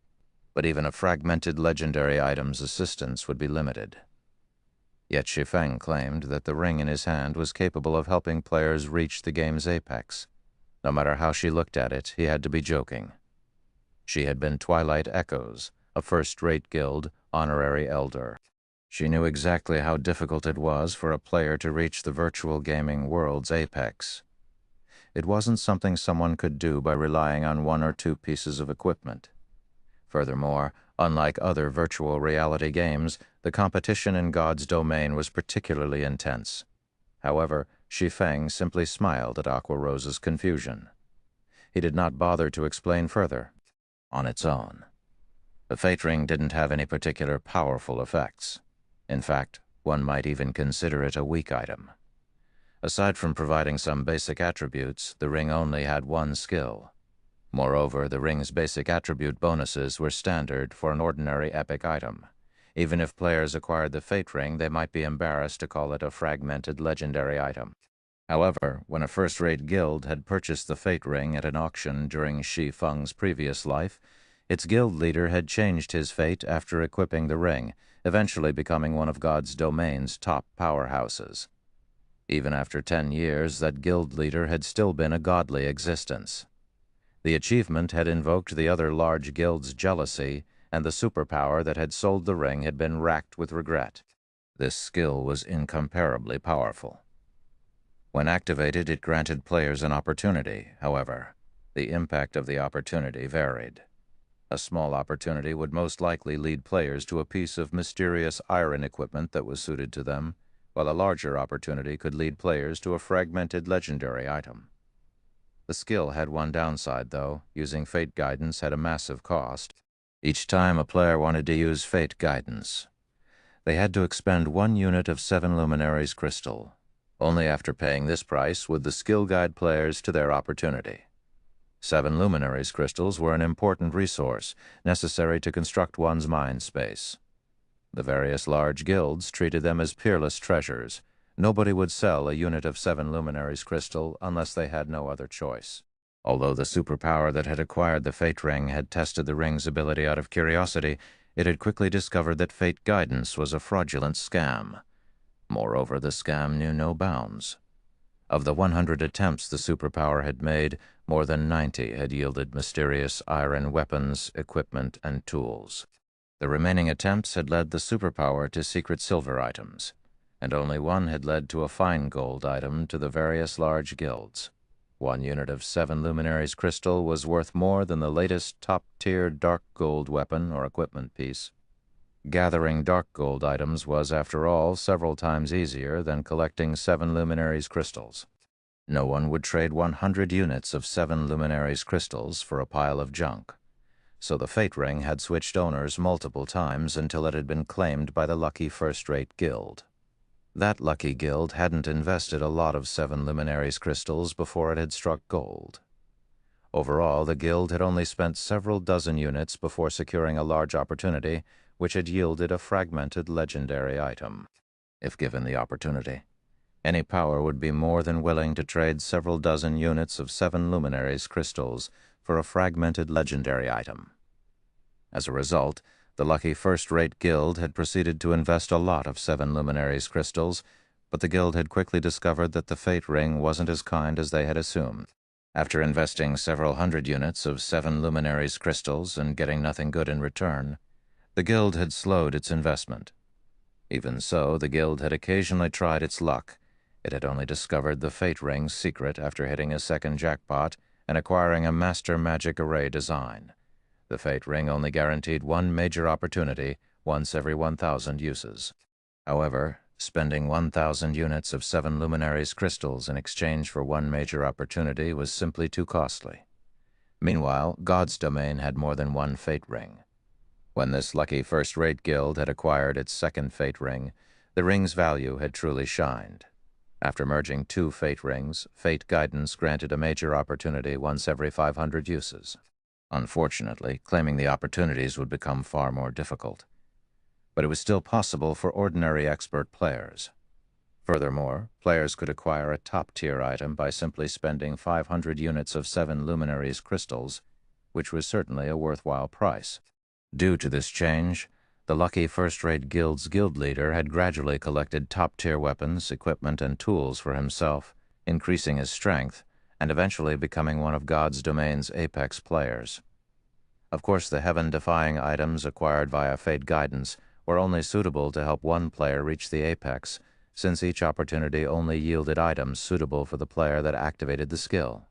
Speaker 1: But even a fragmented legendary item's assistance would be limited. Yet Shi Feng claimed that the ring in his hand was capable of helping players reach the game's apex. No matter how she looked at it, he had to be joking. She had been Twilight Echoes, a first-rate guild honorary elder. She knew exactly how difficult it was for a player to reach the virtual gaming world's apex. It wasn't something someone could do by relying on one or two pieces of equipment. Furthermore, unlike other virtual reality games, the competition in God's domain was particularly intense. However, Shi Feng simply smiled at Aqua Rose's confusion. He did not bother to explain further. On its own, the Fate Ring didn't have any particular powerful effects. In fact, one might even consider it a weak item. Aside from providing some basic attributes, the ring only had one skill. Moreover, the ring's basic attribute bonuses were standard for an ordinary epic item. Even if players acquired the Fate Ring, they might be embarrassed to call it a fragmented legendary item. However, when a first-rate guild had purchased the Fate Ring at an auction during Shi Feng's previous life, its guild leader had changed his fate after equipping the ring, eventually becoming one of God's domain's top powerhouses. Even after 10 years, that guild leader had still been a godly existence. The achievement had invoked the other large guild's jealousy, and the superpower that had sold the ring had been racked with regret. This skill was incomparably powerful. When activated, it granted players an opportunity. However, the impact of the opportunity varied. A small opportunity would most likely lead players to a piece of mysterious iron equipment that was suited to them, while a larger opportunity could lead players to a fragmented legendary item. The skill had one downside, though. Using Fate Guidance had a massive cost. Each time a player wanted to use Fate Guidance, they had to expend 1 unit of 7 Luminaries crystal. Only after paying this price would the skill guide players to their opportunity. 7 Luminaries crystals were an important resource, necessary to construct one's mind space. The various large guilds treated them as peerless treasures. Nobody would sell a unit of 7 Luminaries crystal unless they had no other choice. Although the superpower that had acquired the Fate Ring had tested the ring's ability out of curiosity, it had quickly discovered that Fate Guidance was a fraudulent scam. Moreover, the scam knew no bounds. Of the 100 attempts the superpower had made, more than 90 had yielded mysterious iron weapons, equipment, and tools. The remaining attempts had led the superpower to secret silver items, and only one had led to a fine gold item to the various large guilds. 1 unit of 7 Luminaries crystal was worth more than the latest top-tier dark gold weapon or equipment piece. Gathering dark gold items was, after all, several times easier than collecting 7 Luminaries crystals. No one would trade 100 units of 7 Luminaries crystals for a pile of junk, so the Fate Ring had switched owners multiple times until it had been claimed by the lucky first-rate guild. That lucky guild hadn't invested a lot of 7 Luminaries crystals before it had struck gold. Overall, the guild had only spent several dozen units before securing a large opportunity, which had yielded a fragmented legendary item. If given the opportunity, any power would be more than willing to trade several dozen units of 7 Luminaries crystals for a fragmented legendary item. As a result, the lucky first-rate guild had proceeded to invest a lot of 7 Luminaries crystals, but the guild had quickly discovered that the Fate Ring wasn't as kind as they had assumed. After investing several hundred units of 7 Luminaries crystals and getting nothing good in return, the guild had slowed its investment. Even so, the guild had occasionally tried its luck. It had only discovered the Fate Ring's secret after hitting a second jackpot and acquiring a master magic array design. The Fate Ring only guaranteed one major opportunity once every 1,000 uses. However, spending 1,000 units of 7 Luminaries crystals in exchange for one major opportunity was simply too costly. Meanwhile, God's domain had more than one Fate Ring. When this lucky first-rate guild had acquired its second Fate Ring, the ring's value had truly shined. After merging 2 fate rings, fate guidance granted a major opportunity once every 500 uses. Unfortunately, claiming the opportunities would become far more difficult. But it was still possible for ordinary expert players. Furthermore, players could acquire a top-tier item by simply spending 500 units of 7 luminaries crystals, which was certainly a worthwhile price. Due to this change, the lucky first-rate guild's guild leader had gradually collected top-tier weapons, equipment, and tools for himself, increasing his strength, and eventually becoming one of God's domain's apex players. Of course, the heaven-defying items acquired via fate guidance were only suitable to help one player reach the apex, since each opportunity only yielded items suitable for the player that activated the skill.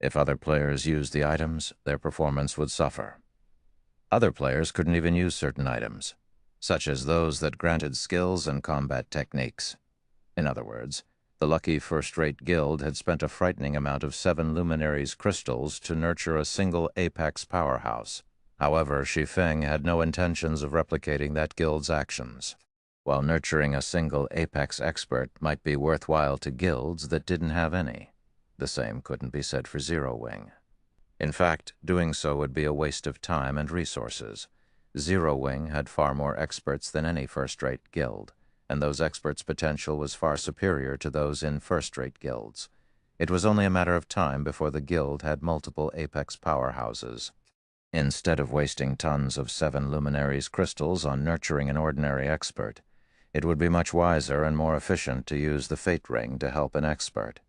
Speaker 1: If other players used the items, their performance would suffer. Other players couldn't even use certain items, such as those that granted skills and combat techniques. In other words, the lucky first-rate guild had spent a frightening amount of 7 luminaries crystals to nurture a single apex powerhouse. However, Shi Feng had no intentions of replicating that guild's actions. While nurturing a single apex expert might be worthwhile to guilds that didn't have any, the same couldn't be said for Zero Wing. In fact, doing so would be a waste of time and resources. Zero Wing had far more experts than any first-rate guild, and those experts' potential was far superior to those in first-rate guilds. It was only a matter of time before the guild had multiple apex powerhouses. Instead of wasting tons of 7 luminaries crystals on nurturing an ordinary expert, it would be much wiser and more efficient to use the fate ring to help an expert,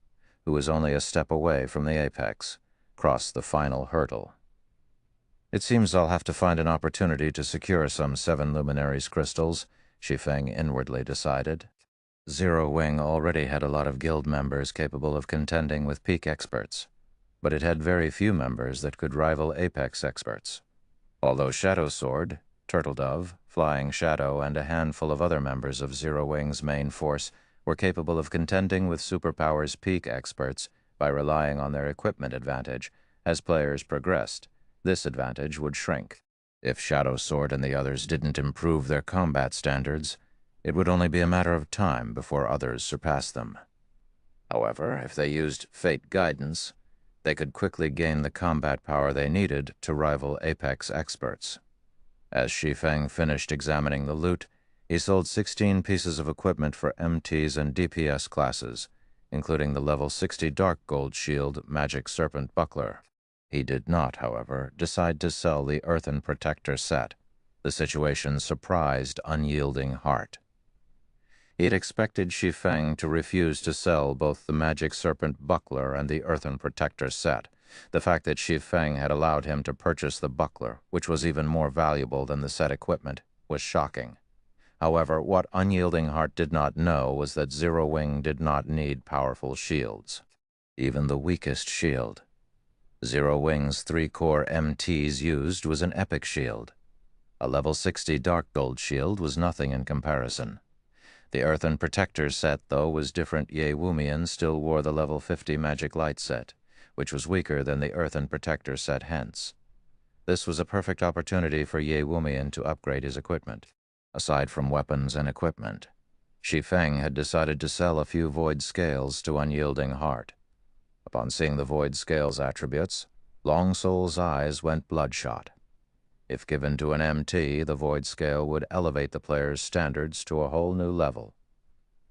Speaker 1: who is only a step away from the apex, cross the final hurdle. It seems I'll have to find an opportunity to secure some 7 luminaries crystals, Shi Feng inwardly decided. Zero Wing already had a lot of guild members capable of contending with peak experts, but it had very few members that could rival apex experts. Although Shadow Sword, Turtle Dove, Flying Shadow, and a handful of other members of Zero Wing's main force were capable of contending with superpowers peak experts by relying on their equipment advantage, as players progressed, this advantage would shrink. If Shadow Sword and the others didn't improve their combat standards, it would only be a matter of time before others surpassed them. However, if they used fate guidance, they could quickly gain the combat power they needed to rival apex experts. As Shi Feng finished examining the loot, he sold 16 pieces of equipment for MTs and DPS classes, including the level 60 Dark Gold Shield Magic Serpent Buckler. He did not, however, decide to sell the Earthen Protector set. The situation surprised Unyielding Heart. He had expected Shi Feng to refuse to sell both the Magic Serpent Buckler and the Earthen Protector set. The fact that Shi Feng had allowed him to purchase the buckler, which was even more valuable than the set equipment, was shocking. However, what Unyielding Heart did not know was that Zero Wing did not need powerful shields. Even the weakest shield. Zero Wing's 3-core MTs used was an epic shield. A level 60 Dark Gold shield was nothing in comparison. The Earthen Protector set, though, was different. Ye Wumian still wore the level 50 Magic Light set, which was weaker than the Earthen Protector set hence. This was a perfect opportunity for Ye Wumian to upgrade his equipment. Aside from weapons and equipment, Shi Feng had decided to sell a few Void Scales to Unyielding Heart. Upon seeing the Void Scales attributes, Long Soul's eyes went bloodshot. If given to an MT, the Void Scale would elevate the player's standards to a whole new level.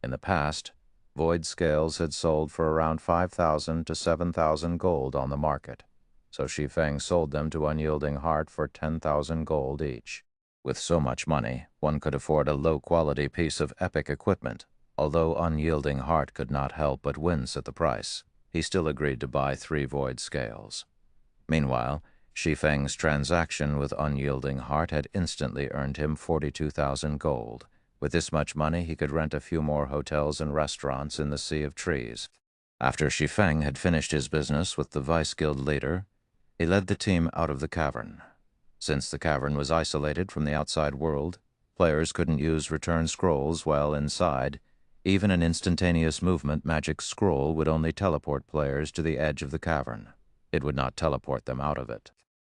Speaker 1: In the past, Void Scales had sold for around 5,000 to 7,000 gold on the market, so Shi Feng sold them to Unyielding Heart for 10,000 gold each. With so much money, one could afford a low-quality piece of epic equipment. Although Unyielding Heart could not help but wince at the price, he still agreed to buy 3 Void Scales. Meanwhile, Shi Feng's transaction with Unyielding Heart had instantly earned him 42,000 gold. With this much money, he could rent a few more hotels and restaurants in the Sea of Trees. After Shi Feng had finished his business with the Vice Guild leader, he led the team out of the cavern. Since the cavern was isolated from the outside world, players couldn't use return scrolls while inside. Even an instantaneous movement magic scroll would only teleport players to the edge of the cavern. It would not teleport them out of it.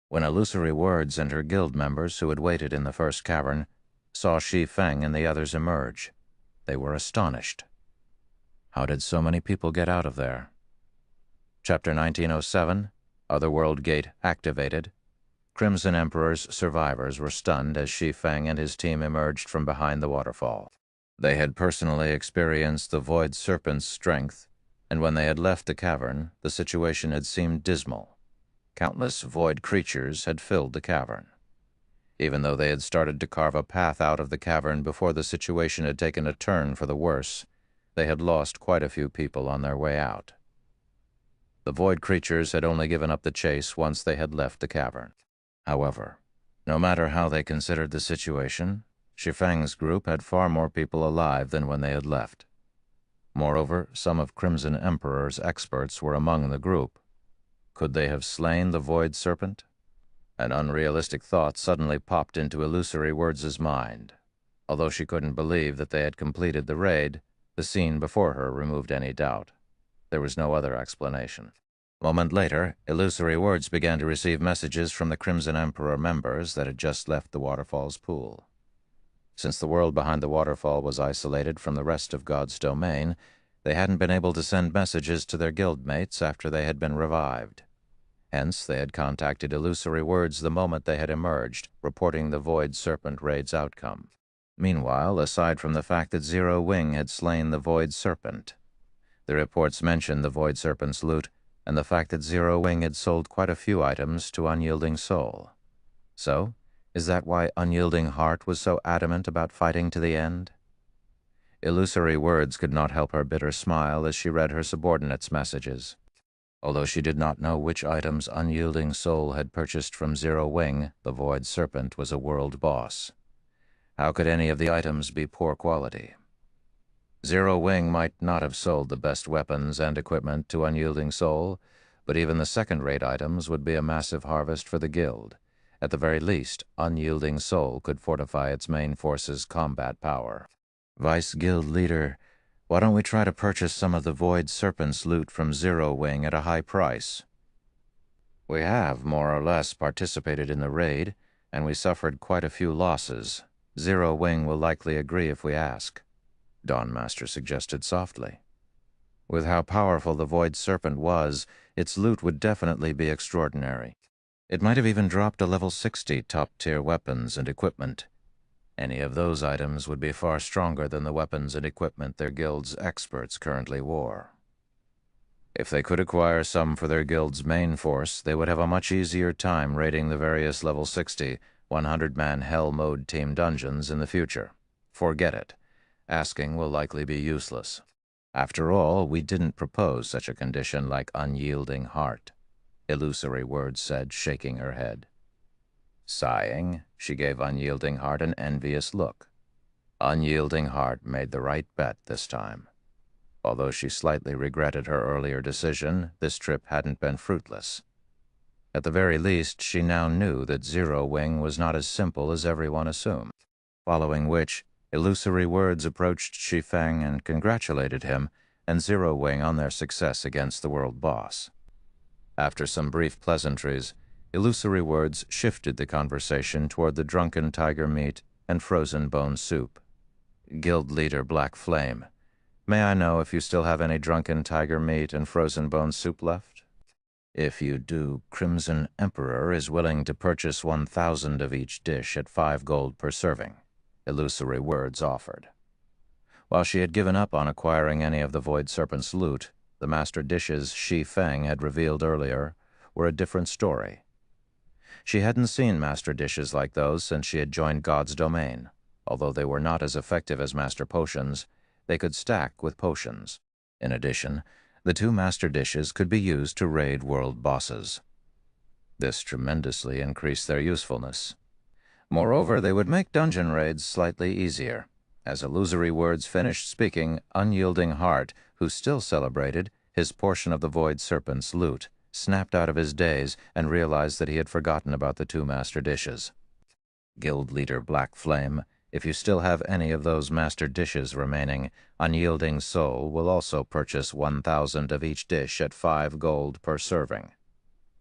Speaker 1: When Illusory Words and her guild members, who had waited in the first cavern, saw Shi Feng and the others emerge, they were astonished. How did so many people get out of there? Chapter 1907, Otherworld Gate activated. Crimson Emperor's survivors were stunned as Shi Feng and his team emerged from behind the waterfall. They had personally experienced the Void Serpent's strength, and when they had left the cavern, the situation had seemed dismal. Countless void creatures had filled the cavern. Even though they had started to carve a path out of the cavern before the situation had taken a turn for the worse, they had lost quite a few people on their way out. The void creatures had only given up the chase once they had left the cavern. However, no matter how they considered the situation, Shi Feng's group had far more people alive than when they had left. Moreover, some of Crimson Emperor's experts were among the group. Could they have slain the Void Serpent? An unrealistic thought suddenly popped into Illusory Words' mind. Although she couldn't believe that they had completed the raid, the scene before her removed any doubt. There was no other explanation. A moment later, Illusory Words began to receive messages from the Crimson Emperor members that had just left the waterfall's pool. Since the world behind the waterfall was isolated from the rest of God's domain, they hadn't been able to send messages to their guildmates after they had been revived. Hence, they had contacted Illusory Words the moment they had emerged, reporting the Void Serpent raid's outcome. Meanwhile, aside from the fact that Zero Wing had slain the Void Serpent, the reports mentioned the Void Serpent's loot and the fact that Zero Wing had sold quite a few items to Unyielding Soul. So, is that why Unyielding Heart was so adamant about fighting to the end? Illusory Words could not help her bitter smile as she read her subordinates' messages. Although she did not know which items Unyielding Soul had purchased from Zero Wing, the Void Serpent was a world boss. How could any of the items be poor quality? Zero Wing might not have sold the best weapons and equipment to Unyielding Soul, but even the second-rate items would be a massive harvest for the guild. At the very least, Unyielding Soul could fortify its main force's combat power. Vice Guild Leader, why don't we try to purchase some of the Void Serpent's loot from Zero Wing at a high price? We have, more or less, participated in the raid, and we suffered quite a few losses. Zero Wing will likely agree if we ask, Dawnmaster suggested softly. With how powerful the Void Serpent was, its loot would definitely be extraordinary. It might have even dropped a level 60 top-tier weapons and equipment. Any of those items would be far stronger than the weapons and equipment their guild's experts currently wore. If they could acquire some for their guild's main force, they would have a much easier time raiding the various level 60, 100-man Hell Mode team dungeons in the future. Forget it. Asking will likely be useless. After all, we didn't propose such a condition like Unyielding Heart, Illusory Words said, shaking her head. Sighing, she gave Unyielding Heart an envious look. Unyielding Heart made the right bet this time. Although she slightly regretted her earlier decision, this trip hadn't been fruitless. At the very least, she now knew that Zero Wing was not as simple as everyone assumed. Following which, Illusory Words approached Shi Feng and congratulated him and Zero Wing on their success against the world boss. After some brief pleasantries, Illusory Words shifted the conversation toward the drunken tiger meat and frozen bone soup. Guild Leader Black Flame, may I know if you still have any drunken tiger meat and frozen bone soup left? If you do, Crimson Emperor is willing to purchase 1,000 of each dish at 5 gold per serving, Illusory Words offered. While she had given up on acquiring any of the Void Serpent's loot, the master dishes Shi Feng had revealed earlier were a different story. She hadn't seen master dishes like those since she had joined God's domain. Although they were not as effective as master potions, they could stack with potions. In addition, the 2 master dishes could be used to raid world bosses. This tremendously increased their usefulness. Moreover, they would make dungeon raids slightly easier. As Illusory Words finished speaking, Unyielding Heart, who still celebrated his portion of the Void Serpent's loot, snapped out of his daze and realized that he had forgotten about the 2 master dishes. Guild Leader Black Flame, if you still have any of those master dishes remaining, Unyielding Soul will also purchase 1,000 of each dish at 5 gold per serving.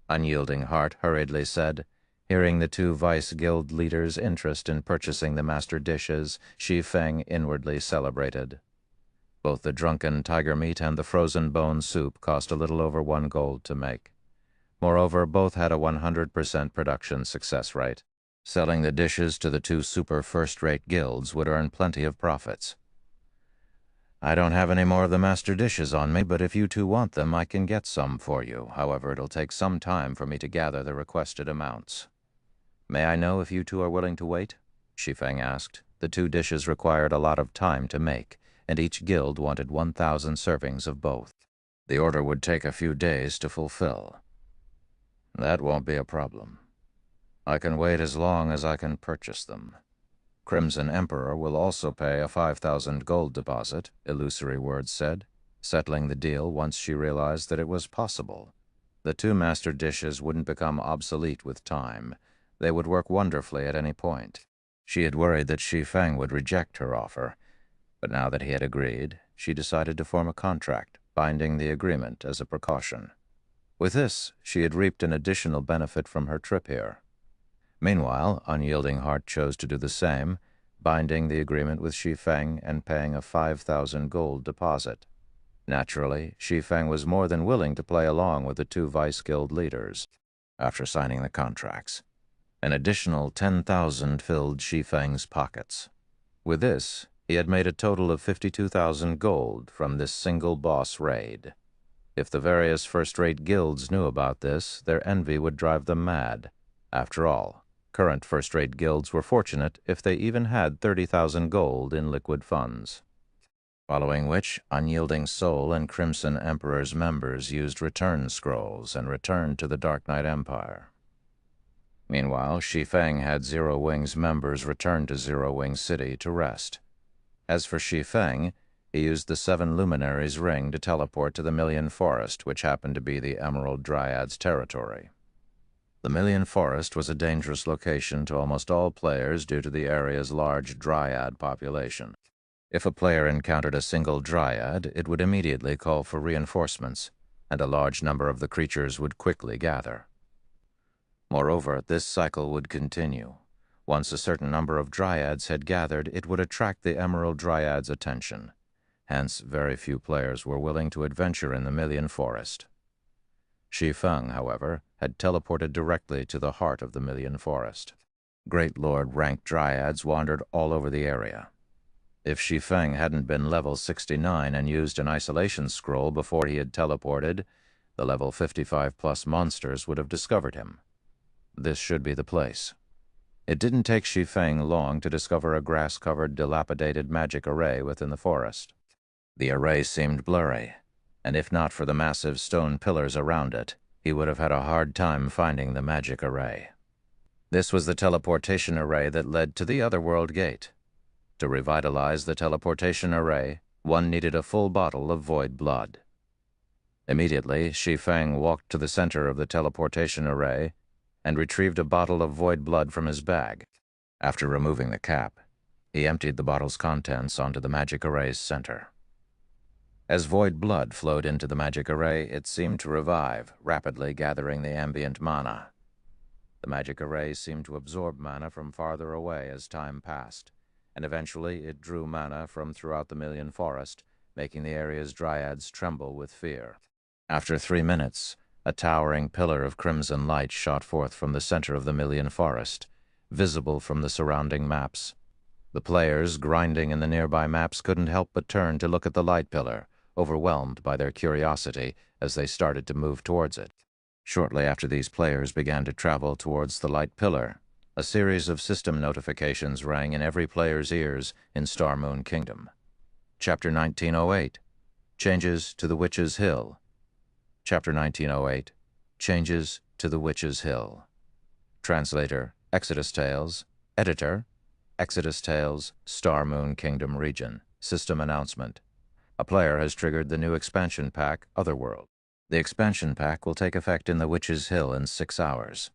Speaker 1: Unyielding Heart hurriedly said. Hearing the 2 Vice Guild leaders' interest in purchasing the master dishes, Shi Feng inwardly celebrated. Both the drunken tiger meat and the frozen bone soup cost a little over 1 gold to make. Moreover, both had a 100% production success rate. Selling the dishes to the 2 super first-rate guilds would earn plenty of profits. I don't have any more of the master dishes on me, but if you 2 want them, I can get some for you. However, it'll take some time for me to gather the requested amounts. May I know if you 2 are willing to wait? Shi Feng asked. The 2 dishes required a lot of time to make, and each guild wanted 1,000 servings of both. The order would take a few days to fulfill. That won't be a problem. I can wait as long as I can purchase them. Crimson Emperor will also pay a 5,000 gold deposit, Illusory Words said, settling the deal once she realized that it was possible. The 2 master dishes wouldn't become obsolete with time. They would work wonderfully at any point. She had worried that Shi Feng would reject her offer, but now that he had agreed, she decided to form a contract, binding the agreement as a precaution. With this, she had reaped an additional benefit from her trip here. Meanwhile, Unyielding Heart chose to do the same, binding the agreement with Shi Feng and paying a 5,000 gold deposit. Naturally, Shi Feng was more than willing to play along with the 2 vice guild leaders. After signing the contracts, an additional 10,000 filled Shi Feng's pockets. With this, he had made a total of 52,000 gold from this single boss raid. If the various first-rate guilds knew about this, their envy would drive them mad. After all, current first-rate guilds were fortunate if they even had 30,000 gold in liquid funds. Following which, Unyielding Soul and Crimson Emperor's members used return scrolls and returned to the Dark Knight Empire. Meanwhile, Shi Feng had Zero Wing's members return to Zero Wing City to rest. As for Shi Feng, he used the 7 Luminaries ring to teleport to the Million Forest, which happened to be the Emerald Dryad's territory. The Million Forest was a dangerous location to almost all players due to the area's large Dryad population. If a player encountered a single Dryad, it would immediately call for reinforcements, and a large number of the creatures would quickly gather. Moreover, this cycle would continue. Once a certain number of Dryads had gathered, it would attract the Emerald Dryad's attention. Hence, very few players were willing to adventure in the Million Forest. Shi Feng, however, had teleported directly to the heart of the Million Forest. Great Lord ranked Dryads wandered all over the area. If Shi Feng hadn't been level 69 and used an isolation scroll before he had teleported, the level 55+ monsters would have discovered him. This should be the place. It didn't take Shi Feng long to discover a grass-covered, dilapidated magic array within the forest. The array seemed blurry, and if not for the massive stone pillars around it, he would have had a hard time finding the magic array. This was the teleportation array that led to the Otherworld Gate. To revitalize the teleportation array, one needed a full bottle of void blood. Immediately, Shi Feng walked to the center of the teleportation array and retrieved a bottle of void blood from his bag. After removing the cap, he emptied the bottle's contents onto the magic array's center. As void blood flowed into the magic array, it seemed to revive, rapidly gathering the ambient mana. The magic array seemed to absorb mana from farther away as time passed, and eventually it drew mana from throughout the Million Forest, making the area's Dryads tremble with fear. After 3 minutes, a towering pillar of crimson light shot forth from the center of the Million Forest, visible from the surrounding maps. The players, grinding in the nearby maps, couldn't help but turn to look at the light pillar, overwhelmed by their curiosity as they started to move towards it. Shortly after these players began to travel towards the light pillar, a series of system notifications rang in every player's ears in Star Moon Kingdom. Chapter 1908, Changes to the Witch's Hill. Chapter 1908, Changes to the Witch's Hill. Translator, Exodus Tales. Editor, Exodus Tales, Star Moon Kingdom region. System announcement. A player has triggered the new expansion pack, Otherworld. The expansion pack will take effect in the Witch's Hill in 6 hours.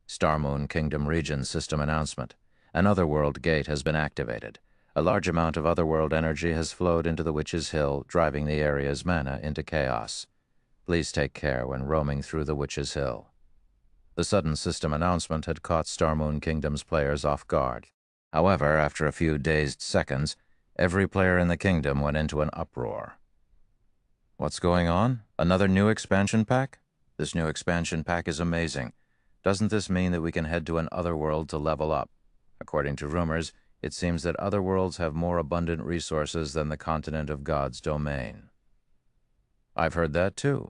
Speaker 1: Star Moon Kingdom region system announcement. An Otherworld gate has been activated. A large amount of Otherworld energy has flowed into the Witch's Hill, driving the area's mana into chaos. Please take care when roaming through the Witch's Hill. The sudden system announcement had caught Star Moon Kingdom's players off guard. However, after a few dazed seconds, Every player in the kingdom went into an uproar. What's going on? Another new expansion pack? This new expansion pack is amazing. Doesn't this mean that we can head to an otherworld to level up? According to rumors, it seems that other worlds have more abundant resources than the continent of God's domain. I've heard that too.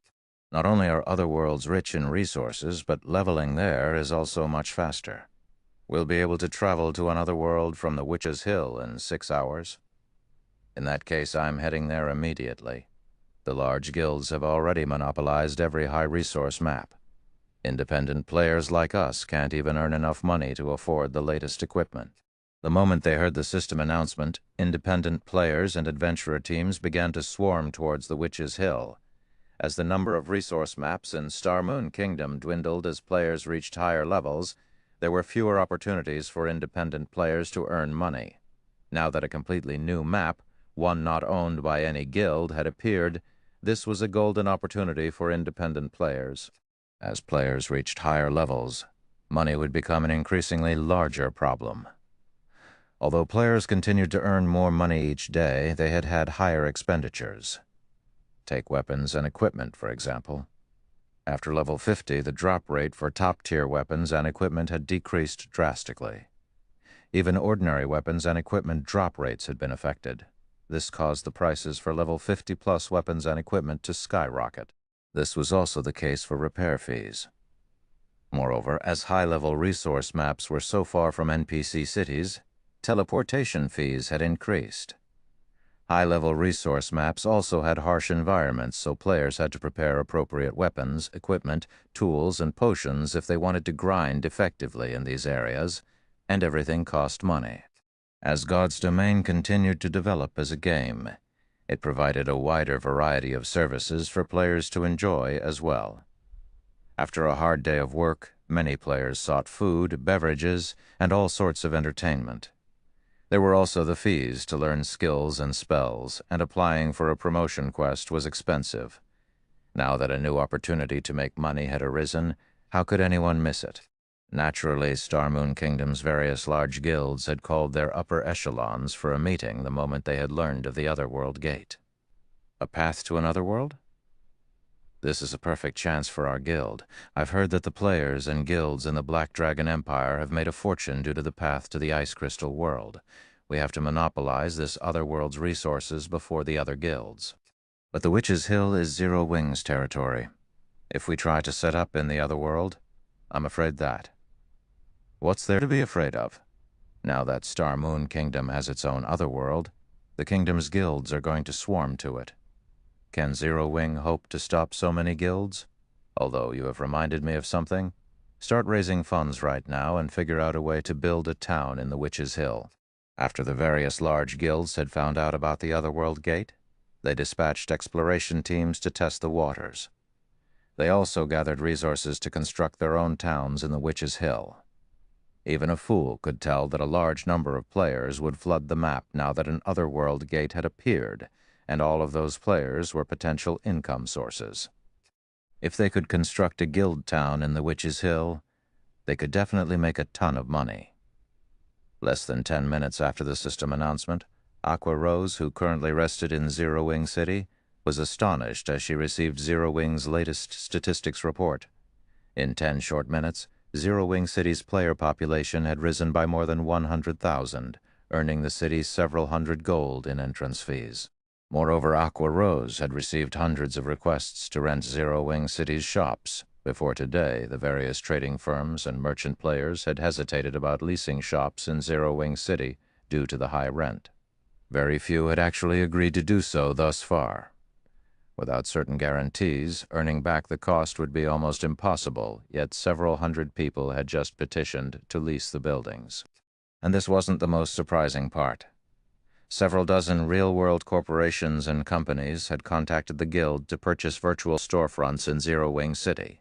Speaker 1: Not only are other worlds rich in resources, but leveling there is also much faster. We'll be able to travel to another world from the Witch's Hill in 6 hours. In that case, I'm heading there immediately. The large guilds have already monopolized every high-resource map. Independent players like us can't even earn enough money to afford the latest equipment. The moment they heard the system announcement, independent players and adventurer teams began to swarm towards the Witch's Hill. As the number of resource maps in Star Moon Kingdom dwindled as players reached higher levels, there were fewer opportunities for independent players to earn money. Now that a completely new map, one not owned by any guild, had appeared, this was a golden opportunity for independent players. As players reached higher levels, money would become an increasingly larger problem. Although players continued to earn more money each day, they had had higher expenditures. Take weapons and equipment, for example. After level 50, the drop rate for top-tier weapons and equipment had decreased drastically. Even ordinary weapons and equipment drop rates had been affected. This caused the prices for level 50-plus weapons and equipment to skyrocket. This was also the case for repair fees. Moreover, as high-level resource maps were so far from NPC cities, teleportation fees had increased. High-level resource maps also had harsh environments, so players had to prepare appropriate weapons, equipment, tools, and potions if they wanted to grind effectively in these areas, and everything cost money. As God's Domain continued to develop as a game, it provided a wider variety of services for players to enjoy as well. After a hard day of work, many players sought food, beverages, and all sorts of entertainment. There were also the fees to learn skills and spells, and applying for a promotion quest was expensive. Now that a new opportunity to make money had arisen, how could anyone miss it? Naturally, Star Moon Kingdom's various large guilds had called their upper echelons for a meeting the moment they had learned of the Otherworld Gate. A path to another world? This is a perfect chance for our guild. I've heard that the players and guilds in the Black Dragon Empire have made a fortune due to the path to the Ice Crystal World. We have to monopolize this other world's resources before the other guilds. But the Witch's Hill is Zero Wings territory. If we try to set up in the other world, I'm afraid that. What's there to be afraid of? Now that Star Moon Kingdom has its own other world, the kingdom's guilds are going to swarm to it. Can Zero Wing hope to stop so many guilds? Although you have reminded me of something, start raising funds right now and figure out a way to build a town in the Witch's Hill. After the various large guilds had found out about the Otherworld Gate, they dispatched exploration teams to test the waters. They also gathered resources to construct their own towns in the Witch's Hill. Even a fool could tell that a large number of players would flood the map now that an Otherworld Gate had appeared, and all of those players were potential income sources. If they could construct a guild town in the Witch's Hill, they could definitely make a ton of money. Less than 10 minutes after the system announcement, Aqua Rose, who currently rested in Zero Wing City, was astonished as she received Zero Wing's latest statistics report. In 10 short minutes, Zero Wing City's player population had risen by more than 100,000, earning the city several hundred gold in entrance fees. Moreover, Aqua Rose had received hundreds of requests to rent Zero Wing City's shops. Before today, the various trading firms and merchant players had hesitated about leasing shops in Zero Wing City due to the high rent. Very few had actually agreed to do so thus far. Without certain guarantees, earning back the cost would be almost impossible, yet several hundred people had just petitioned to lease the buildings. And this wasn't the most surprising part. Several dozen real-world corporations and companies had contacted the Guild to purchase virtual storefronts in Zero Wing City.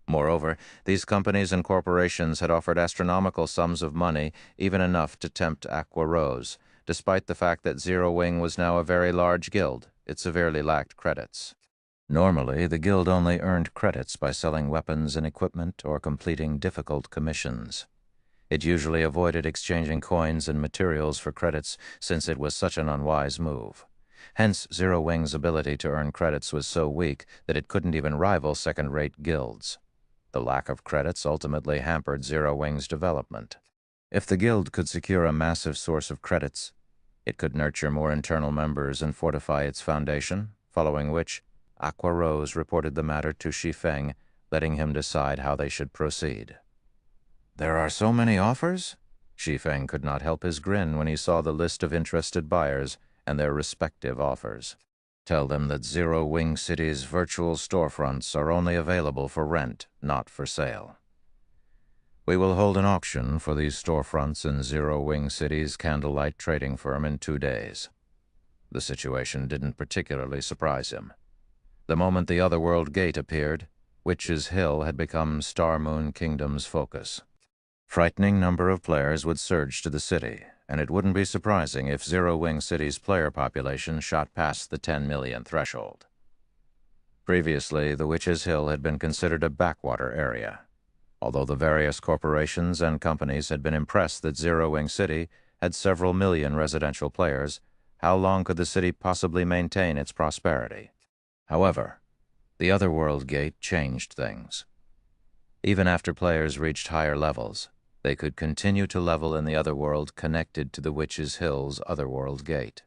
Speaker 1: Moreover, these companies and corporations had offered astronomical sums of money, even enough to tempt Aqua Rose. Despite the fact that Zero Wing was now a very large guild, it severely lacked credits. Normally, the guild only earned credits by selling weapons and equipment or completing difficult commissions. It usually avoided exchanging coins and materials for credits since it was such an unwise move. Hence, Zero Wing's ability to earn credits was so weak that it couldn't even rival second-rate guilds. The lack of credits ultimately hampered Zero Wing's development. If the guild could secure a massive source of credits, it could nurture more internal members and fortify its foundation, following which Aqua Rose reported the matter to Shi Feng, letting him decide how they should proceed. "There are so many offers?" Shi Feng could not help his grin when he saw the list of interested buyers and their respective offers. "Tell them that Zero Wing City's virtual storefronts are only available for rent, not for sale. We will hold an auction for these storefronts in Zero Wing City's candlelight trading firm in 2 days." The situation didn't particularly surprise him. The moment the Otherworld Gate appeared, Witch's Hill had become Star Moon Kingdom's focus. Frightening number of players would surge to the city, and it wouldn't be surprising if Zero Wing City's player population shot past the 10 million threshold. Previously, the Witch's Hill had been considered a backwater area. Although the various corporations and companies had been impressed that Zero Wing City had several million residential players, how long could the city possibly maintain its prosperity? However, the Otherworld Gate changed things. Even after players reached higher levels, they could continue to level in the Otherworld connected to the Witch's Hill's Otherworld Gate.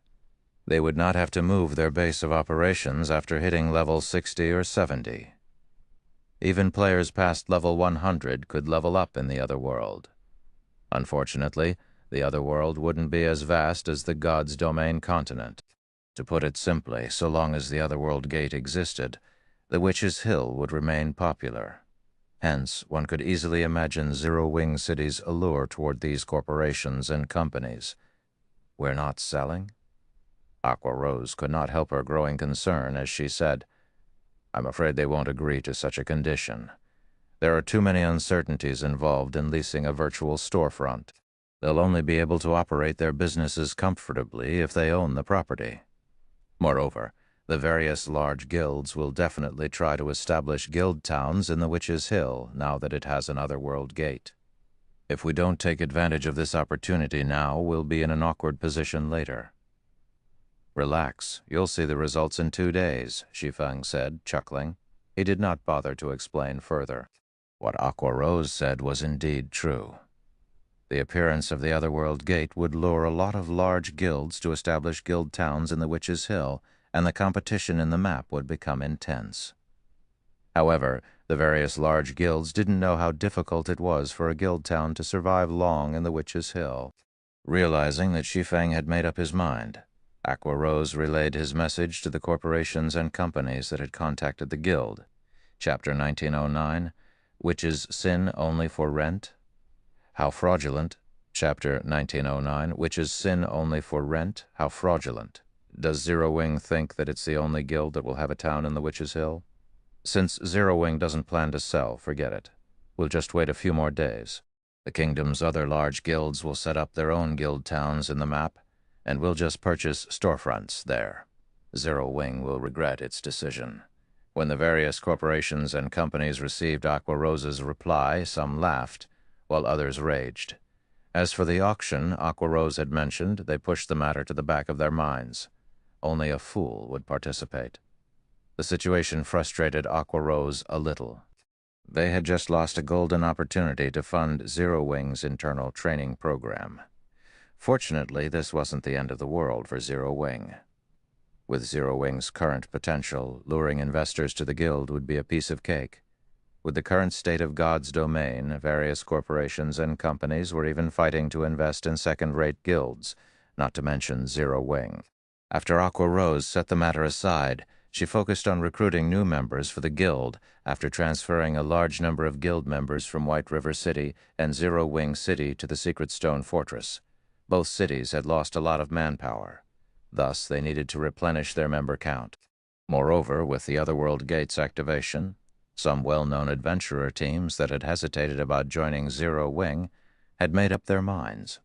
Speaker 1: They would not have to move their base of operations after hitting level 60 or 70. Even players past level 100 could level up in the Otherworld. Unfortunately, the Otherworld wouldn't be as vast as the God's Domain continent. To put it simply, so long as the Otherworld Gate existed, the Witch's Hill would remain popular. Hence, one could easily imagine Zero Wing City's allure toward these corporations and companies. "We're not selling?" Aqua Rose could not help her growing concern as she said, "I'm afraid they won't agree to such a condition. There are too many uncertainties involved in leasing a virtual storefront. They'll only be able to operate their businesses comfortably if they own the property. Moreover, the various large guilds will definitely try to establish guild towns in the Witch's Hill now that it has an Otherworld Gate. If we don't take advantage of this opportunity now, we'll be in an awkward position later." "Relax, you'll see the results in 2 days, Shi Feng said, chuckling. He did not bother to explain further. What Aqua Rose said was indeed true. The appearance of the Otherworld Gate would lure a lot of large guilds to establish guild towns in the Witch's Hill, and the competition in the map would become intense. However, the various large guilds didn't know how difficult it was for a guild town to survive long in the Witch's Hill. Realizing that Shi Feng had made up his mind, Aqua Rose relayed his message to the corporations and companies that had contacted the guild. Chapter 1909, Witch's Sin Only for Rent? How fraudulent. Chapter 1909, Witch's Sin Only for Rent? How fraudulent. Does Zero Wing think that it's the only guild that will have a town in the Witch's Hill? Since Zero Wing doesn't plan to sell, forget it. We'll just wait a few more days. The kingdom's other large guilds will set up their own guild towns in the map, and we'll just purchase storefronts there. Zero Wing will regret its decision. When the various corporations and companies received Aqua Rose's reply, some laughed, while others raged. As for the auction Aqua Rose had mentioned, they pushed the matter to the back of their minds. Only a fool would participate. The situation frustrated Aqua Rose a little. They had just lost a golden opportunity to fund Zero Wing's internal training program. Fortunately, this wasn't the end of the world for Zero Wing. With Zero Wing's current potential, luring investors to the guild would be a piece of cake. With the current state of God's Domain, various corporations and companies were even fighting to invest in second-rate guilds, not to mention Zero Wing. After Aqua Rose set the matter aside, she focused on recruiting new members for the guild after transferring a large number of guild members from White River City and Zero Wing City to the Secret Stone Fortress. Both cities had lost a lot of manpower. Thus, they needed to replenish their member count. Moreover, with the Otherworld Gate's activation, some well-known adventurer teams that had hesitated about joining Zero Wing had made up their minds.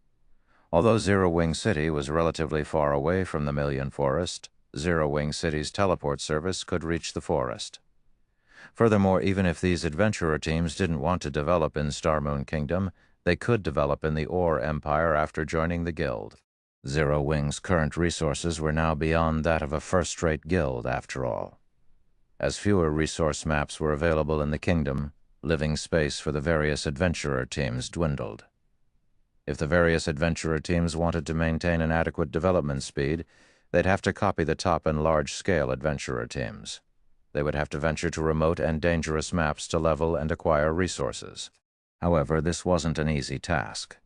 Speaker 1: Although Zero Wing City was relatively far away from the Million Forest, Zero Wing City's teleport service could reach the forest. Furthermore, even if these adventurer teams didn't want to develop in Star Moon Kingdom, they could develop in the Ore Empire after joining the guild. Zero Wing's current resources were now beyond that of a first-rate guild, after all. As fewer resource maps were available in the kingdom, living space for the various adventurer teams dwindled. If the various adventurer teams wanted to maintain an adequate development speed, they'd have to copy the top and large-scale adventurer teams. They would have to venture to remote and dangerous maps to level and acquire resources. However, this wasn't an easy task.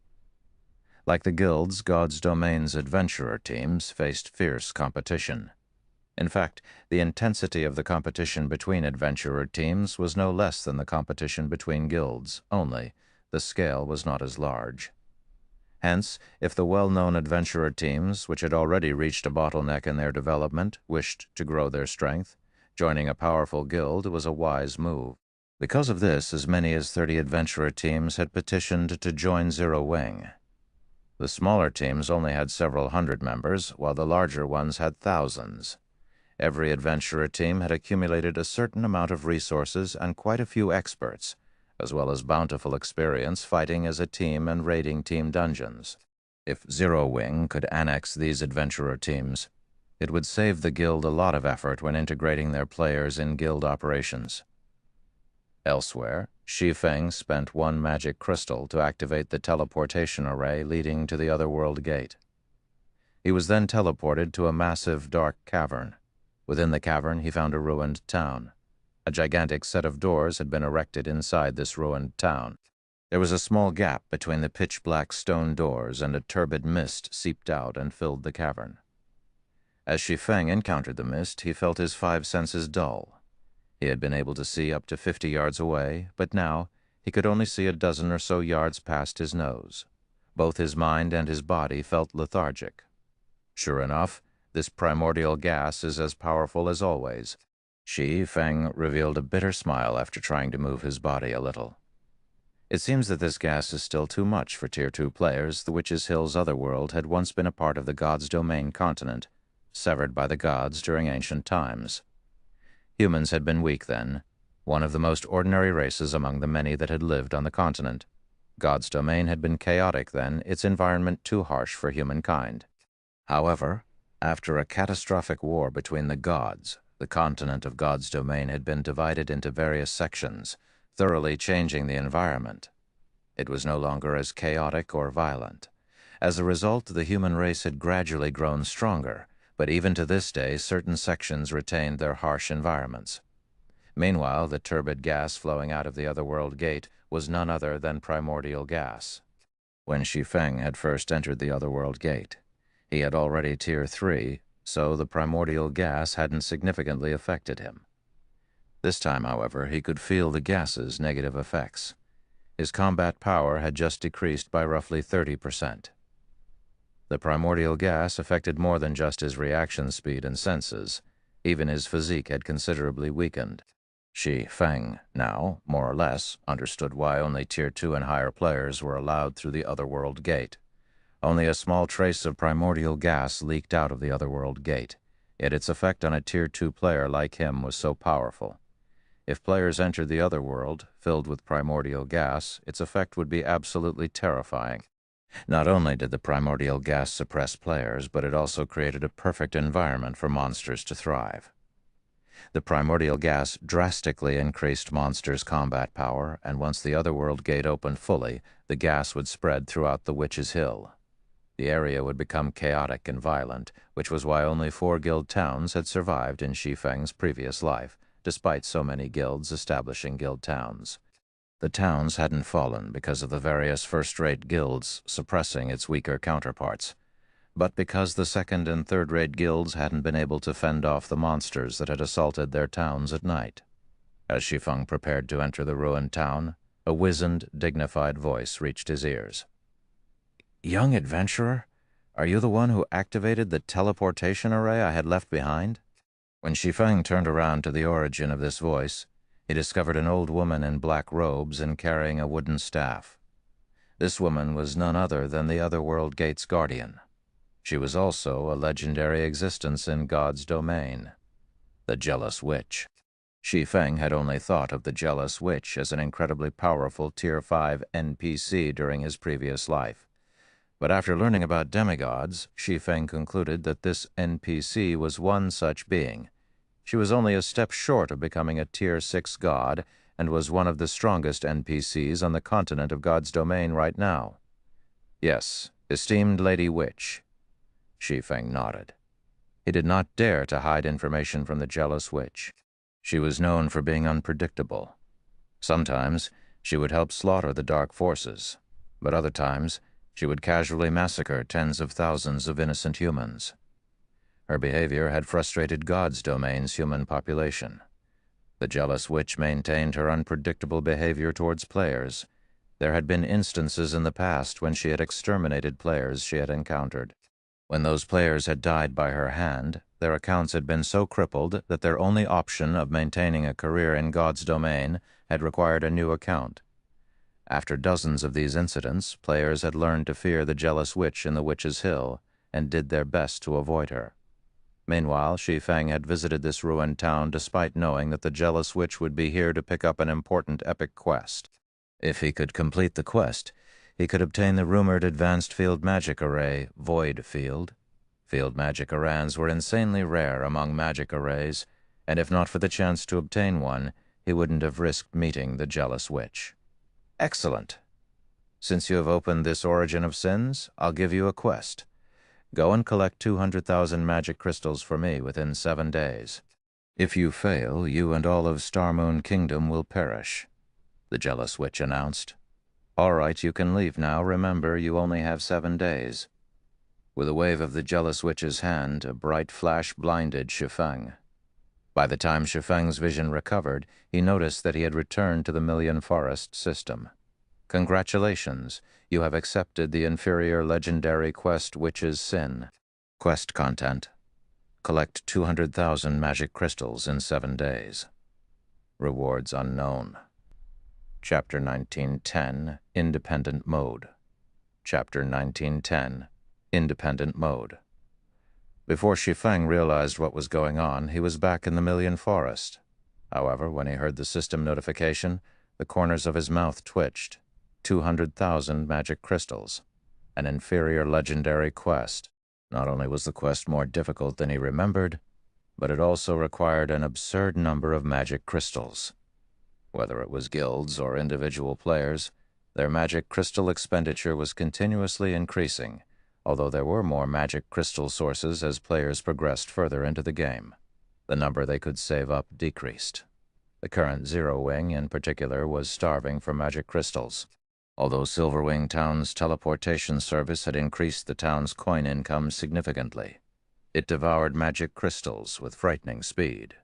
Speaker 1: Like the guilds, God's Domain's adventurer teams faced fierce competition. In fact, the intensity of the competition between adventurer teams was no less than the competition between guilds, only the scale was not as large. Hence, if the well-known adventurer teams, which had already reached a bottleneck in their development, wished to grow their strength, joining a powerful guild was a wise move. Because of this, as many as 30 adventurer teams had petitioned to join Zero Wing. The smaller teams only had several hundred members, while the larger ones had thousands. Every adventurer team had accumulated a certain amount of resources and quite a few experts, as well as bountiful experience fighting as a team and raiding team dungeons. If Zero Wing could annex these adventurer teams, it would save the guild a lot of effort when integrating their players in guild operations. Elsewhere, Shi Feng spent one magic crystal to activate the teleportation array leading to the Otherworld Gate. He was then teleported to a massive dark cavern. Within the cavern, he found a ruined town. A gigantic set of doors had been erected inside this ruined town. There was a small gap between the pitch-black stone doors, and a turbid mist seeped out and filled the cavern. As Shi Feng encountered the mist, he felt his 5 senses dull. He had been able to see up to 50 yards away, but now he could only see a dozen or so yards past his nose. Both his mind and his body felt lethargic. Sure enough, this primordial gas is as powerful as always. Shi Feng revealed a bitter smile after trying to move his body a little. It seems that this gas is still too much for Tier 2 players. The Witch's Hill's Otherworld had once been a part of the God's Domain continent, severed by the gods during ancient times. Humans had been weak then, one of the most ordinary races among the many that had lived on the continent. God's Domain had been chaotic then, its environment too harsh for humankind. However, after a catastrophic war between the gods, the continent of God's Domain had been divided into various sections, thoroughly changing the environment. It was no longer as chaotic or violent. As a result, the human race had gradually grown stronger, but even to this day, certain sections retained their harsh environments. Meanwhile, the turbid gas flowing out of the Otherworld Gate was none other than primordial gas. When Shi Feng had first entered the Otherworld Gate, he had already Tier 3, so the primordial gas hadn't significantly affected him. This time, however, he could feel the gas's negative effects. His combat power had just decreased by roughly 30%. The primordial gas affected more than just his reaction speed and senses. Even his physique had considerably weakened. Shi Feng now, more or less, understood why only Tier 2 and higher players were allowed through the Otherworld Gate. Only a small trace of primordial gas leaked out of the Otherworld Gate, yet its effect on a Tier 2 player like him was so powerful. If players entered the Otherworld, filled with primordial gas, its effect would be absolutely terrifying. Not only did the primordial gas suppress players, but it also created a perfect environment for monsters to thrive. The primordial gas drastically increased monsters' combat power, and once the Otherworld Gate opened fully, the gas would spread throughout the Witch's Hill. The area would become chaotic and violent, which was why only 4 guild towns had survived in Shi Feng's previous life, despite so many guilds establishing guild towns. The towns hadn't fallen because of the various first-rate guilds suppressing its weaker counterparts, but because the second- and third-rate guilds hadn't been able to fend off the monsters that had assaulted their towns at night. As Shi Feng prepared to enter the ruined town, a wizened, dignified voice reached his ears. "Young adventurer, are you the one who activated the teleportation array I had left behind?" When Shi Feng turned around to the origin of this voice, he discovered an old woman in black robes and carrying a wooden staff. This woman was none other than the Otherworld Gate's guardian. She was also a legendary existence in God's Domain, the Jealous Witch. Shi Feng had only thought of the jealous witch as an incredibly powerful Tier 5 NPC during his previous life. But after learning about demigods, Shi Feng concluded that this NPC was one such being. She was only a step short of becoming a Tier 6 god and was one of the strongest NPCs on the continent of God's domain right now. Yes, esteemed Lady Witch. Shi Feng nodded. He did not dare to hide information from the jealous witch. She was known for being unpredictable. Sometimes she would help slaughter the dark forces, but other times she would casually massacre tens of thousands of innocent humans. Her behavior had frustrated God's domain's human population. The jealous witch maintained her unpredictable behavior towards players. There had been instances in the past when she had exterminated players she had encountered. When those players had died by her hand, their accounts had been so crippled that their only option of maintaining a career in God's domain had required a new account. After dozens of these incidents, players had learned to fear the jealous witch in the Witch's Hill and did their best to avoid her. Meanwhile, Shi Feng had visited this ruined town despite knowing that the jealous witch would be here to pick up an important epic quest. If he could complete the quest, he could obtain the rumored advanced field magic array, Void Field. Field magic arrays were insanely rare among magic arrays, and if not for the chance to obtain one, he wouldn't have risked meeting the jealous witch. Excellent. Since you have opened this origin of sins, I'll give you a quest. Go and collect 200,000 magic crystals for me within 7 days. If you fail, you and all of Star Moon Kingdom will perish, the jealous witch announced. All right, you can leave now. Remember, you only have 7 days. With a wave of the jealous witch's hand, a bright flash blinded Shi Feng. By the time Shi Feng's vision recovered, he noticed that he had returned to the Million Forest system. Congratulations, you have accepted the inferior legendary quest Witch's Sin. Quest content: collect 200,000 magic crystals in 7 days. Rewards unknown. Chapter 1910, Independent Mode. Chapter 1910, Independent Mode. Before Shi Feng realized what was going on, he was back in the Million Forest. However, when he heard the system notification, the corners of his mouth twitched. 200,000 magic crystals. An inferior legendary quest. Not only was the quest more difficult than he remembered, but it also required an absurd number of magic crystals. Whether it was guilds or individual players, their magic crystal expenditure was continuously increasing, although there were more magic crystal sources as players progressed further into the game. The number they could save up decreased. The current Zero Wing, in particular, was starving for magic crystals. Although Silverwing Town's teleportation service had increased the town's coin income significantly, it devoured magic crystals with frightening speed.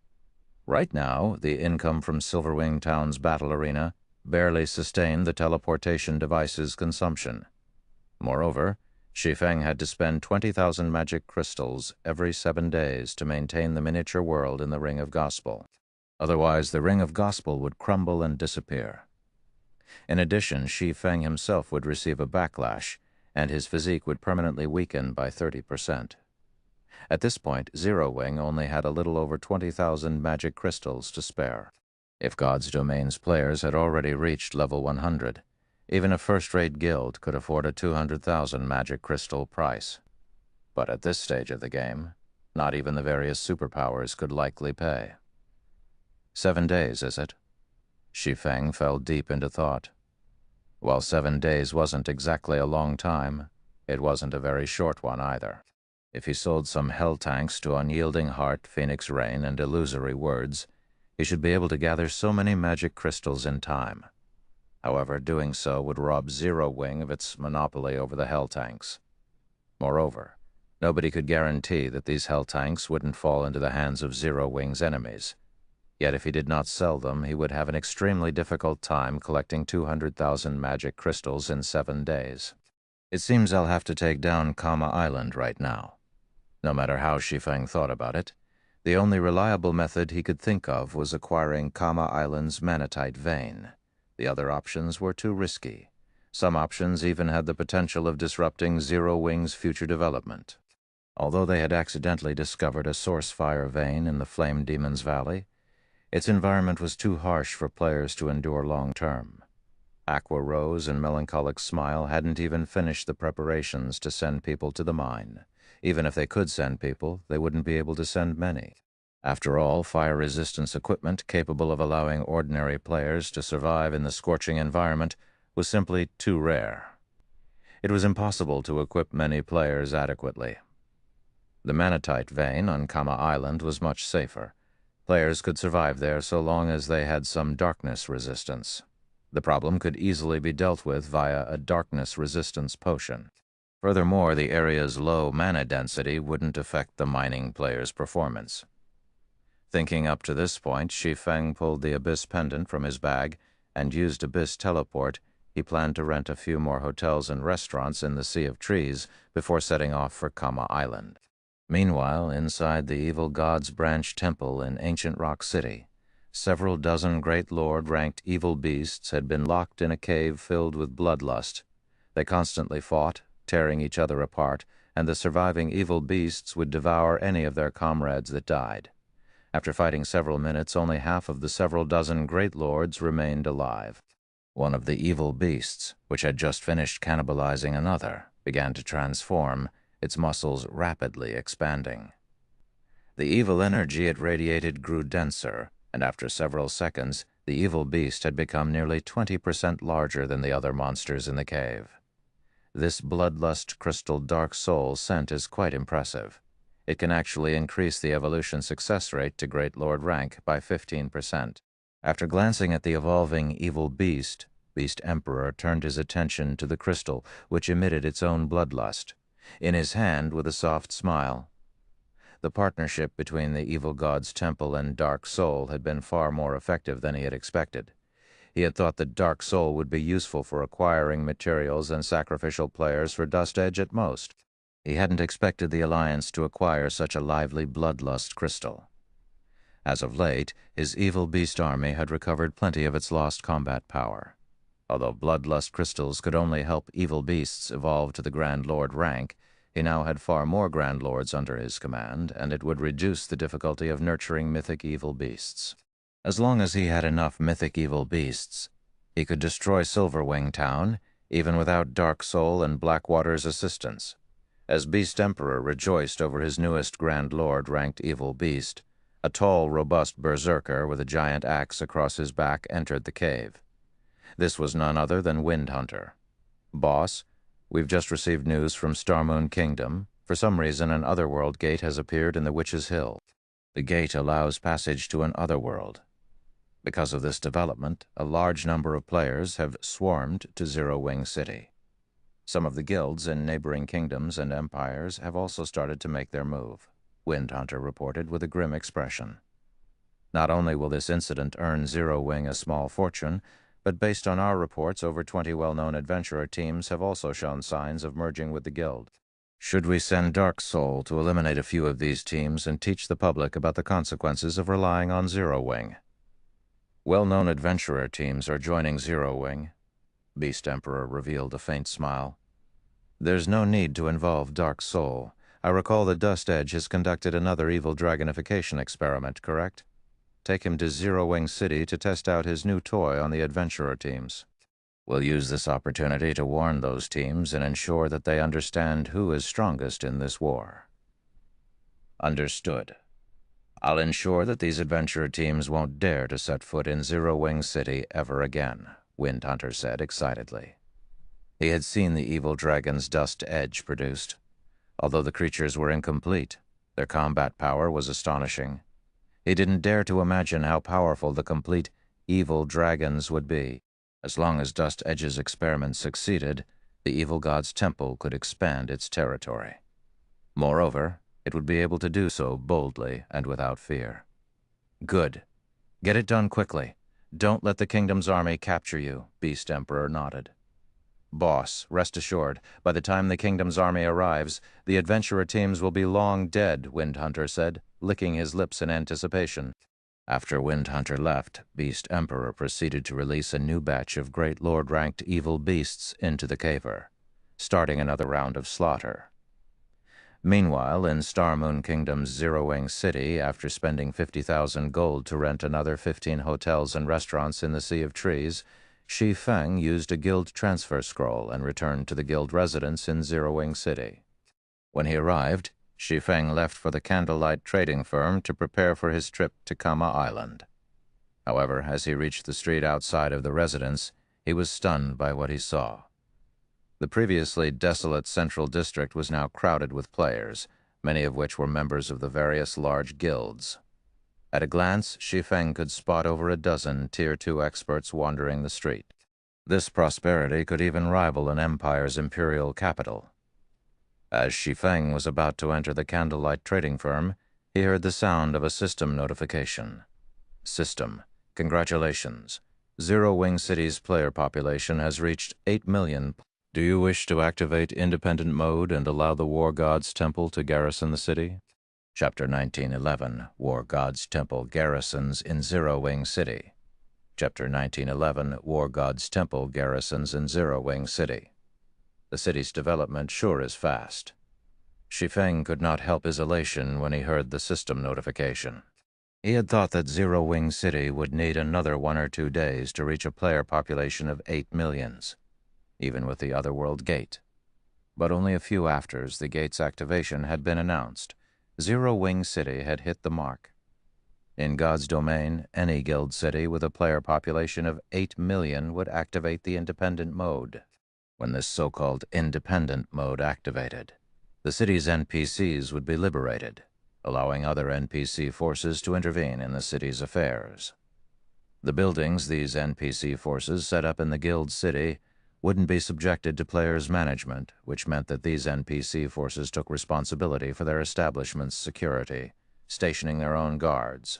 Speaker 1: Right now, the income from Silverwing Town's battle arena barely sustained the teleportation device's consumption. Moreover, Shi Feng had to spend 20,000 magic crystals every 7 days to maintain the miniature world in the Ring of Gospel. Otherwise, the Ring of Gospel would crumble and disappear. In addition, Shi Feng himself would receive a backlash, and his physique would permanently weaken by 30%. At this point, Zero Wing only had a little over 20,000 magic crystals to spare. If God's Domain's players had already reached level 100, even a first-rate guild could afford a 200,000 magic crystal price. But at this stage of the game, not even the various superpowers could likely pay. 7 days, is it? Shi Feng fell deep into thought. While 7 days wasn't exactly a long time, it wasn't a very short one either. If he sold some hell tanks to Unyielding Heart, Phoenix Rain, and Illusory Words, he should be able to gather so many magic crystals in time. However, doing so would rob Zero Wing of its monopoly over the hell tanks. Moreover, nobody could guarantee that these hell tanks wouldn't fall into the hands of Zero Wing's enemies. Yet if he did not sell them, he would have an extremely difficult time collecting 200,000 magic crystals in 7 days. It seems I'll have to take down Kama Island right now. No matter how Shi Feng thought about it, the only reliable method he could think of was acquiring Kama Island's manatite vein. The other options were too risky. Some options even had the potential of disrupting Zero Wing's future development. Although they had accidentally discovered a source fire vein in the Flame Demon's Valley, Its environment was too harsh for players to endure long-term. Aqua Rose and Melancholic Smile hadn't even finished the preparations to send people to the mine. Even if they could send people, they wouldn't be able to send many. After all, fire resistance equipment capable of allowing ordinary players to survive in the scorching environment was simply too rare. It was impossible to equip many players adequately. The Manatite vein on Kama Island was much safer. Players could survive there so long as they had some darkness resistance. The problem could easily be dealt with via a darkness resistance potion. Furthermore, the area's low mana density wouldn't affect the mining player's performance. Thinking up to this point, Shi Feng pulled the Abyss pendant from his bag and used Abyss teleport. He planned to rent a few more hotels and restaurants in the Sea of Trees before setting off for Kama Island. Meanwhile, inside the Evil God's branch temple in Ancient Rock City, several dozen Great Lord-ranked evil beasts had been locked in a cave filled with bloodlust. They constantly fought, tearing each other apart, and the surviving evil beasts would devour any of their comrades that died. After fighting several minutes, only half of the several dozen Great Lords remained alive. One of the evil beasts, which had just finished cannibalizing another, began to transform, its muscles rapidly expanding. The evil energy it radiated grew denser, and after several seconds, the evil beast had become nearly 20% larger than the other monsters in the cave. This bloodlust crystal dark soul scent is quite impressive. It can actually increase the evolution success rate to Great Lord rank by 15%. After glancing at the evolving evil beast, Beast Emperor turned his attention to the crystal, which emitted its own bloodlust. In his hand, with a soft smile. The partnership between the Evil God's temple and Dark Soul had been far more effective than he had expected. He had thought that Dark Soul would be useful for acquiring materials and sacrificial players for Dust Edge at most. He hadn't expected the Alliance to acquire such a lively bloodlust crystal. As of late, his evil beast army had recovered plenty of its lost combat power. Although bloodlust crystals could only help evil beasts evolve to the Grand Lord rank, he now had far more Grand Lords under his command, and it would reduce the difficulty of nurturing mythic evil beasts. As long as he had enough mythic evil beasts, he could destroy Silverwing Town, even without Dark Soul and Blackwater's assistance. As Beast Emperor rejoiced over his newest Grand Lord-ranked evil beast, a tall, robust berserker with a giant axe across his back entered the cave. This was none other than Wind Hunter. "Boss, we've just received news from Starmoon Kingdom. For some reason, an Otherworld gate has appeared in the Witch's Hill. The gate allows passage to an Otherworld. Because of this development, a large number of players have swarmed to Zero Wing City. Some of the guilds in neighboring kingdoms and empires have also started to make their move," Wind Hunter reported with a grim expression. "Not only will this incident earn Zero Wing a small fortune, but based on our reports, over 20 well-known adventurer teams have also shown signs of merging with the guild. Should we send Dark Soul to eliminate a few of these teams and teach the public about the consequences of relying on Zero Wing?" "Well-known adventurer teams are joining Zero Wing," Beast Emperor revealed a faint smile. "There's no need to involve Dark Soul. I recall that Dust Edge has conducted another evil dragonification experiment, correct? Take him to Zero Wing City to test out his new toy on the adventurer teams. We'll use this opportunity to warn those teams and ensure that they understand who is strongest in this war." "Understood. I'll ensure that these adventurer teams won't dare to set foot in Zero Wing City ever again," Wind Hunter said excitedly. He had seen the evil dragon's Dust Edge produced. Although the creatures were incomplete, their combat power was astonishing. He didn't dare to imagine how powerful the complete evil dragons would be. As long as Dust Edge's experiment succeeded, the Evil God's temple could expand its territory. Moreover, it would be able to do so boldly and without fear. "Good. Get it done quickly. Don't let the kingdom's army capture you," Beast Emperor nodded. "Boss, rest assured, by the time the kingdom's army arrives, the adventurer teams will be long dead," Wind Hunter said, licking his lips in anticipation. After Wind Hunter left, Beast Emperor proceeded to release a new batch of Great Lord-ranked evil beasts into the caver, starting another round of slaughter. Meanwhile, in Star Moon Kingdom's Zero Wing City, after spending 50,000 gold to rent another 15 hotels and restaurants in the Sea of Trees, Shi Feng used a guild transfer scroll and returned to the guild residence in Zero Wing City. When he arrived, Shi Feng left for the candlelight trading firm to prepare for his trip to Kama Island. However, as he reached the street outside of the residence, he was stunned by what he saw. The previously desolate central district was now crowded with players, many of which were members of the various large guilds. At a glance, Shi Feng could spot over a dozen Tier 2 experts wandering the street. This prosperity could even rival an empire's imperial capital. As Shi Feng was about to enter the candlelight trading firm, he heard the sound of a system notification. System, congratulations. Zero Wing City's player population has reached 8 million. Do you wish to activate independent mode and allow the War God's Temple to garrison the city? Chapter 1911, War God's Temple garrisons in Zero Wing City. Chapter 1911, War God's Temple garrisons in Zero Wing City. The city's development sure is fast. Shi Feng could not help his elation when he heard the system notification. He had thought that Zero Wing City would need another 1 or 2 days to reach a player population of 8 millions. Even with the Otherworld Gate. But only a few afters the gate's activation had been announced, Zero Wing City had hit the mark. In God's domain, any guild city with a player population of 8 million would activate the independent mode. When this so-called independent mode activated, the city's NPCs would be liberated, allowing other NPC forces to intervene in the city's affairs. The buildings these NPC forces set up in the guild city wouldn't be subjected to players' management, which meant that these NPC forces took responsibility for their establishment's security, stationing their own guards.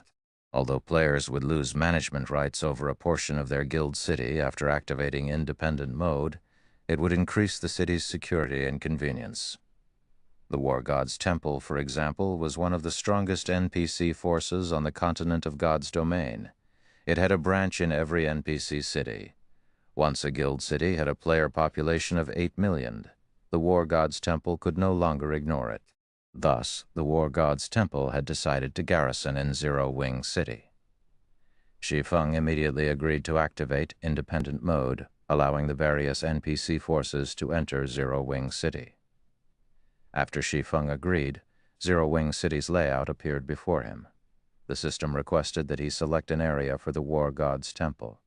Speaker 1: Although players would lose management rights over a portion of their guild city after activating independent mode, it would increase the city's security and convenience. The War God's Temple, for example, was one of the strongest NPC forces on the continent of God's domain. It had a branch in every NPC city. Once a guild city had a player population of 8 million, the War God's Temple could no longer ignore it. Thus, the War God's Temple had decided to garrison in Zero Wing City. Shi Feng immediately agreed to activate independent mode, allowing the various NPC forces to enter Zero Wing City. After Shi Feng agreed, Zero Wing City's layout appeared before him. The system requested that he select an area for the War God's Temple.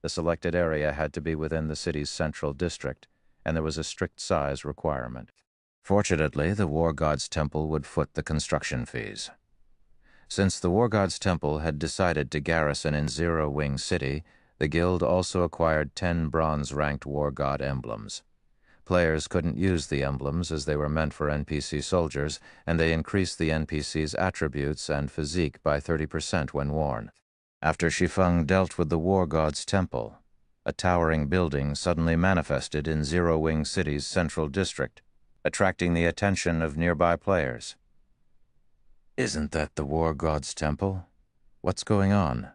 Speaker 1: The selected area had to be within the city's central district, and there was a strict size requirement. Fortunately, the War God's Temple would foot the construction fees. Since the War God's Temple had decided to garrison in Zero Wing City, the guild also acquired 10 bronze-ranked War God emblems. Players couldn't use the emblems as they were meant for NPC soldiers, and they increased the NPC's attributes and physique by 30% when worn. After Shi Feng dealt with the War God's Temple, a towering building suddenly manifested in Zero Wing City's central district, attracting the attention of nearby players. Isn't that the War God's Temple? What's going on?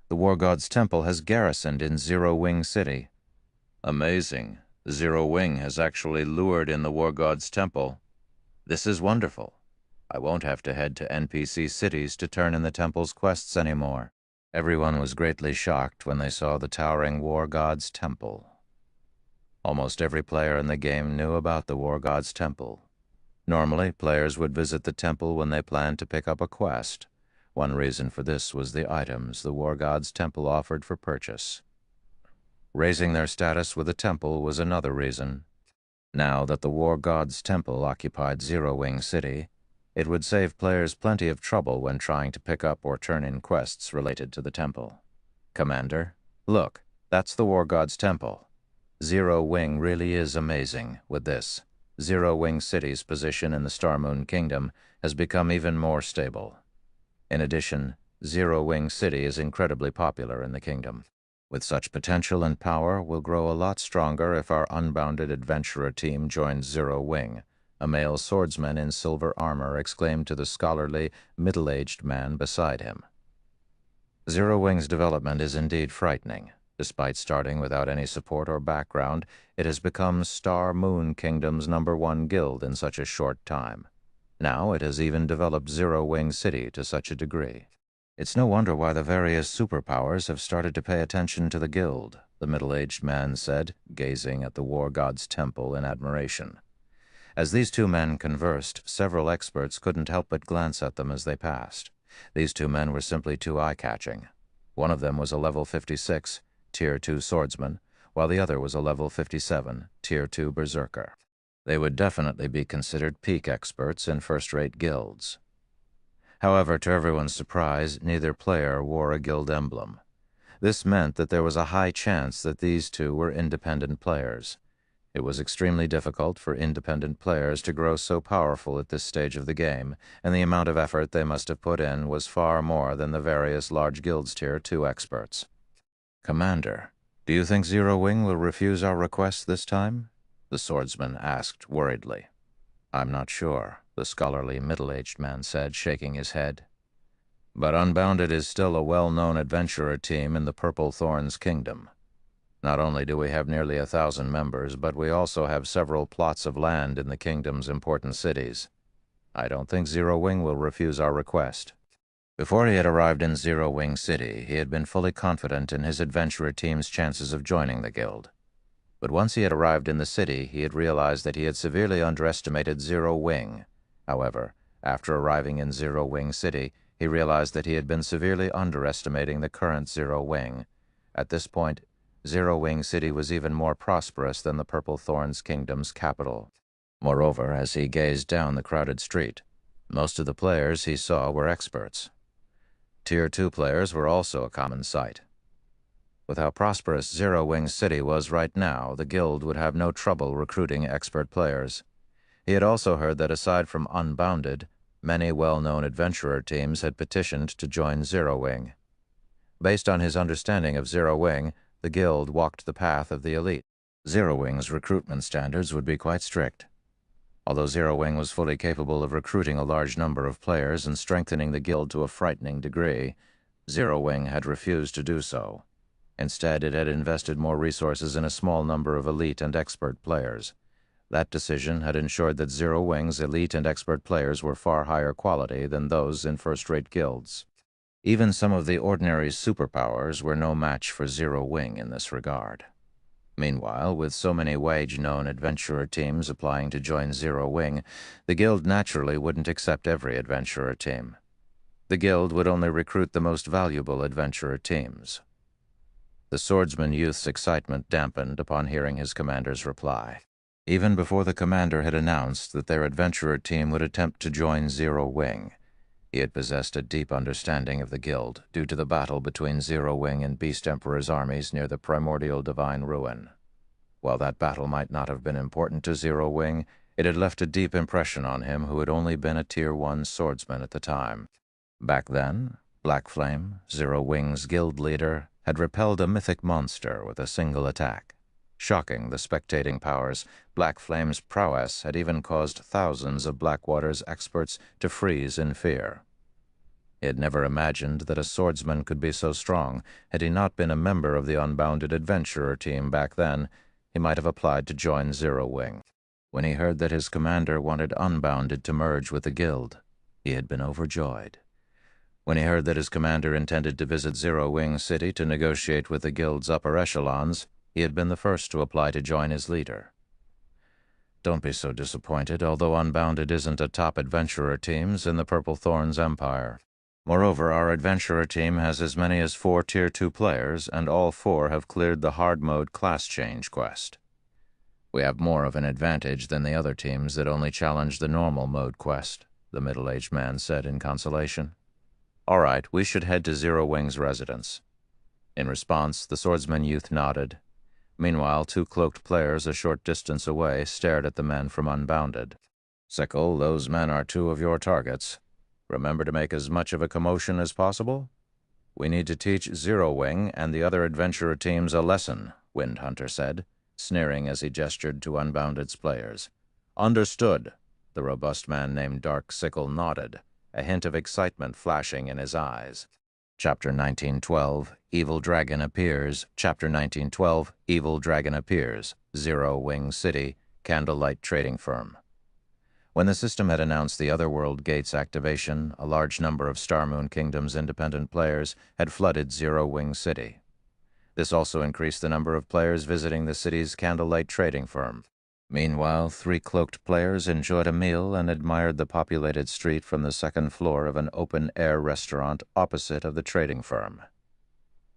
Speaker 1: The War God's Temple has garrisoned in Zero Wing City. Amazing. Zero Wing has actually lured in the War God's Temple. This is wonderful. I won't have to head to NPC cities to turn in the temple's quests anymore. Everyone was greatly shocked when they saw the towering War God's Temple. Almost every player in the game knew about the War God's Temple. Normally, players would visit the temple when they planned to pick up a quest. One reason for this was the items the War God's Temple offered for purchase. Raising their status with the temple was another reason. Now that the War God's Temple occupied Zero Wing City, it would save players plenty of trouble when trying to pick up or turn in quests related to the temple. Commander, look, that's the War God's Temple. Zero Wing really is amazing with this. Zero Wing City's position in the Star Moon Kingdom has become even more stable. In addition, Zero Wing City is incredibly popular in the kingdom. With such potential and power, we'll grow a lot stronger if our unbounded adventurer team joins Zero Wing, a male swordsman in silver armor exclaimed to the scholarly, middle-aged man beside him. Zero Wing's development is indeed frightening. Despite starting without any support or background, it has become Star Moon Kingdom's #1 guild in such a short time. Now it has even developed Zero Wing City to such a degree. It's no wonder why the various superpowers have started to pay attention to the guild, the middle-aged man said, gazing at the war god's temple in admiration. As these two men conversed, several experts couldn't help but glance at them as they passed. These two men were simply too eye-catching. One of them was a level 56, Tier 2 swordsman, while the other was a level 57, Tier 2 berserker. They would definitely be considered peak experts in first-rate guilds. However, to everyone's surprise, neither player wore a guild emblem. This meant that there was a high chance that these two were independent players. It was extremely difficult for independent players to grow so powerful at this stage of the game, and the amount of effort they must have put in was far more than the various large guilds Tier 2 experts. "Commander, do you think Zero Wing will refuse our request this time?" the swordsman asked worriedly. "I'm not sure," the scholarly middle-aged man said, shaking his head. "But Unbounded is still a well-known adventurer team in the Purple Thorns Kingdom. Not only do we have nearly 1,000 members, but we also have several plots of land in the kingdom's important cities. I don't think Zero Wing will refuse our request." Before he had arrived in Zero Wing City, he had been fully confident in his adventurer team's chances of joining the guild. But once he had arrived in the city, he had realized that he had severely underestimated Zero Wing. However, after arriving in Zero Wing City, he realized that he had been severely underestimating the current Zero Wing. At this point, Zero Wing City was even more prosperous than the Purple Thorns Kingdom's capital. Moreover, as he gazed down the crowded street, most of the players he saw were experts. Tier 2 players were also a common sight. With how prosperous Zero Wing City was right now, the guild would have no trouble recruiting expert players. He had also heard that aside from Unbounded, many well-known adventurer teams had petitioned to join Zero Wing. Based on his understanding of Zero Wing, the guild walked the path of the elite. Zero Wing's recruitment standards would be quite strict. Although Zero Wing was fully capable of recruiting a large number of players and strengthening the guild to a frightening degree, Zero Wing had refused to do so. Instead, it had invested more resources in a small number of elite and expert players. That decision had ensured that Zero Wing's elite and expert players were far higher quality than those in first-rate guilds. Even some of the ordinary superpowers were no match for Zero Wing in this regard. Meanwhile, with so many wage-known adventurer teams applying to join Zero Wing, the guild naturally wouldn't accept every adventurer team. The guild would only recruit the most valuable adventurer teams. The swordsman youth's excitement dampened upon hearing his commander's reply. Even before the commander had announced that their adventurer team would attempt to join Zero Wing, he had possessed a deep understanding of the guild due to the battle between Zero Wing and Beast Emperor's armies near the primordial divine ruin. While that battle might not have been important to Zero Wing, it had left a deep impression on him who had only been a Tier 1 swordsman at the time. Back then, Black Flame, Zero Wing's guild leader, had repelled a mythic monster with a single attack. Shocking the spectating powers, Black Flame's prowess had even caused thousands of Blackwater's experts to freeze in fear. He had never imagined that a swordsman could be so strong. Had he not been a member of the Unbounded adventurer team back then, he might have applied to join Zero Wing. When he heard that his commander wanted Unbounded to merge with the guild, he had been overjoyed. When he heard that his commander intended to visit Zero Wing City to negotiate with the guild's upper echelons, he had been the first to apply to join his leader. Don't be so disappointed, although Unbounded isn't a top adventurer teams in the Purple Thorns Empire. Moreover, our adventurer team has as many as 4 Tier 2 players, and all 4 have cleared the hard mode class change quest. We have more of an advantage than the other teams that only challenge the normal mode quest, the middle-aged man said in consolation. All right, we should head to Zero Wing's residence. In response, the swordsman youth nodded. Meanwhile, 2 cloaked players a short distance away stared at the men from Unbounded. Sickle, those men are 2 of your targets. Remember to make as much of a commotion as possible? We need to teach Zero Wing and the other adventurer teams a lesson, Windhunter said, sneering as he gestured to Unbounded's players. Understood, the robust man named Dark Sickle nodded, a hint of excitement flashing in his eyes. Chapter 1912, Evil Dragon Appears. Chapter 1912, Evil Dragon Appears. Zero Wing City, Candlelight Trading Firm. When the system had announced the Otherworld Gates activation, a large number of Star Moon Kingdom's independent players had flooded Zero Wing City. This also increased the number of players visiting the city's Candlelight Trading Firm. Meanwhile, 3 cloaked players enjoyed a meal and admired the populated street from the second floor of an open-air restaurant opposite of the trading firm.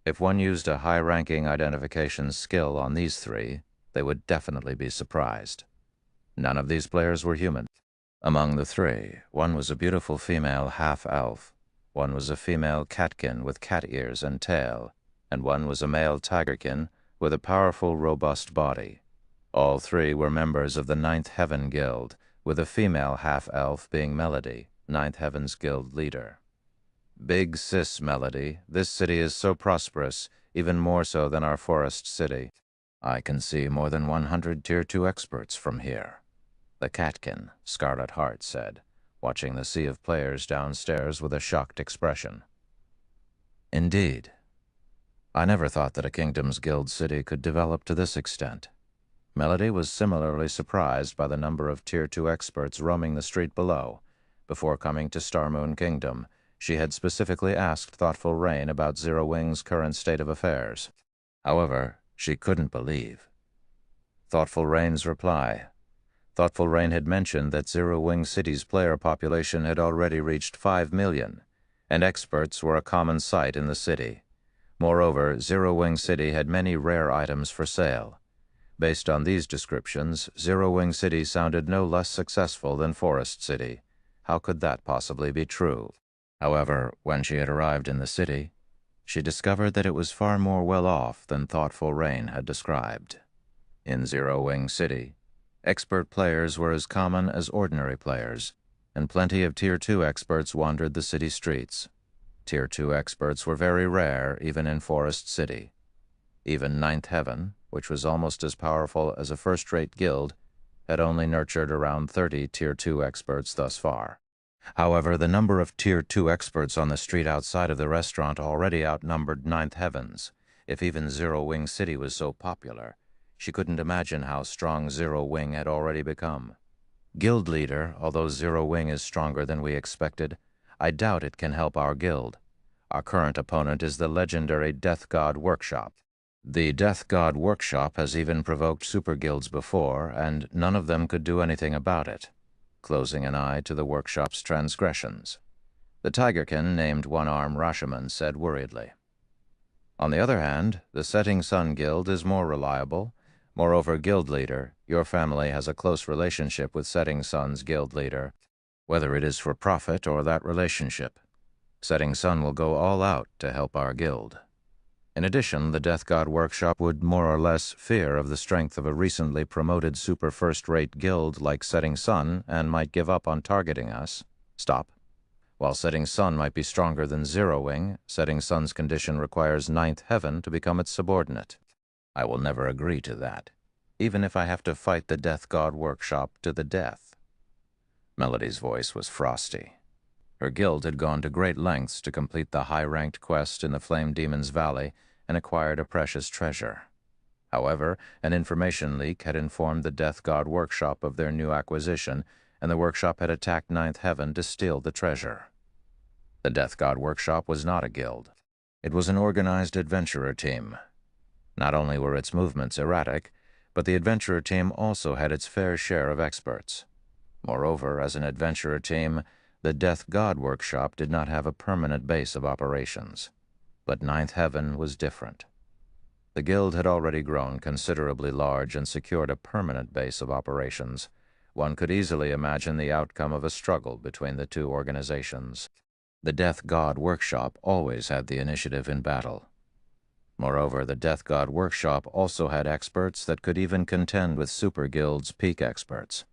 Speaker 1: If one used a high-ranking identification skill on these 3, they would definitely be surprised. None of these players were human. Among the 3, one was a beautiful female half-elf, one was a female catkin with cat ears and tail, and one was a male tigerkin with a powerful, robust body. All 3 were members of the Ninth Heaven Guild, with a female half-elf being Melody, Ninth Heaven's guild leader. Big Sis Melody, this city is so prosperous, even more so than our forest city. I can see more than 100 Tier 2 experts from here. The catkin, Scarlet Heart said, watching the sea of players downstairs with a shocked expression. Indeed. I never thought that a kingdom's guild city could develop to this extent. Melody was similarly surprised by the number of Tier 2 experts roaming the street below. Before coming to Star Moon Kingdom, she had specifically asked Thoughtful Rain about Zero Wing's current state of affairs. However, she couldn't believe Thoughtful Rain's reply. Thoughtful Rain had mentioned that Zero Wing City's player population had already reached 5 million, and experts were a common sight in the city. Moreover, Zero Wing City had many rare items for sale. Based on these descriptions, Zero Wing City sounded no less successful than Forest City. How could that possibly be true? However, when she had arrived in the city, she discovered that it was far more well off than Thoughtful Rain had described. In Zero Wing City, expert players were as common as ordinary players, and plenty of Tier 2 experts wandered the city streets. Tier 2 experts were very rare even in Forest City. Even Ninth Heaven, which was almost as powerful as a first-rate guild, had only nurtured around 30 Tier 2 experts thus far. However, the number of Tier 2 experts on the street outside of the restaurant already outnumbered Ninth Heaven's. If even Zero Wing City was so popular, she couldn't imagine how strong Zero Wing had already become. Guild leader, although Zero Wing is stronger than we expected, I doubt it can help our guild. Our current opponent is the legendary Death God Workshop. The Death God Workshop has even provoked super guilds before, and none of them could do anything about it, closing an eye to the workshop's transgressions. The tigerkin named One-Arm Rashomon said worriedly. On the other hand, the Setting Sun Guild is more reliable. Moreover, guild leader, your family has a close relationship with Setting Sun's guild leader, whether it is for profit or that relationship. Setting Sun will go all out to help our guild. In addition, the Death God Workshop would more or less fear of the strength of a recently promoted super first-rate guild like Setting Sun and might give up on targeting us. Stop. While Setting Sun might be stronger than Zero Wing, Setting Sun's condition requires Ninth Heaven to become its subordinate. I will never agree to that, even if I have to fight the Death God Workshop to the death. Melody's voice was frosty. Her guild had gone to great lengths to complete the high-ranked quest in the Flame Demon's Valley and acquired a precious treasure. However, an information leak had informed the Death God Workshop of their new acquisition, and the workshop had attacked Ninth Heaven to steal the treasure. The Death God Workshop was not a guild. It was an organized adventurer team. Not only were its movements erratic, but the adventurer team also had its fair share of experts. Moreover, as an adventurer team, the Death God Workshop did not have a permanent base of operations. But Ninth Heaven was different. The guild had already grown considerably large and secured a permanent base of operations. One could easily imagine the outcome of a struggle between the two organizations. The Death God Workshop always had the initiative in battle. Moreover, the Death God Workshop also had experts that could even contend with Super Guild's peak experts.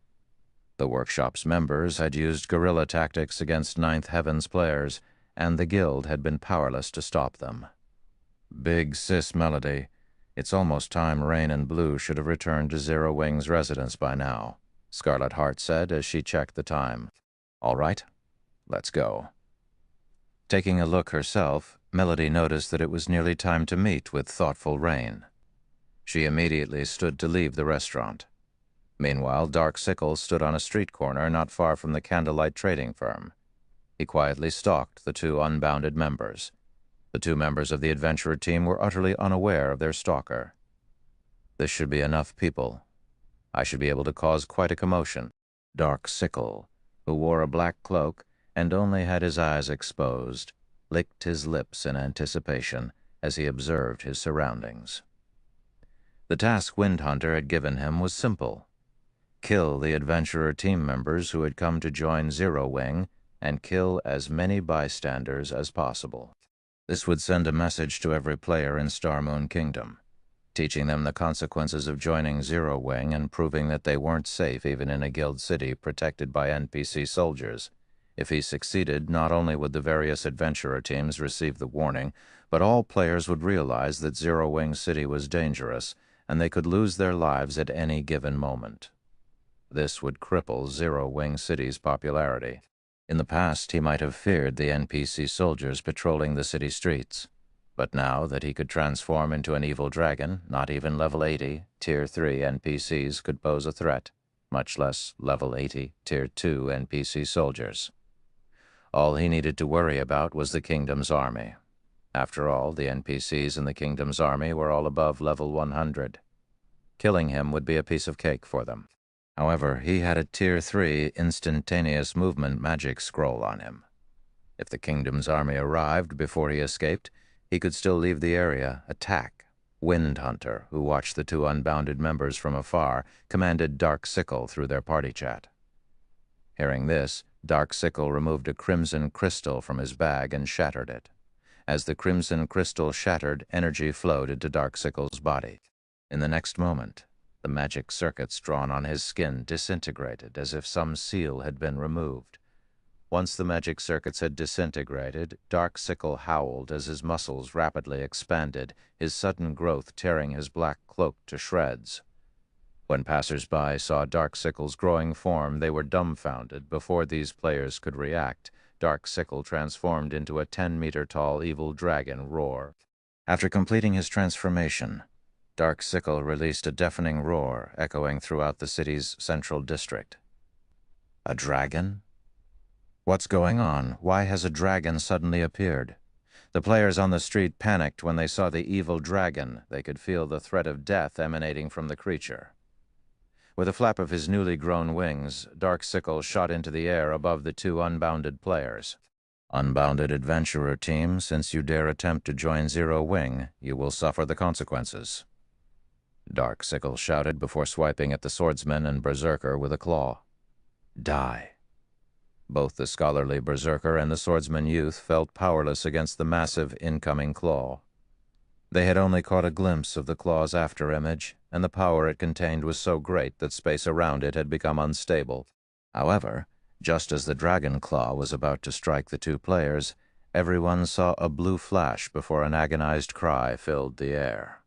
Speaker 1: The workshop's members had used guerrilla tactics against Ninth Heaven's players, and the guild had been powerless to stop them. Big Sis Melody, it's almost time Rain and Blue should have returned to Zero Wing's residence by now, Scarlet Heart said as she checked the time. All right, let's go. Taking a look herself, Melody noticed that it was nearly time to meet with thoughtful Rain. She immediately stood to leave the restaurant. Meanwhile, Dark Sickle stood on a street corner not far from the candlelight trading firm. He quietly stalked the two unbounded members. The two members of the adventurer team were utterly unaware of their stalker. This should be enough people. I should be able to cause quite a commotion. Dark Sickle, who wore a black cloak and only had his eyes exposed, licked his lips in anticipation as he observed his surroundings. The task Wind Hunter had given him was simple: kill the adventurer team members who had come to join Zero Wing and kill as many bystanders as possible. This would send a message to every player in Star Moon Kingdom, teaching them the consequences of joining Zero Wing and proving that they weren't safe even in a guild city protected by NPC soldiers. If he succeeded, not only would the various adventurer teams receive the warning, but all players would realize that Zero Wing City was dangerous, and they could lose their lives at any given moment. This would cripple Zero Wing City's popularity. In the past, he might have feared the NPC soldiers patrolling the city streets. But now that he could transform into an evil dragon, not even level 80, Tier 3 NPCs could pose a threat, much less level 80, Tier 2 NPC soldiers. All he needed to worry about was the Kingdom's army. After all, the NPCs in the Kingdom's army were all above level 100. Killing him would be a piece of cake for them. However, he had a Tier 3 instantaneous movement magic scroll on him. If the Kingdom's army arrived before he escaped, he could still leave the area, attack. Wind Hunter, who watched the two unbounded members from afar, commanded Dark Sickle through their party chat. Hearing this, Dark Sickle removed a crimson crystal from his bag and shattered it. As the crimson crystal shattered, energy flowed into Dark Sickle's body. In the next moment, the magic circuits drawn on his skin disintegrated as if some seal had been removed. Once the magic circuits had disintegrated, Dark Sickle howled as his muscles rapidly expanded, his sudden growth tearing his black cloak to shreds. When passers-by saw Dark Sickle's growing form, they were dumbfounded. Before these players could react, Dark Sickle transformed into a 10-meter-tall evil dragon roar. After completing his transformation, Dark Sickle released a deafening roar echoing throughout the city's central district. A dragon? What's going on? Why has a dragon suddenly appeared? The players on the street panicked when they saw the evil dragon. They could feel the threat of death emanating from the creature. With a flap of his newly grown wings, Dark Sickle shot into the air above the two unbounded players. Unbounded adventurer team, since you dare attempt to join Zero Wing, you will suffer the consequences. Dark Sickle shouted before swiping at the swordsman and berserker with a claw. Die. Both the scholarly berserker and the swordsman youth felt powerless against the massive incoming claw. They had only caught a glimpse of the claw's afterimage, and the power it contained was so great that space around it had become unstable. However, just as the dragon claw was about to strike the two players, everyone saw a blue flash before an agonized cry filled the air.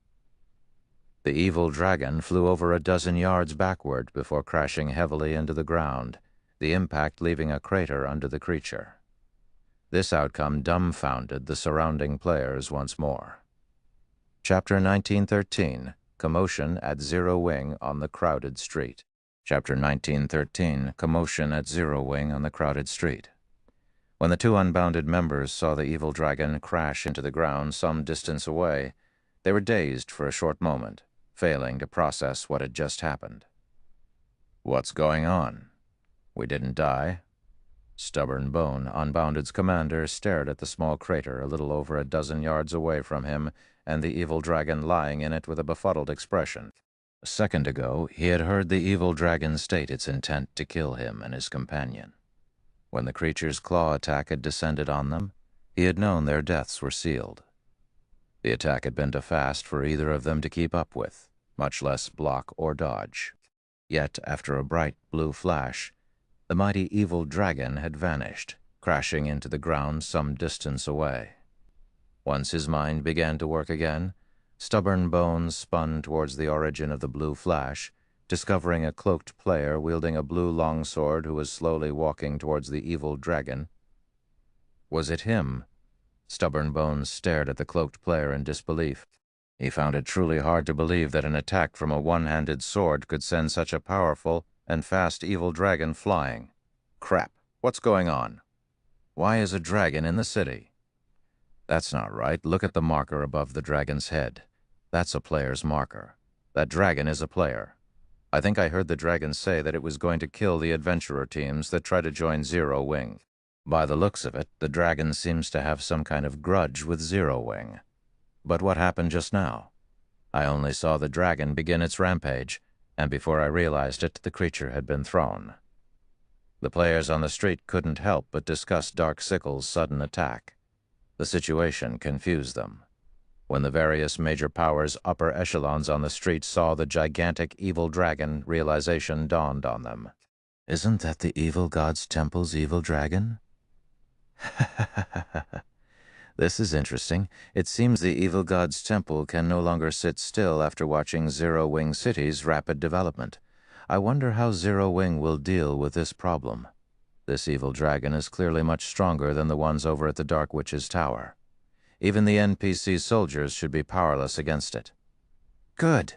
Speaker 1: The evil dragon flew over a dozen yards backward before crashing heavily into the ground, the impact leaving a crater under the creature. This outcome dumbfounded the surrounding players once more. Chapter 1913, Commotion at Zero Wing on the Crowded Street. Chapter 1913, Commotion at Zero Wing on the Crowded Street. When the two unbounded members saw the evil dragon crash into the ground some distance away, they were dazed for a short moment, failing to process what had just happened. What's going on? We didn't die. Stubborn Bone, Unbounded's commander, stared at the small crater a little over a dozen yards away from him and the evil dragon lying in it with a befuddled expression. A second ago, he had heard the evil dragon state its intent to kill him and his companion. When the creature's claw attack had descended on them, he had known their deaths were sealed. The attack had been too fast for either of them to keep up with, much less block or dodge. Yet, after a bright blue flash, the mighty evil dragon had vanished, crashing into the ground some distance away. Once his mind began to work again, Stubborn Bones spun towards the origin of the blue flash, discovering a cloaked player wielding a blue longsword who was slowly walking towards the evil dragon. Was it him? Stubborn Bones stared at the cloaked player in disbelief. He found it truly hard to believe that an attack from a one-handed sword could send such a powerful and fast evil dragon flying. Crap, what's going on? Why is a dragon in the city? That's not right. Look at the marker above the dragon's head. That's a player's marker. That dragon is a player. I think I heard the dragon say that it was going to kill the adventurer teams that try to join Zero Wing. By the looks of it, the dragon seems to have some kind of grudge with Zero Wing. But what happened just now? I only saw the dragon begin its rampage, and before I realized it, the creature had been thrown. The players on the street couldn't help but discuss Dark Sickle's sudden attack. The situation confused them. When the various major powers' upper echelons on the street saw the gigantic evil dragon, realization dawned on them. Isn't that the evil god's temple's evil dragon? This is interesting. It seems the evil god's temple can no longer sit still after watching Zero Wing City's rapid development. I wonder how Zero Wing will deal with this problem. This evil dragon is clearly much stronger than the ones over at the Dark Witch's Tower. Even the NPC soldiers should be powerless against it. Good.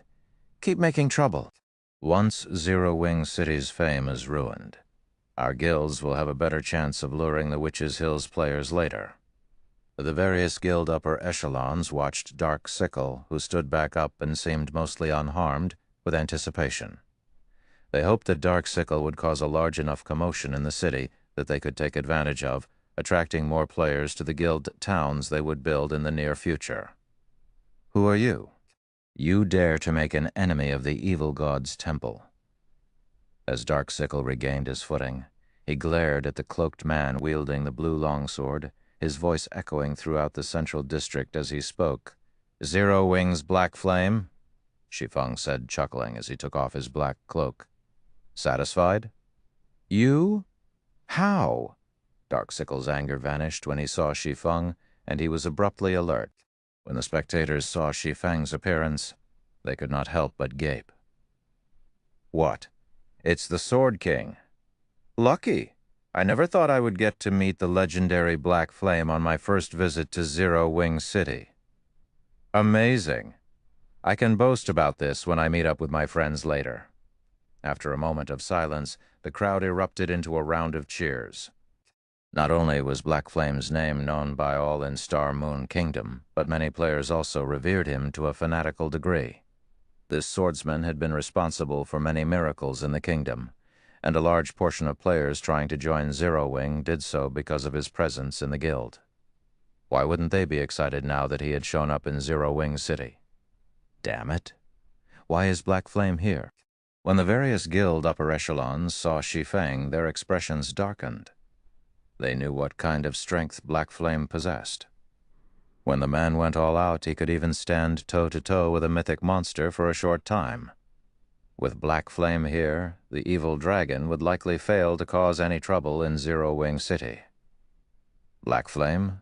Speaker 1: Keep making trouble. Once Zero Wing City's fame is ruined, our guilds will have a better chance of luring the Witch's Hills players later. The various guild upper echelons watched Dark Sickle, who stood back up and seemed mostly unharmed, with anticipation. They hoped that Dark Sickle would cause a large enough commotion in the city that they could take advantage of, attracting more players to the guild towns they would build in the near future. Who are you? You dare to make an enemy of the evil god's temple. As Dark Sickle regained his footing, he glared at the cloaked man wielding the blue longsword, his voice echoing throughout the central district as he spoke. Zero Wing's Black Flame? Shi Feng said, chuckling as he took off his black cloak. Satisfied? You? How? Dark Sickle's anger vanished when he saw Shi Feng, and he was abruptly alert. When the spectators saw Shi Feng's appearance, they could not help but gape. What? It's the Sword King. Lucky. I never thought I would get to meet the legendary Black Flame on my first visit to Zero Wing City. Amazing. I can boast about this when I meet up with my friends later. After a moment of silence, the crowd erupted into a round of cheers. Not only was Black Flame's name known by all in Star Moon Kingdom, but many players also revered him to a fanatical degree. This swordsman had been responsible for many miracles in the kingdom, and a large portion of players trying to join Zero Wing did so because of his presence in the guild. Why wouldn't they be excited now that he had shown up in Zero Wing City? Damn it. Why is Black Flame here? When the various guild upper echelons saw Shi Feng, their expressions darkened. They knew what kind of strength Black Flame possessed. When the man went all out, he could even stand toe-to-toe with a mythic monster for a short time. With Black Flame here, the evil dragon would likely fail to cause any trouble in Zero Wing City. Black Flame?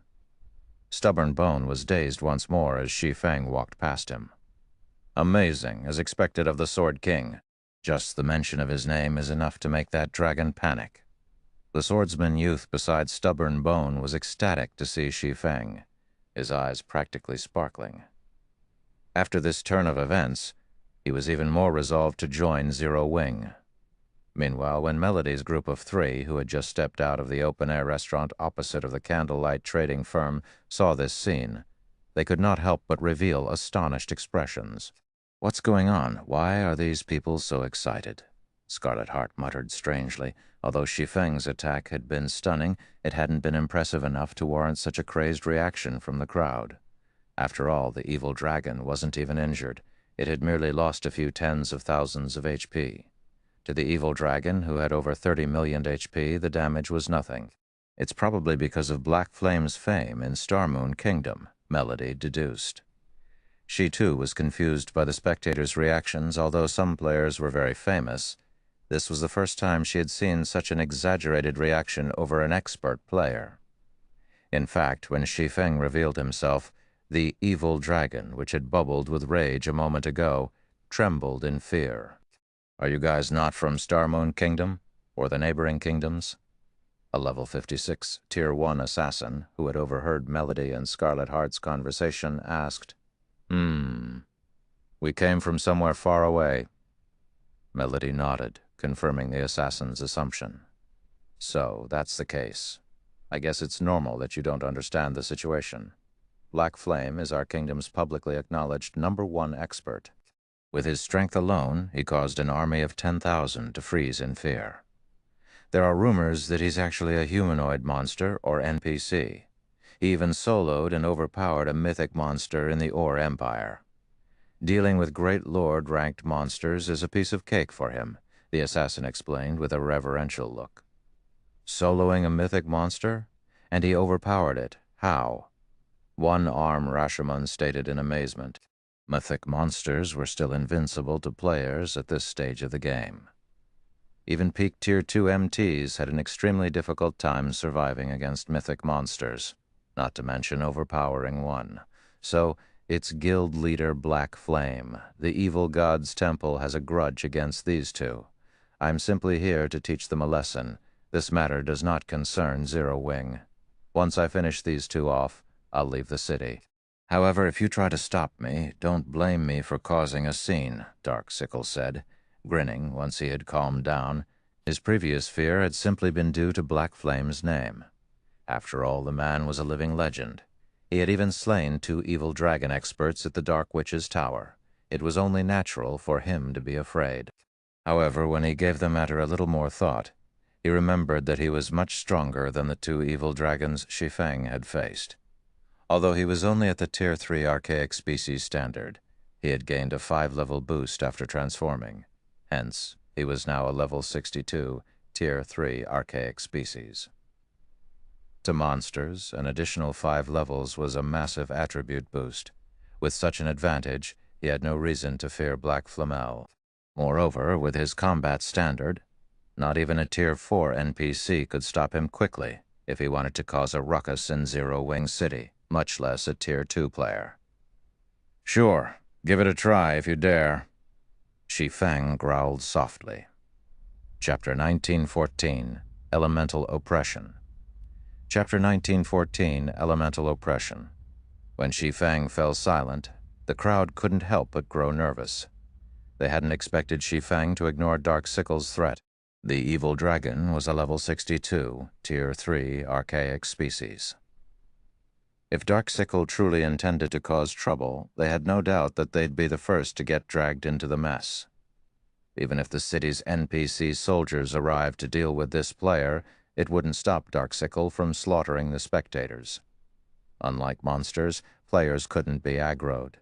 Speaker 1: Stubborn Bone was dazed once more as Shi Feng walked past him. Amazing, as expected of the Sword King. Just the mention of his name is enough to make that dragon panic. The swordsman youth beside Stubborn Bone was ecstatic to see Shi Feng, his eyes practically sparkling. After this turn of events, he was even more resolved to join Zero Wing. Meanwhile, when Melody's group of three, who had just stepped out of the open-air restaurant opposite of the candlelight trading firm, saw this scene, they could not help but reveal astonished expressions. What's going on? Why are these people so excited? Scarlet Heart muttered strangely. Although Shi Feng's attack had been stunning, it hadn't been impressive enough to warrant such a crazed reaction from the crowd. After all, the evil dragon wasn't even injured. It had merely lost a few tens of thousands of HP. To the evil dragon, who had over 30 million HP, the damage was nothing. It's probably because of Black Flame's fame in Star Moon Kingdom, Melody deduced. She, too, was confused by the spectators' reactions. Although some players were very famous, this was the first time she had seen such an exaggerated reaction over an expert player. In fact, when Shi Feng revealed himself, the evil dragon, which had bubbled with rage a moment ago, trembled in fear. Are you guys not from Star Moon Kingdom, or the neighboring kingdoms? A level 56 Tier 1 assassin, who had overheard Melody and Scarlet Heart's conversation, asked, We came from somewhere far away." Melody nodded, confirming the assassin's assumption. "So, that's the case. I guess it's normal that you don't understand the situation. Black Flame is our kingdom's publicly acknowledged #1 expert. With his strength alone, he caused an army of 10,000 to freeze in fear. There are rumors that he's actually a humanoid monster or NPC. He even soloed and overpowered a mythic monster in the Ore Empire. Dealing with great lord-ranked monsters is a piece of cake for him," the assassin explained with a reverential look. "Soloing a mythic monster? And he overpowered it. How?" One-arm Rashomon stated in amazement. Mythic monsters were still invincible to players at this stage of the game. Even peak Tier 2 MTs had an extremely difficult time surviving against mythic monsters, not to mention overpowering one. So, it's guild leader Black Flame. The evil god's temple has a grudge against these two. I'm simply here to teach them a lesson. This matter does not concern Zero Wing. Once I finish these two off, I'll leave the city. However, if you try to stop me, don't blame me for causing a scene," Darksickle said, grinning once he had calmed down. His previous fear had simply been due to Black Flame's name. After all, the man was a living legend. He had even slain 2 evil dragon experts at the Dark Witch's Tower. It was only natural for him to be afraid. However, when he gave the matter a little more thought, he remembered that he was much stronger than the 2 evil dragons Shi Feng had faced. Although he was only at the Tier 3 archaic species standard, he had gained a 5-level boost after transforming. Hence, he was now a level 62 Tier 3 archaic species. To monsters, an additional 5 levels was a massive attribute boost. With such an advantage, he had no reason to fear Black Flamel. Moreover, with his combat standard, not even a Tier 4 NPC could stop him quickly if he wanted to cause a ruckus in Zero Wing City, much less a Tier 2 player. "Sure, give it a try if you dare." Shi Feng growled softly. Chapter 1914, Elemental Oppression. Chapter 1914, Elemental Oppression. When Shi Feng fell silent, the crowd couldn't help but grow nervous. They hadn't expected Shi Feng to ignore Darksickle's threat. The evil dragon was a level 62, Tier 3 archaic species. If Darksickle truly intended to cause trouble, they had no doubt that they'd be the first to get dragged into the mess. Even if the city's NPC soldiers arrived to deal with this player, it wouldn't stop Darksickle from slaughtering the spectators. Unlike monsters, players couldn't be aggroed.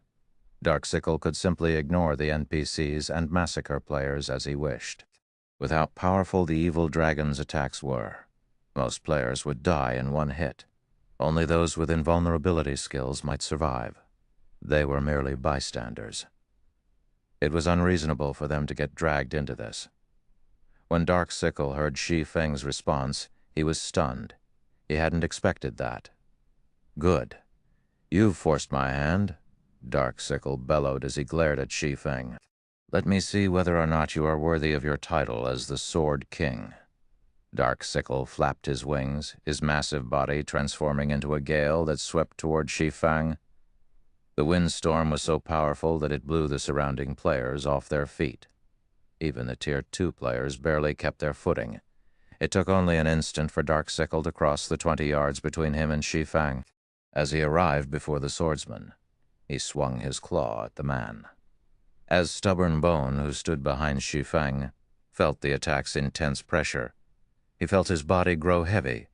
Speaker 1: Darksickle could simply ignore the NPCs and massacre players as he wished. With how powerful the evil dragon's attacks were, most players would die in one hit. Only those with invulnerability skills might survive. They were merely bystanders. It was unreasonable for them to get dragged into this. When Darksickle heard Shi Feng's response, he was stunned. He hadn't expected that. "Good. You've forced my hand," Darksickle bellowed as he glared at Shi Feng. "Let me see whether or not you are worthy of your title as the Sword King." Darksickle flapped his wings, his massive body transforming into a gale that swept toward Shi Feng. The windstorm was so powerful that it blew the surrounding players off their feet. Even the Tier 2 players barely kept their footing. It took only an instant for Darksickle to cross the 20 yards between him and Shi Feng. As he arrived before the swordsman, he swung his claw at the man. As Stubborn Bone, who stood behind Shi Feng, felt the attack's intense pressure, he felt his body grow heavy.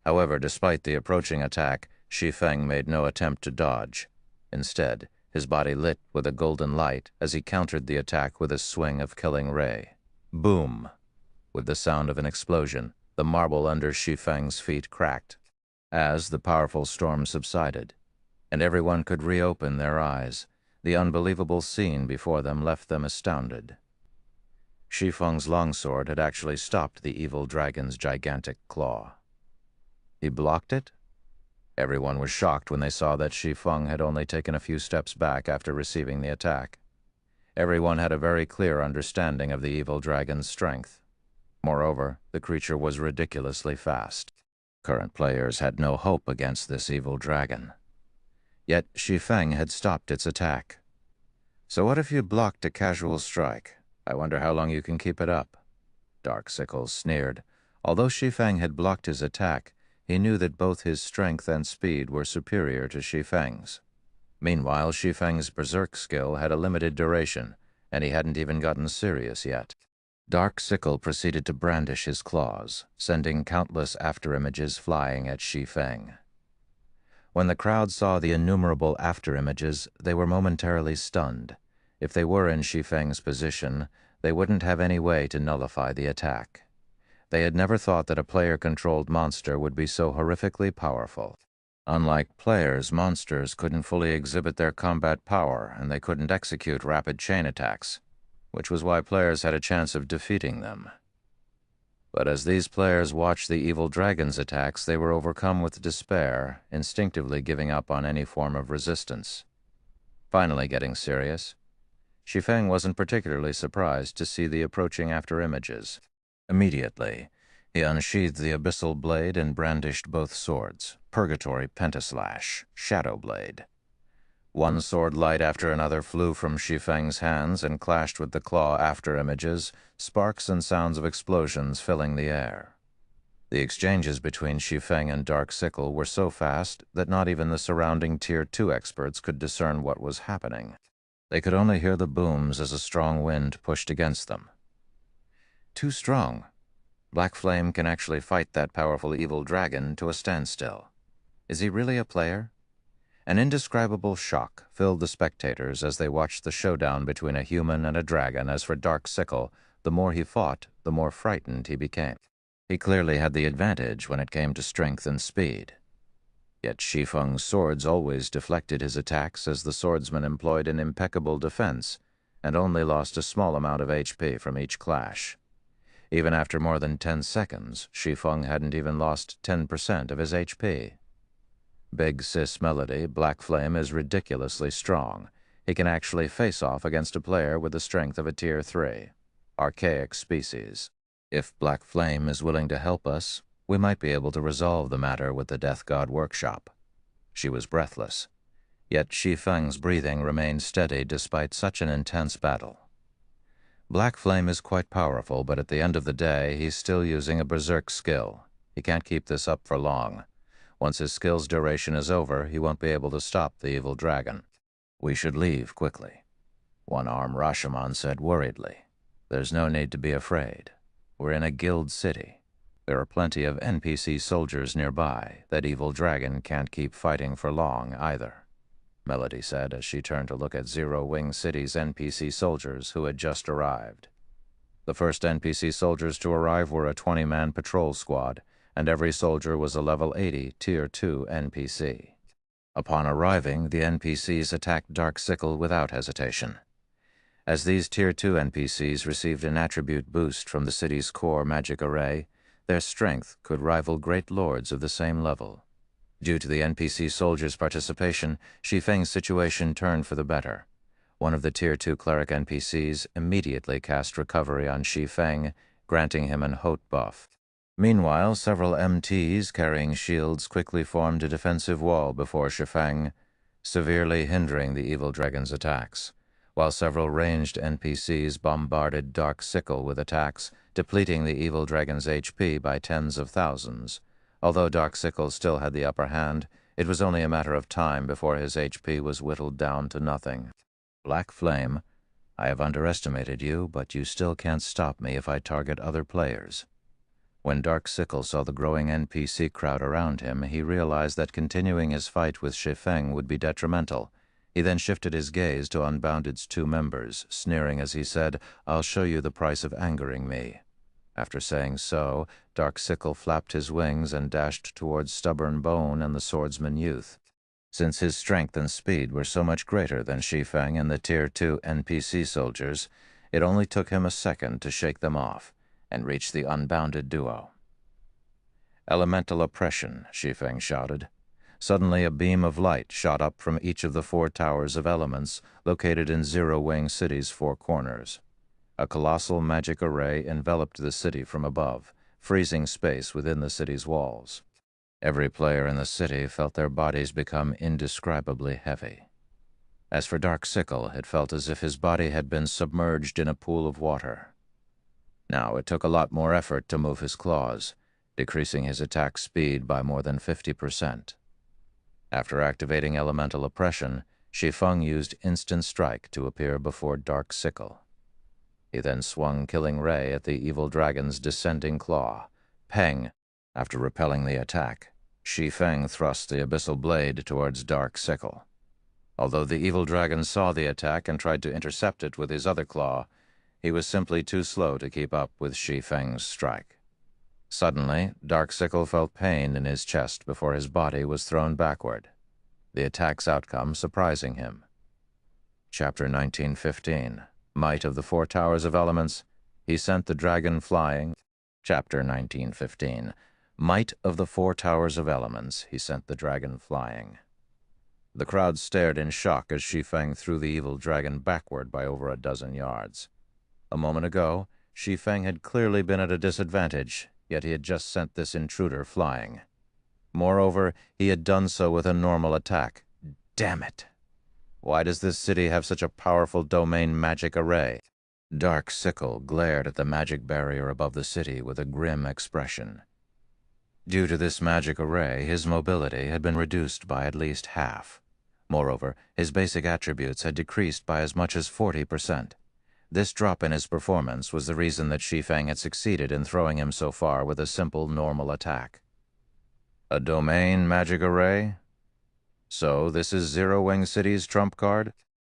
Speaker 1: However, despite the approaching attack, Shi Feng made no attempt to dodge. Instead, his body lit with a golden light as he countered the attack with a swing of Killing Ray. Boom! With the sound of an explosion, the marble under Shi Feng's feet cracked. As the powerful storm subsided, and everyone could reopen their eyes, the unbelievable scene before them left them astounded. Shi Feng's longsword had actually stopped the evil dragon's gigantic claw. He blocked it? Everyone was shocked when they saw that Shi Feng had only taken a few steps back after receiving the attack. Everyone had a very clear understanding of the evil dragon's strength. Moreover, the creature was ridiculously fast. Current players had no hope against this evil dragon. Yet Shi Feng had stopped its attack. "So what if you blocked a casual strike? I wonder how long you can keep it up." Dark Sickle sneered. Although Shi Feng had blocked his attack, he knew that both his strength and speed were superior to Shi Feng's. Meanwhile, Shi Feng's berserk skill had a limited duration, and he hadn't even gotten serious yet. Dark Sickle proceeded to brandish his claws, sending countless afterimages flying at Shi Feng. When the crowd saw the innumerable afterimages, they were momentarily stunned. If they were in Shi Feng's position, they wouldn't have any way to nullify the attack. They had never thought that a player-controlled monster would be so horrifically powerful. Unlike players, monsters couldn't fully exhibit their combat power, and they couldn't execute rapid chain attacks, which was why players had a chance of defeating them. But as these players watched the evil dragon's attacks, they were overcome with despair, instinctively giving up on any form of resistance. Finally getting serious, Shi Feng wasn't particularly surprised to see the approaching afterimages. Immediately, he unsheathed the abyssal blade and brandished both swords, Purgatory Pentaslash, Shadow Blade. One sword light after another flew from Shi Feng's hands and clashed with the claw afterimages, sparks and sounds of explosions filling the air. The exchanges between Shi Feng and Dark Sickle were so fast that not even the surrounding Tier 2 experts could discern what was happening. They could only hear the booms as a strong wind pushed against them. Too strong. Black Flame can actually fight that powerful evil dragon to a standstill. Is he really a player? An indescribable shock filled the spectators as they watched the showdown between a human and a dragon. As for Dark Sickle, the more he fought, the more frightened he became. He clearly had the advantage when it came to strength and speed. Yet Shi Feng's swords always deflected his attacks, as the swordsman employed an impeccable defense and only lost a small amount of HP from each clash. Even after more than 10 seconds, Shi Feng hadn't even lost 10% of his HP. Big Sis Melody, Black Flame, is ridiculously strong. He can actually face off against a player with the strength of a Tier 3. Archaic species. If Black Flame is willing to help us, we might be able to resolve the matter with the Death God Workshop. She was breathless. Yet Shi Feng's breathing remained steady despite such an intense battle. Black Flame is quite powerful, but at the end of the day, he's still using a berserk skill. He can't keep this up for long. Once his skill's duration is over, he won't be able to stop the evil dragon. "We should leave quickly," One-Arm Rashomon said worriedly. "There's no need to be afraid. We're in a guild city. There are plenty of NPC soldiers nearby. That evil dragon can't keep fighting for long either," Melody said as she turned to look at Zero Wing City's NPC soldiers who had just arrived. The first NPC soldiers to arrive were a 20-man patrol squad, and every soldier was a level 80 Tier 2 NPC. Upon arriving, the NPCs attacked Dark Sickle without hesitation. As these Tier 2 NPCs received an attribute boost from the city's core magic array, their strength could rival great lords of the same level. Due to the NPC soldiers' participation, Shi Feng's situation turned for the better. One of the Tier 2 cleric NPCs immediately cast Recovery on Shi Feng, granting him an Hot buff. Meanwhile, several MTs carrying shields quickly formed a defensive wall before Shi Feng, severely hindering the evil dragon's attacks, while several ranged NPCs bombarded Dark Sickle with attacks, depleting the evil dragon's HP by tens of thousands. Although Dark Sickle still had the upper hand, it was only a matter of time before his HP was whittled down to nothing. "Black Flame, I have underestimated you, but you still can't stop me if I target other players." When Dark Sickle saw the growing NPC crowd around him, he realized that continuing his fight with Shi Feng would be detrimental. He then shifted his gaze to Unbounded's two members, sneering as he said, "I'll show you the price of angering me." After saying so, Dark Sickle flapped his wings and dashed towards Stubborn Bone and the swordsman youth. Since his strength and speed were so much greater than Shi Feng and the Tier 2 NPC soldiers, it only took him a second to shake them off and reach the Unbounded duo. "Elemental oppression," Shi Feng shouted. Suddenly a beam of light shot up from each of the 4 towers of elements located in Zero Wing City's 4 corners. A colossal magic array enveloped the city from above, freezing space within the city's walls. Every player in the city felt their bodies become indescribably heavy. As for Dark Sickle, it felt as if his body had been submerged in a pool of water. Now it took a lot more effort to move his claws, decreasing his attack speed by more than 50%. After activating elemental oppression, Shi Feng used Instant Strike to appear before Dark Sickle. He then swung Killing Ray at the evil dragon's descending claw. Peng! After repelling the attack, Shi Feng thrust the abyssal blade towards Dark Sickle. Although the evil dragon saw the attack and tried to intercept it with his other claw, he was simply too slow to keep up with Shi Feng's strike. Suddenly, Dark Sickle felt pain in his chest before his body was thrown backward, the attack's outcome surprising him. Chapter 1915, Might of the Four Towers of Elements. He sent the dragon flying. Chapter 1915, Might of the Four Towers of Elements. He sent the dragon flying. The crowd stared in shock as Shi Feng threw the evil dragon backward by over a dozen yards. A moment ago, Shi Feng had clearly been at a disadvantage, yet he had just sent this intruder flying. Moreover, he had done so with a normal attack. Damn it! Why does this city have such a powerful domain magic array? Dark Sickle glared at the magic barrier above the city with a grim expression. Due to this magic array, his mobility had been reduced by at least half. Moreover, his basic attributes had decreased by as much as 40%. This drop in his performance was the reason that Shi Feng had succeeded in throwing him so far with a simple normal attack. A domain magic array? So this is Zero Wing City's trump card?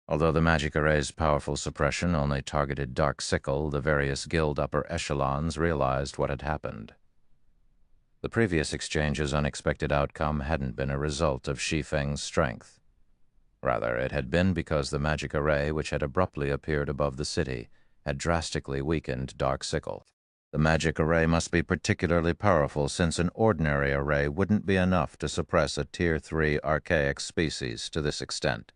Speaker 1: Although the magic array's powerful suppression only targeted Dark Sickle, the various guild upper echelons realized what had happened. The previous exchange's unexpected outcome hadn't been a result of Shi Feng's strength. Rather, it had been because the magic array which had abruptly appeared above the city had drastically weakened Dark Sickle. The magic array must be particularly powerful, since an ordinary array wouldn't be enough to suppress a Tier 3 archaic species to this extent.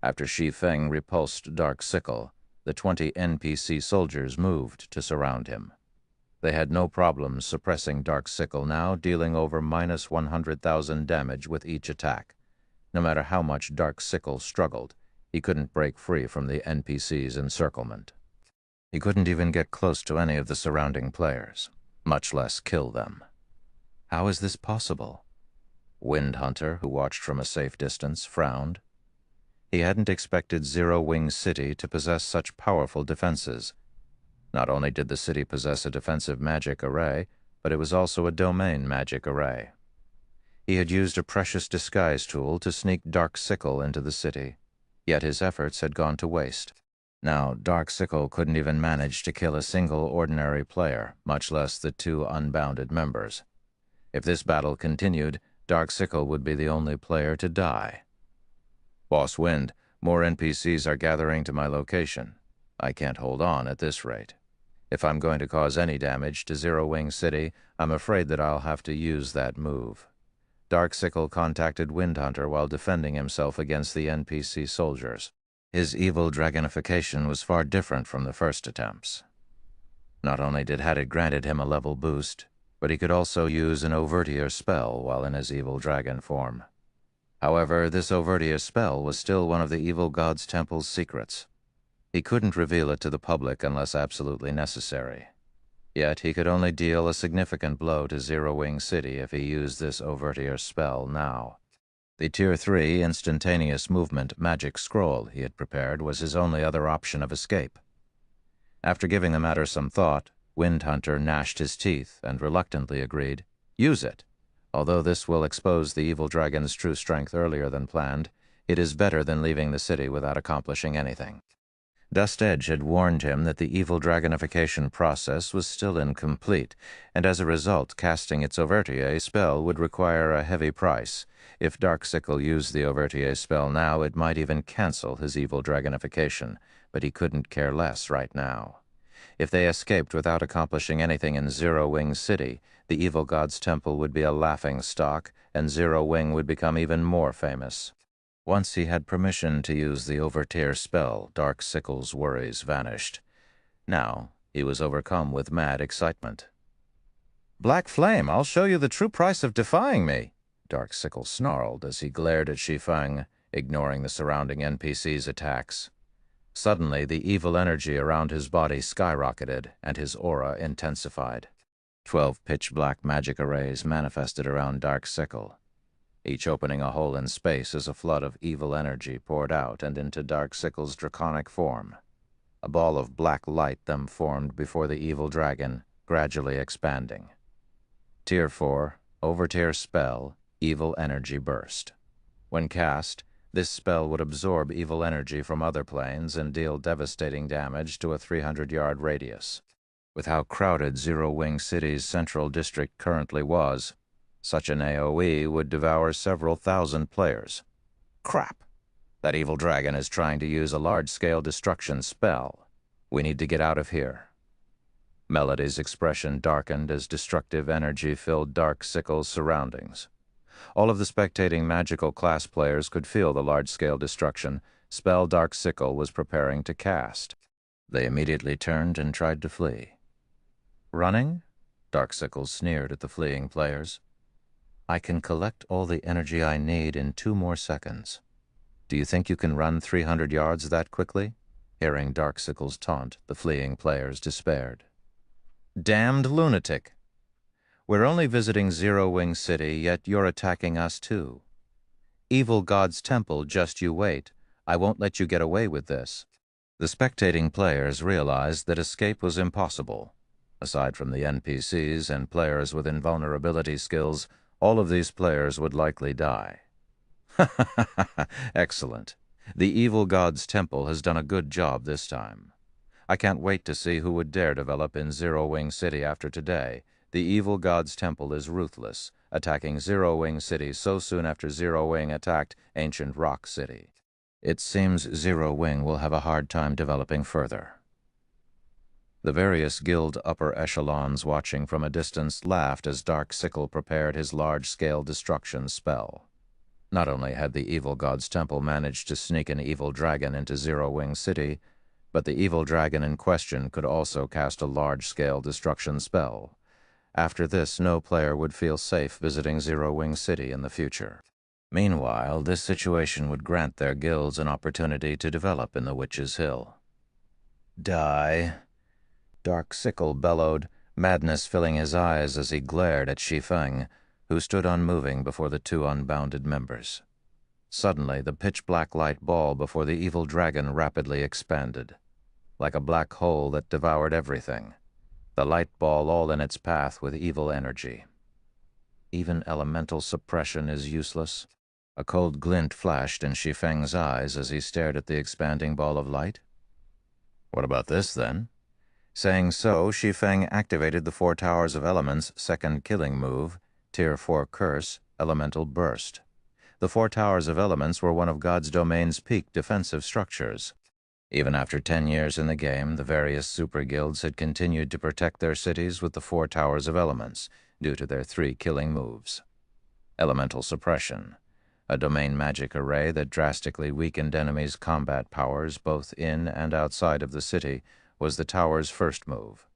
Speaker 1: After Shi Feng repulsed Dark Sickle, the 20 NPC soldiers moved to surround him. They had no problems suppressing Dark Sickle now, dealing over minus 100,000 damage with each attack. No matter how much Dark Sickle struggled, he couldn't break free from the NPC's encirclement. He couldn't even get close to any of the surrounding players, much less kill them. How is this possible? Wind Hunter, who watched from a safe distance, frowned. He hadn't expected Zero Wing City to possess such powerful defenses. Not only did the city possess a defensive magic array, but it was also a domain magic array. He had used a precious disguise tool to sneak Dark Sickle into the city, yet his efforts had gone to waste. Now, Dark Sickle couldn't even manage to kill a single ordinary player, much less the 2 unbounded members. If this battle continued, Dark Sickle would be the only player to die. Boss Wind, more NPCs are gathering to my location. I can't hold on at this rate. If I'm going to cause any damage to Zero Wing City, I'm afraid that I'll have to use that move. Dark Sickle contacted Wind Hunter while defending himself against the NPC soldiers. His evil dragonification was far different from the first attempts. Not only had it granted him a level boost, but he could also use an overtier spell while in his evil dragon form. However, this overtier spell was still one of the evil god's temple's secrets. He couldn't reveal it to the public unless absolutely necessary. Yet he could only deal a significant blow to Zero Wing City if he used this overtier spell now. The Tier 3 instantaneous movement magic scroll he had prepared was his only other option of escape. After giving the matter some thought, Wind Hunter gnashed his teeth and reluctantly agreed, "Use it. Although this will expose the evil dragon's true strength earlier than planned, it is better than leaving the city without accomplishing anything." Dust Edge had warned him that the evil dragonification process was still incomplete, and as a result, casting its overtier spell would require a heavy price. If Dark Sickle used the overtier spell now, it might even cancel his evil dragonification, but he couldn't care less right now. If they escaped without accomplishing anything in Zero Wing City, the evil god's temple would be a laughing stock, and Zero Wing would become even more famous. Once he had permission to use the overtier spell, Dark Sickle's worries vanished. Now he was overcome with mad excitement. "Black Flame, I'll show you the true price of defying me," Dark Sickle snarled as he glared at Shi Feng, ignoring the surrounding NPC's attacks. Suddenly, the evil energy around his body skyrocketed, and his aura intensified. 12 pitch-black magic arrays manifested around Dark Sickle, each opening a hole in space as a flood of evil energy poured out and into Dark Sickle's draconic form. A ball of black light then formed before the evil dragon, gradually expanding. Tier 4, Over-tier spell, Evil Energy Burst. When cast, this spell would absorb evil energy from other planes and deal devastating damage to a 300-yard radius. With how crowded Zero Wing City's central district currently was, such an AoE would devour several thousand players. Crap! That evil dragon is trying to use a large-scale destruction spell. We need to get out of here. Melody's expression darkened as destructive energy filled Dark Sickle's surroundings. All of the spectating magical class players could feel the large-scale destruction spell Dark Sickle was preparing to cast. They immediately turned and tried to flee. "Running?" Dark Sickle sneered at the fleeing players. "I can collect all the energy I need in 2 more seconds. Do you think you can run 300 yards that quickly?" Hearing Dark Sickle's taunt, the fleeing players despaired. "Damned lunatic! We're only visiting Zero Wing City, yet you're attacking us too. Evil God's Temple, just you wait. I won't let you get away with this." The spectating players realized that escape was impossible. Aside from the NPCs and players with invulnerability skills, all of these players would likely die. Excellent. The Evil God's Temple has done a good job this time. I can't wait to see who would dare develop in Zero Wing City after today. The Evil God's Temple is ruthless, attacking Zero Wing City so soon after Zero Wing attacked Ancient Rock City. It seems Zero Wing will have a hard time developing further. The various guild upper echelons watching from a distance laughed as Dark Sickle prepared his large-scale destruction spell. Not only had the Evil God's Temple managed to sneak an evil dragon into Zero Wing City, but the evil dragon in question could also cast a large-scale destruction spell. After this, no player would feel safe visiting Zero Wing City in the future. Meanwhile, this situation would grant their guilds an opportunity to develop in the Witch's Hill. "Die!" Dark Sickle bellowed, madness filling his eyes as he glared at Shi Feng, who stood unmoving before the 2 unbounded members. Suddenly, the pitch-black light ball before the evil dragon rapidly expanded. Like a black hole that devoured everything, the light ball all in its path with evil energy. Even elemental suppression is useless. A cold glint flashed in Shi Feng's eyes as he stared at the expanding ball of light. "What about this, then?" Saying so, Shi Feng activated the 4 Towers of Elements' second killing move, Tier 4 Curse, Elemental Burst. The 4 Towers of Elements were one of God's Domain's peak defensive structures. Even after 10 years in the game, the various super guilds had continued to protect their cities with the 4 Towers of Elements, due to their 3 killing moves. Elemental Suppression, a domain magic array that drastically weakened enemies' combat powers both in and outside of the city, was the tower's first move.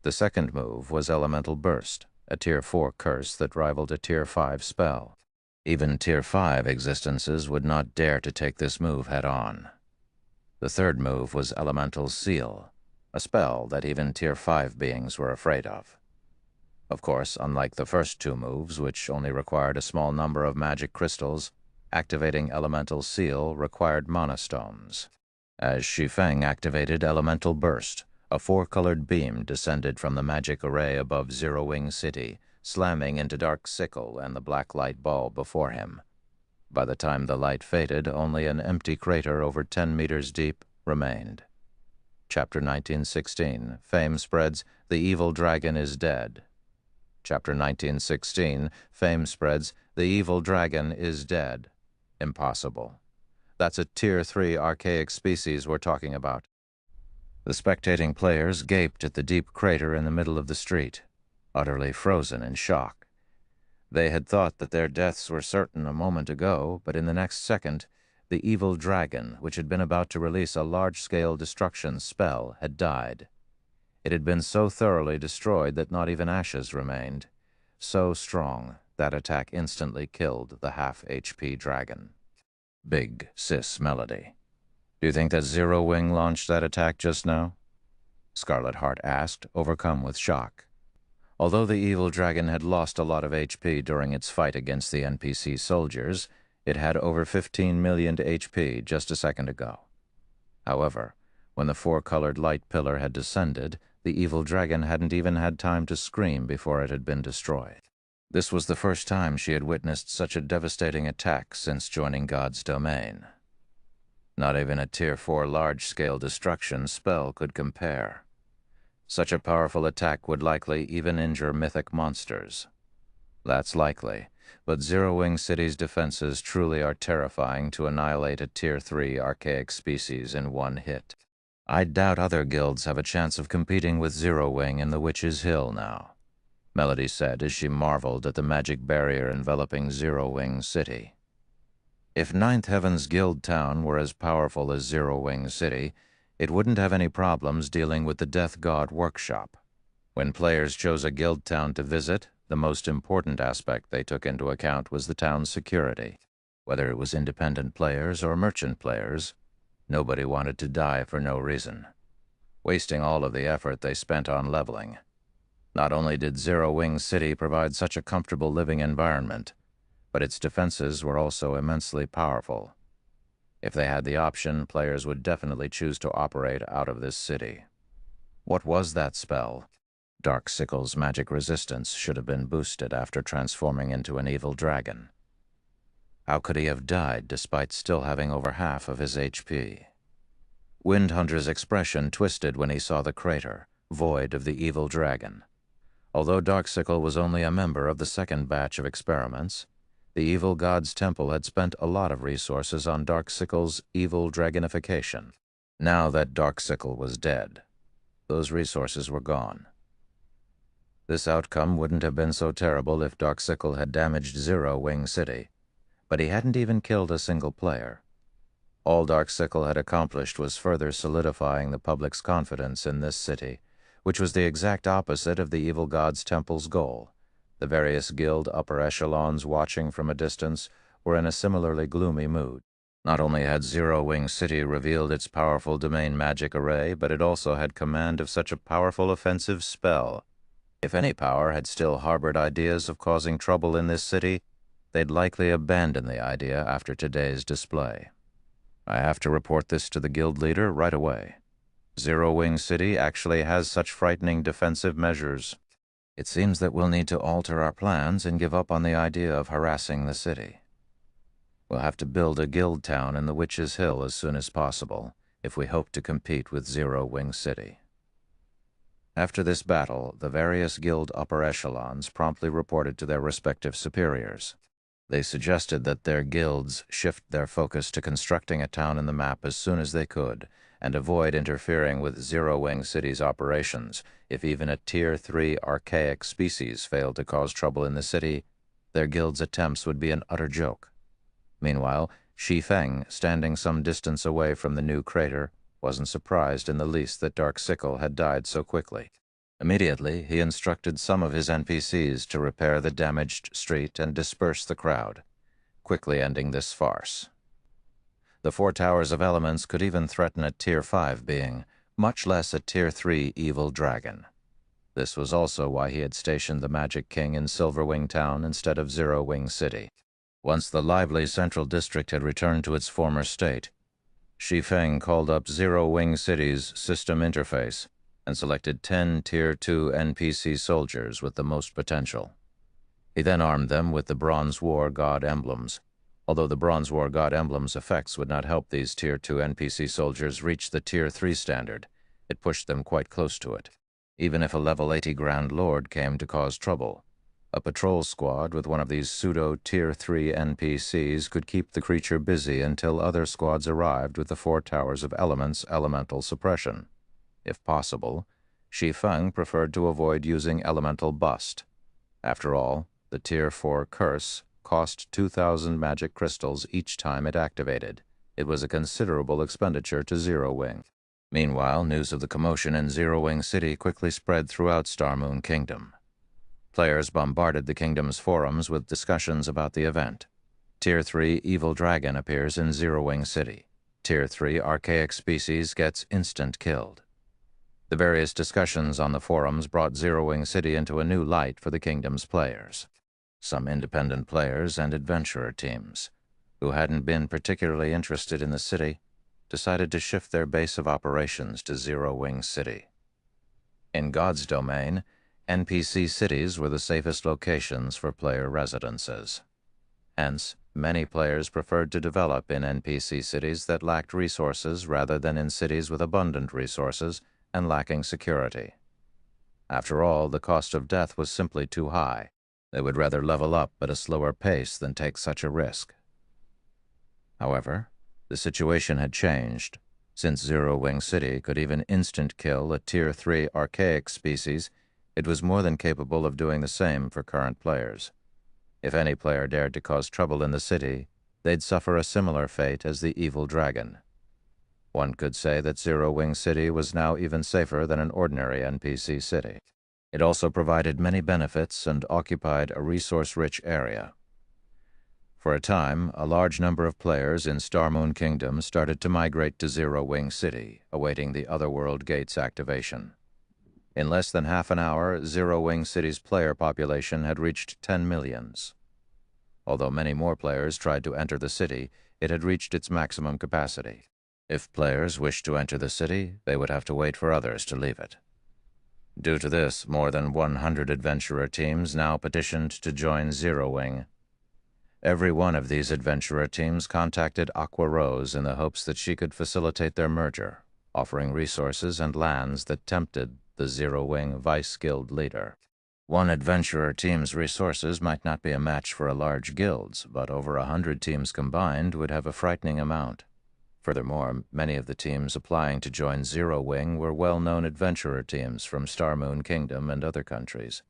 Speaker 1: The second move was Elemental Burst, a Tier 4 curse that rivaled a Tier 5 spell. Even Tier 5 existences would not dare to take this move head-on. The third move was Elemental Seal, a spell that even Tier 5 beings were afraid of. Of course, unlike the first 2 moves, which only required a small number of magic crystals, activating Elemental Seal required mana stones. As Shi Feng activated Elemental Burst, a 4-colored beam descended from the magic array above Zero Wing City, slamming into Dark Sickle and the black light ball before him. By the time the light faded, only an empty crater over 10 meters deep remained. Chapter 1916, Fame spreads, The Evil Dragon is Dead. Chapter 1916, Fame spreads, The Evil Dragon is Dead. Impossible. That's a Tier 3 archaic species we're talking about. The spectating players gaped at the deep crater in the middle of the street, utterly frozen in shock. They had thought that their deaths were certain a moment ago, but in the next second, the evil dragon, which had been about to release a large-scale destruction spell, had died. It had been so thoroughly destroyed that not even ashes remained. So strong, that attack instantly killed the half-HP dragon. Big Sis Melody. Do you think that Zero Wing launched that attack just now? Scarlet Heart asked, overcome with shock. Although the evil dragon had lost a lot of HP during its fight against the NPC soldiers, it had over 15 million HP just a second ago. However, when the four-colored light pillar had descended, the evil dragon hadn't even had time to scream before it had been destroyed. This was the first time she had witnessed such a devastating attack since joining God's domain. Not even a Tier 4 large-scale destruction spell could compare. Such a powerful attack would likely even injure mythic monsters. That's likely, but Zero Wing City's defenses truly are terrifying to annihilate a Tier 3 archaic species in one hit. I doubt other guilds have a chance of competing with Zero Wing in the Witch's Hill now, Melody said as she marveled at the magic barrier enveloping Zero Wing City. If Ninth Heaven's Guild Town were as powerful as Zero Wing City, it wouldn't have any problems dealing with the Death God Workshop. When players chose a guild town to visit, the most important aspect they took into account was the town's security. Whether it was independent players or merchant players, nobody wanted to die for no reason, wasting all of the effort they spent on leveling. Not only did Zero Wing City provide such a comfortable living environment, but its defenses were also immensely powerful. If they had the option, players would definitely choose to operate out of this city. What was that spell? Darksickle's magic resistance should have been boosted after transforming into an evil dragon. How could he have died despite still having over half of his HP? Windhunter's expression twisted when he saw the crater, void of the evil dragon. Although Darksickle was only a member of the second batch of experiments, the evil god's temple had spent a lot of resources on Darksickle's evil dragonification. Now that Darksickle was dead, those resources were gone. This outcome wouldn't have been so terrible if Darksickle had damaged Zero Wing City, but he hadn't even killed a single player. All Darksickle had accomplished was further solidifying the public's confidence in this city, which was the exact opposite of the evil god's temple's goal. The various guild upper echelons watching from a distance were in a similarly gloomy mood. Not only had Zero Wing City revealed its powerful domain magic array, but it also had command of such a powerful offensive spell. If any power had still harbored ideas of causing trouble in this city, they'd likely abandon the idea after today's display. I have to report this to the guild leader right away. Zero Wing City actually has such frightening defensive measures. It seems that we'll need to alter our plans and give up on the idea of harassing the city. We'll have to build a guild town in the Witch's Hill as soon as possible, if we hope to compete with Zero Wing City. After this battle, the various guild upper echelons promptly reported to their respective superiors. They suggested that their guilds shift their focus to constructing a town in the map as soon as they could, and avoid interfering with Zero Wing City's operations. If even a Tier 3 archaic species failed to cause trouble in the city, their guild's attempts would be an utter joke. Meanwhile, Shi Feng, standing some distance away from the new crater, wasn't surprised in the least that Darksickle had died so quickly. Immediately, he instructed some of his NPCs to repair the damaged street and disperse the crowd, quickly ending this farce. The four towers of elements could even threaten a Tier 5 being, much less a Tier 3 evil dragon. This was also why he had stationed the Magic King in Silverwing Town instead of Zero Wing City. Once the lively Central District had returned to its former state, Shi Feng called up Zero Wing City's system interface and selected 10 Tier 2 NPC soldiers with the most potential. He then armed them with the Bronze War God emblems. Although the Bronze War God emblems' effects would not help these Tier 2 NPC soldiers reach the Tier 3 standard, it pushed them quite close to it. Even if a level 80 Grand Lord came to cause trouble, a patrol squad with one of these pseudo-Tier 3 NPCs could keep the creature busy until other squads arrived with the four towers of elements' elemental suppression. If possible, Shi Feng preferred to avoid using elemental bust. After all, the Tier 4 curse cost 2,000 magic crystals each time it activated. It was a considerable expenditure to Zero Wing. Meanwhile, news of the commotion in Zero Wing City quickly spread throughout Star Moon Kingdom. Players bombarded the kingdom's forums with discussions about the event. Tier 3 Evil Dragon appears in Zero Wing City. Tier 3 Archaic Species gets instant killed. The various discussions on the forums brought Zero Wing City into a new light for the kingdom's players. Some independent players and adventurer teams, who hadn't been particularly interested in the city, decided to shift their base of operations to Zero Wing City. In God's domain, NPC cities were the safest locations for player residences. Hence, many players preferred to develop in NPC cities that lacked resources rather than in cities with abundant resources and lacking security. After all, the cost of death was simply too high. They would rather level up at a slower pace than take such a risk. However, the situation had changed. Since Zero Wing City could even instant kill a Tier 3 archaic species, it was more than capable of doing the same for current players. If any player dared to cause trouble in the city, they'd suffer a similar fate as the Evil Dragon. One could say that Zero Wing City was now even safer than an ordinary NPC city. It also provided many benefits and occupied a resource-rich area. For a time, a large number of players in Star Moon Kingdom started to migrate to Zero Wing City, awaiting the Otherworld Gate's activation. In less than half an hour, Zero Wing City's player population had reached 10 millions. Although many more players tried to enter the city, it had reached its maximum capacity. If players wished to enter the city, they would have to wait for others to leave it. Due to this, more than 100 adventurer teams now petitioned to join Zero Wing. Every one of these adventurer teams contacted Aqua Rose in the hopes that she could facilitate their merger, offering resources and lands that tempted the Zero Wing Vice Guild leader. One adventurer team's resources might not be a match for a large guild's, but over 100 teams combined would have a frightening amount. Furthermore, many of the teams applying to join Zero Wing were well-known adventurer teams from Star Moon Kingdom and other countries.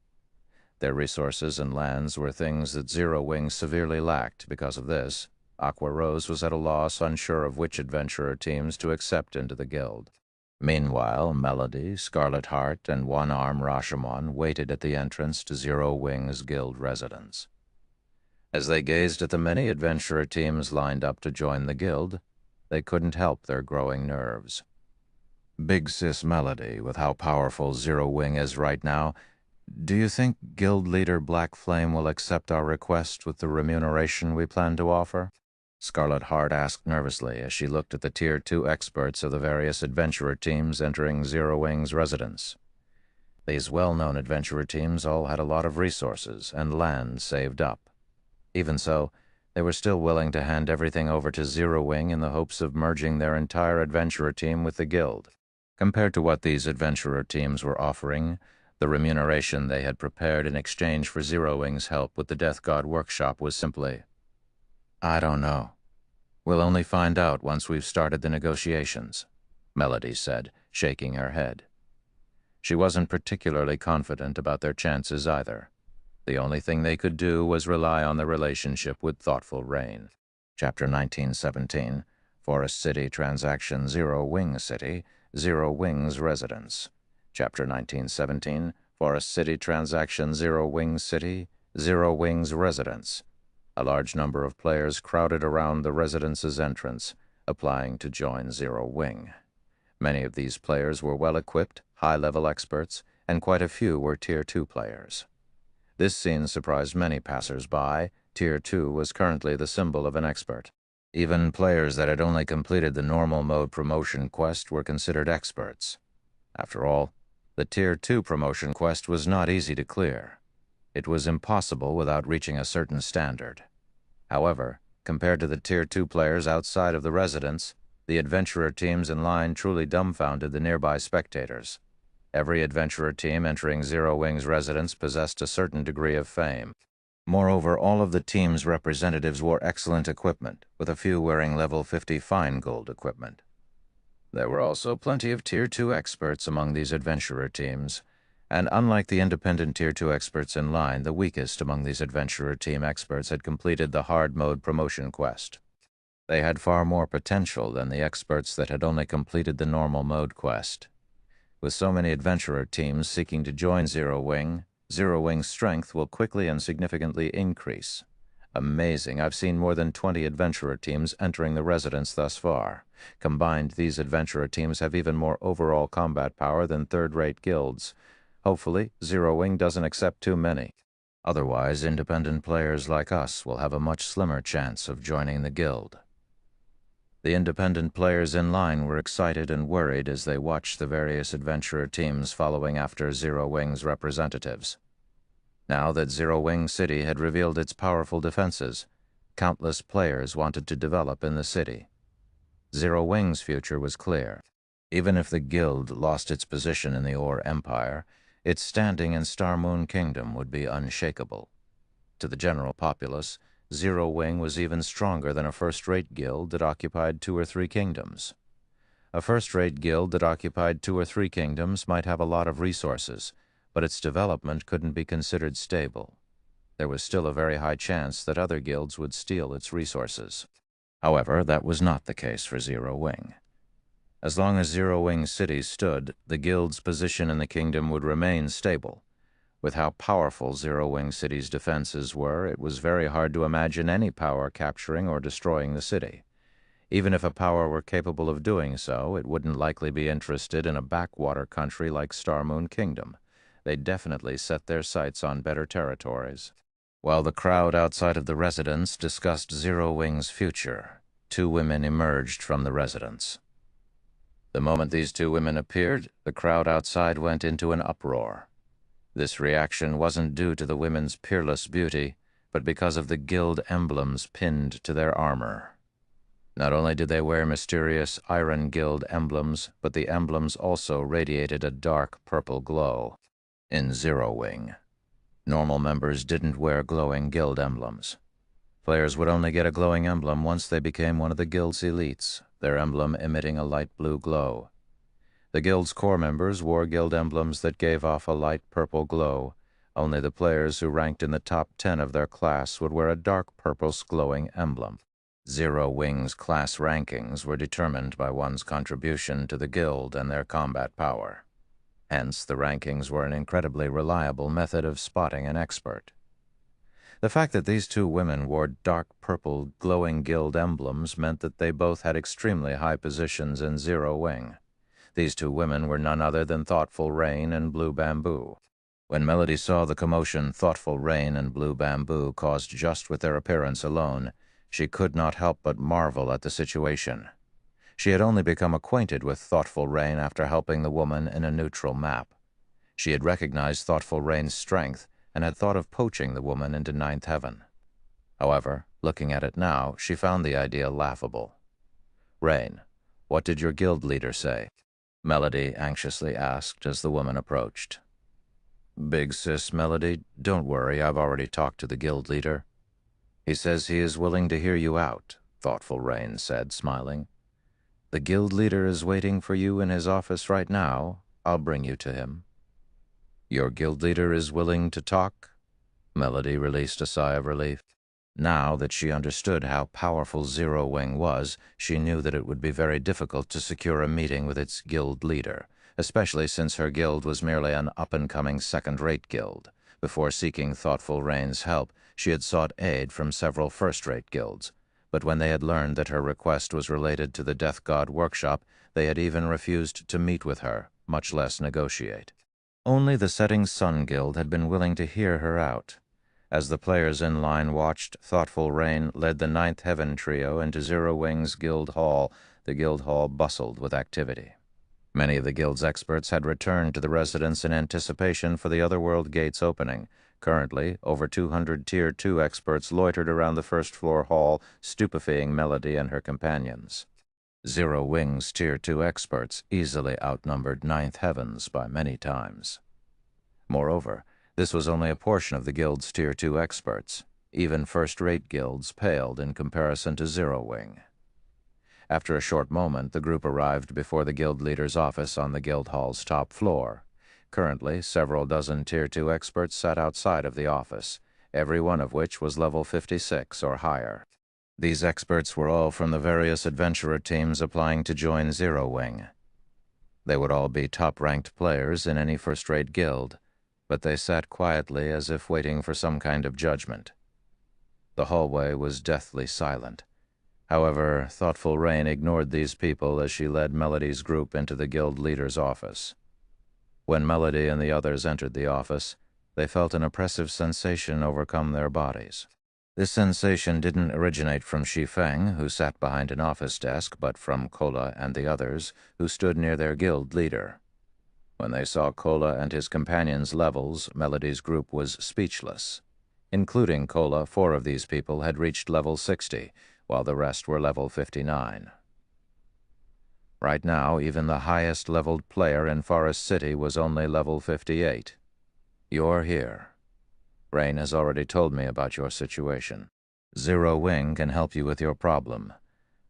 Speaker 1: Their resources and lands were things that Zero Wing severely lacked. Because of this, Aqua Rose was at a loss, unsure of which adventurer teams to accept into the guild. Meanwhile, Melody, Scarlet Heart, and One-Arm Rashomon waited at the entrance to Zero Wing's guild residence. As they gazed at the many adventurer teams lined up to join the guild, they couldn't help their growing nerves. Big Sis Melody, with how powerful Zero Wing is right now, do you think Guild Leader Black Flame will accept our request with the remuneration we plan to offer? Scarlet Heart asked nervously as she looked at the Tier 2 experts of the various adventurer teams entering Zero Wing's residence. These well-known adventurer teams all had a lot of resources and land saved up. Even so, they were still willing to hand everything over to Zero Wing in the hopes of merging their entire adventurer team with the guild. Compared to what these adventurer teams were offering, the remuneration they had prepared in exchange for Zero Wing's help with the Death God Workshop was simply, "I don't know. We'll only find out once we've started the negotiations," Melody said, shaking her head. She wasn't particularly confident about their chances either. The only thing they could do was rely on the relationship with Thoughtful Rain. Chapter 1917, Forest City Transaction Zero Wing City, Zero Wing's Residence. Chapter 1917, Forest City Transaction Zero Wing City, Zero Wing's Residence. A large number of players crowded around the residence's entrance, applying to join Zero Wing. Many of these players were well-equipped, high-level experts, and quite a few were Tier 2 players. This scene surprised many passers-by. Tier 2 was currently the symbol of an expert. Even players that had only completed the normal mode promotion quest were considered experts. After all, the Tier 2 promotion quest was not easy to clear. It was impossible without reaching a certain standard. However, compared to the Tier 2 players outside of the residence, the adventurer teams in line truly dumbfounded the nearby spectators. Every adventurer team entering Zero Wing's residence possessed a certain degree of fame. Moreover, all of the team's representatives wore excellent equipment, with a few wearing level 50 fine gold equipment. There were also plenty of Tier 2 experts among these adventurer teams, and unlike the independent Tier 2 experts in line, the weakest among these adventurer team experts had completed the hard mode promotion quest. They had far more potential than the experts that had only completed the normal mode quest. With so many adventurer teams seeking to join Zero Wing's strength will quickly and significantly increase. Amazing, I've seen more than 20 adventurer teams entering the residence thus far. Combined, these adventurer teams have even more overall combat power than third-rate guilds. Hopefully, Zero Wing doesn't accept too many. Otherwise, independent players like us will have a much slimmer chance of joining the guild. The independent players in line were excited and worried as they watched the various adventurer teams following after Zero Wing's representatives. Now that Zero Wing City had revealed its powerful defenses, countless players wanted to develop in the city. Zero Wing's future was clear. Even if the guild lost its position in the Ore Empire, its standing in Star Moon Kingdom would be unshakable. To the general populace, Zero Wing was even stronger than a first-rate guild that occupied 2 or 3 kingdoms. A first-rate guild that occupied 2 or 3 kingdoms might have a lot of resources, but its development couldn't be considered stable. There was still a very high chance that other guilds would steal its resources. However, that was not the case for Zero Wing. As long as Zero Wing City stood, the guild's position in the kingdom would remain stable. With how powerful Zero Wing City's defenses were, it was very hard to imagine any power capturing or destroying the city. Even if a power were capable of doing so, it wouldn't likely be interested in a backwater country like Star Moon Kingdom. They'd definitely set their sights on better territories. While the crowd outside of the residence discussed Zero Wing's future, 2 women emerged from the residence. The moment these 2 women appeared, the crowd outside went into an uproar. This reaction wasn't due to the women's peerless beauty, but because of the guild emblems pinned to their armor. Not only did they wear mysterious Iron Guild emblems, but the emblems also radiated a dark purple glow. In Zero Wing, normal members didn't wear glowing guild emblems. Players would only get a glowing emblem once they became one of the guild's elites, their emblem emitting a light blue glow. The guild's core members wore guild emblems that gave off a light purple glow. Only the players who ranked in the top 10 of their class would wear a dark purple glowing emblem. Zero Wing's class rankings were determined by one's contribution to the guild and their combat power. Hence, the rankings were an incredibly reliable method of spotting an expert. The fact that these 2 women wore dark purple glowing guild emblems meant that they both had extremely high positions in Zero Wing. These 2 women were none other than Thoughtful Rain and Blue Bamboo. When Melody saw the commotion Thoughtful Rain and Blue Bamboo caused just with their appearance alone, she could not help but marvel at the situation. She had only become acquainted with Thoughtful Rain after helping the woman in a neutral map. She had recognized Thoughtful Rain's strength and had thought of poaching the woman into Ninth Heaven. However, looking at it now, she found the idea laughable. "Rain, what did your guild leader say?" Melody anxiously asked as the woman approached. "Big sis, Melody, don't worry, I've already talked to the guild leader. He says he is willing to hear you out," Thoughtful Rain said, smiling. "The guild leader is waiting for you in his office right now. I'll bring you to him." "Your guild leader is willing to talk?" Melody released a sigh of relief. Now that she understood how powerful Zero Wing was, she knew that it would be very difficult to secure a meeting with its guild leader, especially since her guild was merely an up-and-coming second-rate guild. Before seeking Thoughtful Rain's help, she had sought aid from several first-rate guilds, but when they had learned that her request was related to the Death God Workshop, they had even refused to meet with her, much less negotiate. Only the Setting Sun Guild had been willing to hear her out. As the players in line watched, Thoughtful Rain led the Ninth Heaven trio into Zero Wing's guild hall. The guild hall bustled with activity. Many of the guild's experts had returned to the residence in anticipation for the Otherworld gates opening. Currently, over 200 Tier 2 experts loitered around the first-floor hall, stupefying Melody and her companions. Zero Wing's Tier 2 experts easily outnumbered Ninth Heavens by many times. Moreover, this was only a portion of the guild's Tier 2 experts. Even first-rate guilds paled in comparison to Zero Wing. After a short moment, the group arrived before the guild leader's office on the guild hall's top floor. Currently, several dozen Tier 2 experts sat outside of the office, every one of which was level 56 or higher. These experts were all from the various adventurer teams applying to join Zero Wing. They would all be top-ranked players in any first-rate guild, but they sat quietly as if waiting for some kind of judgment. The hallway was deathly silent. However, thoughtful Rain ignored these people as she led Melody's group into the guild leader's office. When Melody and the others entered the office, they felt an oppressive sensation overcome their bodies. This sensation didn't originate from Shi Feng, who sat behind an office desk, but from Kola and the others, who stood near their guild leader. When they saw Kola and his companions' levels, Melody's group was speechless. Including Kola, 4 of these people had reached level 60, while the rest were level 59. Right now, even the highest-leveled player in Forest City was only level 58. You're here. Rain has already told me about your situation. Zero Wing can help you with your problem,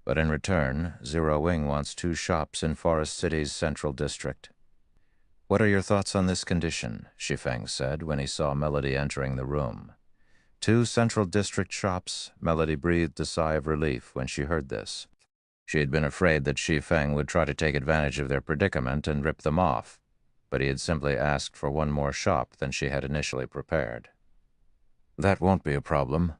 Speaker 1: but in return, Zero Wing wants 2 shops in Forest City's central district. What are your thoughts on this condition? Shi Feng said when he saw Melody entering the room. 2 central district shops. Melody breathed a sigh of relief when she heard this. She had been afraid that Shi Feng would try to take advantage of their predicament and rip them off, but he had simply asked for 1 more shop than she had initially prepared. That won't be a problem.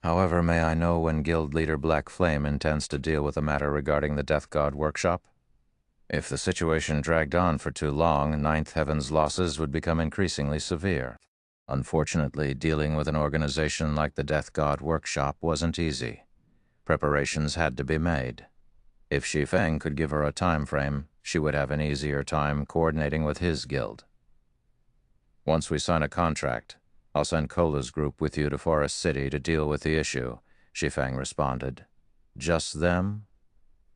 Speaker 1: However, may I know when Guild Leader Black Flame intends to deal with the matter regarding the Death God workshop? If the situation dragged on for too long, Ninth Heaven's losses would become increasingly severe. Unfortunately, dealing with an organization like the Death God workshop wasn't easy. Preparations had to be made. If Shi Feng could give her a time frame, she would have an easier time coordinating with his guild. Once we sign a contract, I'll send Kola's group with you to Forest City to deal with the issue, Shi Feng responded. Just them?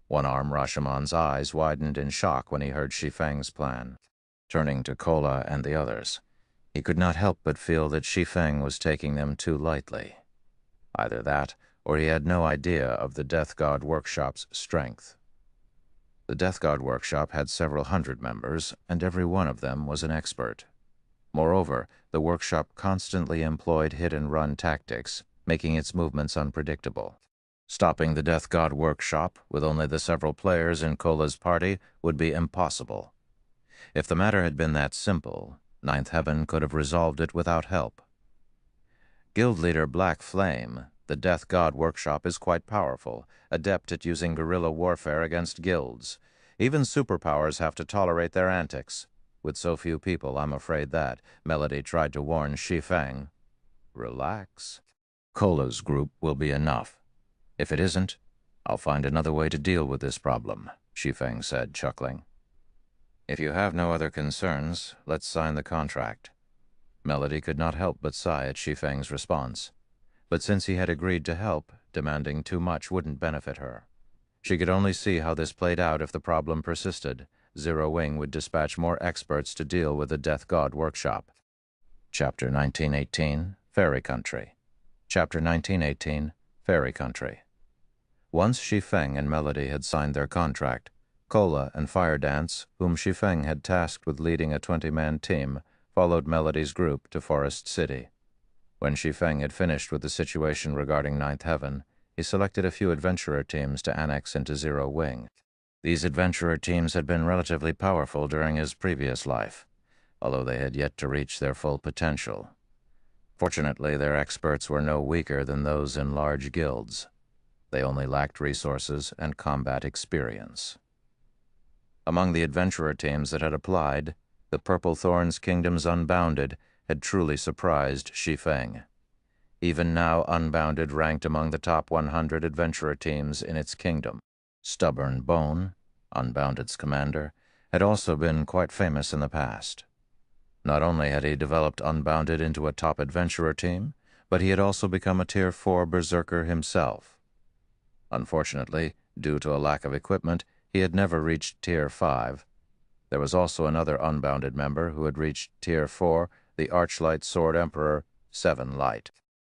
Speaker 1: One-Arm Rashomon's eyes widened in shock when he heard Shi Feng's plan. Turning to Kola and the others, he could not help but feel that Shi Feng was taking them too lightly. Either that, or he had no idea of the Death God Workshop's strength. The Death God Workshop had several hundred members, and every one of them was an expert. Moreover, the workshop constantly employed hit-and-run tactics, making its movements unpredictable. Stopping the Death God Workshop, with only the several players in Kola's party, would be impossible. If the matter had been that simple, Ninth Heaven could have resolved it without help. Guild Leader Black Flame, the Death God Workshop is quite powerful, adept at using guerrilla warfare against guilds. Even superpowers have to tolerate their antics. With so few people, I'm afraid that, Melody tried to warn Shi Feng. Relax. Kola's group will be enough. If it isn't, I'll find another way to deal with this problem, Shi Feng said, chuckling. If you have no other concerns, let's sign the contract. Melody could not help but sigh at Shi Feng's response. But since he had agreed to help, demanding too much wouldn't benefit her. She could only see how this played out if the problem persisted. Zero Wing would dispatch more experts to deal with the Death God Workshop. Chapter 1918, Fairy Country. Chapter 1918, Fairy Country. Once Shi Feng and Melody had signed their contract, Kola and Fire Dance, whom Shi Feng had tasked with leading a 20-man team, followed Melody's group to Forest City. When Shi Feng had finished with the situation regarding Ninth Heaven, he selected a few adventurer teams to annex into Zero Wing. These adventurer teams had been relatively powerful during his previous life, although they had yet to reach their full potential. Fortunately, their experts were no weaker than those in large guilds. They only lacked resources and combat experience. Among the adventurer teams that had applied, the Purple Thorns Kingdom's Unbounded had truly surprised Shi Feng. Even now, Unbounded ranked among the top 100 adventurer teams in its kingdom. Stubborn Bone, Unbounded's commander, had also been quite famous in the past. Not only had he developed Unbounded into a top adventurer team, but he had also become a Tier 4 berserker himself. Unfortunately, due to a lack of equipment, he had never reached Tier 5. There was also another Unbounded member who had reached Tier 4, the Archlight Sword Emperor, 7 Light.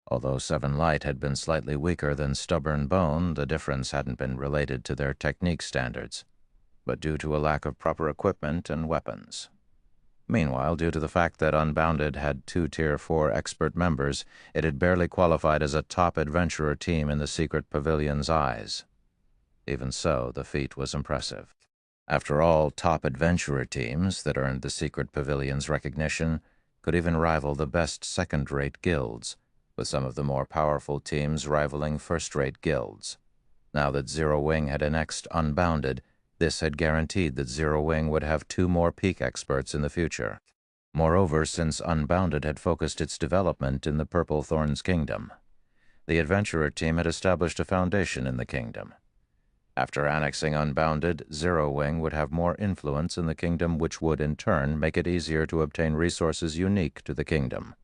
Speaker 1: Although 7 Light had been slightly weaker than Stubborn Bone, the difference hadn't been related to their technique standards, but due to a lack of proper equipment and weapons. Meanwhile, due to the fact that Unbounded had 2 Tier 4 expert members, it had barely qualified as a top adventurer team in the secret pavilion's eyes. Even so, the feat was impressive. After all, top adventurer teams that earned the secret pavilion's recognition could even rival the best second-rate guilds, with some of the more powerful teams rivaling first-rate guilds. Now that Zero Wing had annexed Unbounded, this had guaranteed that Zero Wing would have 2 more peak experts in the future. Moreover, since Unbounded had focused its development in the Purple Thorns Kingdom, the adventurer team had established a foundation in the kingdom. After annexing Unbounded, Zero Wing would have more influence in the kingdom, which would, in turn, make it easier to obtain resources unique to the kingdom.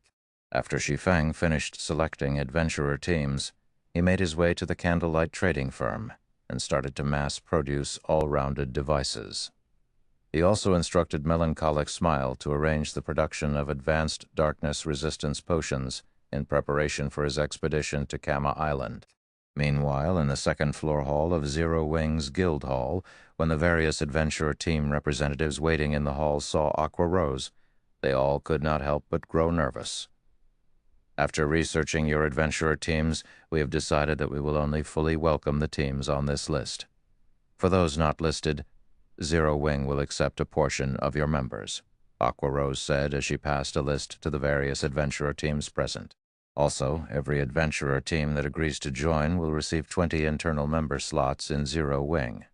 Speaker 1: After Shi Feng finished selecting adventurer teams, he made his way to the candlelight trading firm and started to mass-produce all-rounded devices. He also instructed Melancholic Smile to arrange the production of advanced darkness resistance potions in preparation for his expedition to Kama Island. Meanwhile, in the second-floor hall of Zero Wing's Guild Hall, when the various adventurer team representatives waiting in the hall saw Aqua Rose, they all could not help but grow nervous. After researching your adventurer teams, we have decided that we will only fully welcome the teams on this list. For those not listed, Zero Wing will accept a portion of your members, Aqua Rose said as she passed a list to the various adventurer teams present. Also, every adventurer team that agrees to join will receive 20 internal member slots in Zero Wing.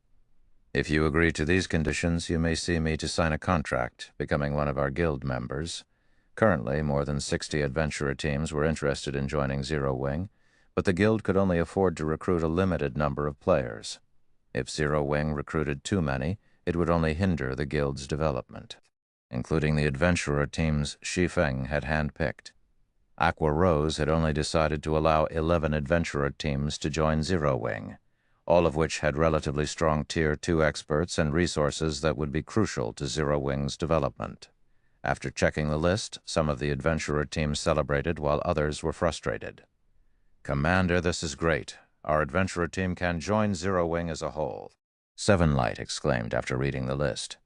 Speaker 1: If you agree to these conditions, you may see me to sign a contract, becoming one of our guild members. Currently, more than 60 adventurer teams were interested in joining Zero Wing, but the guild could only afford to recruit a limited number of players. If Zero Wing recruited too many, it would only hinder the guild's development, including the adventurer teams Shi Feng had handpicked. Aqua Rose had only decided to allow 11 adventurer teams to join Zero Wing, all of which had relatively strong Tier 2 experts and resources that would be crucial to Zero Wing's development. After checking the list, some of the adventurer teams celebrated while others were frustrated. "Commander, this is great. Our adventurer team can join Zero Wing as a whole," Seven Light exclaimed after reading the list.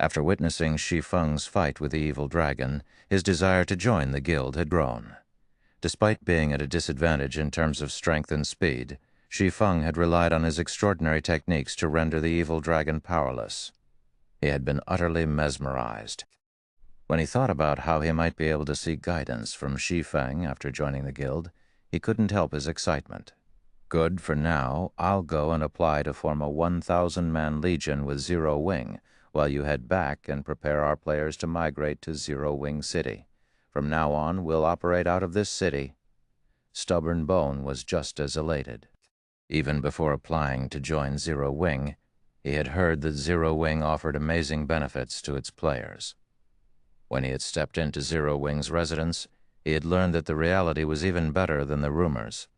Speaker 1: After witnessing Shi Feng's fight with the evil dragon, his desire to join the guild had grown. Despite being at a disadvantage in terms of strength and speed, Shi Feng had relied on his extraordinary techniques to render the evil dragon powerless. He had been utterly mesmerized. When he thought about how he might be able to seek guidance from Shi Feng after joining the guild, he couldn't help his excitement. "Good for now. I'll go and apply to form a 1,000-man legion with Zero Wing, while you head back and prepare our players to migrate to Zero Wing City. From now on, we'll operate out of this city." Stubborn Bone was just as elated. Even before applying to join Zero Wing, he had heard that Zero Wing offered amazing benefits to its players. When he had stepped into Zero Wing's residence, he had learned that the reality was even better than the rumors.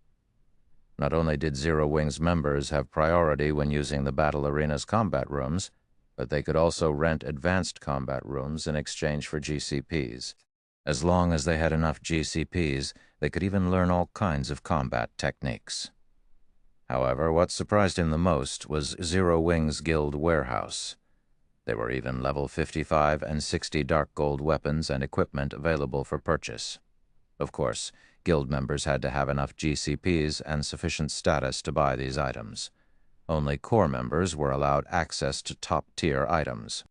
Speaker 1: Not only did Zero Wing's members have priority when using the battle arena's combat rooms, but they could also rent advanced combat rooms in exchange for GCPs. As long as they had enough GCPs, they could even learn all kinds of combat techniques. However, what surprised him the most was Zero Wing's guild warehouse. There were even level 55 and 60 dark gold weapons and equipment available for purchase. Of course, guild members had to have enough GCPs and sufficient status to buy these items. Only core members were allowed access to top-tier items.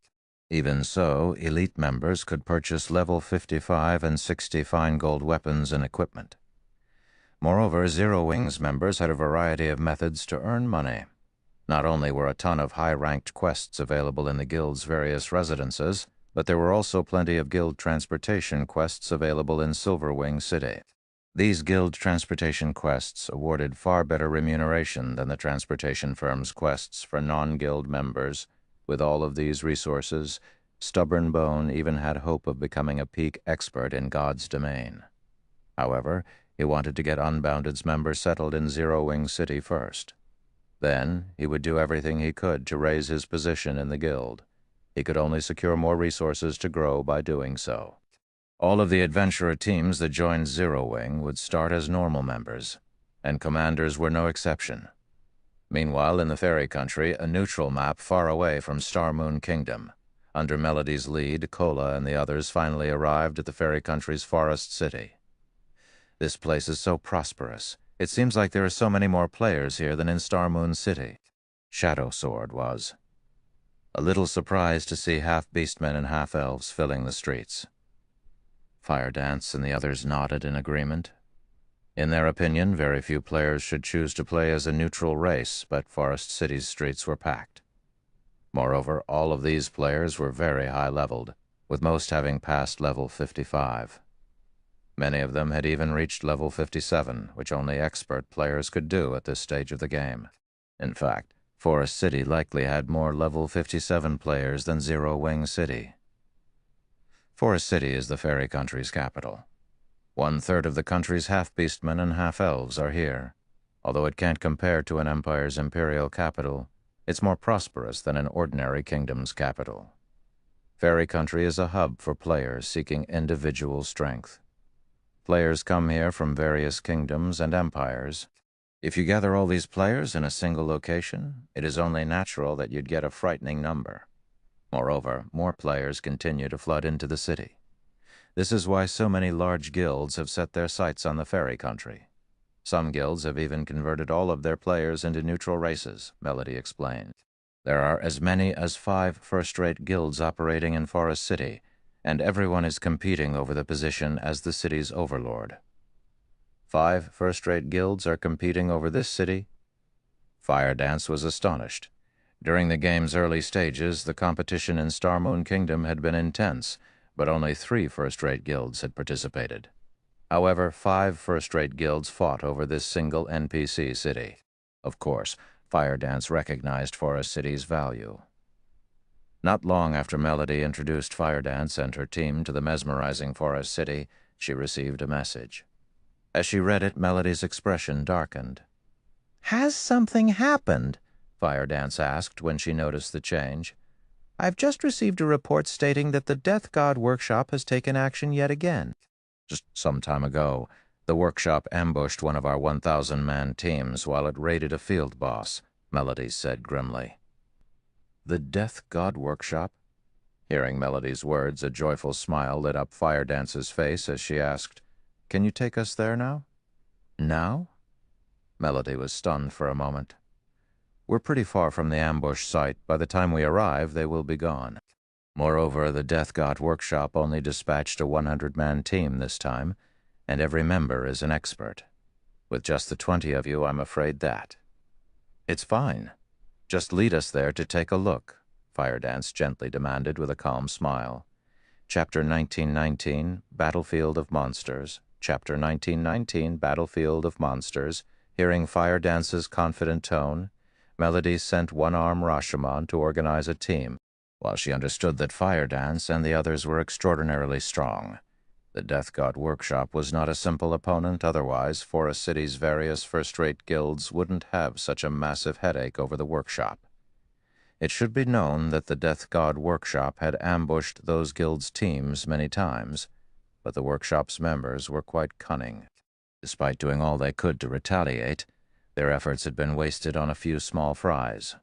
Speaker 1: Even so, elite members could purchase level 55 and 60 fine gold weapons and equipment. Moreover, Zero Wing's members had a variety of methods to earn money. Not only were a ton of high-ranked quests available in the guild's various residences, but there were also plenty of guild transportation quests available in Silver Wing City. These guild transportation quests awarded far better remuneration than the transportation firm's quests for non-guild members. With all of these resources, Stubborn Bone even had hope of becoming a peak expert in God's domain. However, he wanted to get Unbounded's members settled in Zero Wing City first. Then, he would do everything he could to raise his position in the guild. He could only secure more resources to grow by doing so. All of the adventurer teams that joined Zero Wing would start as normal members, and commanders were no exception. Meanwhile, in the fairy country, a neutral map far away from Star Moon Kingdom, Under Melody's lead, Kola and the others finally arrived at the fairy country's forest city. This place is so prosperous. It seems like there are so many more players here than in Star Moon City. Shadow Sword was a little surprised to see half-beastmen and half-elves filling the streets. Fire Dance and the others nodded in agreement. In their opinion, very few players should choose to play as a neutral race, but Forest City's streets were packed. Moreover, all of these players were very high-leveled, with most having passed level 55. Many of them had even reached level 57, which only expert players could do at this stage of the game. In fact, Forest City likely had more level 57 players than Zero Wing City. Forest City is the fairy country's capital. 1/3 of the country's half-beastmen and half-elves are here. Although it can't compare to an empire's imperial capital, it's more prosperous than an ordinary kingdom's capital. Fairy country is a hub for players seeking individual strength. Players come here from various kingdoms and empires. If you gather all these players in a single location, it is only natural that you'd get a frightening number. Moreover, more players continue to flood into the city. This is why so many large guilds have set their sights on the fairy country. Some guilds have even converted all of their players into neutral races, Melody explained. There are as many as 5 first-rate guilds operating in Forest City, and everyone is competing over the position as the city's overlord. 5 first-rate guilds are competing over this city? Fire Dance was astonished. During the game's early stages, the competition in Star Moon Kingdom had been intense, but only 3 first-rate guilds had participated. However, 5 first-rate guilds fought over this single NPC city. Of course, Fire Dance recognized Forest City's value. Not long after Melody introduced Fire Dance and her team to the mesmerizing Forest City, she received a message. As she read it, Melody's expression darkened. "Has something happened?" Fire Dance asked when she noticed the change. "I've just received a report stating that the Death God Workshop has taken action yet again." "Just some time ago, the workshop ambushed one of our 1,000-man teams while it raided a field boss," Melody said grimly. "The Death God Workshop?" Hearing Melody's words, a joyful smile lit up Fire Dance's face as she asked, "Can you take us there now?" "Now?" Melody was stunned for a moment. "We're pretty far from the ambush site. By the time we arrive, they will be gone. Moreover, the Death God Workshop only dispatched a 100-man team this time, and every member is an expert. With just the 20 of you, I'm afraid that." "It's fine. Just lead us there to take a look," Fire Dance gently demanded with a calm smile. Chapter 1919, Battlefield of Monsters. Chapter 1919, Battlefield of Monsters. Hearing Fire Dance's confident tone, Melody sent One-Arm Rashomon to organize a team, while she understood that Fire Dance and the others were extraordinarily strong. The Death God Workshop was not a simple opponent, otherwise Forest City's various first-rate guilds wouldn't have such a massive headache over the workshop. It should be known that the Death God Workshop had ambushed those guilds' teams many times, but the workshop's members were quite cunning. Despite doing all they could to retaliate, their efforts had been wasted on a few small fries.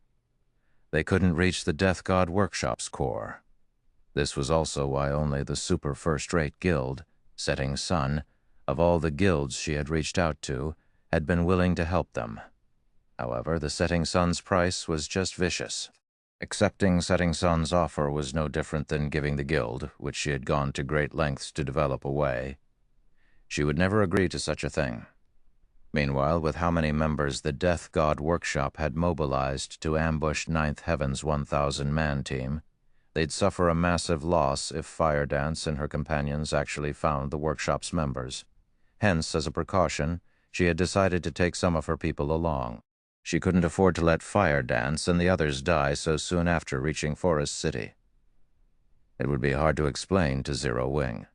Speaker 1: They couldn't reach the Death God Workshop's core. This was also why only the super first-rate guild, Setting Sun, of all the guilds she had reached out to, had been willing to help them. However, the Setting Sun's price was just vicious. Accepting Setting Sun's offer was no different than giving the guild, which she had gone to great lengths to develop, away. She would never agree to such a thing. Meanwhile, with how many members the Death God Workshop had mobilized to ambush Ninth Heaven's 1,000-man team, they'd suffer a massive loss if Fire Dance and her companions actually found the workshop's members. Hence, as a precaution, she had decided to take some of her people along. She couldn't afford to let Fire Dance and the others die so soon after reaching Forest City. It would be hard to explain to Zero Wing.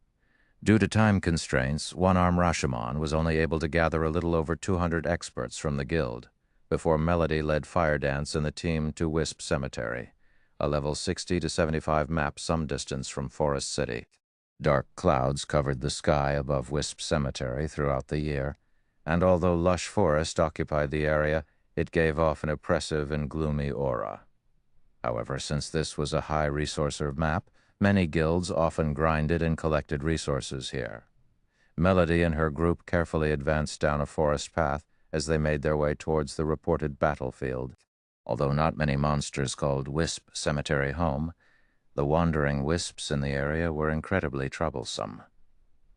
Speaker 1: Due to time constraints, One-Arm Rashomon was only able to gather a little over 200 experts from the guild, before Melody led Fire Dance and the team to Wisp Cemetery, a level 60 to 75 map some distance from Forest City. Dark clouds covered the sky above Wisp Cemetery throughout the year, and although lush forest occupied the area, it gave off an oppressive and gloomy aura. However, since this was a high-resourcer map, many guilds often grinded and collected resources here. Melody and her group carefully advanced down a forest path as they made their way towards the reported battlefield. Although not many monsters called Wisp Cemetery home, the wandering wisps in the area were incredibly troublesome.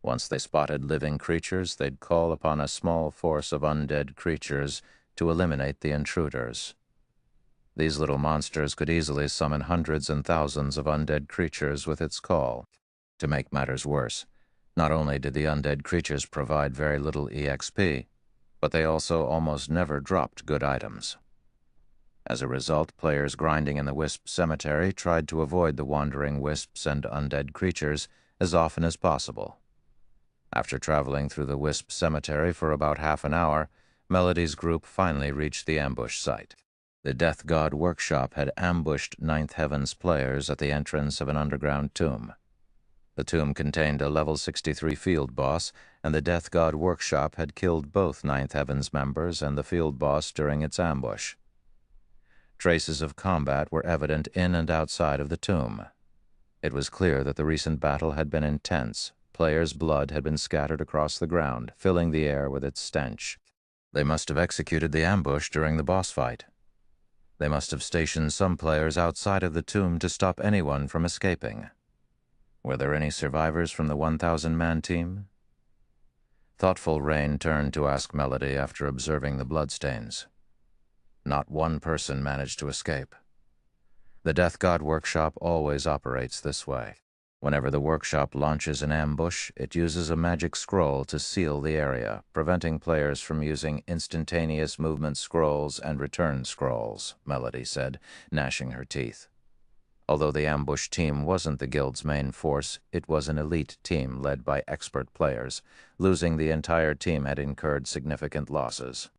Speaker 1: Once they spotted living creatures, they'd call upon a small force of undead creatures to eliminate the intruders. These little monsters could easily summon hundreds and thousands of undead creatures with its call. To make matters worse, not only did the undead creatures provide very little EXP, but they also almost never dropped good items. As a result, players grinding in the Wisp Cemetery tried to avoid the wandering wisps and undead creatures as often as possible. After traveling through the Wisp Cemetery for about half an hour, Melody's group finally reached the ambush site. The Death God Workshop had ambushed Ninth Heaven's players at the entrance of an underground tomb. The tomb contained a level 63 field boss, and the Death God Workshop had killed both Ninth Heaven's members and the field boss during its ambush. Traces of combat were evident in and outside of the tomb. It was clear that the recent battle had been intense. Players' blood had been scattered across the ground, filling the air with its stench. They must have executed the ambush during the boss fight. They must have stationed some players outside of the tomb to stop anyone from escaping. Were there any survivors from the 1,000-man team? Thoughtful Rain turned to ask Melody after observing the bloodstains. Not one person managed to escape. The Death God Workshop always operates this way. Whenever the workshop launches an ambush, it uses a magic scroll to seal the area, preventing players from using instantaneous movement scrolls and return scrolls, Melody said, gnashing her teeth. Although the ambush team wasn't the guild's main force, it was an elite team led by expert players. Losing the entire team had incurred significant losses.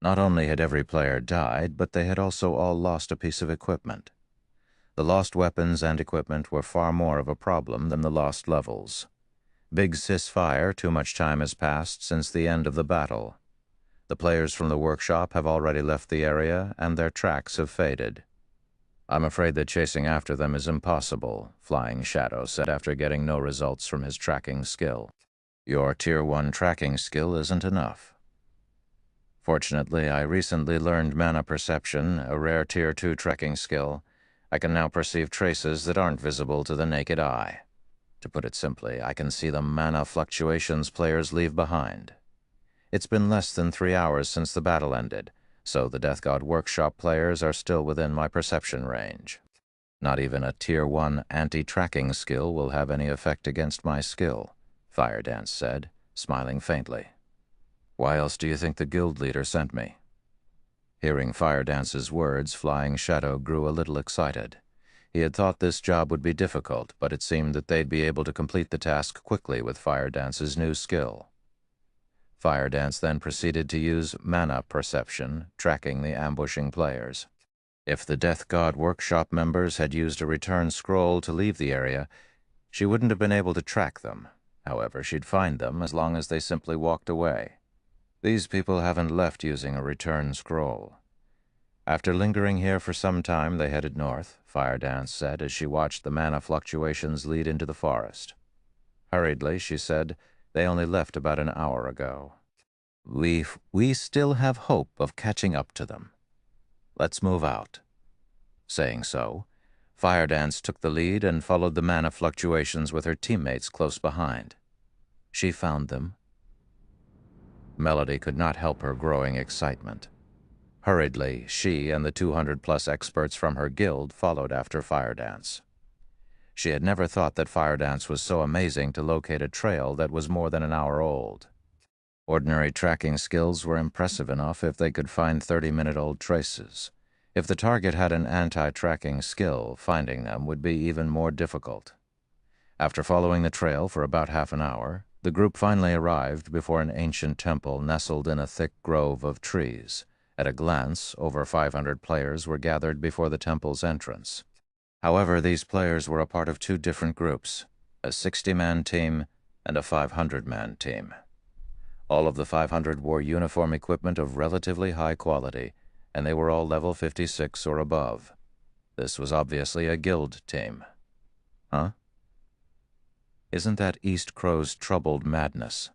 Speaker 1: Not only had every player died, but they had also all lost a piece of equipment. The lost weapons and equipment were far more of a problem than the lost levels. Big Sis Fire, too much time has passed since the end of the battle. The players from the workshop have already left the area, and their tracks have faded. I'm afraid that chasing after them is impossible, Flying Shadow said after getting no results from his tracking skill. Your Tier 1 tracking skill isn't enough. Fortunately, I recently learned Mana Perception, a rare Tier 2 tracking skill. I can now perceive traces that aren't visible to the naked eye. To put it simply, I can see the mana fluctuations players leave behind. It's been less than 3 hours since the battle ended, so the Death God Workshop players are still within my perception range. Not even a Tier 1 anti-tracking skill will have any effect against my skill, Firedance said, smiling faintly. Why else do you think the guild leader sent me? Hearing Firedance's words, Flying Shadow grew a little excited. He had thought this job would be difficult, but it seemed that they'd be able to complete the task quickly with Firedance's new skill. Firedance then proceeded to use Mana Perception, tracking the ambushing players. If the Death God Workshop members had used a return scroll to leave the area, she wouldn't have been able to track them. However, she'd find them as long as they simply walked away. These people haven't left using a return scroll. After lingering here for some time, they headed north, Firedance said as she watched the mana fluctuations lead into the forest. Hurriedly, she said, they only left about an hour ago. We still have hope of catching up to them. Let's move out. Saying so, Firedance took the lead and followed the mana fluctuations with her teammates close behind. She found them. Melody could not help her growing excitement. Hurriedly, she and the 200-plus experts from her guild followed after Firedance. She had never thought that Firedance was so amazing to locate a trail that was more than an hour old. Ordinary tracking skills were impressive enough if they could find 30-minute-old traces. If the target had an anti-tracking skill, finding them would be even more difficult. After following the trail for about half an hour, the group finally arrived before an ancient temple nestled in a thick grove of trees. At a glance, over 500 players were gathered before the temple's entrance. However, these players were a part of two different groups, a 60-man team and a 500-man team. All of the 500 wore uniform equipment of relatively high quality, and they were all level 56 or above. This was obviously a guild team. Huh? Isn't that East Crow's troubled madness?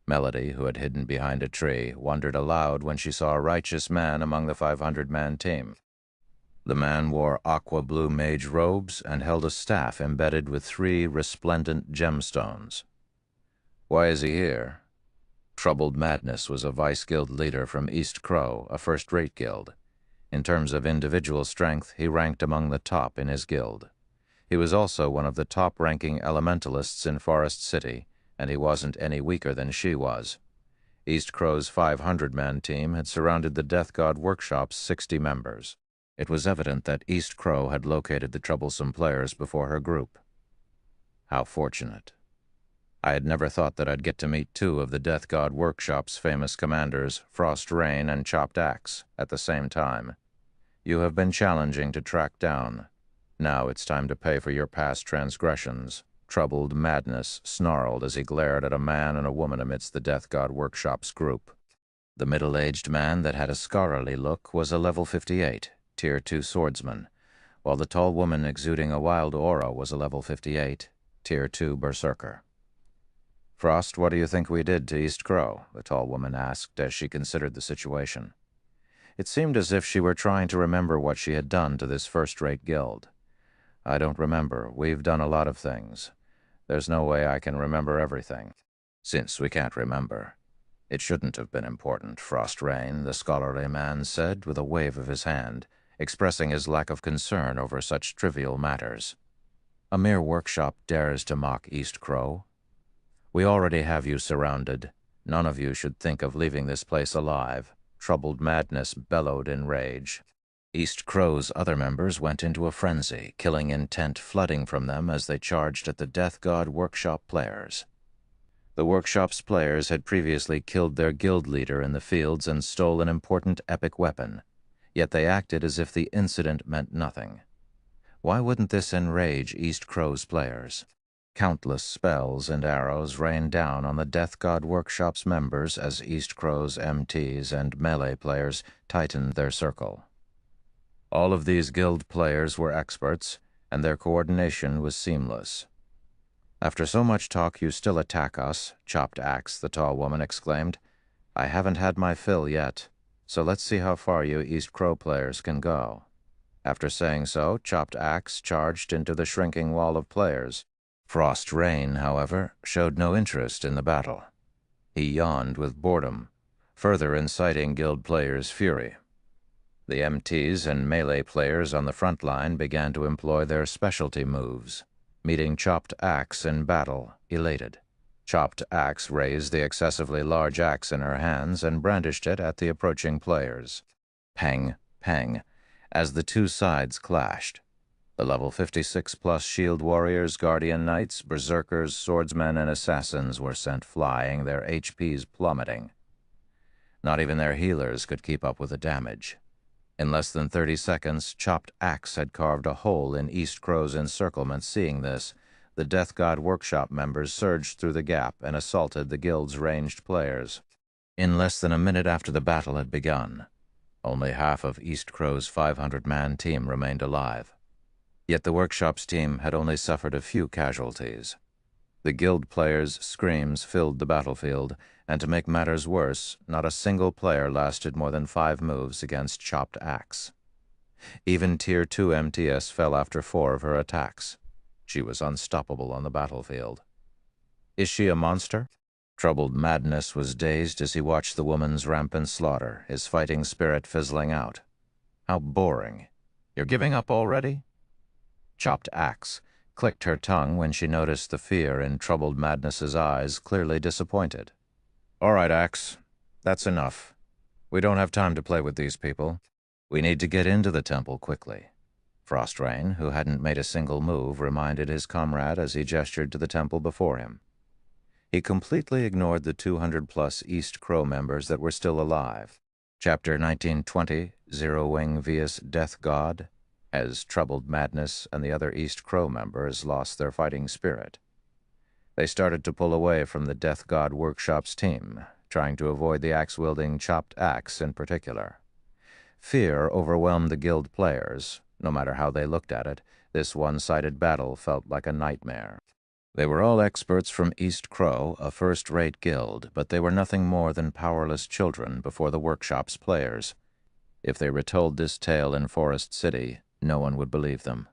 Speaker 1: Melody, who had hidden behind a tree, wondered aloud when she saw a righteous man among the 500-man team. The man wore aqua-blue mage robes and held a staff embedded with 3 resplendent gemstones. Why is he here? Troubled Madness was a vice guild leader from East Crow, a first-rate guild. In terms of individual strength, he ranked among the top in his guild. He was also one of the top-ranking elementalists in Forest City, and he wasn't any weaker than she was. East Crow's 500-man team had surrounded the Death God Workshop's 60 members. It was evident that East Crow had located the troublesome players before her group. How fortunate. I had never thought that I'd get to meet 2 of the Death God Workshop's famous commanders, Frost Rain and Chopped Axe, at the same time. You have been challenging to track down. Now it's time to pay for your past transgressions. Troubled Madness snarled as he glared at a man and a woman amidst the Death God Workshop's group. The middle-aged man that had a scholarly look was a level 58, Tier 2 swordsman, while the tall woman exuding a wild aura was a level 58, Tier 2 berserker. "Frost, what do you think we did to East Crow?" the tall woman asked as she considered the situation. It seemed as if she were trying to remember what she had done to this first-rate guild. "I don't remember. We've done a lot of things. There's no way I can remember everything." "Since we can't remember, it shouldn't have been important, Frost Rain," the scholarly man said with a wave of his hand, expressing his lack of concern over such trivial matters. "A mere workshop dares to mock East Crow. We already have you surrounded. None of you should think of leaving this place alive." Troubled Madness bellowed in rage. East Crow's other members went into a frenzy, killing intent flooding from them as they charged at the Death God Workshop players. The workshop's players had previously killed their guild leader in the fields and stole an important epic weapon, yet they acted as if the incident meant nothing. Why wouldn't this enrage East Crow's players? Countless spells and arrows rained down on the Death God Workshop's members as East Crow's MTs and melee players tightened their circle. All of these guild players were experts, and their coordination was seamless. "After so much talk, you still attack us," Chopped Axe, the tall woman, exclaimed. "I haven't had my fill yet, so let's see how far you East Crow players can go." After saying so, Chopped Axe charged into the shrinking wall of players. Frost Rain, however, showed no interest in the battle. He yawned with boredom, further inciting guild players' fury. The MTs and melee players on the front line began to employ their specialty moves, meeting Chopped Axe in battle, elated. Chopped Axe raised the excessively large axe in her hands and brandished it at the approaching players. Pang, pang, as the 2 sides clashed. The level 56-plus shield warriors, guardian knights, berserkers, swordsmen, and assassins were sent flying, their HPs plummeting. Not even their healers could keep up with the damage. In less than 30 seconds, Chopped Axe had carved a hole in East Crow's encirclement. Seeing this, the Death God Workshop members surged through the gap and assaulted the guild's ranged players. In less than a minute after the battle had begun, only half of East Crow's 500-man team remained alive. Yet the workshop's team had only suffered a few casualties. The guild players' screams filled the battlefield, and to make matters worse, not a single player lasted more than 5 moves against Chopped Axe. Even Tier 2 MTS fell after 4 of her attacks. She was unstoppable on the battlefield. "Is she a monster?" Troubled Madness was dazed as he watched the woman's rampant slaughter, his fighting spirit fizzling out. "How boring. You're giving up already?" Chopped Axe clicked her tongue when she noticed the fear in Troubled Madness's eyes, clearly disappointed. "All right, Axe. That's enough. We don't have time to play with these people. We need to get into the temple quickly." Frost Rain, who hadn't made a single move, reminded his comrade as he gestured to the temple before him. He completely ignored the 200-plus East Crow members that were still alive. Chapter 1920, Zero Wing vs. Death God, as Troubled Madness and the other East Crow members lost their fighting spirit. They started to pull away from the Death God Workshop's team, trying to avoid the axe-wielding Chopped Axe in particular. Fear overwhelmed the guild players, No matter how they looked at it, this one-sided battle felt like a nightmare. They were all experts from East Crow, a first-rate guild, but they were nothing more than powerless children before the workshop's players. If they retold this tale in Forest City, no one would believe them.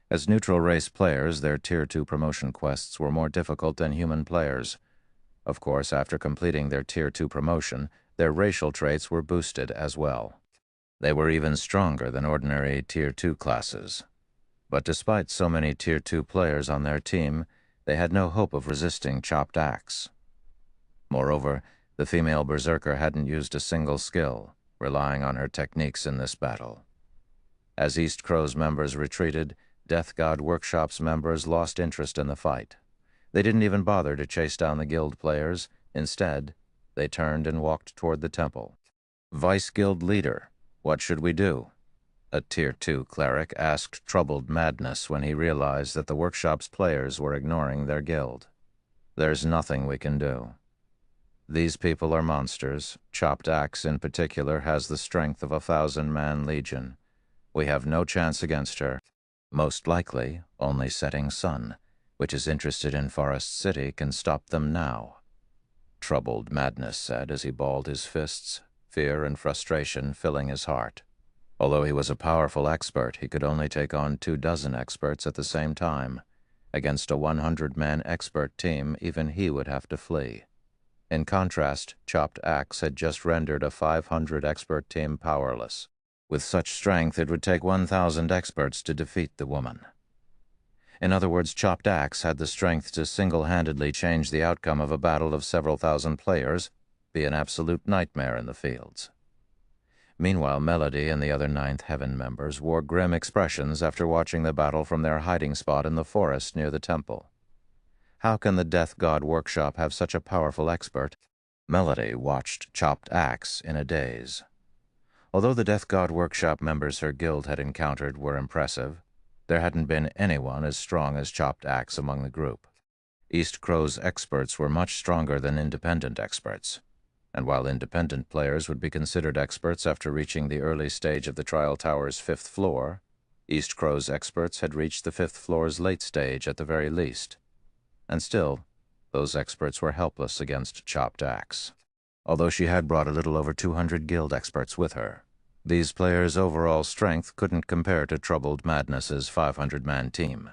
Speaker 1: As neutral race players, their Tier 2 promotion quests were more difficult than human players. Of course, after completing their Tier 2 promotion, their racial traits were boosted as well. They were even stronger than ordinary Tier 2 classes. But despite so many Tier 2 players on their team, they had no hope of resisting Chopped Axe. Moreover, the female berserker hadn't used a single skill, relying on her techniques in this battle. As East Crow's members retreated, Death God Workshop's members lost interest in the fight. They didn't even bother to chase down the guild players. Instead, they turned and walked toward the temple. "Vice Guild Leader, what should we do?" A Tier 2 cleric asked Troubled Madness when he realized that the workshop's players were ignoring their guild. "There's nothing we can do. These people are monsters. Chopped Axe in particular has the strength of a 1,000-man legion. We have no chance against her. Most likely, only Setting Sun, which is interested in Forest City, can stop them now," Troubled Madness said as he balled his fists, fear and frustration filling his heart. Although he was a powerful expert, he could only take on 24 experts at the same time. Against a 100-man expert team, even he would have to flee. In contrast, Chopped Axe had just rendered a 500 expert team powerless. With such strength, it would take 1,000 experts to defeat the woman. In other words, Chopped Axe had the strength to single-handedly change the outcome of a battle of several thousand players, be an absolute nightmare in the fields. Meanwhile, Melody and the other Ninth Heaven members wore grim expressions after watching the battle from their hiding spot in the forest near the temple. How can the Death God Workshop have such a powerful expert? Melody watched Chopped Axe in a daze. Although the Death God Workshop members her guild had encountered were impressive, there hadn't been anyone as strong as Chopped Axe among the group. East Crow's experts were much stronger than independent experts. And while independent players would be considered experts after reaching the early stage of the Trial Tower's 5th floor, East Crow's experts had reached the 5th floor's late stage at the very least. And still, those experts were helpless against Chopped Axe. Although she had brought a little over 200 guild experts with her, these players' overall strength couldn't compare to Troubled Madness's 500-man team.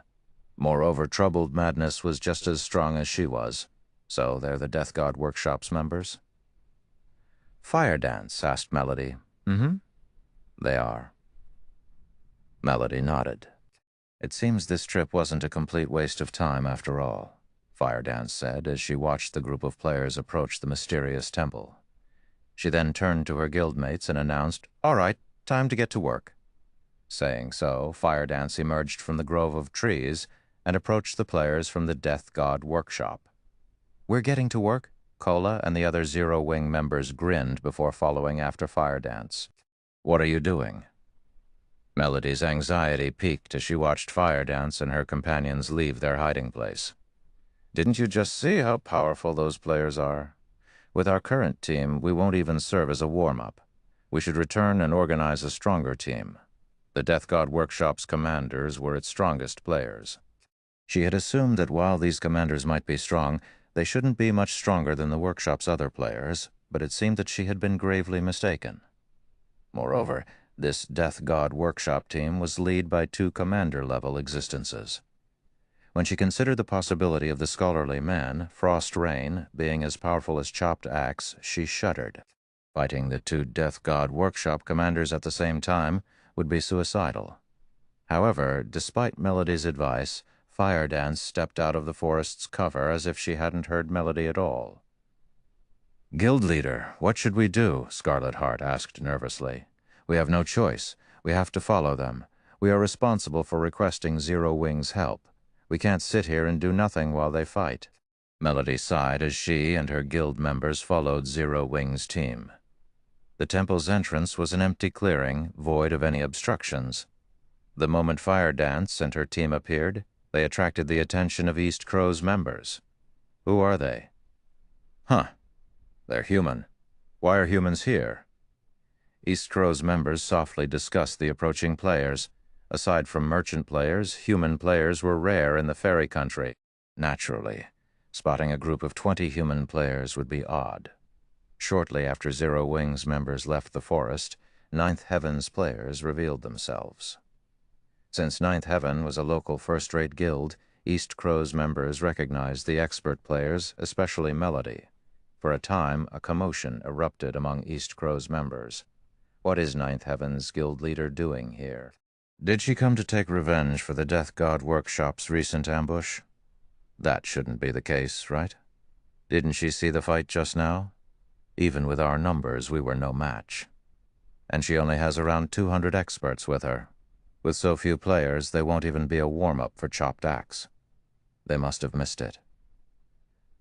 Speaker 1: Moreover, Troubled Madness was just as strong as she was. So they're the Death God Workshop's members? "Fire dance?" asked Melody. "Mm-hmm. They are." Melody nodded. "It seems this trip wasn't a complete waste of time after all," Fire Dance said as she watched the group of players approach the mysterious temple. She then turned to her guildmates and announced, "All right, time to get to work." Saying so, Fire Dance emerged from the grove of trees and approached the players from the Death God Workshop. "We're getting to work?" Cola and the other Zero Wing members grinned before following after Fire Dance. "What are you doing?" Melody's anxiety peaked as she watched Fire Dance and her companions leave their hiding place. "Didn't you just see how powerful those players are? With our current team, we won't even serve as a warm-up. We should return and organize a stronger team. The Death God Workshop's commanders were its strongest players." She had assumed that while these commanders might be strong, they shouldn't be much stronger than the workshop's other players, but it seemed that she had been gravely mistaken. Moreover, this Death God Workshop team was led by 2 commander-level existences. When she considered the possibility of the scholarly man, Frost Rain, being as powerful as Chopped Axe, she shuddered. Fighting the 2 Death God Workshop commanders at the same time would be suicidal. However, despite Melody's advice, Fire Dance stepped out of the forest's cover as if she hadn't heard Melody at all. "Guild leader, what should we do?" Scarlet Heart asked nervously. "We have no choice. We have to follow them. We are responsible for requesting Zero Wing's help. We can't sit here and do nothing while they fight." Melody sighed as she and her guild members followed Zero Wing's team. The temple's entrance was an empty clearing, void of any obstructions. The moment Fire Dance and her team appeared, they attracted the attention of East Crow's members. "Who are they?" "Huh. They're human. Why are humans here?" East Crow's members softly discussed the approaching players. Aside from merchant players, human players were rare in the fairy country. Naturally, spotting a group of 20 human players would be odd. Shortly after Zero Wing's members left the forest, Ninth Heaven's players revealed themselves. Since Ninth Heaven was a local first-rate guild, East Crow's members recognized the expert players, especially Melody. For a time, a commotion erupted among East Crow's members. What is Ninth Heaven's guild leader doing here? Did she come to take revenge for the Death God Workshop's recent ambush? That shouldn't be the case, right? Didn't she see the fight just now? Even with our numbers, we were no match. And she only has around 200 experts with her. With so few players, they won't even be a warm-up for Chopped Axe. They must have missed it.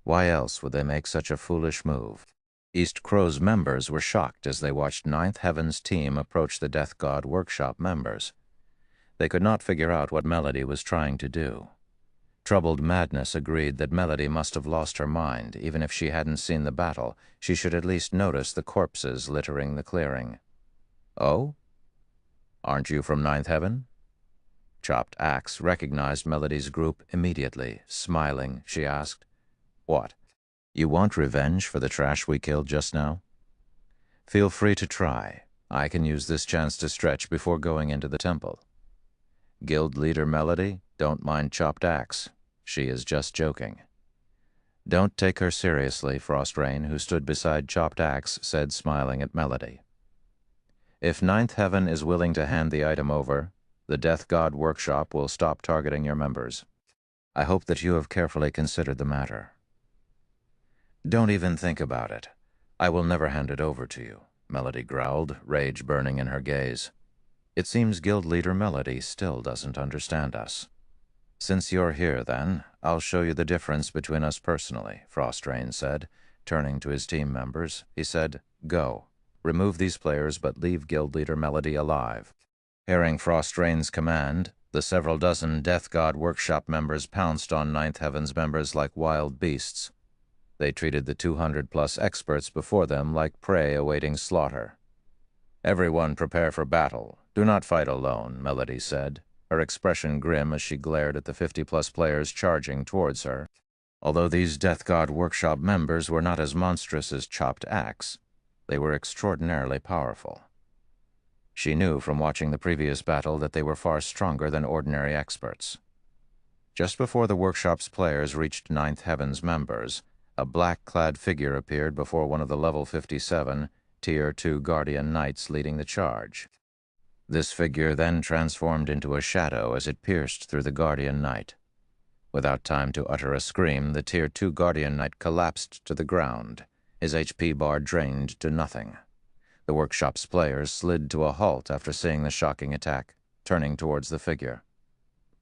Speaker 1: Why else would they make such a foolish move? East Crow's members were shocked as they watched Ninth Heaven's team approach the Death God Workshop members. They could not figure out what Melody was trying to do. Troubled Madness agreed that Melody must have lost her mind. Even if she hadn't seen the battle, she should at least notice the corpses littering the clearing. Oh? Aren't you from Ninth Heaven? Chopped Axe recognized Melody's group immediately. Smiling, she asked, "What? You want revenge for the trash we killed just now? Feel free to try. I can use this chance to stretch before going into the temple." Guild leader Melody, don't mind Chopped Axe. She is just joking. Don't take her seriously, Frostrain, who stood beside Chopped Axe, said, smiling at Melody. If Ninth Heaven is willing to hand the item over, the Death God Workshop will stop targeting your members. I hope that you have carefully considered the matter. Don't even think about it. I will never hand it over to you, Melody growled, rage burning in her gaze. It seems guild leader Melody still doesn't understand us. Since you're here, then, I'll show you the difference between us personally, Frostrain said. Turning to his team members, he said, "Go. Remove these players, but leave guild leader Melody alive." Hearing Frostrain's command, the several dozen Death God Workshop members pounced on Ninth Heaven's members like wild beasts. They treated the 200-plus experts before them like prey awaiting slaughter. "Everyone prepare for battle. Do not fight alone," Melody said, her expression grim as she glared at the 50-plus players charging towards her. Although these Death God Workshop members were not as monstrous as Chopped Axe, they were extraordinarily powerful. She knew from watching the previous battle that they were far stronger than ordinary experts. Just before the workshop's players reached Ninth Heaven's members, a black-clad figure appeared before one of the level 57, Tier 2 Guardian Knights leading the charge. This figure then transformed into a shadow as it pierced through the Guardian Knight. Without time to utter a scream, the Tier 2 Guardian Knight collapsed to the ground, his HP bar drained to nothing. The workshop's players slid to a halt after seeing the shocking attack, turning towards the figure.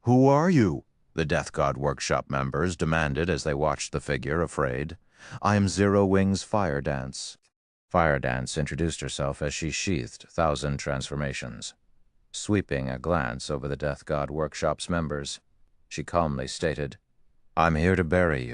Speaker 1: "Who are you?" the Death God Workshop members demanded as they watched the figure, afraid. "I am Zero Wing's Fire Dance." Fire Dance introduced herself as she sheathed 1,000 transformations. Sweeping a glance over the Death God Workshop's members, she calmly stated, "I'm here to bury you.